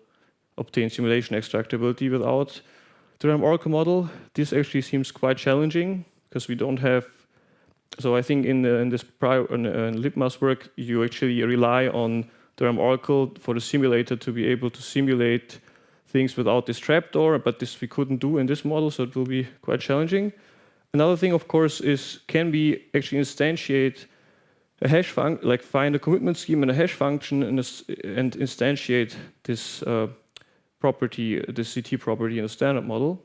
obtain simulation extractability without the RAM oracle model? This actually seems quite challenging because we don't have. So I think in this prior Lippmann's work, you actually rely on the RAM oracle for the simulator to be able to simulate things without this trapdoor, but this we couldn't do in this model, so it will be quite challenging. Another thing, of course, is can we actually instantiate a hash function, like find a commitment scheme and a hash function and instantiate this property, this CT property in a standard model.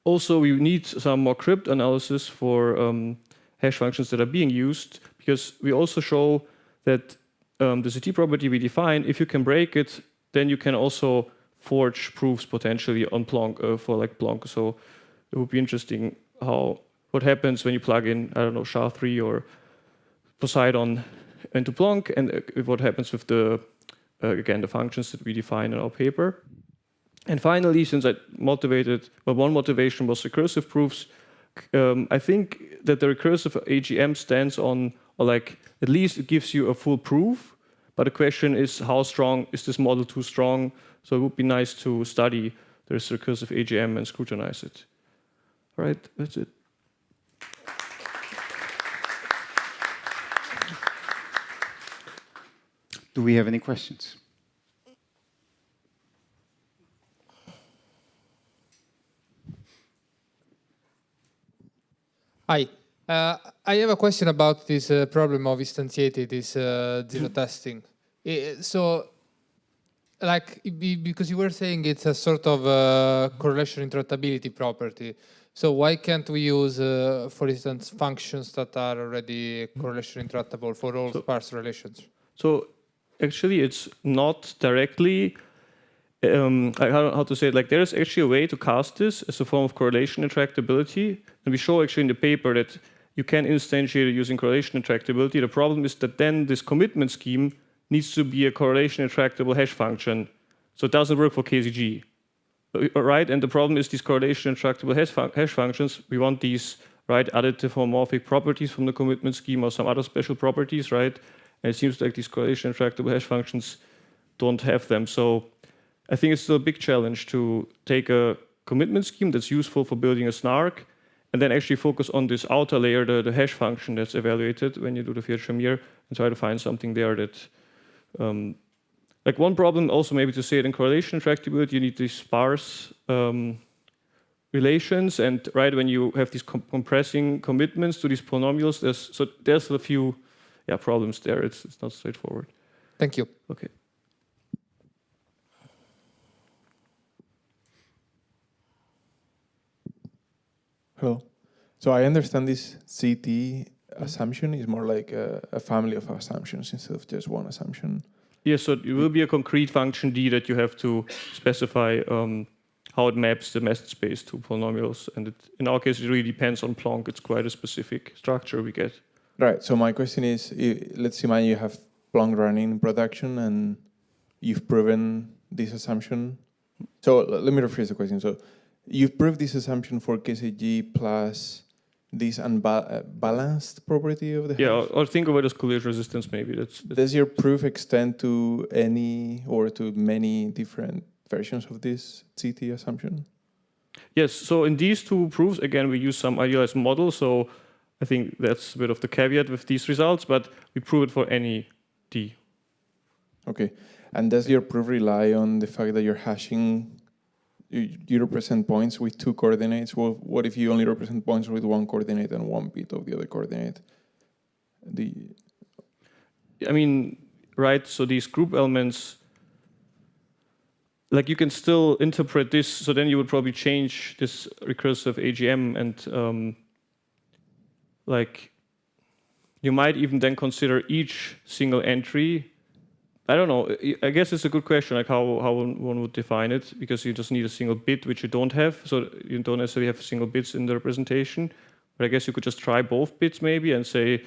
Also, we need some more crypt analysis for hash functions that are being used, because we also show that the CT property we define, if you can break it, then you can also forge proofs potentially on Plonk for like Plonk. So it would be interesting what happens when you plug in, I don't know, SHA-3 or Poseidon into Plonk, and what happens with the again the functions that we define in our paper. And finally, since one motivation was recursive proofs, I think that the recursive AGM stands on, or like at least it gives you a full proof. But the question is, how strong is this model? Too strong? So it would be nice to study this recursive AGM and scrutinize it. All right, that's it.
Do we have any questions?
Hi. I have a question about this problem of instantiated, this zero testing. So, like, because you were saying it's a sort of correlation intractability property. So why can't we use, for instance, functions that are already correlation intractable for all sparse relations?
So actually, it's not directly, how to say it, like there is actually a way to cast this as a form of correlation intractability. And we show actually in the paper that you can instantiate it using correlation intractability. The problem is that then this commitment scheme needs to be a correlation intractable hash function. So it doesn't work for KZG, right? And the problem is these correlation intractable hash functions, we want these, right, additive homomorphic properties from the commitment scheme or some other special properties, right? And it seems like these correlation intractable hash functions don't have them. So I think it's still a big challenge to take a commitment scheme that's useful for building a snark and then actually focus on this outer layer, the hash function that's evaluated when you do the Fiat-Shamir, and try to find something there that, like one problem also maybe to say it in correlation intractability, you need these sparse relations, and right when you have these compressing commitments to these polynomials, there's a few problems there. It's not straightforward.
Thank you.
Okay.
Hello. So I understand this CT assumption is more like a family of assumptions instead of just one assumption.
Yes, so it will be a concrete function D that you have to specify how it maps the method space to polynomials. And in our case, it really depends on Planck. It's quite a specific structure we get.
Right. So my question is, let's imagine you have Planck running in production and you've proven this assumption. So let me rephrase the question. So you've proved this assumption for KZG plus this unbalanced property of the hash?
Yeah, or think of it as collision resistance maybe.
Does your proof extend to any or to many different versions of this CT assumption?
Yes, so in these two proofs, again, we use some idealized model. So I think that's a bit of the caveat with these results, but we prove it for any D.
Okay, and does your proof rely on the fact that you're hashing, you represent points with two coordinates? Well, what if you only represent points with one coordinate and one bit of the other coordinate?
I mean, right, so these group elements, like you can still interpret this, so then you would probably change this recursive AGM and like you might even then consider each single entry. I don't know, I guess it's a good question, like how one would define it, because you just need a single bit, which you don't have, so you don't necessarily have single bits in the representation. But I guess you could just try both bits maybe and say,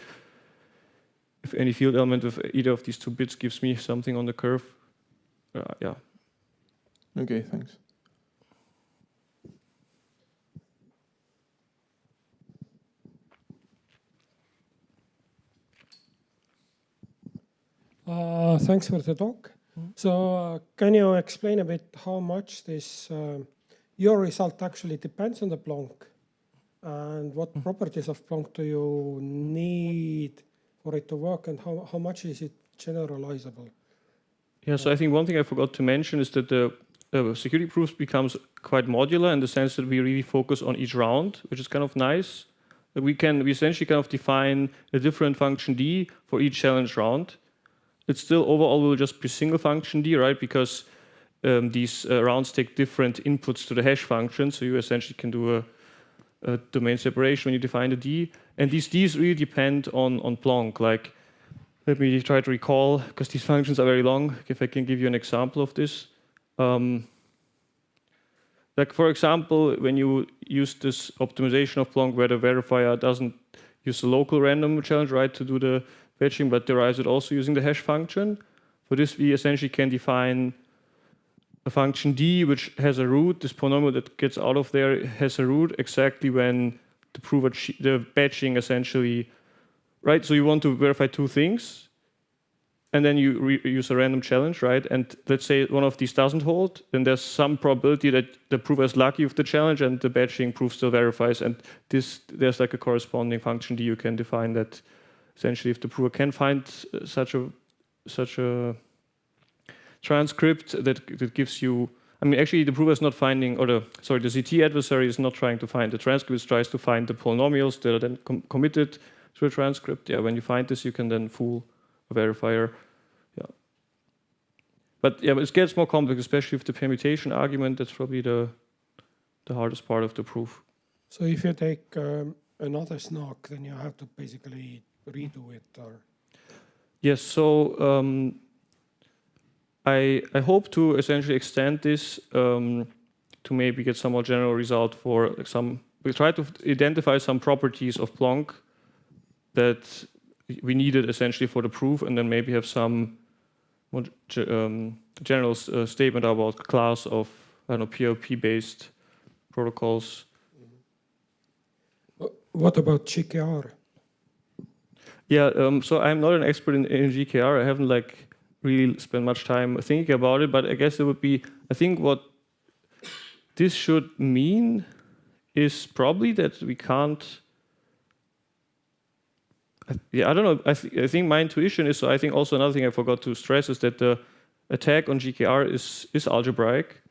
if any field element of either of these two bits gives me something on the curve, yeah.
Okay, thanks.
Thanks for the talk. So can you explain a bit how much this your result actually depends on the Planck, and what properties of Planck do you need for it to work, and how much is it generalizable?
Yeah, so I think one thing I forgot to mention is that the security proofs becomes quite modular in the sense that we really focus on each round, which is kind of nice. We essentially kind of define a different function D for each challenge round. It's still overall will just be single function D, right? Because these rounds take different inputs to the hash function, so you essentially can do a domain separation when you define the D. And these Ds really depend on Planck. Like, let me try to recall, because these functions are very long, if I can give you an example of this. Like, for example, when you use this optimization of Planck where the verifier doesn't use the local random challenge, right, to do the fetching, but derives it also using the hash function. For this, we essentially can define a function D which has a root. This polynomial that gets out of there has a root exactly when the batching essentially, right? So you want to verify two things, and then you use a random challenge, right? And let's say one of these doesn't hold, then there's some probability that the prover is lucky with the challenge and the batching proof still verifies. And there's like a corresponding function D you can define that essentially if the prover can find such a
such a transcript that gives you. I mean, actually, the proof is not finding, or the ZT adversary is not trying to find the transcript. It tries to find the polynomials that are then committed to a transcript. Yeah, when you find this, you can then fool a verifier. Yeah. But yeah, it gets more complex, especially with the permutation argument. That's probably the hardest part of the proof.
So if you take another SNOC, then you have to basically redo it, or?
Yes. So I hope to essentially extend this to maybe get some more general result for some. We try to identify some properties of Planck that we needed essentially for the proof, and then maybe have some more general statement about class of, I don't know, PLP-based protocols.
What about GKR?
Yeah, so I'm not an expert in GKR. I haven't really spent much time thinking about it, but I guess it would be, I think what this should mean is probably that we can't, I don't know, I think my intuition is, so I think also another thing I forgot to stress is that the attack on GKR is algebraic,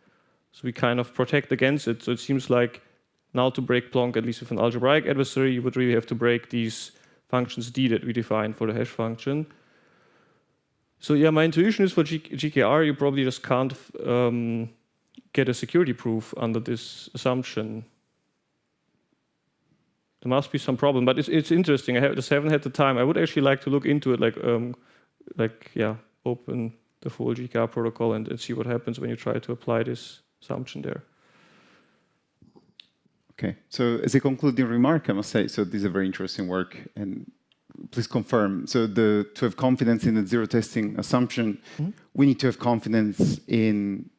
so we kind of protect against it. So it seems like now to break Planck, at least with an algebraic adversary, you would really have to break these functions D that we define for the hash function. So yeah, my intuition is for GKR, you probably just can't get a security proof under this assumption. There must be some problem, but it's interesting. I just haven't had the time. I would actually like to look into it, open the full GKR protocol and see what happens when you try to apply this assumption there.
Okay, so as a concluding remark, I must say, so this is a very interesting work, and please confirm. So to have confidence in the zero testing assumption, we need to have confidence in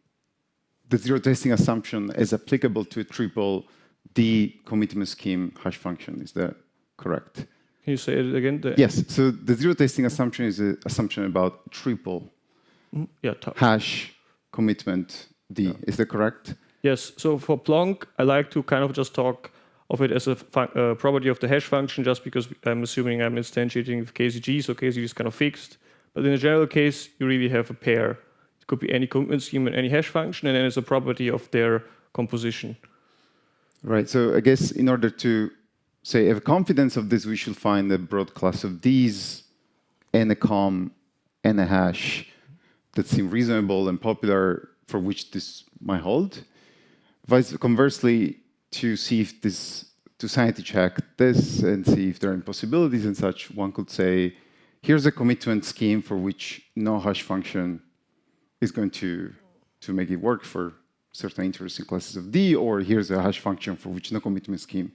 the zero testing assumption as applicable to a triple D commitment scheme hash function. Is that correct?
Can you say it again?
Yes, so the zero testing assumption is an assumption about triple hash commitment D. Yeah. Is that correct?
Yes, so for Planck, I like to kind of just talk of it as a property of the hash function, just because I'm assuming I'm instantiating with KZG, so KZG is kind of fixed. But in a general case, you really have a pair. It could be any commitment scheme and any hash function, and then it's a property of their composition.
Right, so I guess in order to say have confidence of this, we should find a broad class of Ds and a com and a hash that seem reasonable and popular for which this might hold. Conversely, to see if this, to sanity check this and see if there are impossibilities and such, one could say, here's a commitment scheme for which no hash function is going to make it work for certain interesting classes of D, or here's a hash function for which no commitment scheme.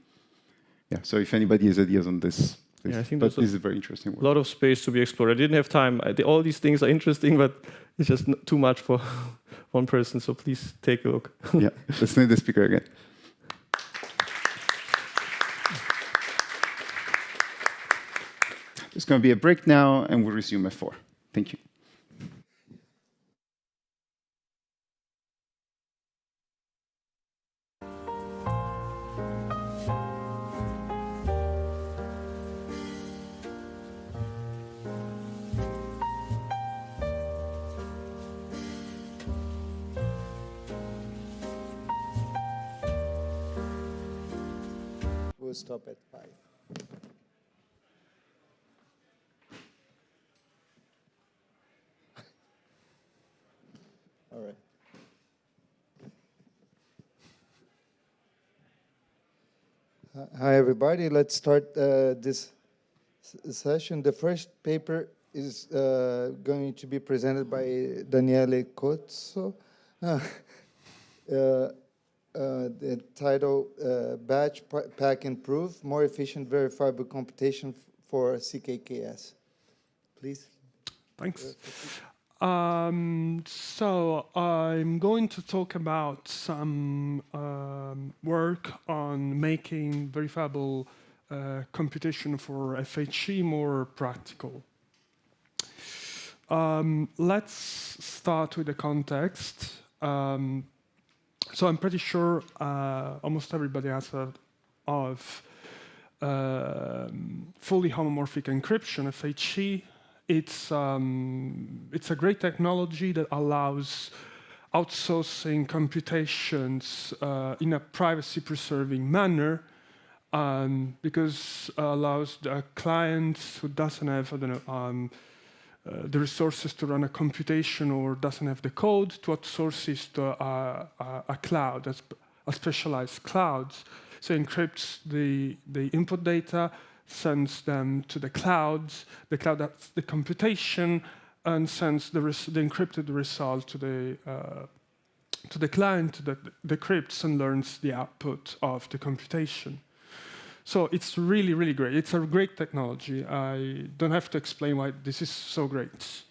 Yeah, so if anybody has ideas on this,
yeah, I think
but this is a very interesting work.
A lot of space to be explored. I didn't have time. All these things are interesting, but it's just too much for one person, so please take a look.
Yeah, let's name the speaker again. There's going to be a break now, and we'll resume at 4. Thank you.
We'll stop at 5. All right. Hi, everybody. Let's start this session. The first paper is going to be presented by Daniele Cozzo. The title, Batch Pack and Proof, More Efficient Verifiable Computation for CKKS. Please.
Thanks. So I'm going to talk about some work on making verifiable computation for FHE more practical. Let's start with the context. So I'm pretty sure almost everybody has heard of fully homomorphic encryption, FHE. It's a great technology that allows outsourcing computations in a privacy-preserving manner, because allows the client who doesn't have, I don't know, the resources to run a computation or doesn't have the code to outsource it to a cloud, a specialized cloud. So it encrypts the input data, sends them to the cloud does the computation, and sends the encrypted result to the client that decrypts and learns the output of the computation. So it's really, really great. It's a great technology. I don't have to explain why this is so great.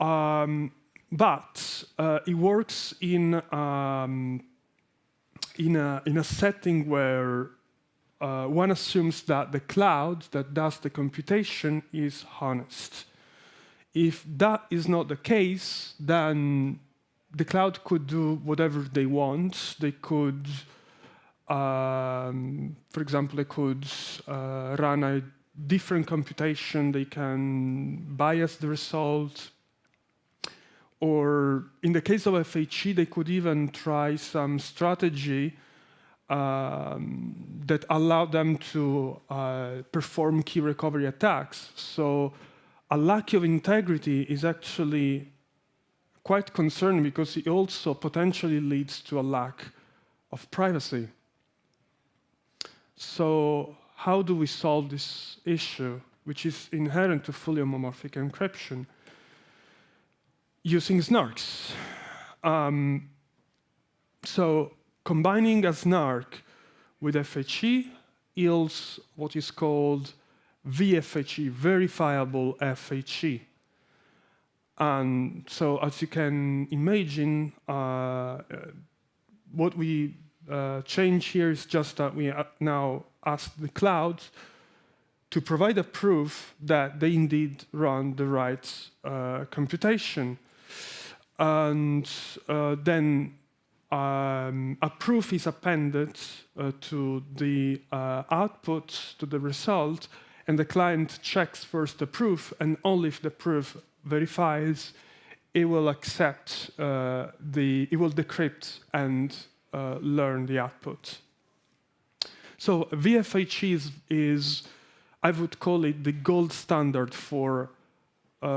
But it works in a setting where one assumes that the cloud that does the computation is honest. If that is not the case, then the cloud could do whatever they want. They could, for example, they could run a different computation. They can bias the result. Or in the case of FHE, they could even try some strategy that allowed them to perform key recovery attacks. So a lack of integrity is actually quite concerning because it also potentially leads to a lack of privacy. So how do we solve this issue, which is inherent to fully homomorphic encryption? Using snarks. So combining a snark with FHE yields what is called VFHE, verifiable FHE. And so as you can imagine, what we change here is just that we now ask the cloud to provide a proof that they indeed run the right computation. And then a proof is appended to the output, to the result, and the client checks first the proof, and only if the proof verifies, it will accept it will decrypt and learn the output. So VFHE is, I would call it the gold standard for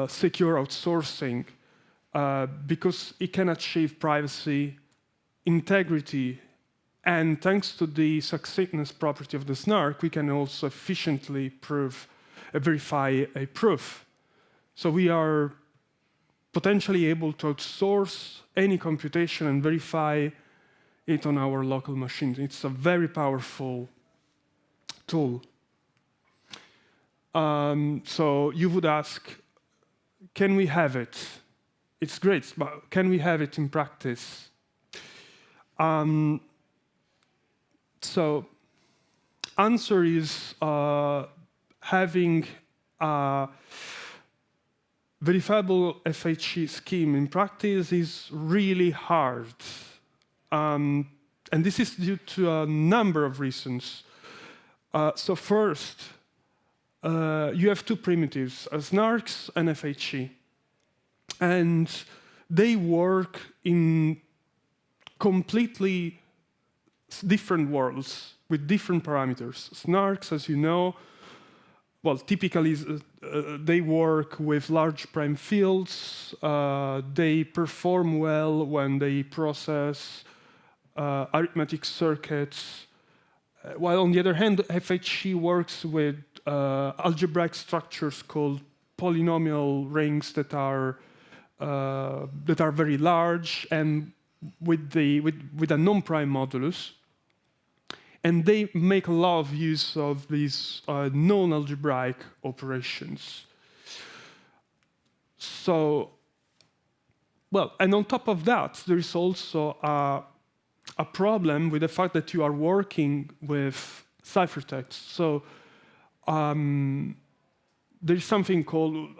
secure outsourcing, because it can achieve privacy, integrity, and thanks to the succinctness property of the snark, we can also efficiently verify a proof. So we are potentially able to outsource any computation and verify it on our local machines. It's a very powerful tool. So you would ask, can we have it? It's great, but can we have it in practice? So answer is having a verifiable FHE scheme in practice is really hard. And this is due to a number of reasons. So first, you have two primitives, snarks and FHE. And they work in completely different worlds with different parameters. Snarks, as you know, well, typically they work with large prime fields. They perform well when they process arithmetic circuits. While on the other hand, FHE works with algebraic structures called polynomial rings that are very large and with a non-prime modulus. And they make a lot of use of these non-algebraic operations. So, well, and on top of that, there is also a problem with the fact that you are working with ciphertext. So there is something called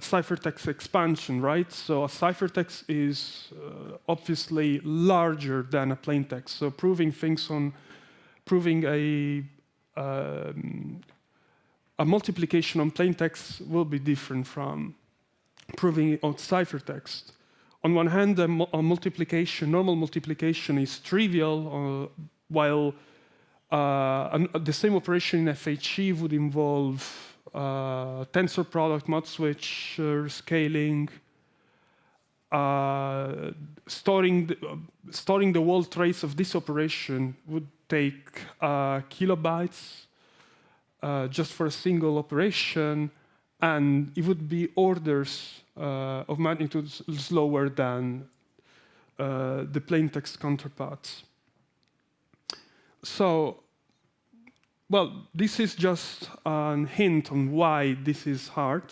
ciphertext expansion, right? So a ciphertext is obviously larger than a plaintext. So proving a a multiplication on plain text will be different from proving it on ciphertext. On one hand, a multiplication, normal multiplication is trivial, while the same operation in FHE would involve tensor product, mod switch, scaling, storing the whole trace of this operation would take kilobytes just for a single operation, and it would be orders of magnitude slower than the plain text counterparts. So, well, this is just a hint on why this is hard.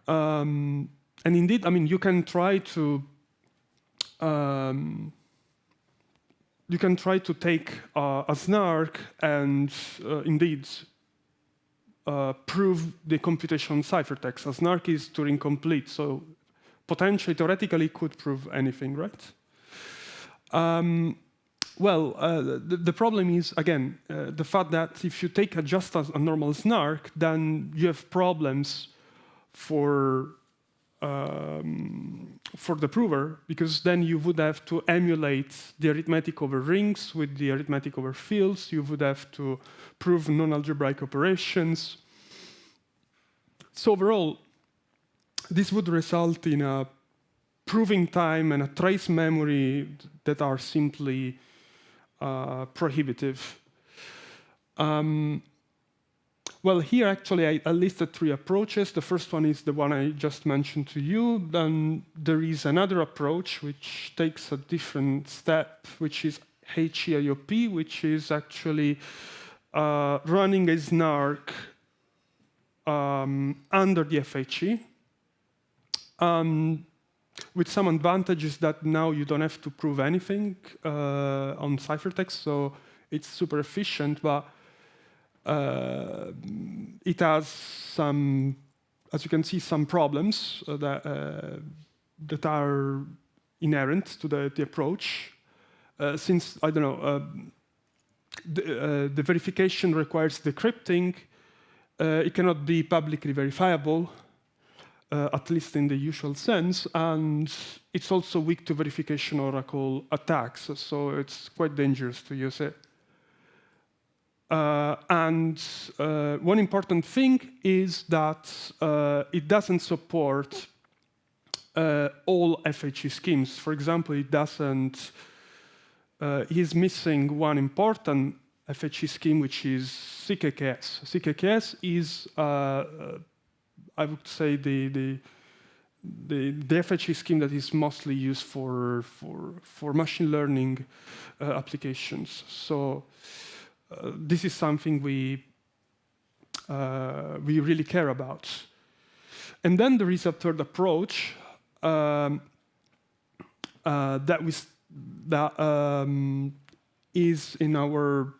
And indeed, I mean, you can try to take a snark and indeed prove the computation on ciphertext. A snark is Turing complete, so potentially, theoretically, could prove anything, right? Well, the problem is, again, the fact that if you take just a normal snark, then you have problems for the prover, because then you would have to emulate the arithmetic over rings with the arithmetic over fields. You would have to prove non-algebraic operations. So overall, this would result in a proving time and a trace memory that are simply prohibitive. Well, here actually I listed 3 approaches. The first one is the one I just mentioned to you. Then there is another approach which takes a different step, which is HEIOP, which is actually running a snark under the FHE. With some advantages that now you don't have to prove anything on ciphertext, so it's super efficient, but it has some, as you can see, some problems that are inherent to the approach. Since, I don't know, the verification requires decrypting, it cannot be publicly verifiable, at least in the usual sense, and it's also weak to verification oracle attacks, so it's quite dangerous to use it. And one important thing is that it doesn't support all FHE schemes. For example, it doesn't, he's missing one important FHE scheme, which is ZKProof. ZKProof is, I would say, the FHE scheme that is mostly used for machine learning applications. So this is something we really care about. And then there is a third approach that is in our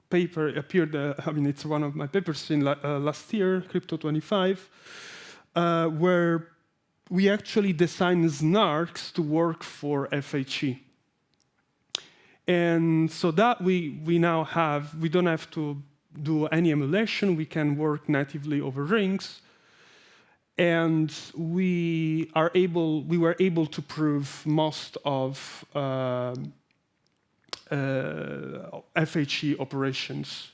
paper, appeared, I mean, it's one of my papers in last year, Crypto 25, where we actually designed snarks to work for FHE. And so that we now have, we don't have to do any emulation, we can work natively over rings, and we were able to prove most of FHE operations.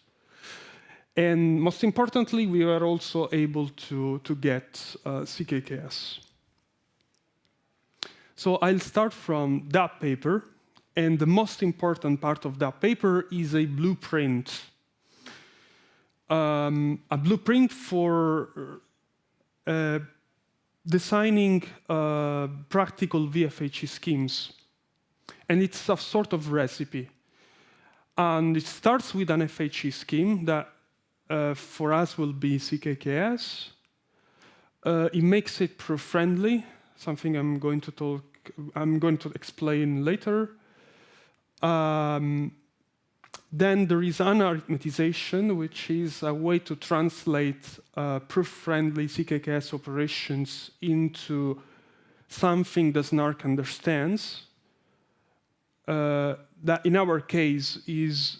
And most importantly, we were also able to get ZKProof. So I'll start from that paper, and the most important part of that paper is a blueprint. A blueprint for designing practical VFHE schemes. And it's a sort of recipe. And it starts with an FHE scheme that for us will be ZKProof. It makes it proof-friendly, something I'm going to explain later. Then there is an arithmetization, which is a way to translate proof-friendly ZKProof operations into something the snark understands. That in our case is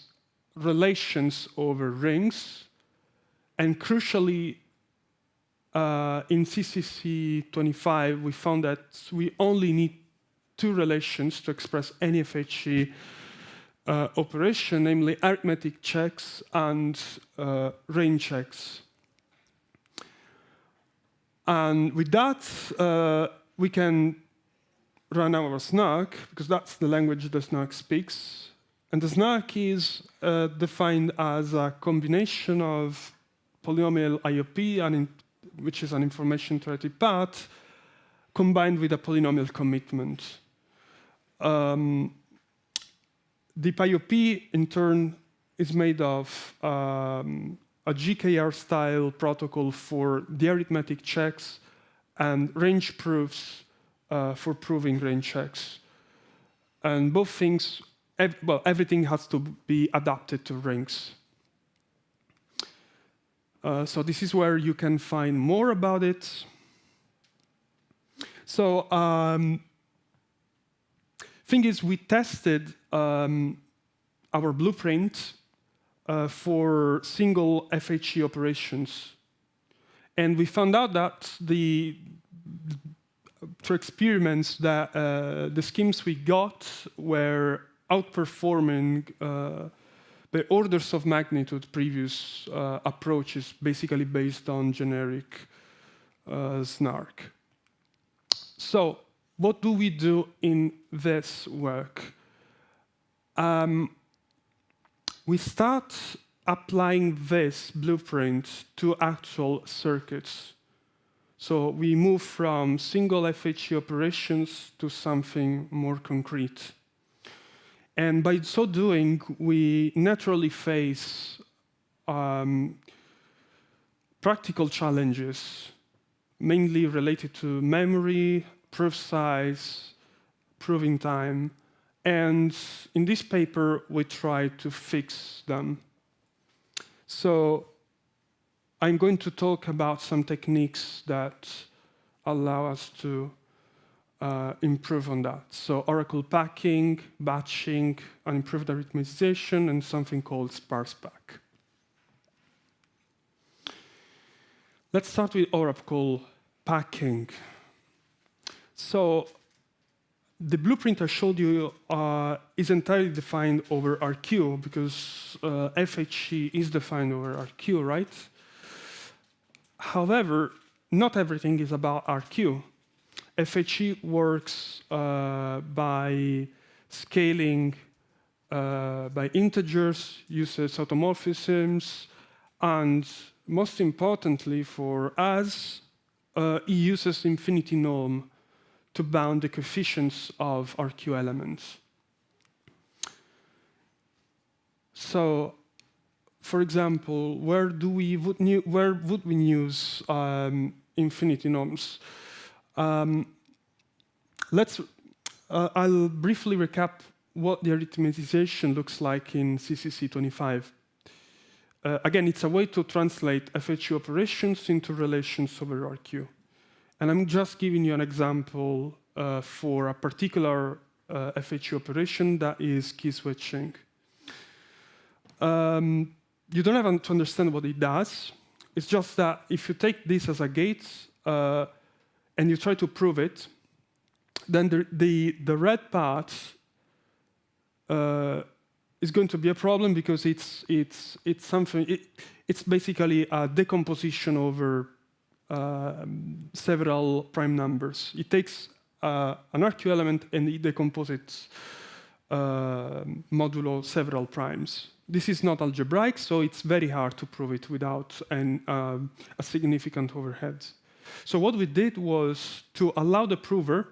relations over rings, and crucially, in CCC 25, we found that we only need two relations to express any FHE operation, namely arithmetic checks and range checks. And with that, we can run our SNARK, because that's the language the SNARK speaks. And the SNARK is defined as a combination of polynomial IOP, which is an information iterative path, combined with a polynomial commitment. The IOP, in turn, is made of a GKR-style protocol for the arithmetic checks and range proofs for proving range checks. And both things, well, everything has to be adapted to rings. So this is where you can find more about it. So thing is, we tested our blueprint for single FHE operations. And we found out that through experiments that the schemes we got were outperforming by orders of magnitude previous approaches, basically based on generic SNARK. So what do we do in this work? We start applying this blueprint to actual circuits. So we move from single FHE operations to something more concrete. And by so doing, we naturally face practical challenges, mainly related to memory, proof size, proving time. And in this paper, we try to fix them. So I'm going to talk about some techniques that allow us to improve on that. So oracle packing, batching, unimproved arithmetization, and something called sparse pack. Let's start with oracle packing. So the blueprint I showed you is entirely defined over RQ, because FHE is defined over RQ, right? However, not everything is about RQ. FHE works by scaling by integers, uses automorphisms, and most importantly for us, it uses infinity norm to bound the coefficients of RQ elements. So, for example, where would we use infinity norms? I'll briefly recap what the arithmetization looks like in CCC 25. Again, it's a way to translate FHE operations into relations over RQ. And I'm just giving you an example for a particular FHE operation that is key switching. You don't have to understand what it does. It's just that if you take this as a gate and you try to prove it, then the red part is going to be a problem, because it's basically a decomposition over several prime numbers. It takes an RQ element and it decomposes modulo several primes. This is not algebraic, so it's very hard to prove it without a significant overhead. So what we did was to allow the prover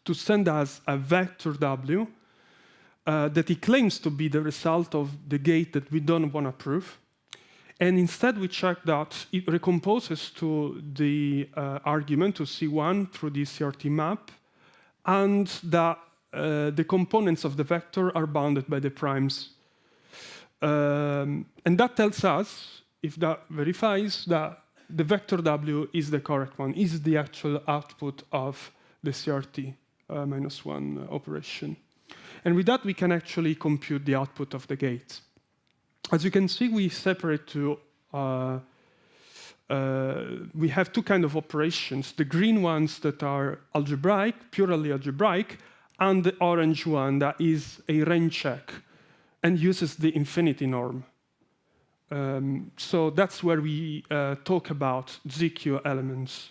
to send us a vector W that he claims to be the result of the gate that we don't want to prove. And instead, we check that it recomposes to the argument, to C1, through the CRT map, and that the components of the vector are bounded by the primes. And that tells us, if that verifies, that the vector W is the correct one, is the actual output of the CRT -1 operation. And with that, we can actually compute the output of the gate. as you can see, we separate to, we have two kinds of operations. The green ones that are algebraic, purely algebraic, and the orange one that is a range check and uses the infinity norm. So that's where we talk about ZQ elements.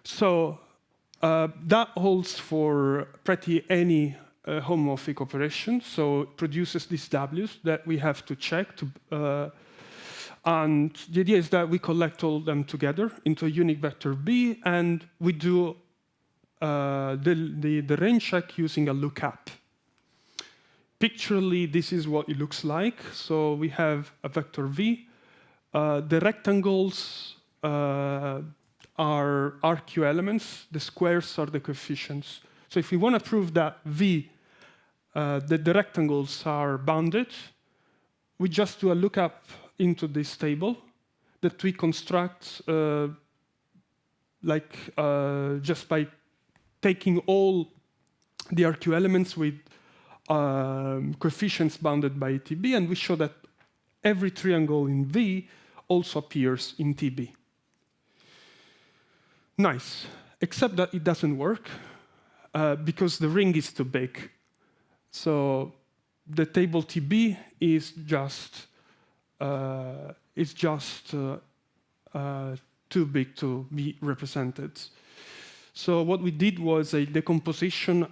So that holds for pretty any homomorphic operation. So it produces these W's that we have to check. And the idea is that we collect all of them together into a unique vector B, and we do the range check using a lookup. Pictorially, this is what it looks like. So we have a vector V. The rectangles are RQ elements. The squares are the coefficients. So if we want to prove that V, that the rectangles are bounded, we just do a lookup into this table that we construct just by taking all the RQ elements with coefficients bounded by TB, and we show that every triangle in V also appears in TB. Nice, except that it doesn't work because the ring is too big. So the table TB is just too big to be represented. So what we did was a decomposition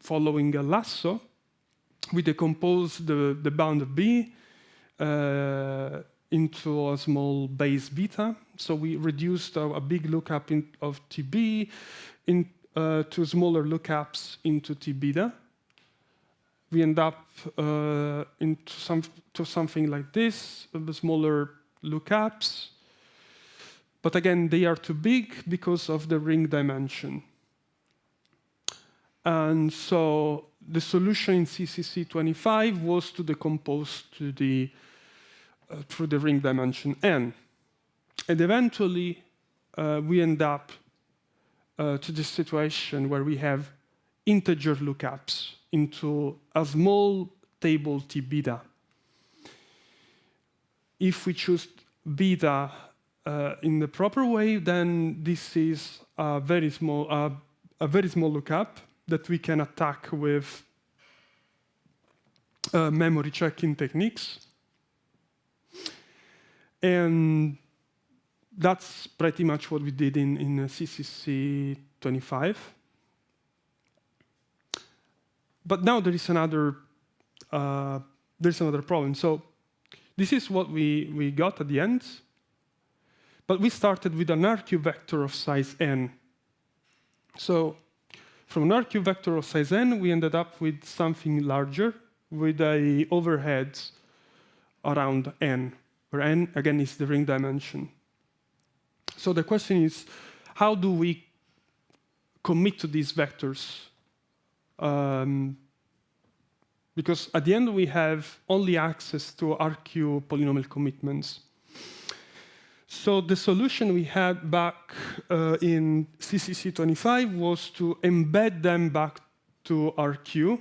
following a lasso. We decomposed the bound B into a small base beta. So we reduced a big lookup of TB to smaller lookups into T beta. We end up into something like this, the smaller lookups. But again, they are too big because of the ring dimension. And so the solution in CCC25 was to decompose to through the ring dimension n. And eventually, we end up to this situation where we have integer lookups into a small table T beta. If we choose beta in the proper way, then this is a very small lookup that we can attack with memory checking techniques. And that's pretty much what we did in CCC 25. But now there is another problem. So this is what we got at the end. But we started with an RQ vector of size n. So from an RQ vector of size n, we ended up with something larger with a overhead around n, where n, again, is the ring dimension. So the question is, how do we commit to these vectors? Because at the end, we have only access to RQ polynomial commitments. So the solution we had back in CCC25 was to embed them back to RQ.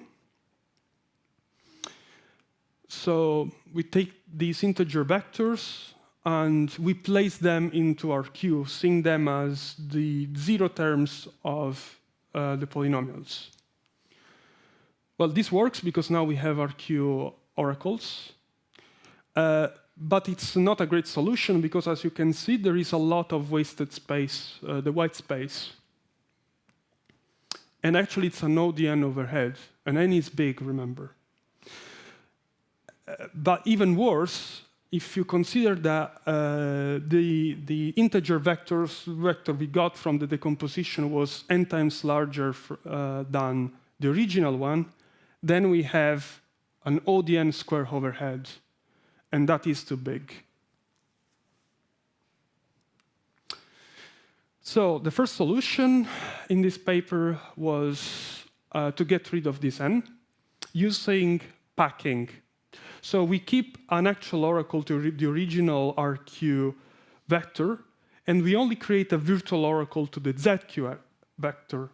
So we take these integer vectors and we place them into RQ, seeing them as the zero terms of the polynomials. Well, this works because now we have RQ oracles. But it's not a great solution because, as you can see, there is a lot of wasted space, the white space. And actually, it's an ODN overhead, and n is big, remember. But even worse, if you consider that the integer vector we got from the decomposition was n times larger than the original one, then we have an ODN square overhead. And that is too big. So the first solution in this paper was to get rid of this n using packing. So we keep an actual oracle to the original RQ vector, and we only create a virtual oracle to the ZQ vector.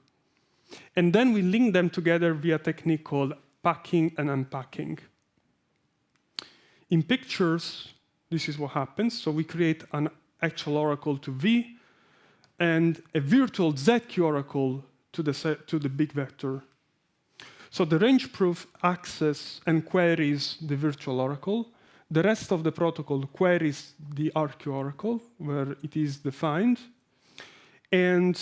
And then we link them together via a technique called packing and unpacking. in pictures, this is what happens. So we create an actual oracle to V and a virtual ZQ oracle to the big vector. So the range proof accesses and queries the virtual oracle. The rest of the protocol queries the RQ oracle, where it is defined. And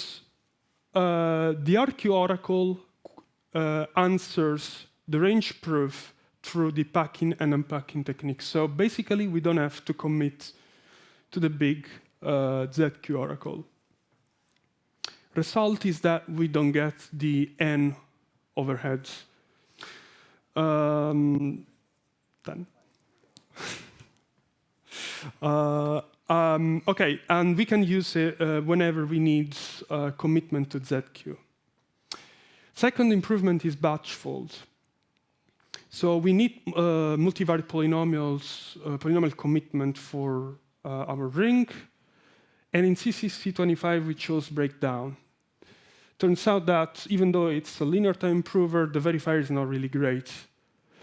the RQ oracle answers the range proof through the packing and unpacking technique. So basically, we don't have to commit to the big ZQ oracle. Result is that we don't get the N overheads. Done. Okay, and we can use it whenever we need commitment to ZQ. Second improvement is batch fold. So we need multivariate polynomials, polynomial commitment for our ring. And in CCC25, we chose breakdown. Turns out that even though it's a linear time improver, the verifier is not really great.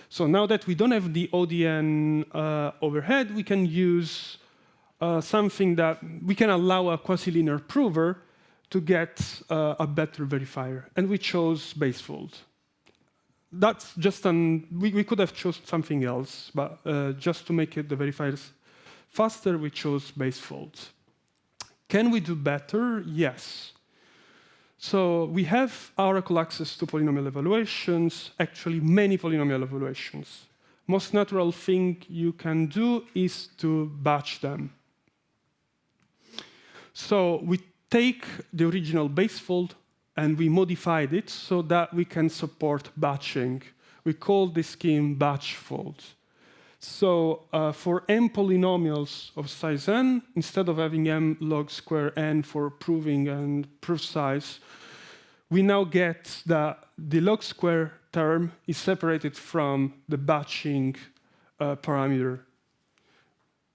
So now that we don't have the ODN overhead, we can use something that we can allow a quasi-linear prover to get a better verifier. And we chose basefold. That's just we could have chosen something else, but just to make it the verifiers faster, we chose basefold. Can we do better? Yes. So we have oracle access to polynomial evaluations, actually many polynomial evaluations. Most natural thing you can do is to batch them. So we take the original basefold and we modified it so that we can support batching. We call this scheme batch fold. So for m polynomials of size n, instead of having m log square n for proving and proof size, we now get that the log square term is separated from the batching parameter.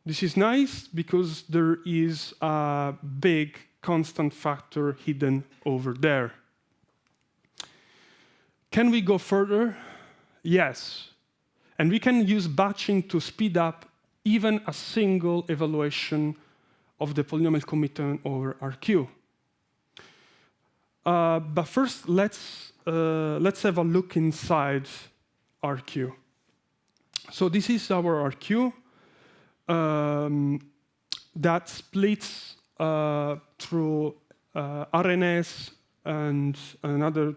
This is nice because there is a big constant factor hidden over there. Can we go further? Yes. And we can use batching to speed up even a single evaluation of the polynomial commitment over RQ. But first, let's have a look inside RQ. So this is our RQ that splits through RNS and another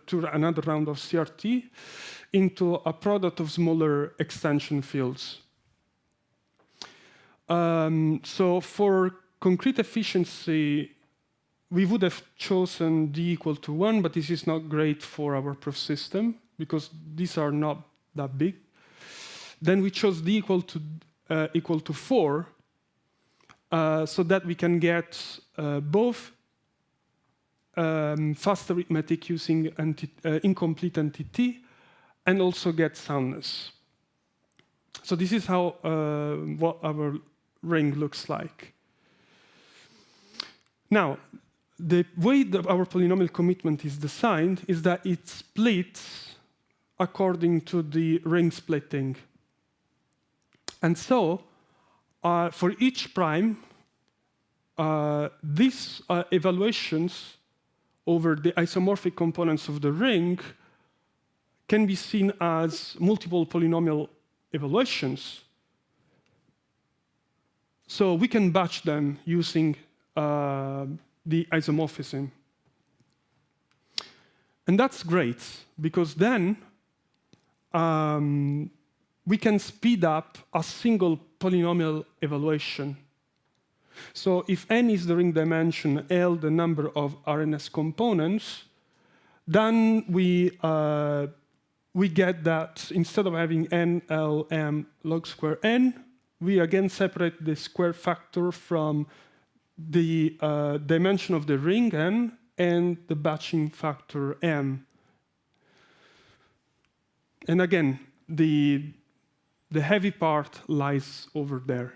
round of CRT into a product of smaller extension fields. So for concrete efficiency, we would have chosen d equal to 1, but this is not great for our proof system because these are not that big. Then we chose d equal to 4 so that we can get both fast arithmetic using incomplete NTT and also get soundness. So this is how what our ring looks like. Now, the way that our polynomial commitment is designed is that it splits according to the ring splitting. And so, for each prime, these evaluations over the isomorphic components of the ring can be seen as multiple polynomial evaluations. So we can batch them using the isomorphism. And that's great, because then we can speed up a single polynomial evaluation. So if n is the ring dimension, L the number of RNS components, then we get that instead of having n, L, m log square n, we again separate the square factor from the dimension of the ring n and the batching factor m. And again, the heavy part lies over there.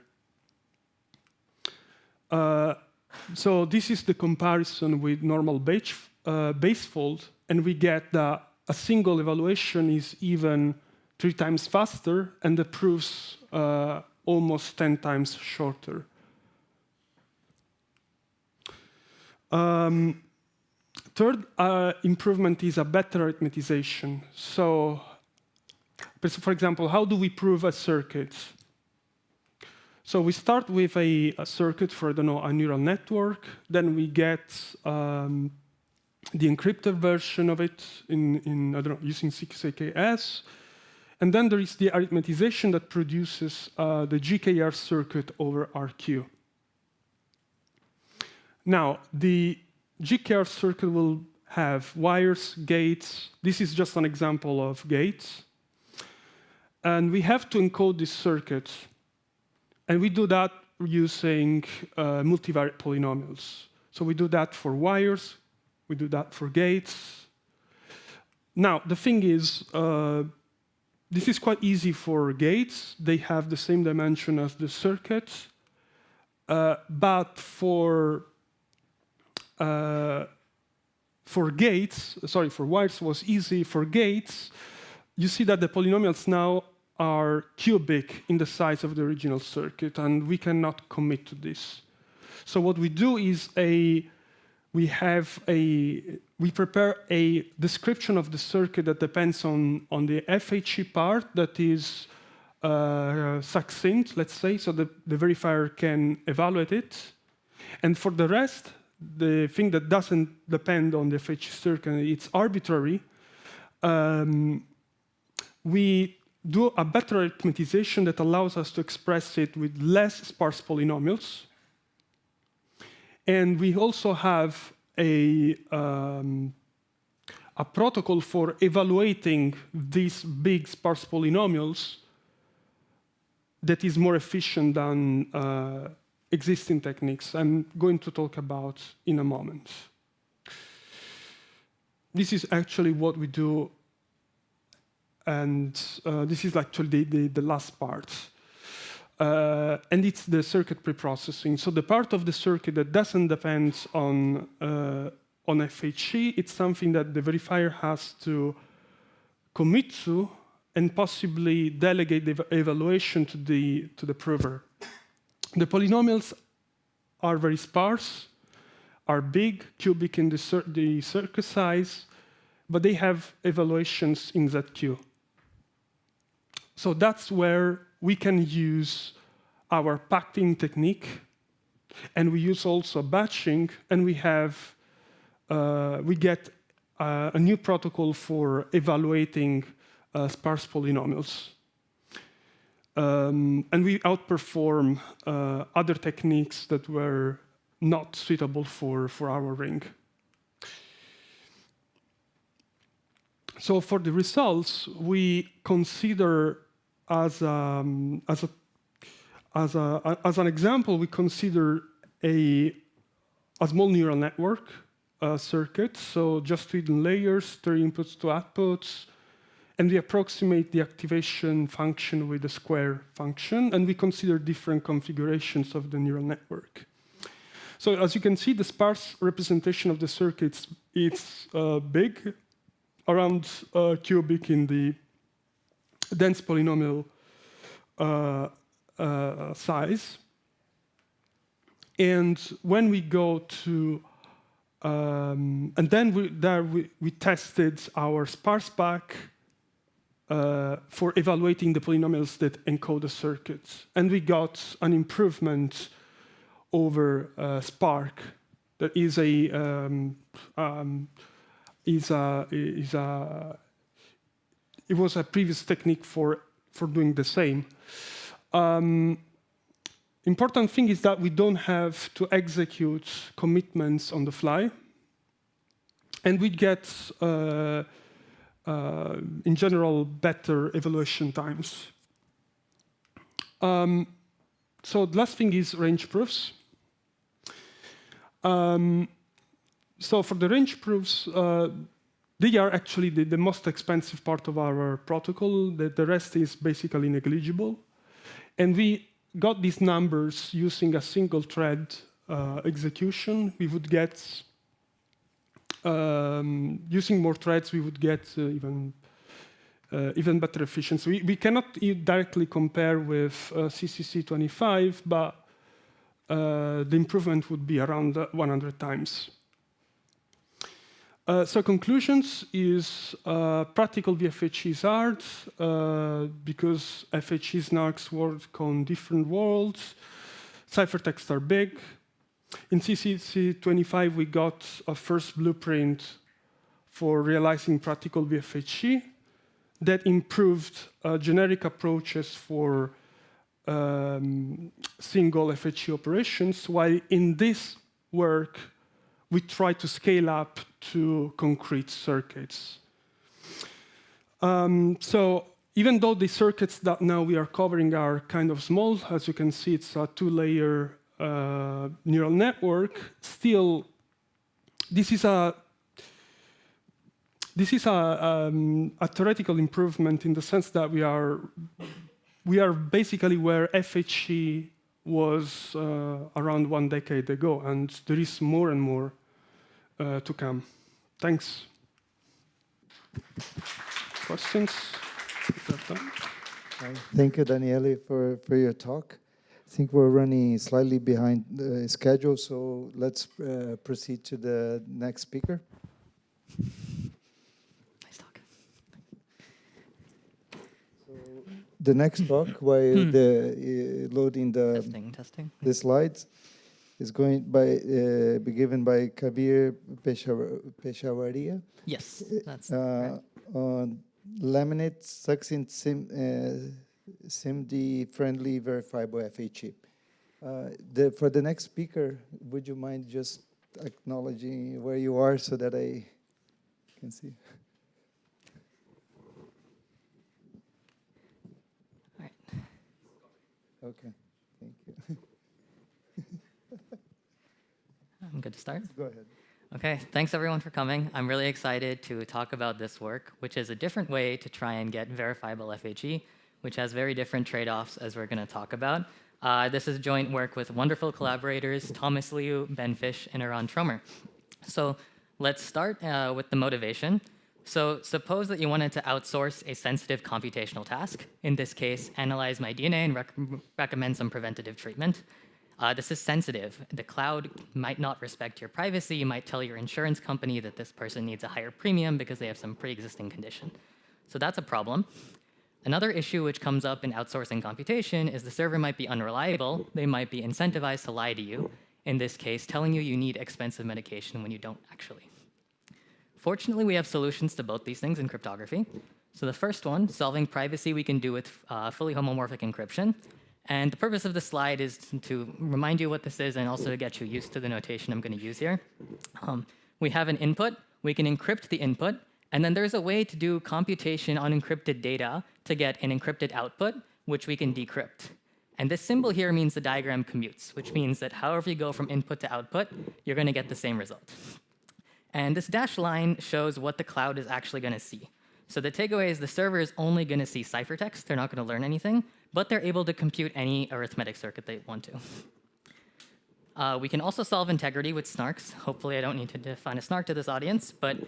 So this is the comparison with normal basefold, and we get that a single evaluation is even 3 times faster, and the proofs almost 10 times shorter. Third improvement is a better arithmetization. So, for example, how do we prove a circuit? So we start with a circuit for, I don't know, a neural network. Then we get the encrypted version of it in I don't know, using ZKS. And then there is the arithmetization that produces the GKR circuit over RQ. Now, the GKR circuit will have wires, gates. This is just an example of gates. And we have to encode this circuit. And we do that using multivariate polynomials. So we do that for wires. We do that for gates. Now, the thing is, this is quite easy for gates. They have the same dimension as the circuit. But for wires was easy. For gates, you see that the polynomials now are cubic in the size of the original circuit, and we cannot commit to this. So what we do is we prepare a description of the circuit that depends on the FHE part that is succinct, let's say, so the verifier can evaluate it. And for the rest, the thing that doesn't depend on the FHE circuit, it's arbitrary, we do a better arithmetization that allows us to express it with less sparse polynomials. And we also have a protocol for evaluating these big sparse polynomials that is more efficient than existing techniques I'm going to talk about in a moment. This is actually what we do, and this is actually the last part. And it's the circuit preprocessing. So the part of the circuit that doesn't depend on FHE, it's something that the verifier has to commit to and possibly delegate the evaluation to the prover. The polynomials are very sparse, are big, cubic in the circuit size, but they have evaluations in ZQ. So that's where we can use our packing technique, and we use also batching, and we get a new protocol for evaluating sparse polynomials. And we outperform other techniques that were not suitable for our ring. So for the results, we consider as an example, we consider a small neural network circuit, so just 3 layers, 3 inputs to outputs, and we approximate the activation function with the square function, and we consider different configurations of the neural network. So as you can see, the sparse representation of the circuits is big, around cubic in the dense polynomial size. And when we go to, and then we tested our sparse back for evaluating the polynomials that encode the circuits. And we got an improvement over Spark that it was a previous technique for doing the same. Important thing is that we don't have to execute commitments on the fly, and we get, in general, better evaluation times. So the last thing is range proofs. So for the range proofs, they are actually the most expensive part of our protocol. The rest is basically negligible. And we got these numbers using a single thread execution. We would get, using more threads, we would get even better efficiency. We cannot directly compare with CCC25, but the improvement would be around 100 times. So conclusions is practical VFHE is hard because FHE snarks work on different worlds. Ciphertexts are big. In CCC25, we got a first blueprint for realizing practical VFHE that improved generic approaches for single FHE operations, while in this work, we try to scale up to concrete circuits. So even though the circuits that now we are covering are kind of small, as you can see, it's a 2-layer neural network, still, this is a theoretical improvement in the sense that we are basically where FHE was around 1 decade ago, and there is more and more to come. Thanks. Questions?
Thank you, Daniele, for your talk. I think we're running slightly behind the schedule, so let's proceed to the next speaker. The next talk, while loading the slides, is going be given by Kabir Peshawaria.
Yes, that's
on laminate succinct SIMD-friendly verifiable FHE. For the next speaker, would you mind just acknowledging where you are so that I can see? Okay, thank you.
I'm good to start?
Go ahead.
Okay, thanks everyone for coming. I'm really excited to talk about this work, which is a different way to try and get verifiable FHE, which has very different trade-offs as we're going to talk about. This is joint work with wonderful collaborators, Thomas Liu, Ben Fish, and Eran Tromer. So let's start with the motivation. So suppose that you wanted to outsource a sensitive computational task, in this case, analyze my DNA and recommend some preventative treatment. This is sensitive. The cloud might not respect your privacy. You might tell your insurance company that this person needs a higher premium because they have some pre-existing condition. So that's a problem. Another issue which comes up in outsourcing computation is the server might be unreliable. They might be incentivized to lie to you, in this case, telling you need expensive medication when you don't actually. Fortunately, we have solutions to both these things in cryptography. So the first one, solving privacy, we can do with fully homomorphic encryption. And the purpose of this slide is to remind you what this is and also to get you used to the notation I'm going to use here. We have an input. We can encrypt the input. And then there's a way to do computation on encrypted data to get an encrypted output, which we can decrypt. And this symbol here means the diagram commutes, which means that however you go from input to output, you're going to get the same result. And this dashed line shows what the cloud is actually going to see. So the takeaway is the server is only going to see ciphertext. They're not going to learn anything, but they're able to compute any arithmetic circuit they want to. We can also solve integrity with snarks. Hopefully I don't need to define a snark to this audience, but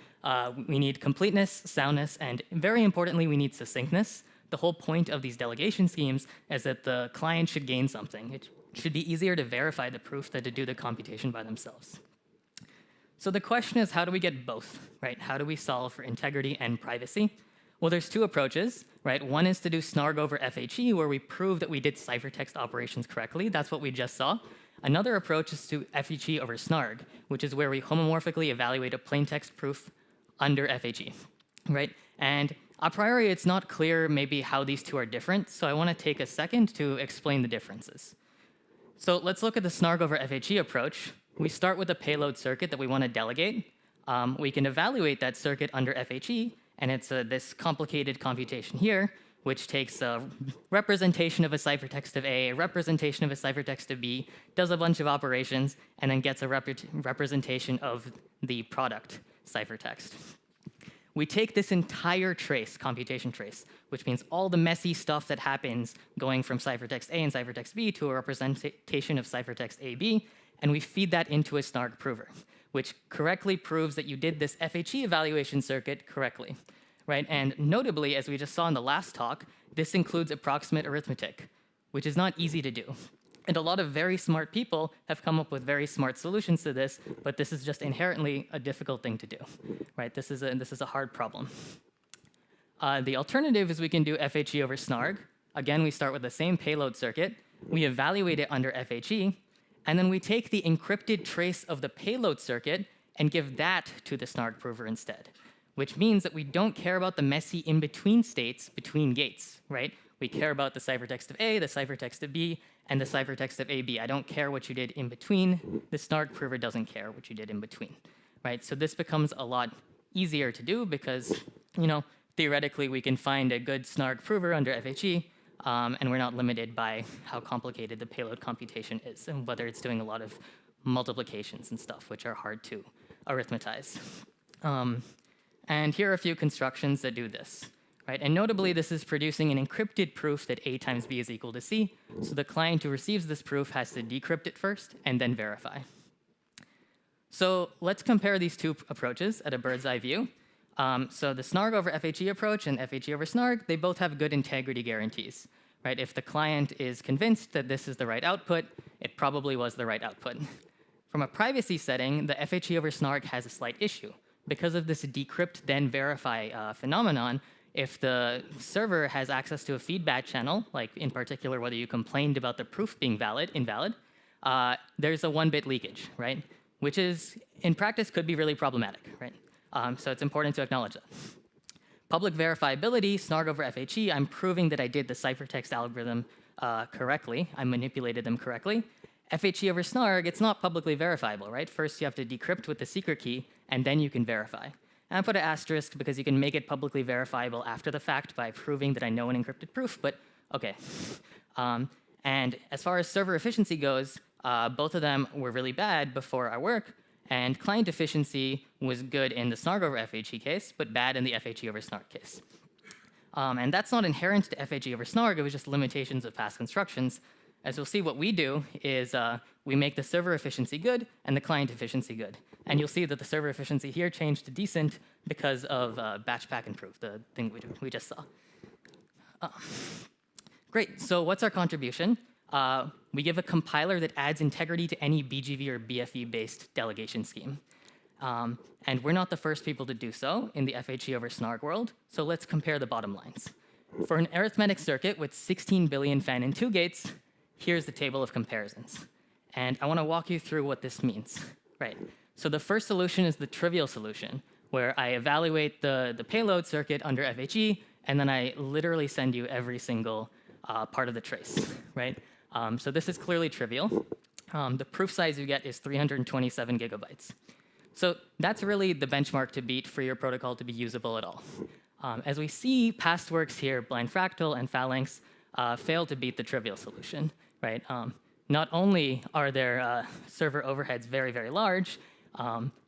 we need completeness, soundness, and very importantly, we need succinctness. The whole point of these delegation schemes is that the client should gain something. It should be easier to verify the proof than to do the computation by themselves. So the question is, how do we get both, right? How do we solve for integrity and privacy? Well, there's two approaches, right? One is to do snarg over FHE, where we prove that we did ciphertext operations correctly. That's what we just saw. Another approach is to FHE over snarg, which is where we homomorphically evaluate a plaintext proof under FHE, right? And a priori, it's not clear maybe how these two are different, so I want to take a second to explain the differences. So let's look at the snarg over FHE approach. We start with a payload circuit that we want to delegate. We can evaluate that circuit under FHE, and it's this complicated computation here, which takes a representation of a ciphertext of A, a representation of a ciphertext of B, does a bunch of operations, and then gets a representation of the product ciphertext. We take this entire trace, computation trace, which means all the messy stuff that happens going from ciphertext A and ciphertext B to a representation of ciphertext AB, and we feed that into a snarg prover, which correctly proves that you did this FHE evaluation circuit correctly. right? And notably, as we just saw in the last talk, this includes approximate arithmetic, which is not easy to do. And a lot of very smart people have come up with very smart solutions to this, but this is just inherently a difficult thing to do, right? This is a hard problem. The alternative is we can do FHE over SNARG. Again, we start with the same payload circuit. We evaluate it under FHE, and then we take the encrypted trace of the payload circuit and give that to the SNARG prover instead, which means that we don't care about the messy in-between states between gates, right? We care about the ciphertext of A, the ciphertext of B, and the ciphertext of AB. I don't care what you did in between. The SNARG prover doesn't care what you did in between, right? So this becomes a lot easier to do because, theoretically, we can find a good SNARG prover under FHE, and we're not limited by how complicated the payload computation is and whether it's doing a lot of multiplications and stuff, which are hard to arithmetize. And here are a few constructions that do this. Right? And notably, this is producing an encrypted proof that A times B is equal to C. So the client who receives this proof has to decrypt it first and then verify. So let's compare these two approaches at a bird's eye view. So the SNARG over FHE approach and FHE over SNARG, they both have good integrity guarantees. Right? If the client is convinced that this is the right output, it probably was the right output. From a privacy setting, the FHE over SNARG has a slight issue. Because of this decrypt then verify phenomenon, if the server has access to a feedback channel, like in particular whether you complained about the proof being invalid, there's a 1-bit leakage, right? Which is, in practice, could be really problematic, right? So it's important to acknowledge that. Public verifiability, SNARG over FHE, I'm proving that I did the ciphertext algorithm correctly. I manipulated them correctly. FHE over SNARG, it's not publicly verifiable, right? First, you have to decrypt with the secret key, and then you can verify. And I put an asterisk because you can make it publicly verifiable after the fact by proving that I know an encrypted proof, but OK. And as far as server efficiency goes, both of them were really bad before our work, and client efficiency was good in the SNARG over FHE case, but bad in the FHE over SNARG case. And that's not inherent to FHE over SNARG, it was just limitations of past constructions. As we'll see, what we do is we make the server efficiency good and the client efficiency good. And you'll see that the server efficiency here changed to decent because of batch pack improve, the thing we just saw. Great, so what's our contribution? We give a compiler that adds integrity to any BGV or BFE-based delegation scheme. And we're not the first people to do so in the FHE over SNARG world, so let's compare the bottom lines. For an arithmetic circuit with 16 billion fan-in-2 gates, here's the table of comparisons. And I want to walk you through what this means. Right. So the first solution is the trivial solution, where I evaluate the payload circuit under FHE, and then I literally send you every single part of the trace. Right. So this is clearly trivial. The proof size you get is 327 gigabytes. So that's really the benchmark to beat for your protocol to be usable at all. As we see, past works here, blind fractal and phalanx, fail to beat the trivial solution. Right? Not only are their server overheads very, very large,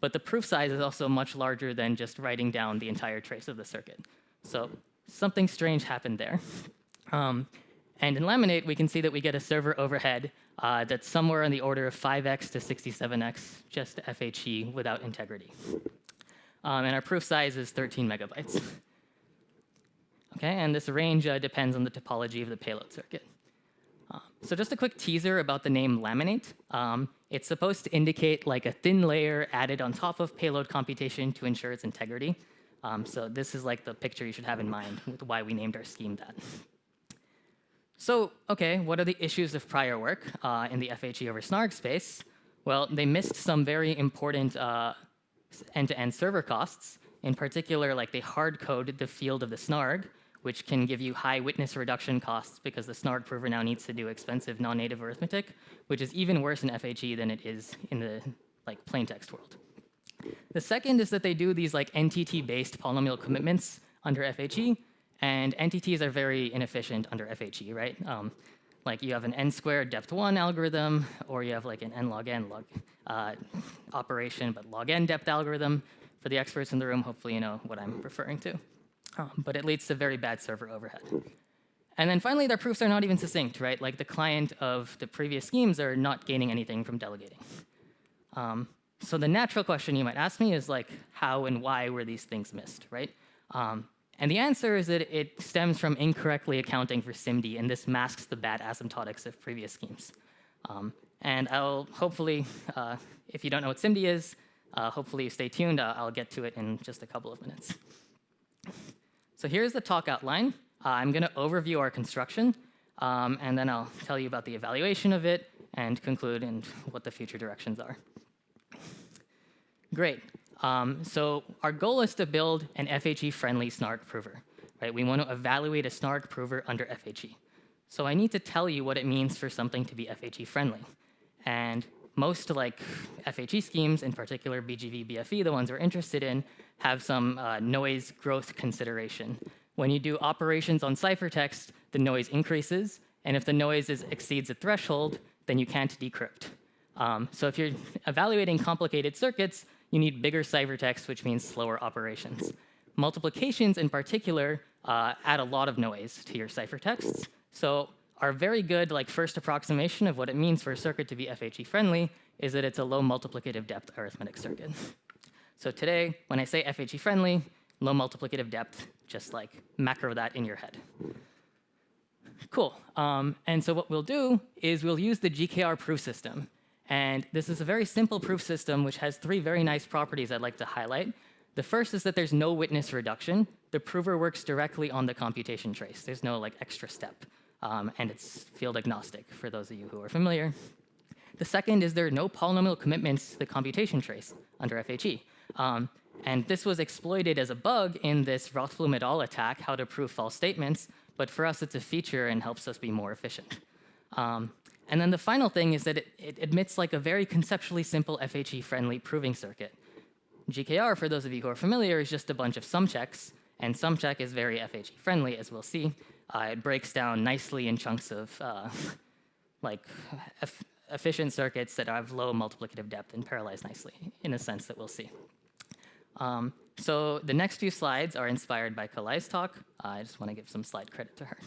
but the proof size is also much larger than just writing down the entire trace of the circuit. So something strange happened there. And in Laminate, we can see that we get a server overhead that's somewhere in the order of 5x to 67x, just FHE without integrity. And our proof size is 13 megabytes. Okay, and this range depends on the topology of the payload circuit. So just a quick teaser about the name Laminate. It's supposed to indicate like a thin layer added on top of payload computation to ensure its integrity. So this is like the picture you should have in mind with why we named our scheme that. So, OK, what are the issues of prior work in the FHE over SNARG space? Well, they missed some very important end-to-end server costs. In particular, like they hard-coded the field of the SNARG, which can give you high witness reduction costs because the SNARG prover now needs to do expensive non-native arithmetic, which is even worse in FHE than it is in the plain text world. The second is that they do these NTT-based polynomial commitments under FHE, and NTTs are very inefficient under FHE, right? You have an n-squared depth1 algorithm, or you have an n log n operation, but log n depth algorithm. For the experts in the room, hopefully you know what I'm referring to. But it leads to very bad server overhead. And then finally, their proofs are not even succinct, right? Like the client of the previous schemes are not gaining anything from delegating. So the natural question you might ask me is how and why were these things missed, right? And the answer is that it stems from incorrectly accounting for SIMD, and this masks the bad asymptotics of previous schemes. And I'll hopefully, if you don't know what SIMD is, hopefully you stay tuned. I'll get to it in just a couple of minutes. So here's the talk outline. I'm going to overview our construction, and then I'll tell you about the evaluation of it and conclude and what the future directions are. Great. So our goal is to build an FHE-friendly snark prover. Right? We want to evaluate a snark prover under FHE. So I need to tell you what it means for something to be FHE-friendly. And most FHE schemes, in particular BGV, BFE, the ones we're interested in, have some noise growth consideration. When you do operations on ciphertext, the noise increases, and if the noise exceeds a threshold, then you can't decrypt. So if you're evaluating complicated circuits, you need bigger ciphertext, which means slower operations. Multiplications, in particular, add a lot of noise to your ciphertexts. So our very good first approximation of what it means for a circuit to be FHE-friendly is that it's a low multiplicative depth arithmetic circuit. So today, when I say FHE-friendly, low multiplicative depth, just macro that in your head. Cool. And so what we'll do is we'll use the GKR proof system. And this is a very simple proof system which has 3 very nice properties I'd like to highlight. The first is that there's no witness reduction. The prover works directly on the computation trace. There's no extra step. And it's field agnostic, for those of you who are familiar. The second is there are no polynomial commitments to the computation trace under FHE. And this was exploited as a bug in this Rothblum et al. Attack, how to prove false statements. But for us, it's a feature and helps us be more efficient. And then the final thing is that it admits a very conceptually simple FHE-friendly proving circuit. GKR, for those of you who are familiar, is just a bunch of sum checks. And sum check is very FHE-friendly, as we'll see. It breaks down nicely in chunks of efficient circuits that have low multiplicative depth and parallelize nicely, in a sense that we'll see. So the next few slides are inspired by Kalai's talk. I just want to give some slide credit to her.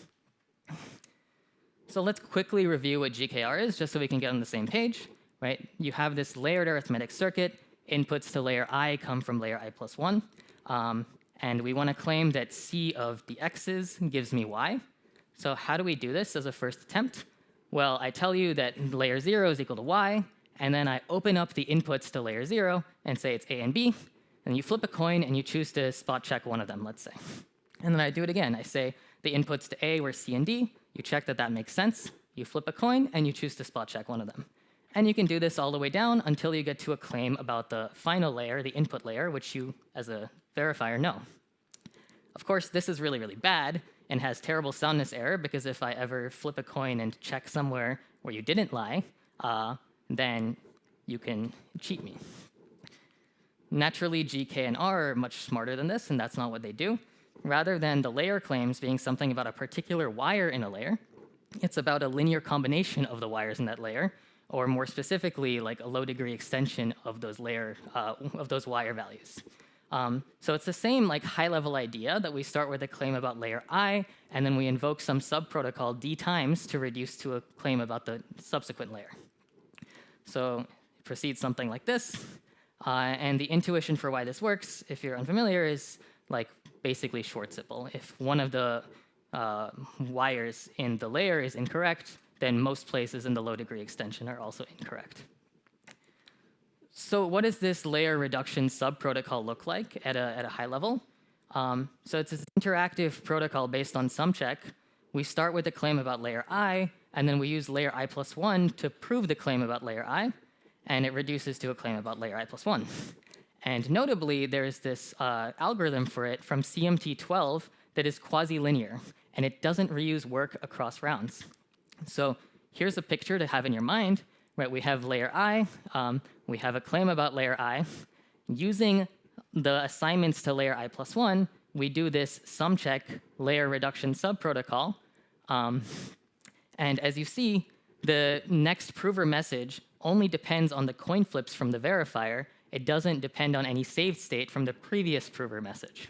So let's quickly review what GKR is, just so we can get on the same page. Right? You have this layered arithmetic circuit. Inputs to layer I come from layer I plus 1. And we want to claim that C of the x's gives me y. So how do we do this as a first attempt? Well, I tell you that layer 0 is equal to y, and then I open up the inputs to layer 0 and say it's A and B. And you flip a coin, and you choose to spot check one of them, let's say. And then I do it again. I say the inputs to A were C and D. You check that that makes sense. You flip a coin, and you choose to spot check one of them. And you can do this all the way down until you get to a claim about the final layer, the input layer, which you, as a verifier, know. Of course, this is really, really bad and has terrible soundness error, because if I ever flip a coin and check somewhere where you didn't lie, then you can cheat me. Naturally, G, K, and R are much smarter than this, and that's not what they do. Rather than the layer claims being something about a particular wire in a layer, it's about a linear combination of the wires in that layer, or more specifically, a low-degree extension of those wire values. So it's the same high-level idea that we start with a claim about layer I, and then we invoke some sub-protocol D times to reduce to a claim about the subsequent layer. So it proceeds something like this. And the intuition for why this works, if you're unfamiliar, is basically short-simple. If one of the wires in the layer is incorrect, then most places in the low-degree extension are also incorrect. So what does this layer reduction sub-protocol look like at a high level? So it's this interactive protocol based on sum check. We start with a claim about layer I, and then we use layer I plus 1 to prove the claim about layer I, and it reduces to a claim about layer I plus 1. And notably, there's this algorithm for it from CMT12 that is quasi-linear, and it doesn't reuse work across rounds. So here's a picture to have in your mind. Right, we have layer I. We have a claim about layer I. Using the assignments to layer I plus 1, we do this sum check layer reduction subprotocol. And as you see, the next prover message only depends on the coin flips from the verifier. It doesn't depend on any saved state from the previous prover message.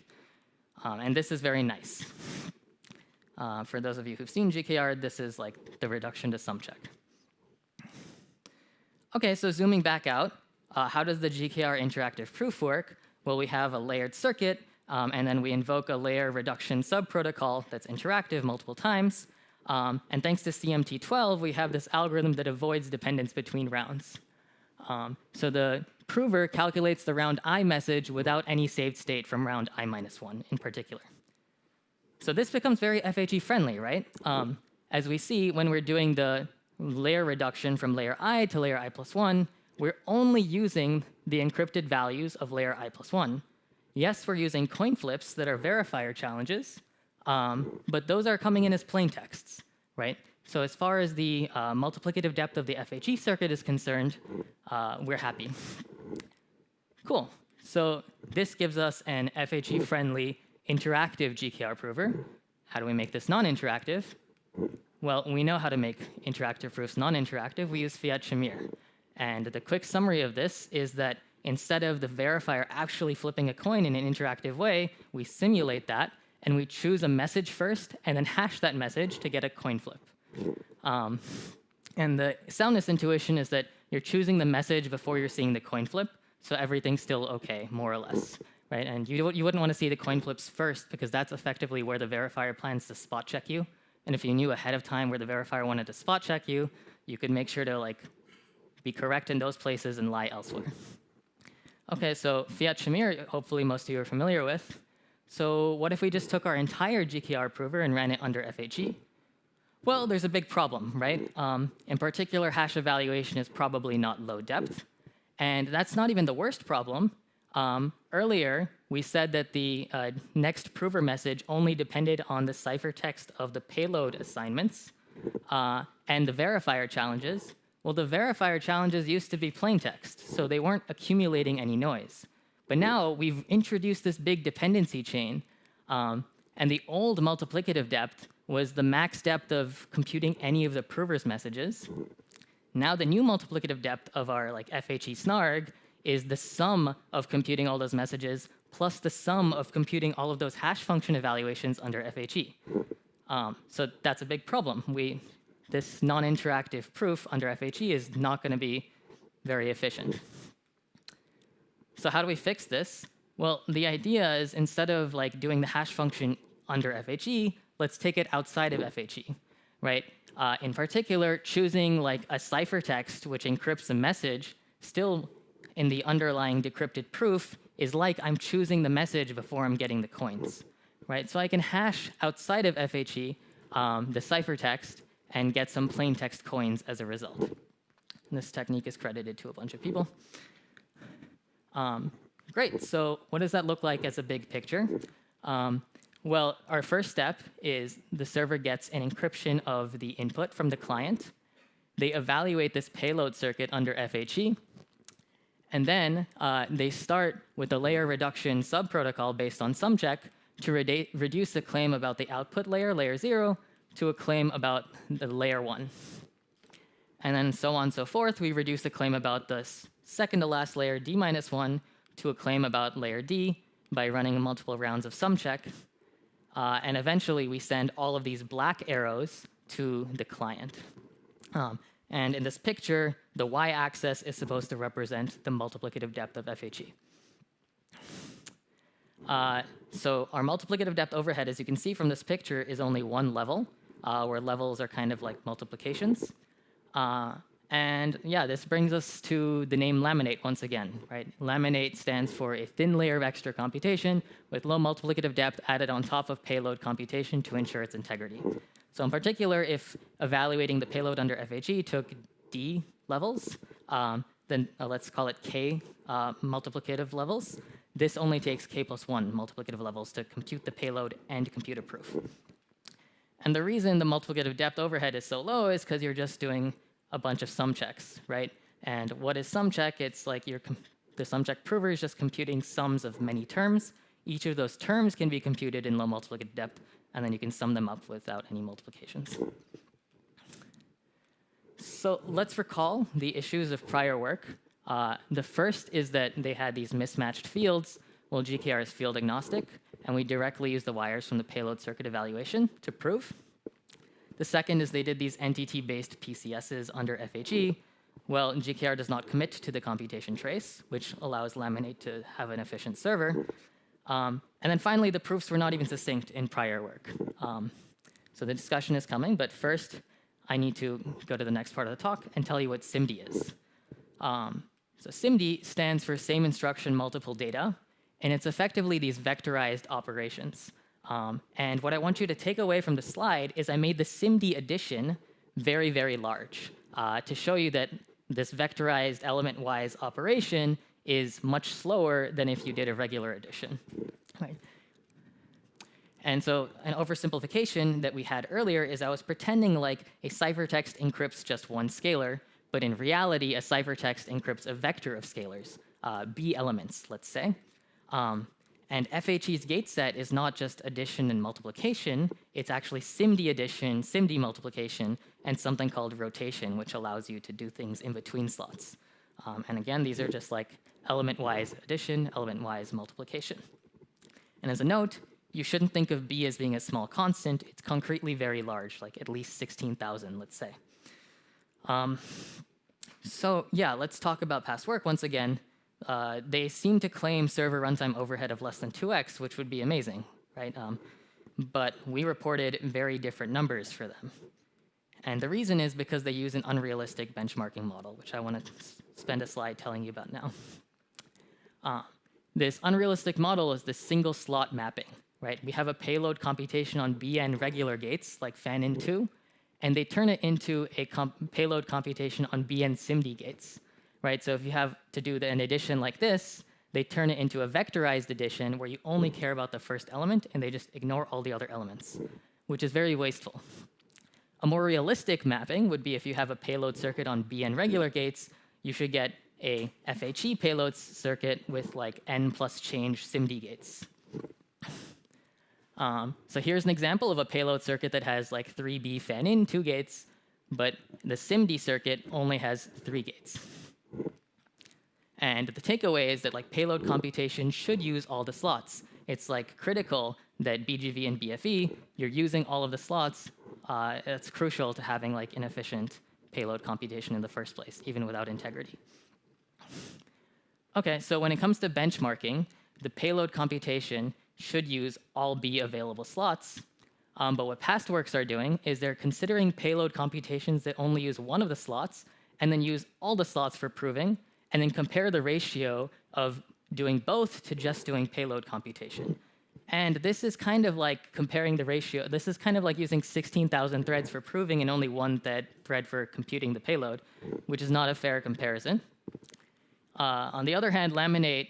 And this is very nice. For those of you who've seen GKR, this is the reduction to sum check. OK, so zooming back out, how does the GKR interactive proof work? Well, we have a layered circuit and then we invoke a layer reduction subprotocol that's interactive multiple times. And thanks to CMT12, we have this algorithm that avoids dependence between rounds. So the prover calculates the round I message without any saved state from round I-1 in particular. So this becomes very FHE friendly, right? As we see, when we're doing the layer reduction from layer I to layer I+1, we're only using the encrypted values of layer I+1. Yes, we're using coin flips that are verifier challenges, but those are coming in as plain texts, right? So as far as the multiplicative depth of the FHE circuit is concerned, we're happy. Cool. So this gives us an FHE-friendly interactive GKR prover. How do we make this non-interactive? Well, we know how to make interactive proofs non-interactive. We use fiat shamir. And the quick summary of this is that instead of the verifier actually flipping a coin in an interactive way, we simulate that, and we choose a message first, and then hash that message to get a coin flip. And the soundness intuition is that you're choosing the message before you're seeing the coin flip, so everything's still OK, more or less. Right? And you wouldn't want to see the coin flips first, because that's effectively where the verifier plans to spot check you. And if you knew ahead of time where the verifier wanted to spot check you, you could make sure to be correct in those places and lie elsewhere. OK, so fiat shamir, hopefully most of you are familiar with. So what if we just took our entire GKR prover and ran it under FHE? Well, there's a big problem, right? In particular, hash evaluation is probably not low depth. And that's not even the worst problem. Earlier, we said that the next prover message only depended on the ciphertext of the payload assignments and the verifier challenges. Well, the verifier challenges used to be plain text, so they weren't accumulating any noise. But now we've introduced this big dependency chain, and the old multiplicative depth was the max depth of computing any of the prover's messages. Now the new multiplicative depth of our FHE snarg is the sum of computing all those messages plus the sum of computing all of those hash function evaluations under FHE. So that's a big problem. This non-interactive proof under FHE is not going to be very efficient. So how do we fix this? Well, the idea is instead of doing the hash function under FHE, let's take it outside of FHE, right? In particular, choosing a ciphertext which encrypts a message still in the underlying decrypted proof is like I'm choosing the message before I'm getting the coins, right? So I can hash outside of FHE the ciphertext and get some plain text coins as a result. And this technique is credited to a bunch of people. Great, so what does that look like as a big picture? Well, our first step is the server gets an encryption of the input from the client. They evaluate this payload circuit under FHE. And then they start with a layer reduction subprotocol based on sumcheck to reduce a claim about the output layer, layer 0, to a claim about the layer 1. And then so on and so forth. We reduce a claim about the second to last layer, D-1, to a claim about layer D by running multiple rounds of sumcheck. And eventually, we send all of these black arrows to the client. And in this picture, the y-axis is supposed to represent the multiplicative depth of FHE. So our multiplicative depth overhead, as you can see from this picture, is only one level, where levels are kind of like multiplications. And yeah, this brings us to the name laminate once again, right? Laminate stands for a thin layer of extra computation with low multiplicative depth added on top of payload computation to ensure its integrity. So in particular, if evaluating the payload under FHE took D levels, then let's call it K multiplicative levels. This only takes K plus 1 multiplicative levels to compute the payload and compute a proof. And the reason the multiplicative depth overhead is so low is because you're just doing a bunch of sum checks, right? And what is sum check? It's like the sum check prover is just computing sums of many terms. Each of those terms can be computed in low multiplicative depth, and then you can sum them up without any multiplications. So let's recall the issues of prior work. The first is that they had these mismatched fields. Well, GKR is field agnostic, and we directly use the wires from the payload circuit evaluation to prove. The second is they did these NTT-based PCSs under FHE. Well, GKR does not commit to the computation trace, which allows Laminate to have an efficient server. And then finally, the proofs were not even succinct in prior work. So the discussion is coming, but first, I need to go to the next part of the talk and tell you what SIMD is. So SIMD stands for same instruction, multiple data, and it's effectively these vectorized operations. And what I want you to take away from the slide is I made the SIMD addition very, very large to show you that this vectorized element-wise operation is much slower than if you did a regular addition. Right. And so an oversimplification that we had earlier is I was pretending like a ciphertext encrypts just one scalar, but in reality, a ciphertext encrypts a vector of scalars, B elements, let's say. And FHE's gate set is not just addition and multiplication, it's actually SIMD addition, SIMD multiplication, and something called rotation, which allows you to do things in between slots. And again, these are just like element-wise addition, element-wise multiplication. And as a note, you shouldn't think of B as being a small constant. It's concretely very large, like at least 16,000, let's say. So yeah, let's talk about past work once again. They seem to claim server runtime overhead of less than 2x, which would be amazing, right? But we reported very different numbers for them. And the reason is because they use an unrealistic benchmarking model, which I want to spend a slide telling you about now. This unrealistic model is the single slot mapping, right? We have a payload computation on BN regular gates, like fan-in2, and they turn it into a payload computation on BN SIMD gates, right? So if you have to do an addition like this, they turn it into a vectorized addition where you only care about the first element and they just ignore all the other elements, which is very wasteful. A more realistic mapping would be if you have a payload circuit on BN regular gates, you should get a FHE payload circuit with like n plus change SIMD gates. So here's an example of a payload circuit that has like 3B fan-in, 2 gates, but the SIMD circuit only has 3 gates. And the takeaway is that like payload computation should use all the slots. It's like critical that BGV and BFE, you're using all of the slots. It's crucial to having like an efficient payload computation in the first place, even without integrity. Okay, so when it comes to benchmarking, the payload computation should use all B available slots. But what past works are doing is they're considering payload computations that only use one of the slots and then use all the slots for proving, and then compare the ratio of doing both to just doing payload computation. And this is kind of like comparing the ratio. This is kind of like using 16,000 threads for proving and only one thread for computing the payload, which is not a fair comparison. On the other hand, laminate,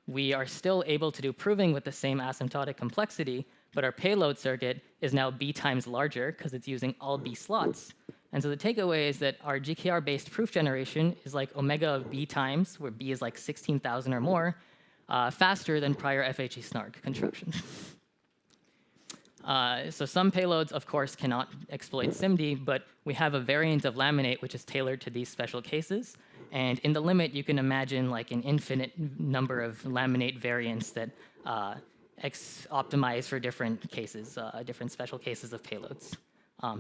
we are still able to do proving with the same asymptotic complexity, but our payload circuit is now B times larger because it's using all B slots. And so the takeaway is that our GKR-based proof generation is like omega of B times, where B is like 16,000 or more, faster than prior FHE snark constructions. So some payloads, of course, cannot exploit SIMD, but we have a variant of laminate which is tailored to these special cases. And in the limit, you can imagine like an infinite number of laminate variants that optimize for different cases, different special cases of payloads.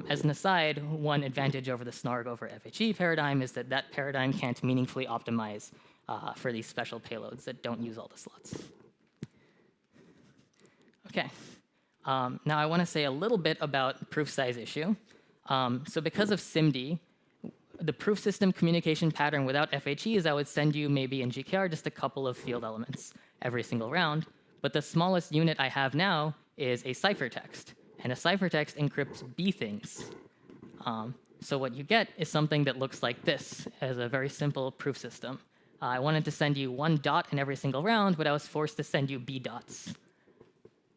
As an aside, one advantage over the snark over FHE paradigm is that that paradigm can't meaningfully optimize for these special payloads that don't use all the slots. Okay. Now I want to say a little bit about proof size issue. So because of SIMD, the proof system communication pattern without FHE is I would send you maybe in GKR just a couple of field elements every single round. But the smallest unit I have now is a ciphertext. And a ciphertext encrypts B things. So what you get is something that looks like this as a very simple proof system. I wanted to send you 1 dot in every single round, but I was forced to send you B dots.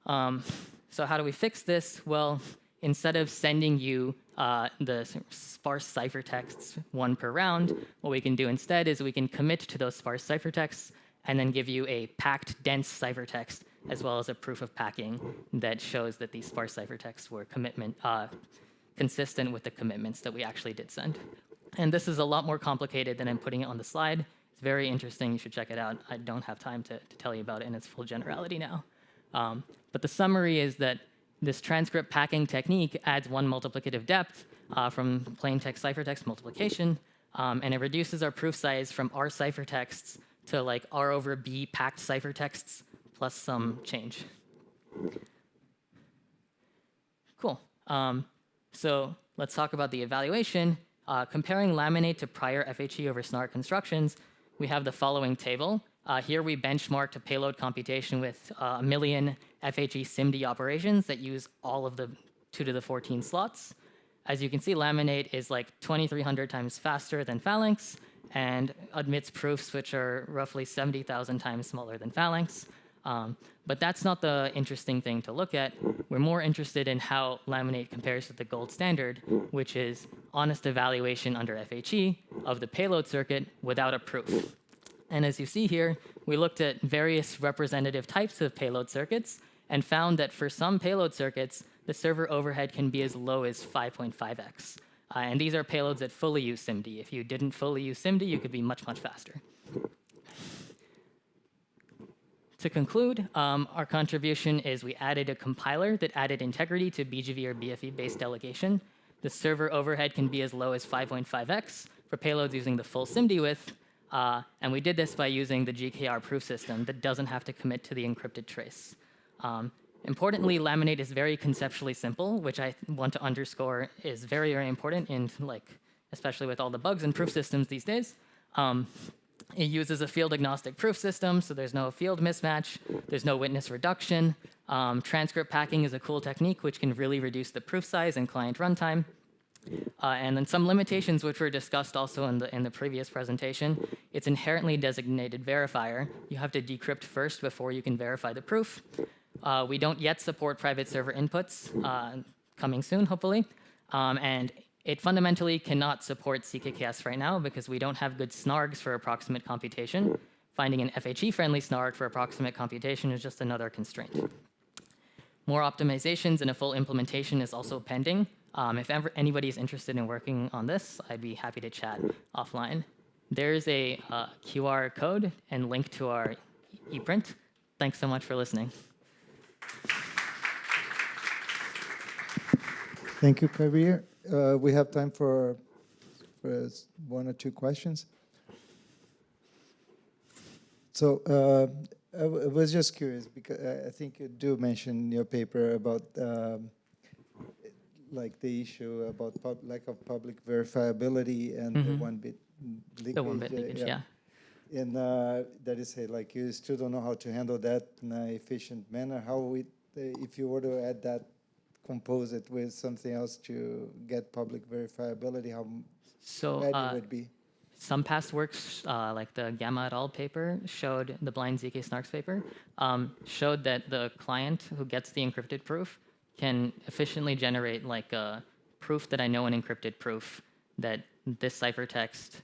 So how do we fix this? Well, instead of sending you the sparse ciphertexts 1 per round, what we can do instead is we can commit to those sparse ciphertexts and then give you a packed dense ciphertext as well as a proof of packing that shows that these sparse ciphertexts were consistent with the commitments that we actually did send. And this is a lot more complicated than I'm putting it on the slide. It's very interesting. You should check it out. I don't have time to tell you about it in its full generality now. But the summary is that this transcript packing technique adds 1 multiplicative depth from plain text ciphertext multiplication, and it reduces our proof size from R ciphertexts to like R over B packed ciphertexts plus some change. Cool. So let's talk about the evaluation. Comparing laminate to prior FHE over SNARK constructions, we have the following table. Here we benchmarked a payload computation with 1 million FHE SIMD operations that use all of the 2 to the 14 slots. As you can see, laminate is like 2,300 times faster than Phalanx and admits proofs which are roughly 70,000 times smaller than Phalanx. But that's not the interesting thing to look at. We're more interested in how laminate compares to the gold standard, which is honest evaluation under FHE of the payload circuit without a proof. And as you see here, we looked at various representative types of payload circuits and found that for some payload circuits, the server overhead can be as low as 5.5x. And these are payloads that fully use SIMD. If you didn't fully use SIMD, you could be much, much faster. To conclude, our contribution is we added a compiler that added integrity to BGV or BFE-based delegation. The server overhead can be as low as 5.5x for payloads using the full SIMD width. And we did this by using the ZKProof system that doesn't have to commit to the encrypted trace. Importantly, laminate is very conceptually simple, which I want to underscore is very, very important in, especially with all the bugs in proof systems these days. It uses a field-agnostic proof system, so there's no field mismatch. There's no witness reduction. Transcript packing is a cool technique which can really reduce the proof size and client runtime. And then some limitations which were discussed also in the previous presentation. It's inherently designated verifier. You have to decrypt first before you can verify the proof. We don't yet support private server inputs, coming soon, hopefully. And it fundamentally cannot support CKKS right now because we don't have good snargs for approximate computation. Finding an FHE-friendly snarg for approximate computation is just another constraint. More optimizations and a full implementation is also pending. If ever anybody is interested in working on this, I'd be happy to chat offline. There's a QR code and link to our ePrint. Thanks so much for listening.
Thank you, Kabir. We have time for 1 or 2 questions. So I was just curious because I think you do mention in your paper about the issue about lack of public verifiability and the 1-bit leakage.
The 1-bit leakage, yeah.
And that is, you still don't know how to handle that in an efficient manner. If you were to add that, compose it with something else to get public verifiability, how bad it would be?
Some past works, like the Gamma et al. Paper, showed the blind ZK snarks paper, showed that the client who gets the encrypted proof can efficiently generate a proof that I know an encrypted proof that this ciphertext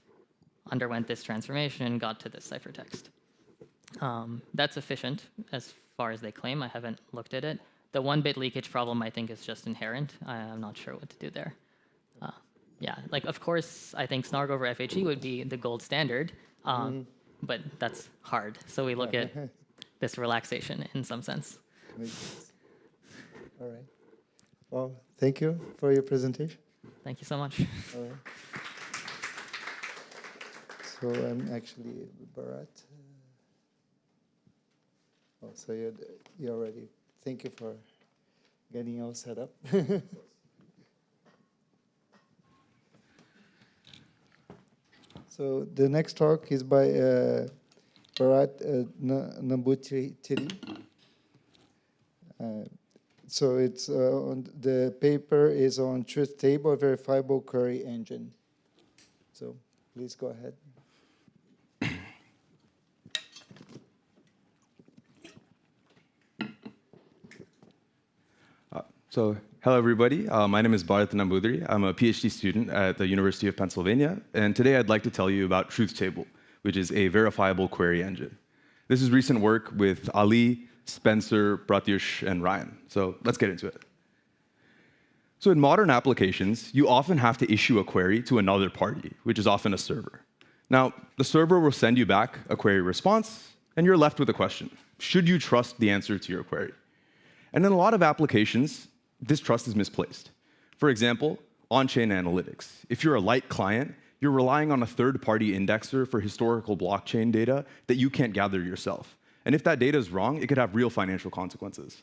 underwent this transformation and got to this ciphertext. That's efficient as far as they claim. I haven't looked at it. The 1-bit leakage problem, I think, is just inherent. I'm not sure what to do there. Yeah, of course, I think snarg over FHE would be the gold standard, but that's hard. So we look at this relaxation in some sense.
All right. Well, thank you for your presentation.
Thank you so much.
All right. So I'm actually Bharat. Oh, so you're already. Thank you for getting all set up. So the next talk is by Bharat Nambutiri. So it's the paper is on truth table verifiable query engine. So please go ahead.
So, hello everybody. My name is Bharat Nambudiri. I'm a PhD student at the University of Pennsylvania, and today I'd like to tell you about Truth Table, which is a verifiable query engine. This is recent work with Ali, Spencer, Pratyush, and Ryan. So let's get into it. So in modern applications, you often have to issue a query to another party, which is often a server. Now, the server will send you back a query response, and you're left with a question. Should you trust the answer to your query? And in a lot of applications, this trust is misplaced. For example, on-chain analytics. If you're a light client, you're relying on a third-party indexer for historical blockchain data that you can't gather yourself. And if that data is wrong, it could have real financial consequences.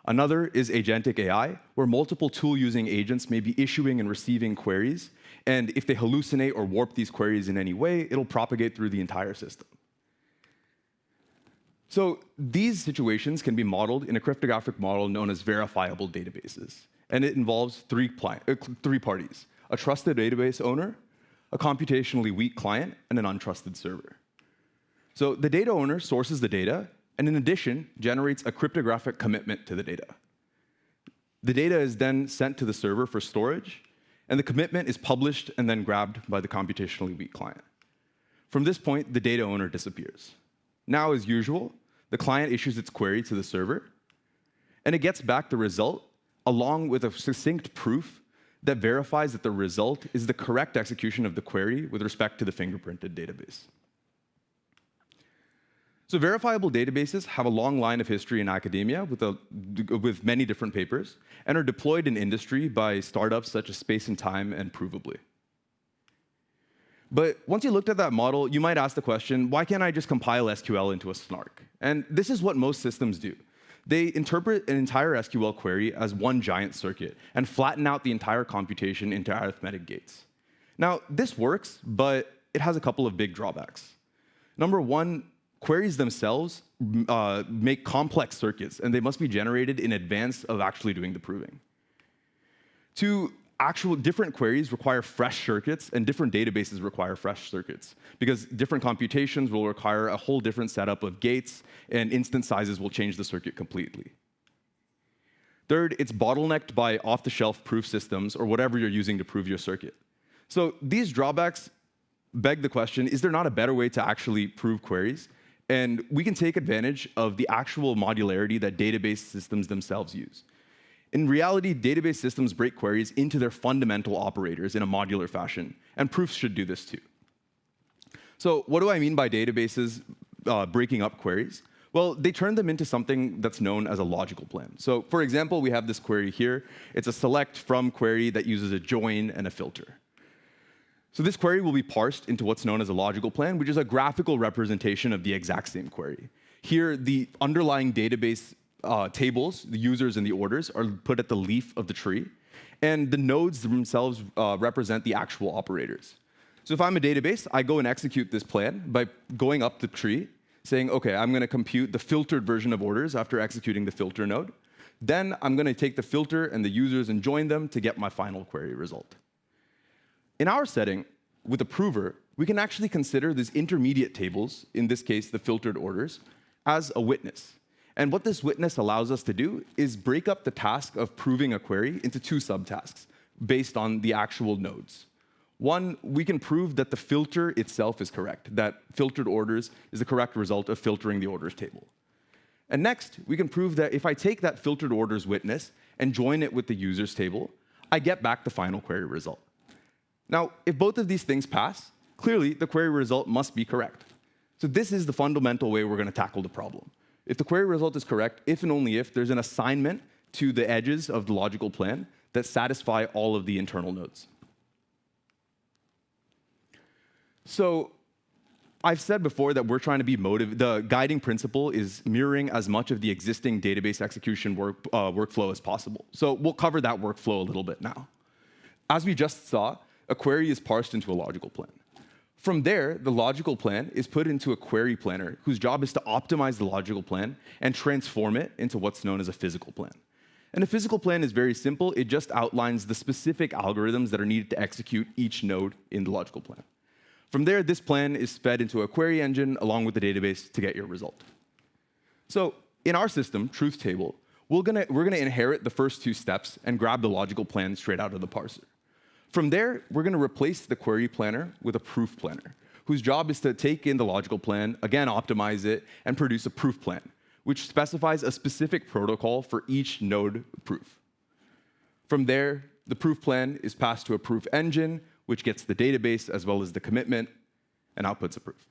Another is agentic AI, where multiple tool-using agents may be issuing and receiving queries, and if they hallucinate or warp these queries in any way, it'll propagate through the entire system. So these situations can be modeled in a cryptographic model known as verifiable databases, and it involves three parties: a trusted database owner, a computationally weak client, and an untrusted server. So the data owner sources the data, and in addition, generates a cryptographic commitment to the data. The data is then sent to the server for storage, and the commitment is published and then grabbed by the computationally weak client. From this point, the data owner disappears. Now, as usual, the client issues its query to the server, and it gets back the result along with a succinct proof that verifies that the result is the correct execution of the query with respect to the fingerprinted database. So verifiable databases have a long line of history in academia with many different papers and are deployed in industry by startups such as Space and Time and Provably. But once you looked at that model, you might ask the question, why can't I just compile SQL into a snark? And this is what most systems do. They interpret an entire SQL query as one giant circuit and flatten out the entire computation into arithmetic gates. Now, this works, but it has a couple of big drawbacks. Number one, queries themselves make complex circuits, and they must be generated in advance of actually doing the proving. Two, actual different queries require fresh circuits, and different databases require fresh circuits, because different computations will require a whole different setup of gates, and instance sizes will change the circuit completely. Third, it's bottlenecked by off-the-shelf proof systems, or whatever you're using to prove your circuit. So these drawbacks beg the question, is there not a better way to actually prove queries? And we can take advantage of the actual modularity that database systems themselves use. In reality, database systems break queries into their fundamental operators in a modular fashion, and proofs should do this too. So what do I mean by databases breaking up queries? Well, they turn them into something that's known as a logical plan. So for example, we have this query here. It's a select from query that uses a join and a filter. So this query will be parsed into what's known as a logical plan, which is a graphical representation of the exact same query. Here, the underlying database tables, the users and the orders, are put at the leaf of the tree, and the nodes themselves represent the actual operators. So if I'm a database, I go and execute this plan by going up the tree, saying, OK, I'm going to compute the filtered version of orders after executing the filter node. Then I'm going to take the filter and the users and join them to get my final query result. In our setting, with a prover, we can actually consider these intermediate tables, in this case, the filtered orders, as a witness. And what this witness allows us to do is break up the task of proving a query into two subtasks based on the actual nodes. One, we can prove that the filter itself is correct, that filtered orders is the correct result of filtering the orders table. And next, we can prove that if I take that filtered orders witness and join it with the users table, I get back the final query result. Now, if both of these things pass, clearly the query result must be correct. So this is the fundamental way we're going to tackle the problem. If the query result is correct, if and only if there's an assignment to the edges of the logical plan that satisfy all of the internal nodes. So I've said before that we're trying to be the guiding principle is mirroring as much of the existing database execution workflow as possible. So we'll cover that workflow a little bit now. As we just saw, a query is parsed into a logical plan. From there, the logical plan is put into a query planner whose job is to optimize the logical plan and transform it into what's known as a physical plan. And a physical plan is very simple. It just outlines the specific algorithms that are needed to execute each node in the logical plan. From there, this plan is fed into a query engine along with the database to get your result. So in our system, truth table, we're gonna inherit the first two steps and grab the logical plan straight out of the parser. From there, we're going to replace the query planner with a proof planner, whose job is to take in the logical plan, again optimize it, and produce a proof plan, which specifies a specific protocol for each node proof. From there, the proof plan is passed to a proof engine, which gets the database as well as the commitment and outputs a proof.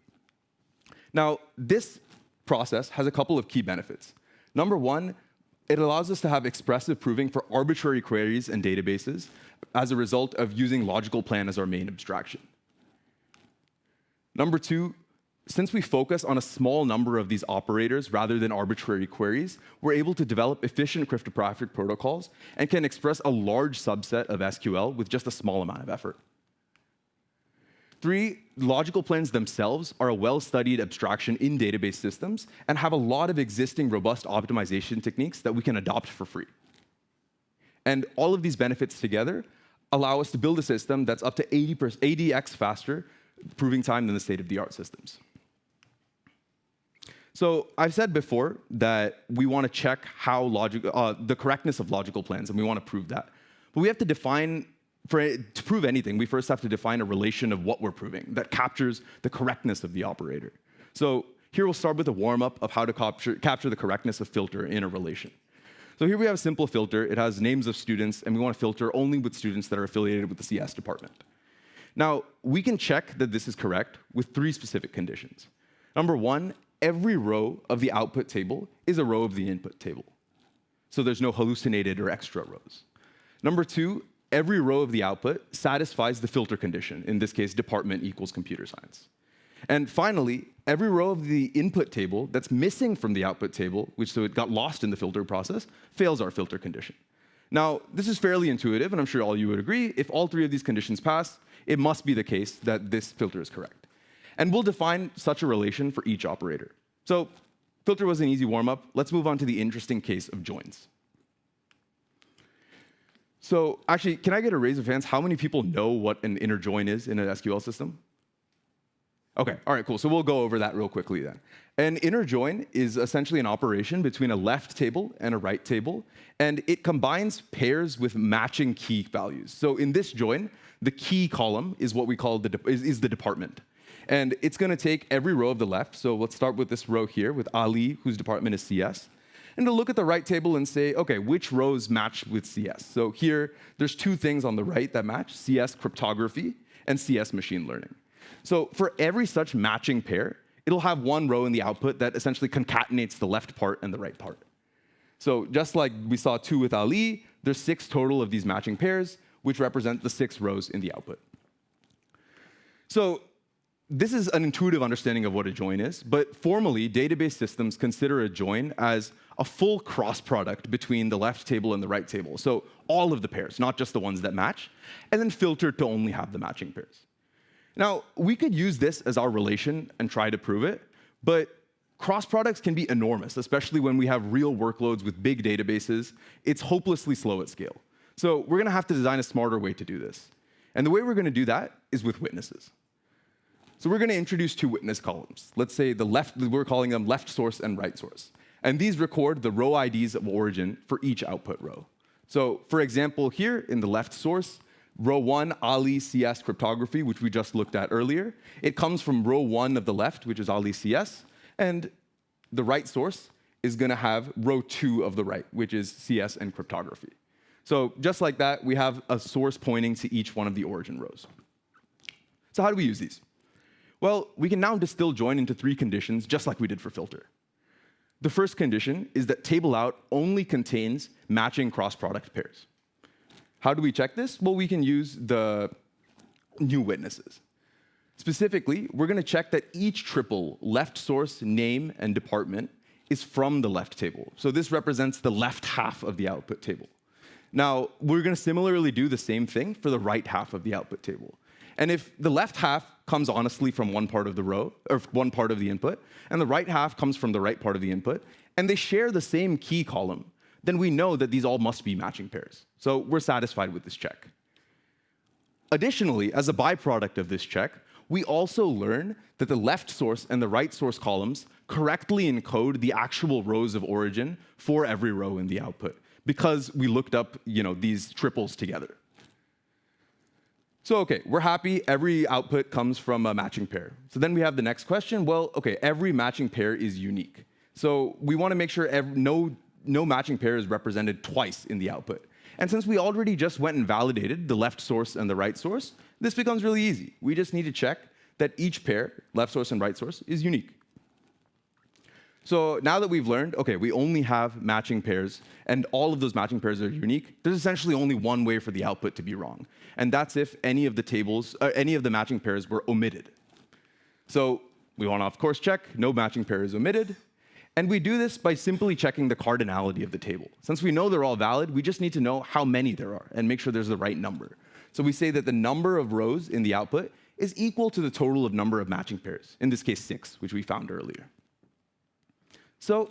Now, this process has a couple of key benefits. Number one, it allows us to have expressive proving for arbitrary queries and databases as a result of using logical plan as our main abstraction. Number two, since we focus on a small number of these operators rather than arbitrary queries, we're able to develop efficient cryptographic protocols and can express a large subset of SQL with just a small amount of effort. 3, logical plans themselves are a well-studied abstraction in database systems and have a lot of existing robust optimization techniques that we can adopt for free. And all of these benefits together allow us to build a system that's up to 80x faster proving time than the state-of-the-art systems. So I've said before that we want to check how the correctness of logical plans, and we want to prove that. But we have to define, to prove anything, we first have to define a relation of what we're proving that captures the correctness of the operator. So here we'll start with a warm-up of how to capture the correctness of filter in a relation. So here we have a simple filter. It has names of students, and we want to filter only with students that are affiliated with the CS department. Now, we can check that this is correct with 3 specific conditions. Number 1, every row of the output table is a row of the input table. So there's no hallucinated or extra rows. Number 2, every row of the output satisfies the filter condition, in this case, department equals computer science. And finally, every row of the input table that's missing from the output table, so it got lost in the filter process, fails our filter condition. Now, this is fairly intuitive, and I'm sure all you would agree. If all 3 of these conditions pass, it must be the case that this filter is correct. And we'll define such a relation for each operator. So filter was an easy warm-up. Let's move on to the interesting case of joins. So actually, can I get a raise of hands? How many people know what an inner join is in an SQL system? OK, all right, cool. So we'll go over that real quickly then. An inner join is essentially an operation between a left table and a right table, and it combines pairs with matching key values. So in this join, the key column is what we call the department. And it's going to take every row of the left. So let's start with this row here with Ali, whose department is CS. And to look at the right table and say, OK, which rows match with CS? So here, there's 2 things on the right that match, CS cryptography and CS machine learning. So for every such matching pair, it'll have 1 row in the output that essentially concatenates the left part and the right part. So just like we saw 2 with Ali, there's 6 total of these matching pairs, which represent the 6 rows in the output. So this is an intuitive understanding of what a join is, but formally, database systems consider a join as a full cross product between the left table and the right table. So all of the pairs, not just the ones that match, and then filter to only have the matching pairs. Now, we could use this as our relation and try to prove it, but cross products can be enormous, especially when we have real workloads with big databases. It's hopelessly slow at scale. So we're going to have to design a smarter way to do this. And the way we're going to do that is with witnesses. So we're going to introduce 2 witness columns. Let's say we're calling them left source and right source. And these record the row IDs of origin for each output row. So for example, here in the left source, row 1, Ali CS cryptography, which we just looked at earlier, it comes from row 1 of the left, which is Ali CS. And the right source is going to have row 2 of the right, which is CS and cryptography. So just like that, we have a source pointing to each one of the origin rows. So how do we use these? Well, we can now distill join into 3 conditions, just like we did for filter. The first condition is that table out only contains matching cross-product pairs. How do we check this? Well, we can use the new witnesses. Specifically, we're going to check that each triple left source, name, and department is from the left table. So this represents the left half of the output table. Now, we're going to similarly do the same thing for the right half of the output table. And if the left half comes honestly from one part of the row, or one part of the input, and the right half comes from the right part of the input, and they share the same key column, then we know that these all must be matching pairs. So we're satisfied with this check. Additionally, as a byproduct of this check, we also learn that the left source and the right source columns correctly encode the actual rows of origin for every row in the output, because we looked up these triples together. So OK, we're happy. Every output comes from a matching pair. So then we have the next question. Well, OK, every matching pair is unique. So we want to make sure no matching pair is represented twice in the output. And since we already just went and validated the left source and the right source, this becomes really easy. We just need to check that each pair, left source and right source, is unique. So now that we've learned, OK, we only have matching pairs, and all of those matching pairs are unique, there's essentially only one way for the output to be wrong. And that's if any of the matching pairs were omitted. So We want to, of course, check no matching pair is omitted. And we do this by simply checking the cardinality of the table. Since we know they're all valid, we just need to know how many there are and make sure there's the right number. So we say that the number of rows in the output is equal to the total of number of matching pairs, in this case 6, which we found earlier. So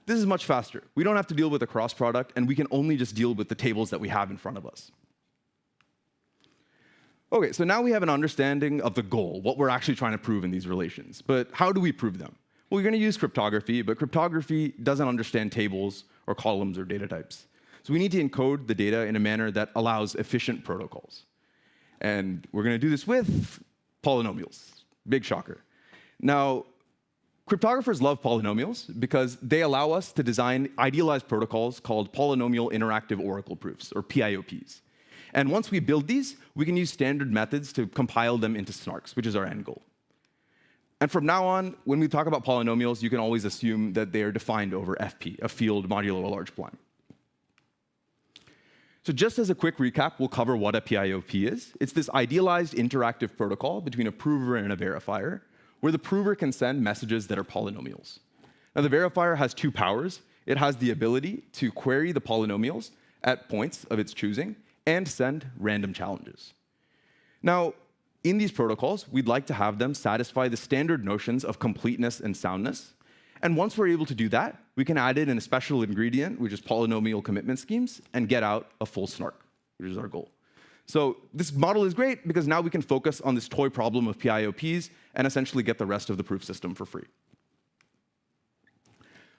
this is much faster. We don't have to deal with a cross product, and we can only just deal with the tables that we have in front of us. Okay, so now we have an understanding of the goal, what we're actually trying to prove in these relations. But how do we prove them? Well, we're going to use cryptography, but cryptography doesn't understand tables or columns or data types. So we need to encode the data in a manner that allows efficient protocols. And we're going to do this with polynomials. Big shocker. Now, cryptographers love polynomials because they allow us to design idealized protocols called polynomial interactive oracle proofs, or PIOPs. And once we build these, we can use standard methods to compile them into snarks, which is our end goal. And from now on, when we talk about polynomials, you can always assume that they are defined over FP, a field modulo a large prime. So just as a quick recap, we'll cover what a PIOP is. It's this idealized interactive protocol between a prover and a verifier, where the prover can send messages that are polynomials. Now, the verifier has 2 powers. It has the ability to query the polynomials at points of its choosing and send random challenges. Now, in these protocols, we'd like to have them satisfy the standard notions of completeness and soundness. And once we're able to do that, we can add in a special ingredient, which is polynomial commitment schemes, and get out a full snark, which is our goal. So this model is great because now we can focus on this toy problem of PIOPs and essentially get the rest of the proof system for free.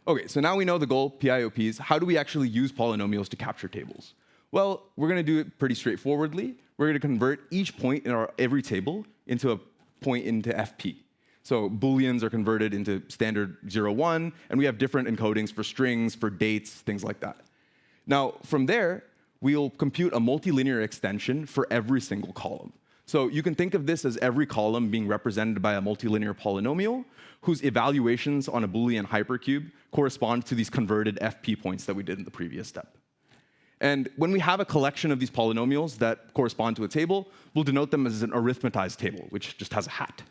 Okay, so now we know the goal, PIOPs. How do we actually use polynomials to capture tables? Well, we're going to do it pretty straightforwardly. We're going to convert each point in every table into a point into FP. So Booleans are converted into standard 0, 1, and we have different encodings for strings, for dates, things like that. Now, from there, we'll compute a multilinear extension for every single column. So you can think of this as every column being represented by a multilinear polynomial whose evaluations on a Boolean hypercube correspond to these converted FP points that we did in the previous step. And when we have a collection of these polynomials that correspond to a table, we'll denote them as an arithmetized table, which just has a hat.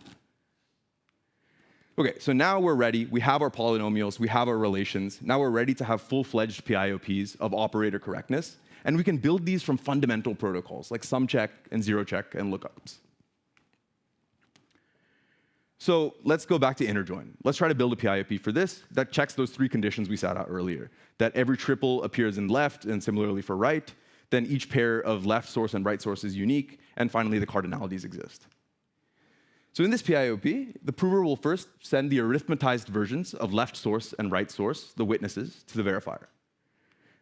Okay, so now we're ready. We have our polynomials. We have our relations. Now we're ready to have full-fledged PIOPs of operator correctness. And we can build these from fundamental protocols like sum-check and zero-check and lookups. So let's go back to inner join. Let's try to build a PIOP for this that checks those 3 conditions we set out earlier, that every triple appears in left and similarly for right, then each pair of left source and right source is unique, and finally the cardinalities exist. So in this PIOP, the prover will first send the arithmetized versions of left source and right source, the witnesses, to the verifier.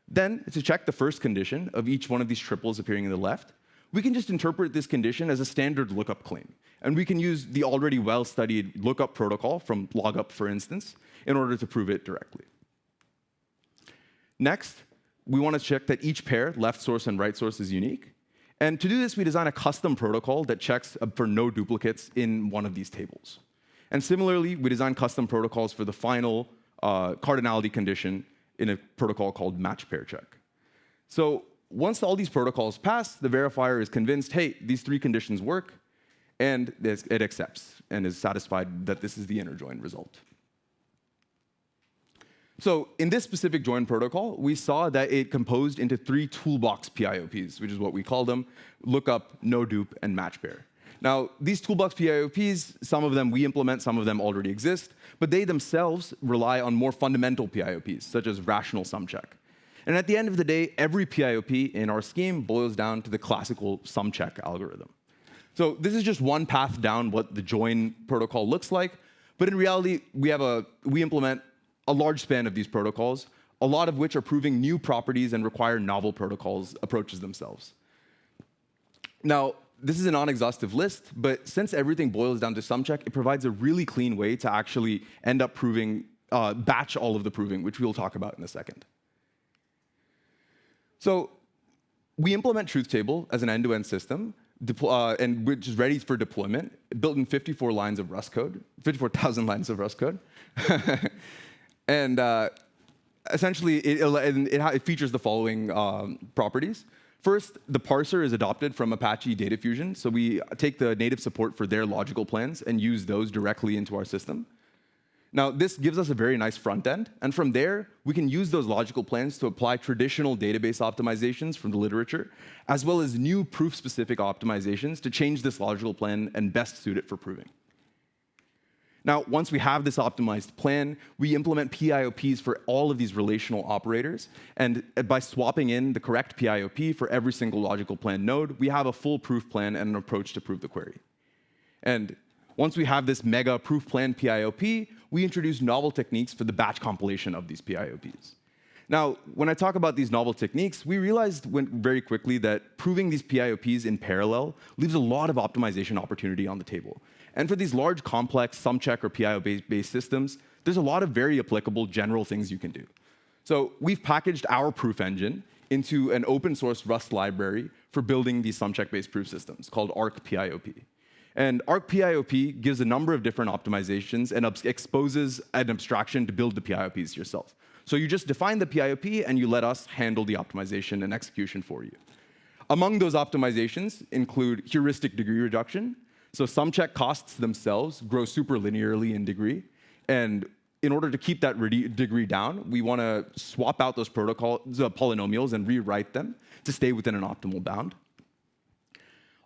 Then, to check the first condition of each one of these triples appearing in the left, we can just interpret this condition as a standard lookup claim. And we can use the already well-studied lookup protocol from logup, for instance, in order to prove it directly. Next, we want to check that each pair, left source and right source, is unique. And to do this, we design a custom protocol that checks for no duplicates in one of these tables. And similarly, we design custom protocols for the final cardinality condition in a protocol called match pair check. So once all these protocols pass, the verifier is convinced, hey, these 3 conditions work, and it accepts and is satisfied that this is the inner join result. So in this specific join protocol, we saw that it composed into 3 toolbox PIOPs, which is what we call them: lookup, no dupe, and match pair. Now, these toolbox PIOPs, some of them we implement, some of them already exist, but they themselves rely on more fundamental PIOPs, such as rational sum check. And at the end of the day, every PIOP in our scheme boils down to the classical sum check algorithm. So this is just one path down what the join protocol looks like, but in reality, we implement a large span of these protocols, a lot of which are proving new properties and require novel protocols approaches themselves. Now, this is a non-exhaustive list, but since everything boils down to sum check, it provides a really clean way to actually end up proving, batch all of the proving, which we'll talk about in a second. So we implement truth table as an end-to-end system, and which is ready for deployment, built in 54 lines of Rust code, 54,000 lines of Rust code. And essentially, it features the following properties. First, the parser is adopted from Apache Data Fusion. So we take the native support for their logical plans and use those directly into our system. Now, this gives us a very nice front end. And from there, we can use those logical plans to apply traditional database optimizations from the literature, as well as new proof-specific optimizations to change this logical plan and best suit it for proving. Now, once we have this optimized plan, we implement PIOPs for all of these relational operators. And by swapping in the correct PIOP for every single logical plan node, we have a full proof plan and an approach to prove the query. And once we have this mega proof plan PIOP, we introduce novel techniques for the batch compilation of these PIOPs. Now, when I talk about these novel techniques, we realized very quickly that proving these PIOPs in parallel leaves a lot of optimization opportunity on the table. And for these large, complex SumCheck or PIO-based systems, there's a lot of very applicable general things you can do. So we've packaged our proof engine into an open source Rust library for building these SumCheck-based proof systems called Arc PIOP. And Arc PIOP gives a number of different optimizations and exposes an abstraction to build the PIOPs yourself. So you just define the PIOP and you let us handle the optimization and execution for you. Among those optimizations include heuristic degree reduction. So SumCheck costs themselves grow super linearly in degree. And in order to keep that degree down, we want to swap out those polynomials and rewrite them to stay within an optimal bound.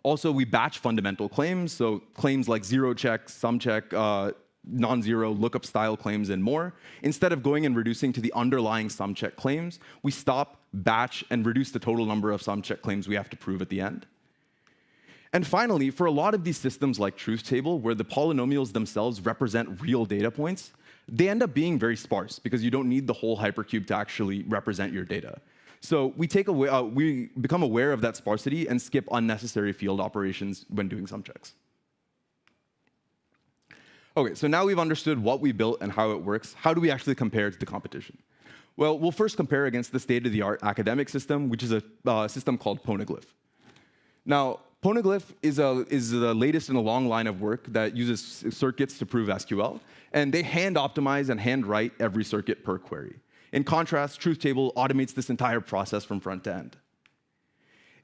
Also, we batch fundamental claims, so claims like zero check, SumCheck, non-zero, lookup style claims, and more. Instead of going and reducing to the underlying SumCheck claims, we stop, batch, and reduce the total number of SumCheck claims we have to prove at the end. And finally, for a lot of these systems like Truth Table, where the polynomials themselves represent real data points, they end up being very sparse because you don't need the whole hypercube to actually represent your data. So we become aware of that sparsity and skip unnecessary field operations when doing SumChecks. OK, so now we've understood what we built and how it works. How do we actually compare to the competition? Well, we'll first compare against the state-of-the-art academic system, which is a system called Poneglyph. Now, Poneglyph is the latest in a long line of work that uses circuits to prove SQL, and they hand optimize and hand write every circuit per query. In contrast, Truth Table automates this entire process from front to end.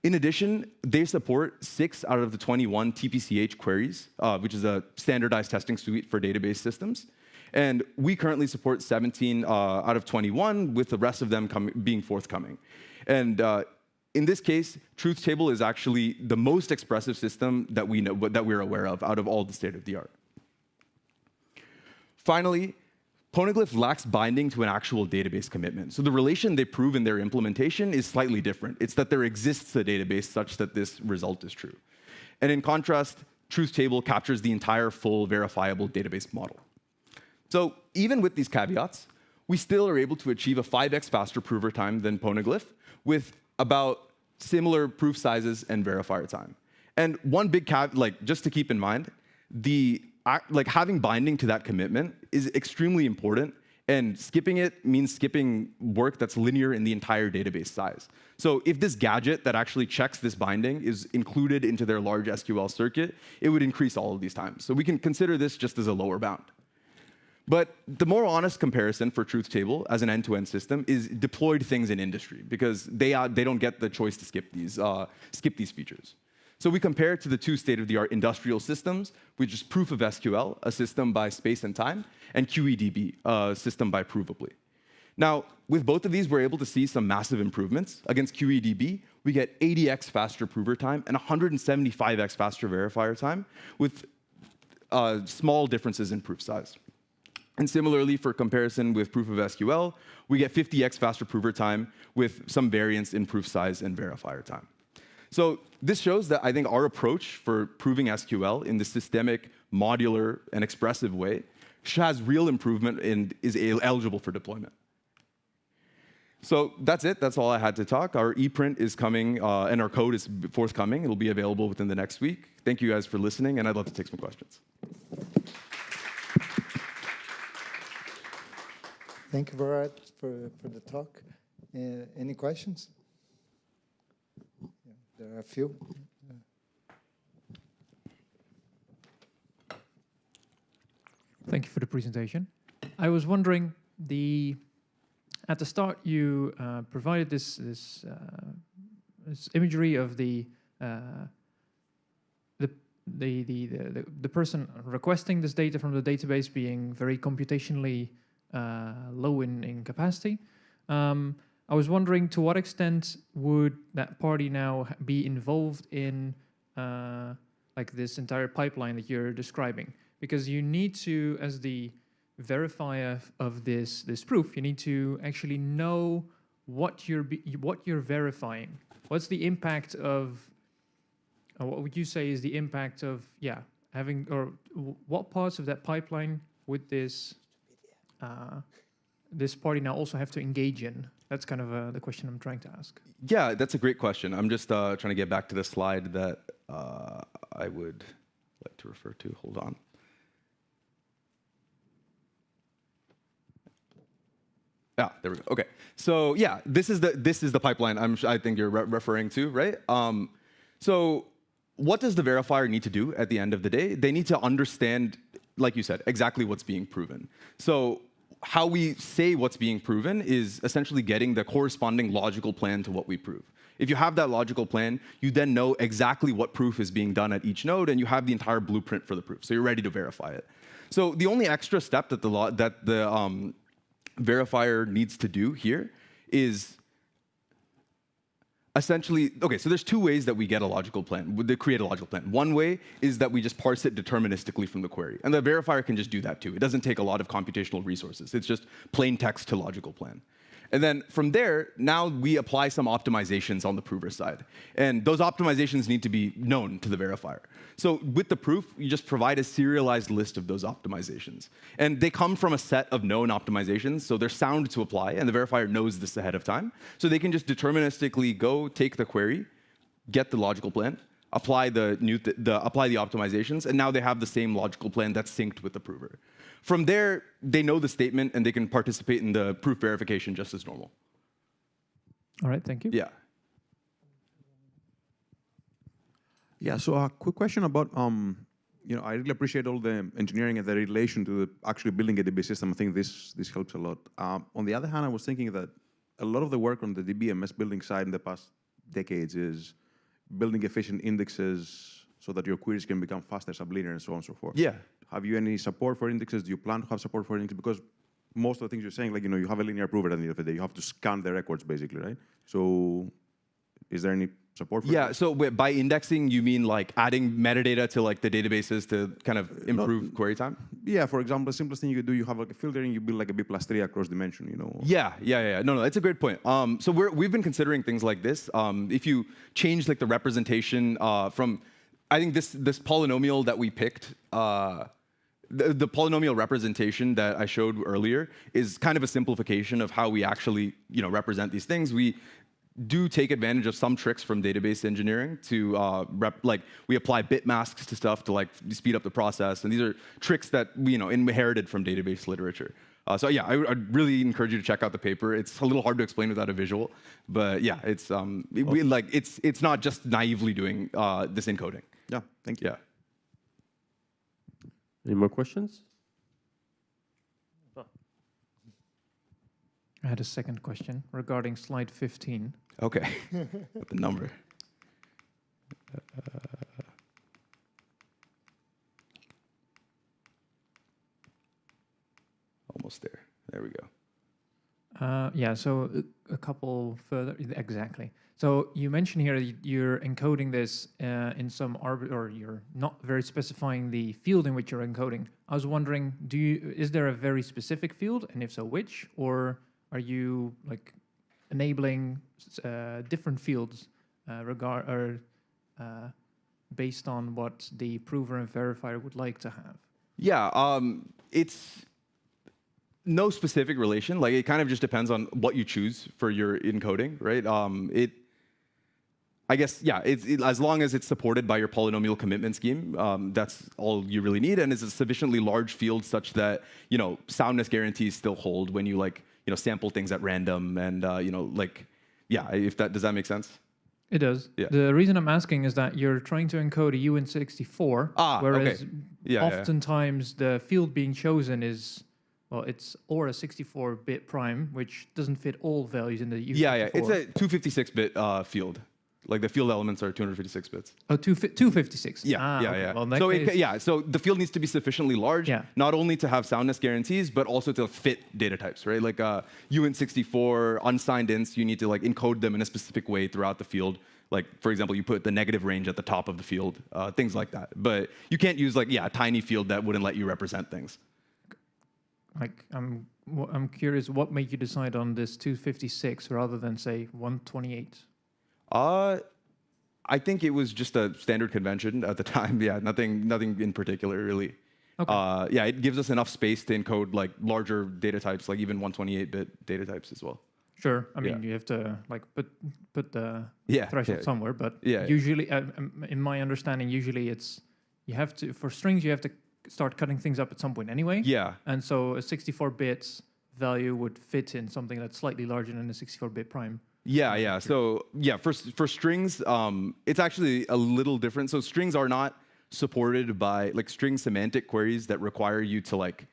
In addition, they support 6 out of the 21 TPCH queries, which is a standardized testing suite for database systems. And we currently support 17 out of 21, with the rest of them being forthcoming. And in this case, Truth Table is actually the most expressive system that we're aware of out of all the state-of-the-art. Finally, Poneglyph lacks binding to an actual database commitment. So the relation they prove in their implementation is slightly different. It's that there exists a database such that this result is true. And in contrast, Truth Table captures the entire full verifiable database model. So even with these caveats, we still are able to achieve a 5x faster prover time than Poneglyph with about similar proof sizes and verifier time. And one big caveat, just to keep in mind, having binding to that commitment is extremely important, and skipping it means skipping work that's linear in the entire database size. So if this gadget that actually checks this binding is included into their large SQL circuit, it would increase all of these times. So we can consider this just as a lower bound. But the more honest comparison for Truth Table as an end-to-end system is deployed things in industry, because they don't get the choice to skip these features. So we compare it to the 2 state-of-the-art industrial systems, which is Proof of SQL, a system by Space and Time, and QEDB, a system by Provably. Now, with both of these, we're able to see some massive improvements. Against QEDB, we get 80x faster prover time and 175x faster verifier time, with small differences in proof size. And similarly, for comparison with Proof of SQL, we get 50x faster prover time with some variance in proof size and verifier time. So this shows that I think our approach for proving SQL in this systemic, modular, and expressive way has real improvement and is eligible for deployment. So that's it. That's all I had to talk. Our ePrint is coming, and our code is forthcoming. It'll be available within the next week. Thank you guys for listening, and I'd love to take some questions.
Thank you, Bharat, for the talk. Any questions? Yeah, there are a few.
Thank you for the presentation. I was wondering, at the start you provided this this imagery of the person requesting this data from the database being very computationally low in capacity. I was wondering, to what extent would that party now be involved in like this entire pipeline that you're describing? Because you need to, as the verifier of this proof, you need to actually know what you're verifying. What's the impact of? What would you say is the impact of having, or what parts of that pipeline would this this party now also have to engage in? That's kind of the question I'm trying to ask.
Yeah, that's a great question. I'm just trying to get back to the slide that I would like to refer to. Hold on. There we go. Okay. So yeah, this is the pipeline I think you're referring to, right? So what does the verifier need to do at the end of the day? They need to understand, like you said, exactly what's being proven. So how we say what's being proven is essentially getting the corresponding logical plan to what we prove. If you have that logical plan, you then know exactly what proof is being done at each node, and you have the entire blueprint for the proof. So you're ready to verify it. So the only extra step that the verifier needs to do here is essentially, okay, so there's two ways that we get a logical plan, they create a logical plan. One way is that we just parse it deterministically from the query. And the verifier can just do that too. It doesn't take a lot of computational resources. It's just plain text to logical plan. And then from there, now we apply some optimizations on the prover side. And those optimizations need to be known to the verifier. So with the proof, you just provide a serialized list of those optimizations. And they come from a set of known optimizations, so they're sound to apply, and the verifier knows this ahead of time. So they can just deterministically go take the query, get the logical plan, apply the optimizations, and now they have the same logical plan that's synced with the prover. From there, they know the statement, and they can participate in the proof verification just as normal.
All right, thank you.
Yeah.
Yeah, so a quick question about, I really appreciate all the engineering and the relation to actually building a DB system. I think this helps a lot. On the other hand, I was thinking that a lot of the work on the DBMS building side in the past decades is building efficient indexes so that your queries can become faster, sublinear, and so on and so forth.
Yeah.
Have you any support for indexes? Do you plan to have support for indexes? Because most of the things you're saying, like, you have a linear prover at the end of the day. You have to scan the records, basically, right? So is there any support for that?
So by indexing, you mean like adding metadata to like the databases to kind of improve query time?
Yeah, for example, the simplest thing you could do, you have like a filtering, you build like a B+3 across dimension,
Yeah. No, it's a great point. So we've been considering things like this. If you change like the representation from, I think this polynomial that we picked, the polynomial representation that I showed earlier is kind of a simplification of how we actually, represent these things. We do take advantage of some tricks from database engineering to we apply bit masks to stuff to like speed up the process, and these are tricks that we inherited from database literature. So yeah, I'd really encourage you to check out the paper. It's a little hard to explain without a visual, but yeah, it's it's not just naively doing this encoding.
Yeah, thank you.
Yeah.
Any more questions?
I had a second question regarding slide 15.
Okay, with the number. Almost there. There we go.
Yeah, so a couple further, exactly. So you mentioned here that you're encoding this in some or you're not very specifying the field in which you're encoding. I was wondering, is there a very specific field, and if so, which, or are you like enabling different fields based on what the prover and verifier would like to have?
Yeah, it's no specific relation. Like it kind of just depends on what you choose for your encoding, right? I guess, yeah, as long as it's supported by your polynomial commitment scheme, that's all you really need, and it's a sufficiently large field such that soundness guarantees still hold when you sample things at random, and yeah, does that make sense?
It does.
Yeah.
The reason I'm asking is that you're trying to encode a UN64, whereas
okay.
oftentimes the field being chosen is, well, it's or a 64-bit prime, which doesn't fit all values in the UN64.
Yeah, it's a 256-bit field. Like the field elements are 256 bits.
Oh, 256.
Yeah,
okay.
yeah.
Well, in that
So
case,
so the field needs to be sufficiently large, not only to have soundness guarantees, but also to fit data types, right? Like uint64 unsigned ints, you need to like encode them in a specific way throughout the field. Like, for example, you put the negative range at the top of the field, things like that. But you can't use like, a tiny field that wouldn't let you represent things.
like, I'm curious, what made you decide on this 256 rather than say 128?
I think it was just a standard convention at the time. Yeah, nothing in particular, really.
Okay.
Yeah, it gives us enough space to encode like larger data types, like even 128-bit data types as well.
Sure. I mean, you have to like put the
Yeah,
threshold
yeah.
somewhere, but
Yeah.
usually, in my understanding, usually you have to, for strings, you have to start cutting things up at some point anyway.
Yeah.
And so a 64 bits value would fit in something that's slightly larger than a 64-bit prime.
Yeah, yeah. So yeah, for strings, it's actually a little different. So strings are not supported by like string semantic queries that require you to like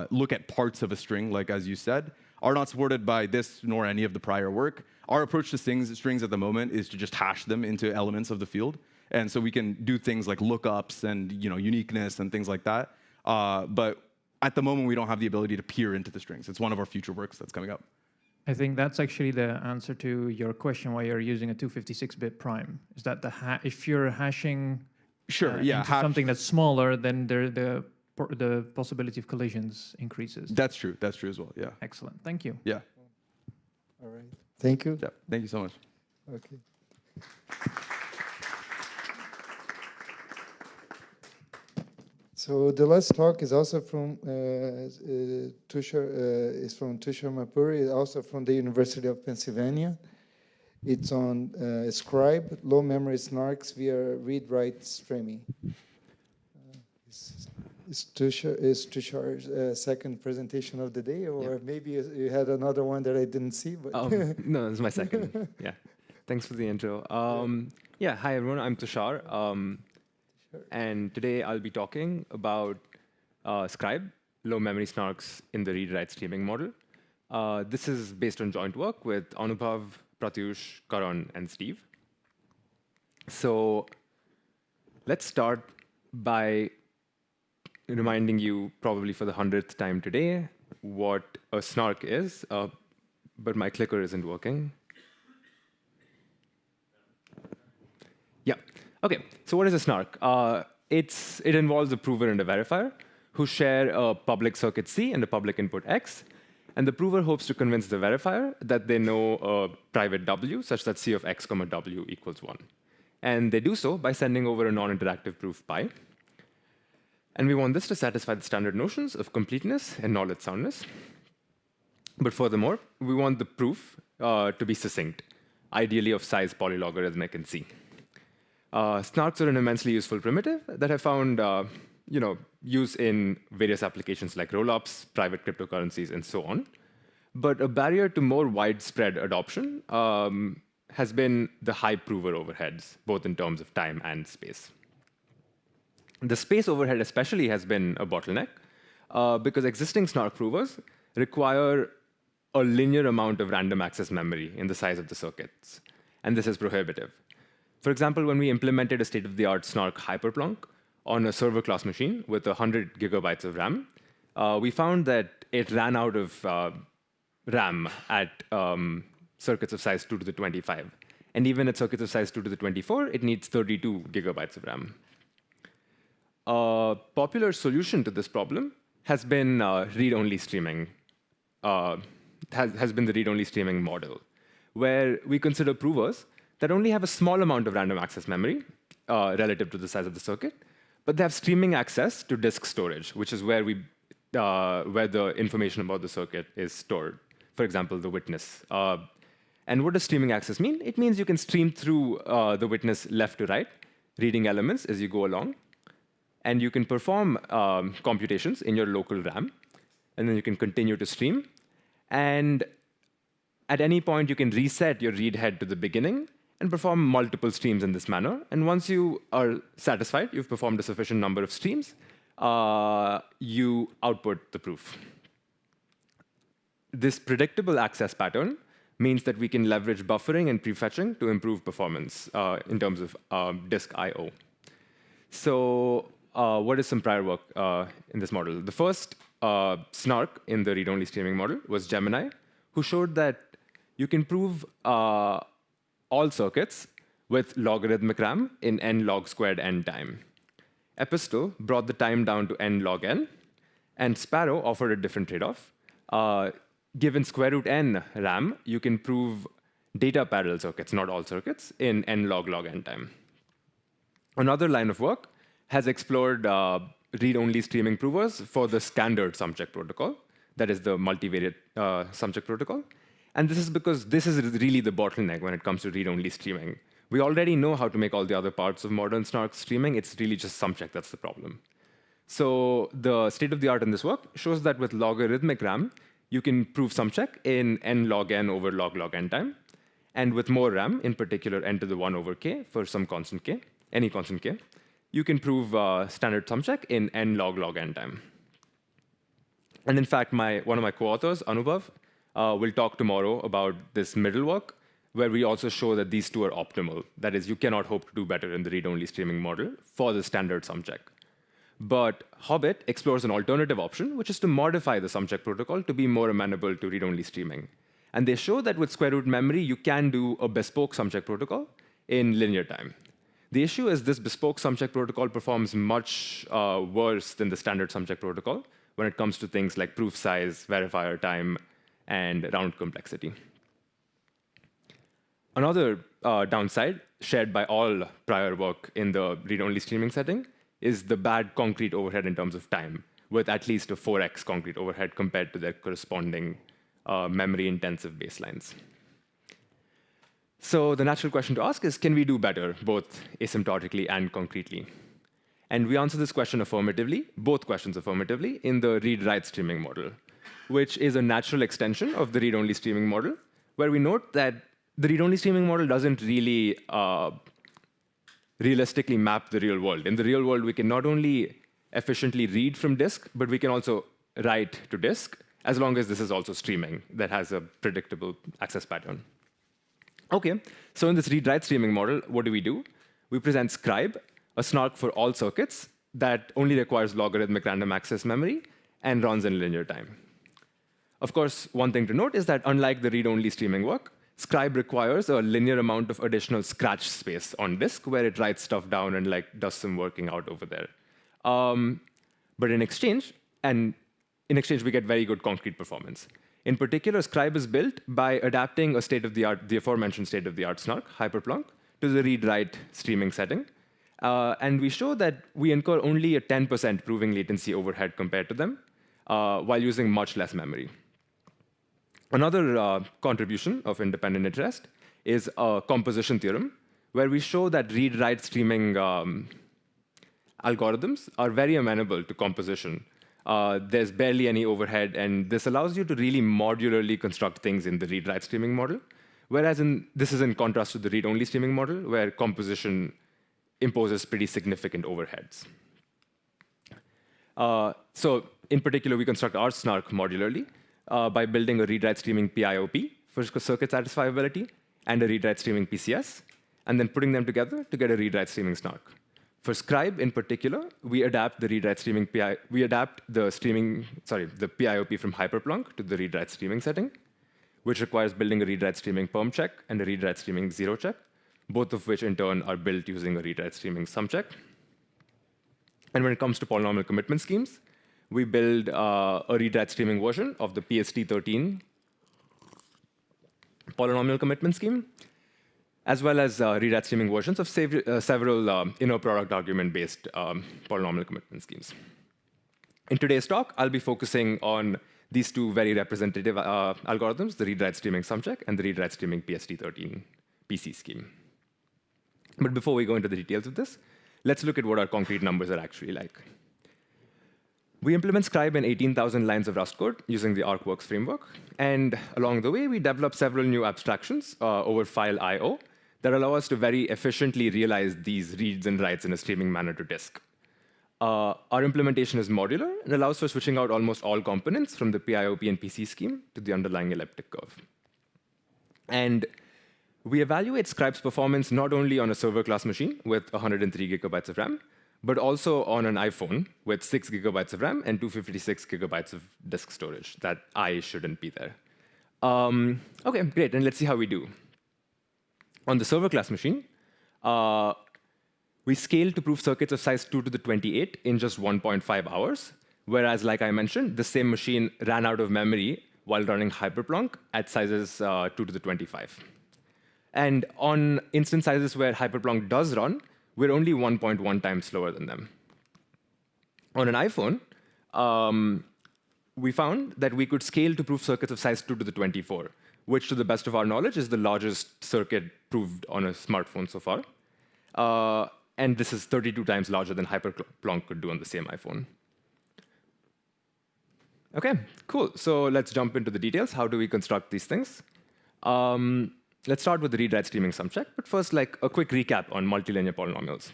look at parts of a string, like as you said, are not supported by this nor any of the prior work. Our approach to strings at the moment is to just hash them into elements of the field, and so we can do things like lookups and uniqueness and things like that. But at the moment, we don't have the ability to peer into the strings. It's one of our future works that's coming up.
I think that's actually the answer to your question why you're using a 256-bit prime. Is that if you're hashing into something that's smaller, then the possibility of collisions increases.
That's true. That's true as well. Yeah.
Excellent. Thank you.
Yeah.
All right. Thank you.
Yeah. Thank you so much.
Okay. So the last talk is also from Tushar Mapuri, also from the University of Pennsylvania. It's on Scribe, low memory snarks via read-write streaming. Is Tushar's second presentation of the day, or maybe you had another one that I didn't see? But
no, this is my second. Yeah, thanks for the intro. Yeah, hi everyone, I'm Tushar. And today I'll be talking about Scribe, low memory snarks in the read-write streaming model. This is based on joint work with Anubhav, Pratyush, Karan, and Steve. So let's start by reminding you, probably for the 100th time today, what a snark is, but my clicker isn't working. Yeah. Okay, so what is a snark? It involves a prover and a verifier who share a public circuit C and a public input X. And the prover hopes to convince the verifier that they know a private W such that C of X, W equals 1. And they do so by sending over a non-interactive proof pi. And we want this to satisfy the standard notions of completeness and knowledge soundness. But furthermore, we want the proof to be succinct, ideally of size polylogarithmic in C. Snarks are an immensely useful primitive that have found use in various applications like rollups, private cryptocurrencies, and so on. But a barrier to more widespread adoption has been the high prover overheads, both in terms of time and space. The space overhead especially has been a bottleneck because existing snark provers require a linear amount of random access memory in the size of the circuits, and this is prohibitive. For example, when we implemented a state-of-the-art snark hyperplonk on a server class machine with 100 gigabytes of RAM, we found that it ran out of RAM at circuits of size 2 to the 25. And even at circuits of size 2 to the 24, it needs 32 gigabytes of RAM. A popular solution to this problem has been read-only streaming, has been the read-only streaming model, where we consider provers that only have a small amount of random access memory relative to the size of the circuit, but they have streaming access to disk storage, which is where the information about the circuit is stored. For example, the witness. And what does streaming access mean? It means you can stream through the witness left to right, reading elements as you go along, and you can perform computations in your local RAM, and then you can continue to stream. And at any point, you can reset your read head to the beginning and perform multiple streams in this manner. And once you are satisfied, you've performed a sufficient number of streams, you output the proof. This predictable access pattern means that we can leverage buffering and prefetching to improve performance in terms of disk I/O. So what is some prior work in this model? The first snark in the read-only streaming model was Gemini, who showed that you can prove all circuits with logarithmic RAM in n log squared n time. Epistle brought the time down to n log n, and Sparrow offered a different trade-off. Given square root n RAM, you can prove data parallel circuits, not all circuits, in n log n time. Another line of work has explored read-only streaming provers for the standard sum-check protocol, that is the multivariate sum-check protocol. And this is because this is really the bottleneck when it comes to read-only streaming. We already know how to make all the other parts of modern snark streaming. It's really just sum-check that's the problem. So the state of the art in this work shows that with logarithmic RAM, you can prove sum-check in n log n over log n time. And with more RAM, in particular n to the 1 over k for some constant k, any constant k, you can prove standard sum-check in n log n time. And in fact, one of my co-authors, Anubhav, will talk tomorrow about this middle work, where we also show that these two are optimal. That is, you cannot hope to do better in the read-only streaming model for the standard sum-check. But Hobbit explores an alternative option, which is to modify the sum-check protocol to be more amenable to read-only streaming. And they show that with square root memory, you can do a bespoke sum-check protocol in linear time. The issue is this bespoke sum-check protocol performs much worse than the standard sum-check protocol when it comes to things like proof size, verifier time, and round complexity. Another downside, shared by all prior work in the read-only streaming setting, is the bad concrete overhead in terms of time, with at least a 4x concrete overhead compared to their corresponding memory-intensive baselines. So the natural question to ask is, can we do better, both asymptotically and concretely? And we answer this question affirmatively, both questions affirmatively, in the read-write streaming model, which is a natural extension of the read-only streaming model, where we note that the read-only streaming model doesn't really realistically map the real world. In the real world, we can not only efficiently read from disk, but we can also write to disk, as long as this is also streaming that has a predictable access pattern. OK, so in this read-write streaming model, what do? We present Scribe, a snark for all circuits that only requires logarithmic random access memory and runs in linear time. Of course, one thing to note is that unlike the read-only streaming work, Scribe requires a linear amount of additional scratch space on disk where it writes stuff down and does some working out over there. But in exchange, we get very good concrete performance. In particular, Scribe is built by adapting a state-of-the-art, the aforementioned state-of-the-art snark, Hyperplonk, to the read-write streaming setting. And we show that we incur only a 10% proving latency overhead compared to them, while using much less memory. Another contribution of independent interest is a composition theorem, where we show that read-write streaming algorithms are very amenable to composition. There's barely any overhead, and this allows you to really modularly construct things in the read-write streaming model, whereas this is in contrast to the read-only streaming model, where composition imposes pretty significant overheads. So in particular, we construct our snark modularly by building a read-write streaming PIOP for circuit satisfiability and a read-write streaming PCS, and then putting them together to get a read-write streaming snark. For Scribe in particular, we adapt the read-write streaming we adapt the PIOP from Hyperplonk to the read-write streaming setting, which requires building a read-write streaming perm check and a read-write streaming zero check, both of which in turn are built using a read-write streaming sum check. And when it comes to polynomial commitment schemes, we build a read-write streaming version of the PST13 polynomial commitment scheme, as well as read-write streaming versions of several inner product argument-based polynomial commitment schemes. In today's talk, I'll be focusing on these two very representative algorithms, the read-write streaming sumcheck and the read-write streaming PST13 PC scheme. But before we go into the details of this, let's look at what our concrete numbers are actually like. We implement Scribe in 18,000 lines of Rust code using the ArcWorks framework. And along the way, we develop several new abstractions over file I/O that allow us to very efficiently realize these reads and writes in a streaming manner to disk. Our implementation is modular and allows for switching out almost all components from the PIOP and PC scheme to the underlying elliptic curve. And we evaluate Scribe's performance not only on a server class machine with 103 gigabytes of RAM, but also on an iPhone with 6 gigabytes of RAM and 256 gigabytes of disk storage. That I shouldn't be there. OK, great. And let's see how we do. On the server class machine, we scaled to proof circuits of size 2 to the 28 in just 1.5 hours, whereas, like I mentioned, the same machine ran out of memory while running Hyperplonk at sizes 2 to the 25. And on instance sizes where Hyperplonk does run, we're only 1.1 times slower than them. On an iPhone, we found that we could scale to proof circuits of size 2 to the 24, which, to the best of our knowledge, is the largest circuit proved on a smartphone so far. And this is 32 times larger than Hyperplonk could do on the same iPhone. OK, cool. So let's jump into the details. How do we construct these things? Let's start with the read-write streaming sum check. But first, like a quick recap on multilinear polynomials.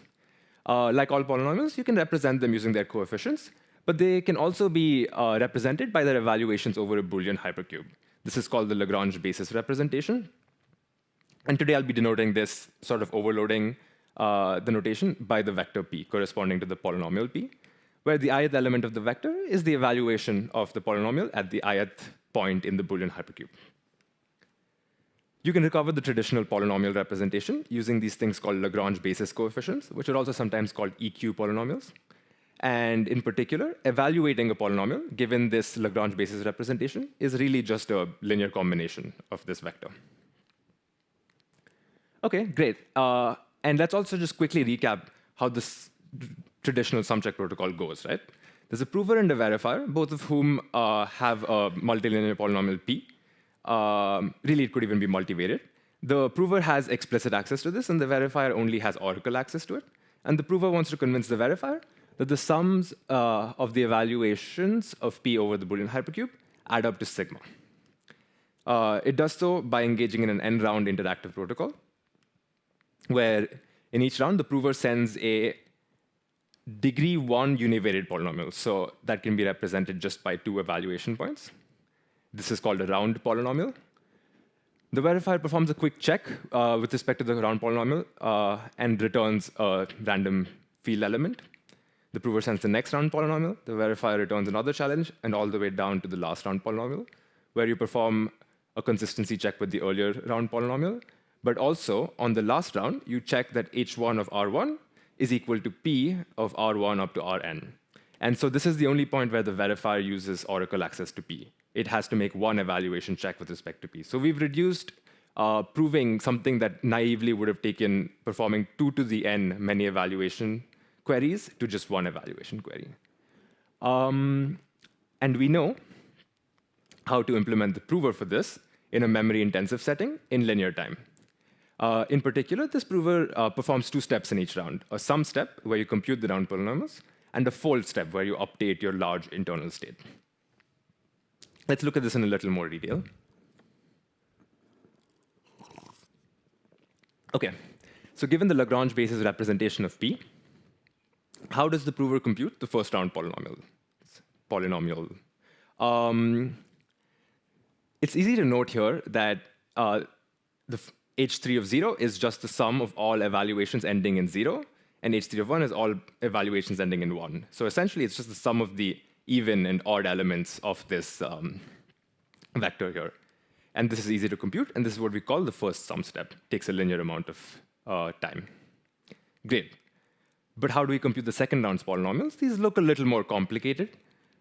Like all polynomials, you can represent them using their coefficients. But they can also be represented by their evaluations over a Boolean hypercube. This is called the Lagrange basis representation. And today, I'll be denoting this, sort of overloading the notation by the vector p, corresponding to the polynomial p, where the ith element of the vector is the evaluation of the polynomial at the ith point in the Boolean hypercube. You can recover the traditional polynomial representation using these things called Lagrange basis coefficients, which are also sometimes called EQ polynomials. And in particular, evaluating a polynomial, given this Lagrange basis representation, is really just a linear combination of this vector. OK, great. And let's also just quickly recap how this traditional sum check protocol goes, right? There's a prover and a verifier, both of whom have a multilinear polynomial p. Really, it could even be multivariate. The prover has explicit access to this, and the verifier only has oracle access to it. And the prover wants to convince the verifier that the sums of the evaluations of p over the Boolean hypercube add up to sigma. It does so by engaging in an n-round interactive protocol, where in each round, the prover sends a degree 1 univariate polynomial. So that can be represented just by 2 evaluation points. This is called a round polynomial. The verifier performs a quick check with respect to the round polynomial and returns a random field element. The prover sends the next round polynomial. The verifier returns another challenge, and all the way down to the last round polynomial, where you perform a consistency check with the earlier round polynomial. But also, on the last round, you check that h1 of R1 is equal to p of R1 up to Rn. And so this is the only point where the verifier uses oracle access to p. It has to make one evaluation check with respect to p. So we've reduced proving something that naively would have taken performing 2 to the n many evaluation queries to just one evaluation query. And we know how to implement the prover for this in a memory-intensive setting in linear time. In particular, this prover performs 2 steps in each round, a sum step, where you compute the round polynomials, and a fold step, where you update your large internal state. Let's look at this in a little more detail. OK, so given the Lagrange basis representation of p, how does the prover compute the first round polynomial? It's easy to note here that the h3 of 0 is just the sum of all evaluations ending in 0, and h3 of 1 is all evaluations ending in 1. So essentially, it's just the sum of the even and odd elements of this vector here. And this is easy to compute, and this is what we call the first sum step. It takes a linear amount of time. Great. But how do we compute the second round's polynomials? These look a little more complicated.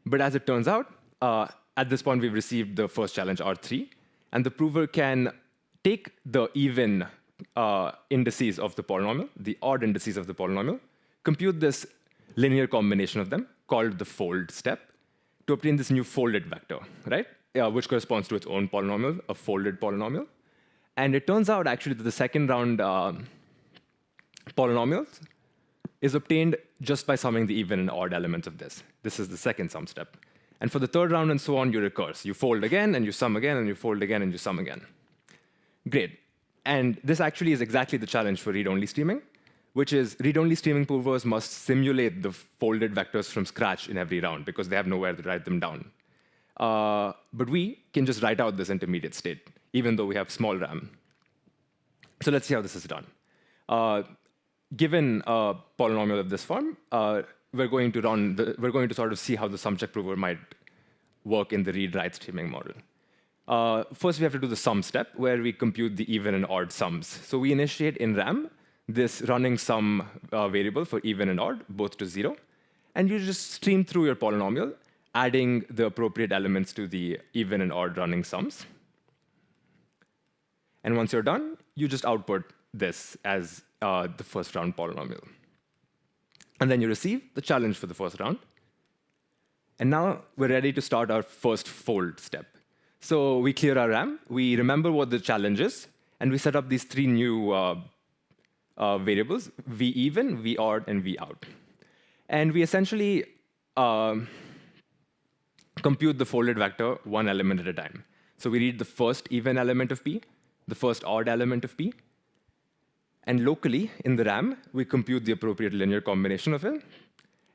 But as it turns out, at this point, we've received the first challenge, R3. And the prover can take the even indices of the polynomial, the odd indices of the polynomial, compute this linear combination of them, called the fold step, to obtain this new folded vector, right? Which corresponds to its own polynomial, a folded polynomial. And it turns out, actually, that the second round polynomials is obtained just by summing the even and odd elements of this. This is the second sum step. And for the third round and so on, you recurse. You fold again, and you sum again, and you fold again, and you sum again. Great. And this actually is exactly the challenge for read-only streaming, which is read-only streaming provers must simulate the folded vectors from scratch in every round, because they have nowhere to write them down. But we can just write out this intermediate state. even though we have small RAM. So let's see how this is done. Given a polynomial of this form, we're going to sort of see how the sum check prover might work in the read-write streaming model. First, we have to do the sum step, where we compute the even and odd sums. So we initiate in RAM this running sum variable for even and odd, both to 0. And you just stream through your polynomial, adding the appropriate elements to the even and odd running sums. And once you're done, you just output this as the first round polynomial. And then you receive the challenge for the first round. And now we're ready to start our first fold step. So we clear our RAM, we remember what the challenge is, and we set up these 3 new variables, v even, v odd, and v out. And we essentially compute the folded vector 1 element at a time. So we read the first even element of P, the first odd element of P, and locally in the RAM, we compute the appropriate linear combination of it,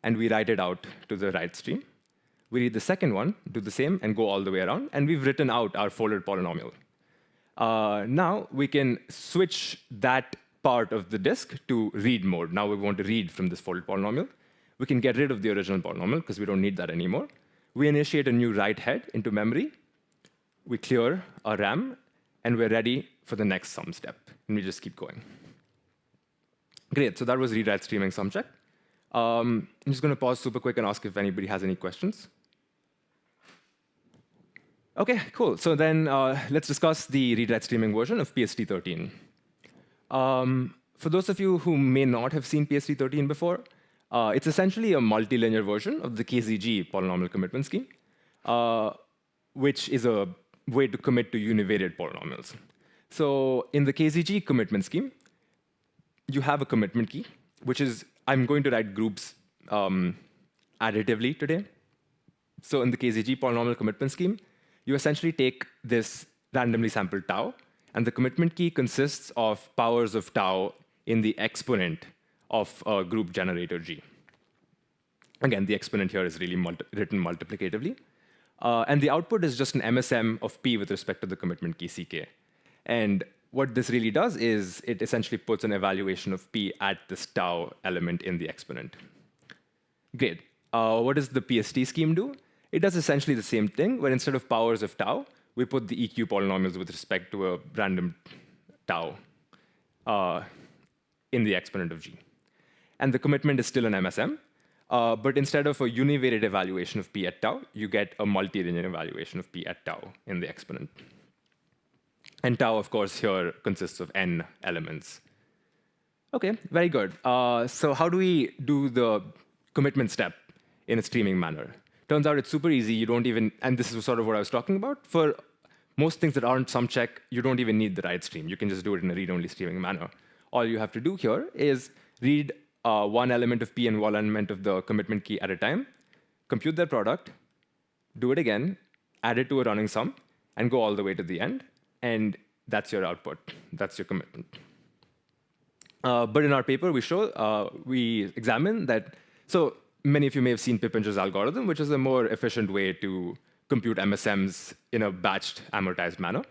and we write it out to the write stream. We read the second one, do the same, and go all the way around, and we've written out our folded polynomial. Now we can switch that part of the disk to read mode. Now we want to read from this folded polynomial. We can get rid of the original polynomial because we don't need that anymore. We initiate a new write head into memory. We clear our RAM, and we're ready for the next sum step. And we just keep going. Great, so that was read-write streaming sum check. I'm just going to pause super quick and ask if anybody has any questions. OK, cool. So then let's discuss the read-write streaming version of PST13. For those of you who may not have seen PST13 before, it's essentially a multilinear version of the KZG polynomial commitment scheme, which is a way to commit to univariate polynomials. So in the KZG commitment scheme, you have a commitment key, which is, I'm going to write groups additively today. So in the KZG polynomial commitment scheme, you essentially take this randomly sampled tau, and the commitment key consists of powers of tau in the exponent of a group generator G. Again, the exponent here is really written multiplicatively. And the output is just an MSM of P with respect to the commitment key CK. And what this really does is it essentially puts an evaluation of P at this tau element in the exponent. Great. What does the PST scheme do? It does essentially the same thing, where instead of powers of tau, we put the EQ polynomials with respect to a random tau in the exponent of G. And the commitment is still an MSM. But instead of a univariate evaluation of P at tau, you get a multilinear evaluation of P at tau in the exponent. And tau, of course, here consists of n elements. OK, very good. So how do we do the commitment step in a streaming manner? Turns out it's super easy. You don't even, and this is sort of what I was talking about. For most things that aren't sum check, you don't even need the write stream. You can just do it in a read-only streaming manner. All you have to do here is read 1 element of P and 1 element of the commitment key at a time, compute their product, do it again, add it to a running sum, and go all the way to the end. And that's your output. That's your commitment. But in our paper, we examine that. So many of you may have seen Pippinger's algorithm, which is a more efficient way to compute MSMs in a batched, amortized manner.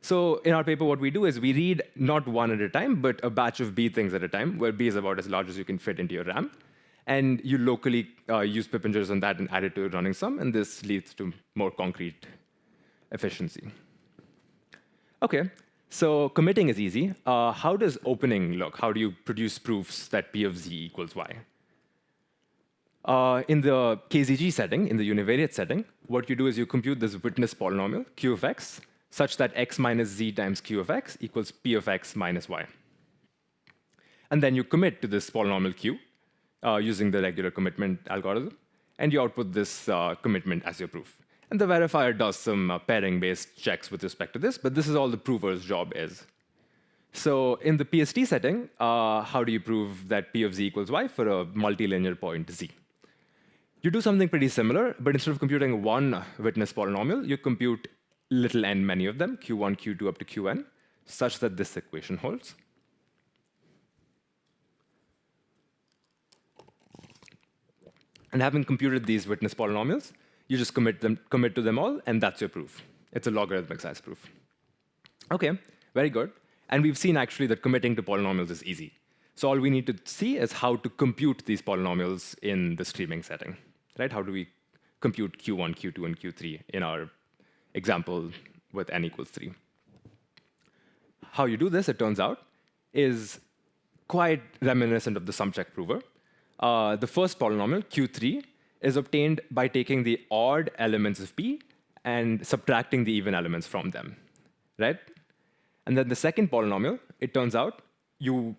So in our paper, what we do is we read not 1 at a time, but a batch of B things at a time, where B is about as large as you can fit into your RAM. And you locally use Pippinger's on that and add it to a running sum. And this leads to more concrete efficiency. OK, so committing is easy. How does opening look? How do you produce proofs that P of Z equals Y? In the KZG setting, in the univariate setting, what you do is you compute this witness polynomial, Q of x, such that x minus z times Q of x equals P of x minus y. And then you commit to this polynomial Q using the regular commitment algorithm. And you output this commitment as your proof. And the verifier does some pairing-based checks with respect to this. But this is all the prover's job is. So in the PST setting, how do you prove that P of z equals y for a multilinear point z? You do something pretty similar. But instead of computing one witness polynomial, you compute little n many of them, q1, q2, up to qn, such that this equation holds. And having computed these witness polynomials, you just commit to them all, and that's your proof. It's a logarithmic size proof. OK, very good. And we've seen actually that committing to polynomials is easy. So all we need to see is how to compute these polynomials in the streaming setting, right? How do we compute Q1, Q2, and Q3 in our example with n equals 3? How you do this, it turns out, is quite reminiscent of the sum check prover. The first polynomial, Q3, is obtained by taking the odd elements of P and subtracting the even elements from them, right? And then the second polynomial, it turns out, you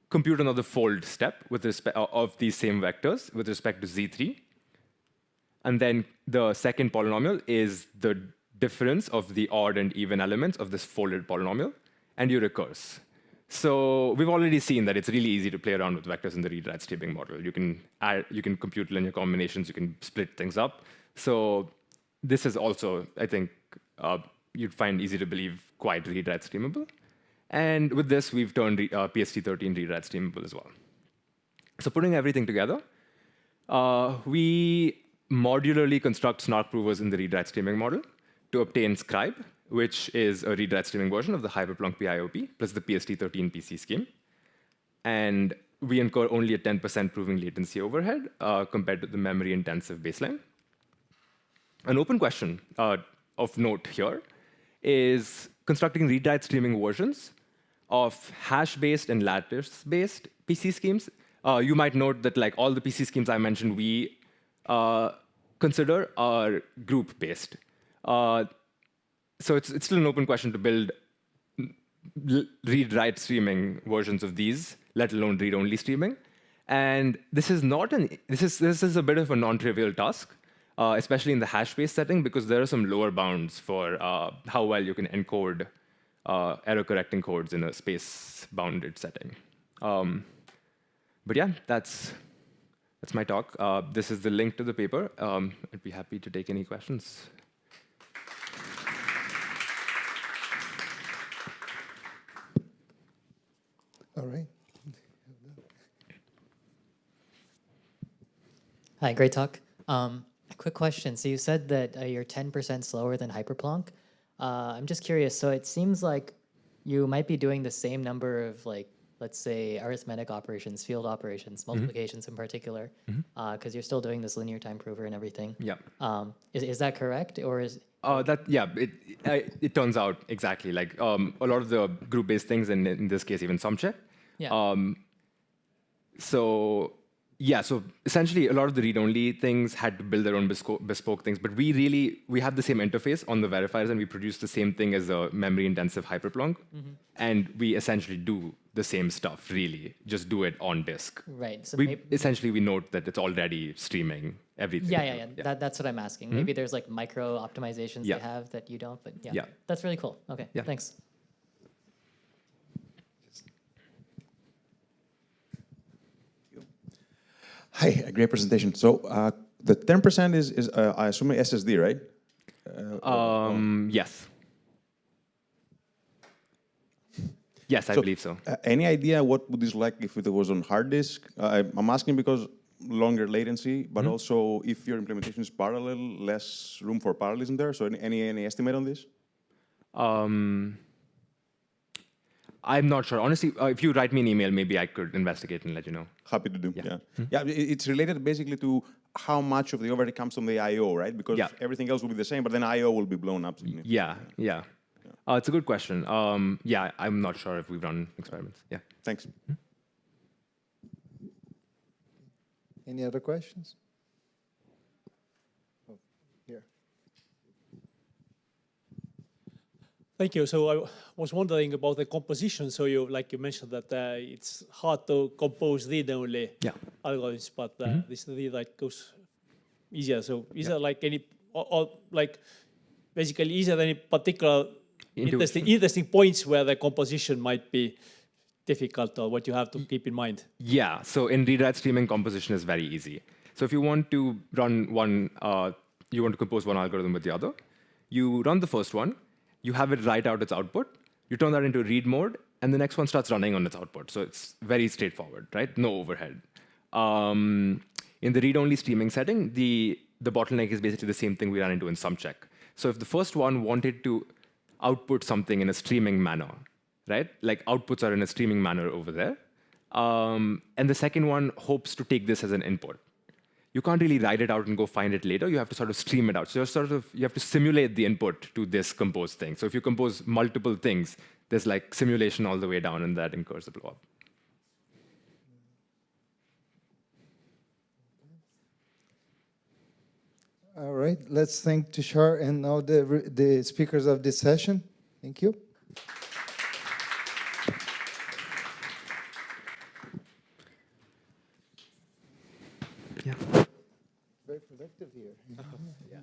compute another fold step with respect of these same vectors with respect to Z3. And then the second polynomial is the difference of the odd and even elements of this folded polynomial, and you recurse. So we've already seen that it's really easy to play around with vectors in the read-write streaming model. You can compute linear combinations, you can split things up. So this is also, I think, you'd find easy to believe quite read-write streamable. And with this, we've turned PST13 read-write streamable as well. So putting everything together, we modularly construct snark provers in the read-write streaming model to obtain scribe, which is a read-write streaming version of the Hyperplonk PIOP plus the PST13 PC scheme. And we incur only a 10% proving latency overhead compared to the memory-intensive baseline. An open question of note here is constructing read-write streaming versions of hash-based and lattice-based PC schemes. You might note that like all the PC schemes I mentioned, we consider are group-based. So it's still an open question to build read-write streaming versions of these, let alone read-only streaming. And this is a bit of a non-trivial task, especially in the hash-based setting, because there are some lower bounds for how well you can encode error-correcting codes in a space-bounded setting. But yeah, that's my talk. This is the link to the paper. I'd be happy to take any questions.
All right.
Hi, great talk. A quick question. So you said that you're 10% slower than Hyperplonk. I'm just curious. So it seems like you might be doing the same number of, like, let's say, arithmetic operations, field operations, multiplications in particular, because you're still doing this linear time prover and everything.
Yeah.
Is that correct, or is?
It turns out exactly like a lot of the group-based things, and in this case, even SumCheck.
Yeah.
So essentially, a lot of the read-only things had to build their own bespoke things, but we have the same interface on the verifiers, and we produce the same thing as a memory-intensive Hyperplonk, and we essentially do the same stuff, really, just do it on disk.
Right. So
essentially, we note that it's already streaming everything.
Yeah. That's what I'm asking. Maybe there's like micro optimizations they have that you don't, but yeah. That's really cool. Okay, thanks.
Hi, a great presentation. So the 10% is I assume SSD, right?
Yes. Yes, I believe so.
Any idea what would this like if it was on hard disk? I'm asking because longer latency, but also if your implementation is parallel, less room for parallelism there. So any estimate on this?
I'm not sure. Honestly, if you write me an email, maybe I could investigate and let you know.
Happy to do, yeah. It's related basically to how much of the overhead comes from the I.O., right? Because everything else will be the same, but then I.O. will be blown up.
Yeah. It's a good question. I'm not sure if we've run experiments. Yeah.
Thanks.
Any other questions? Oh, here.
Thank you. So I was wondering about the composition. So you mentioned that it's hard to compose read-only algorithms, but this read-write goes easier. So is there like any, basically, is there any particular interesting points where the composition might be difficult, or what you have to keep in mind?
Yeah. So in read-write streaming, composition is very easy. So if you want to run one, you want to compose one algorithm with the other, you run the first one. You have it write out its output, you turn that into read mode, and the next one starts running on its output. So it's very straightforward, right? No overhead. In the read-only streaming setting, the bottleneck is basically the same thing we ran into in SumCheck. So if the first one wanted to output something in a streaming manner, right? Like outputs are in a streaming manner over there. And the second one hopes to take this as an input. You can't really write it out and go find it later. You have to sort of stream it out. So you have to simulate the input to this composed thing. So if you compose multiple things, there's like simulation all the way down, and that incurs a blow up.
All right, let's thank Tushar and now the speakers of this session. Thank you.
Yeah.
Very productive here.
Yeah.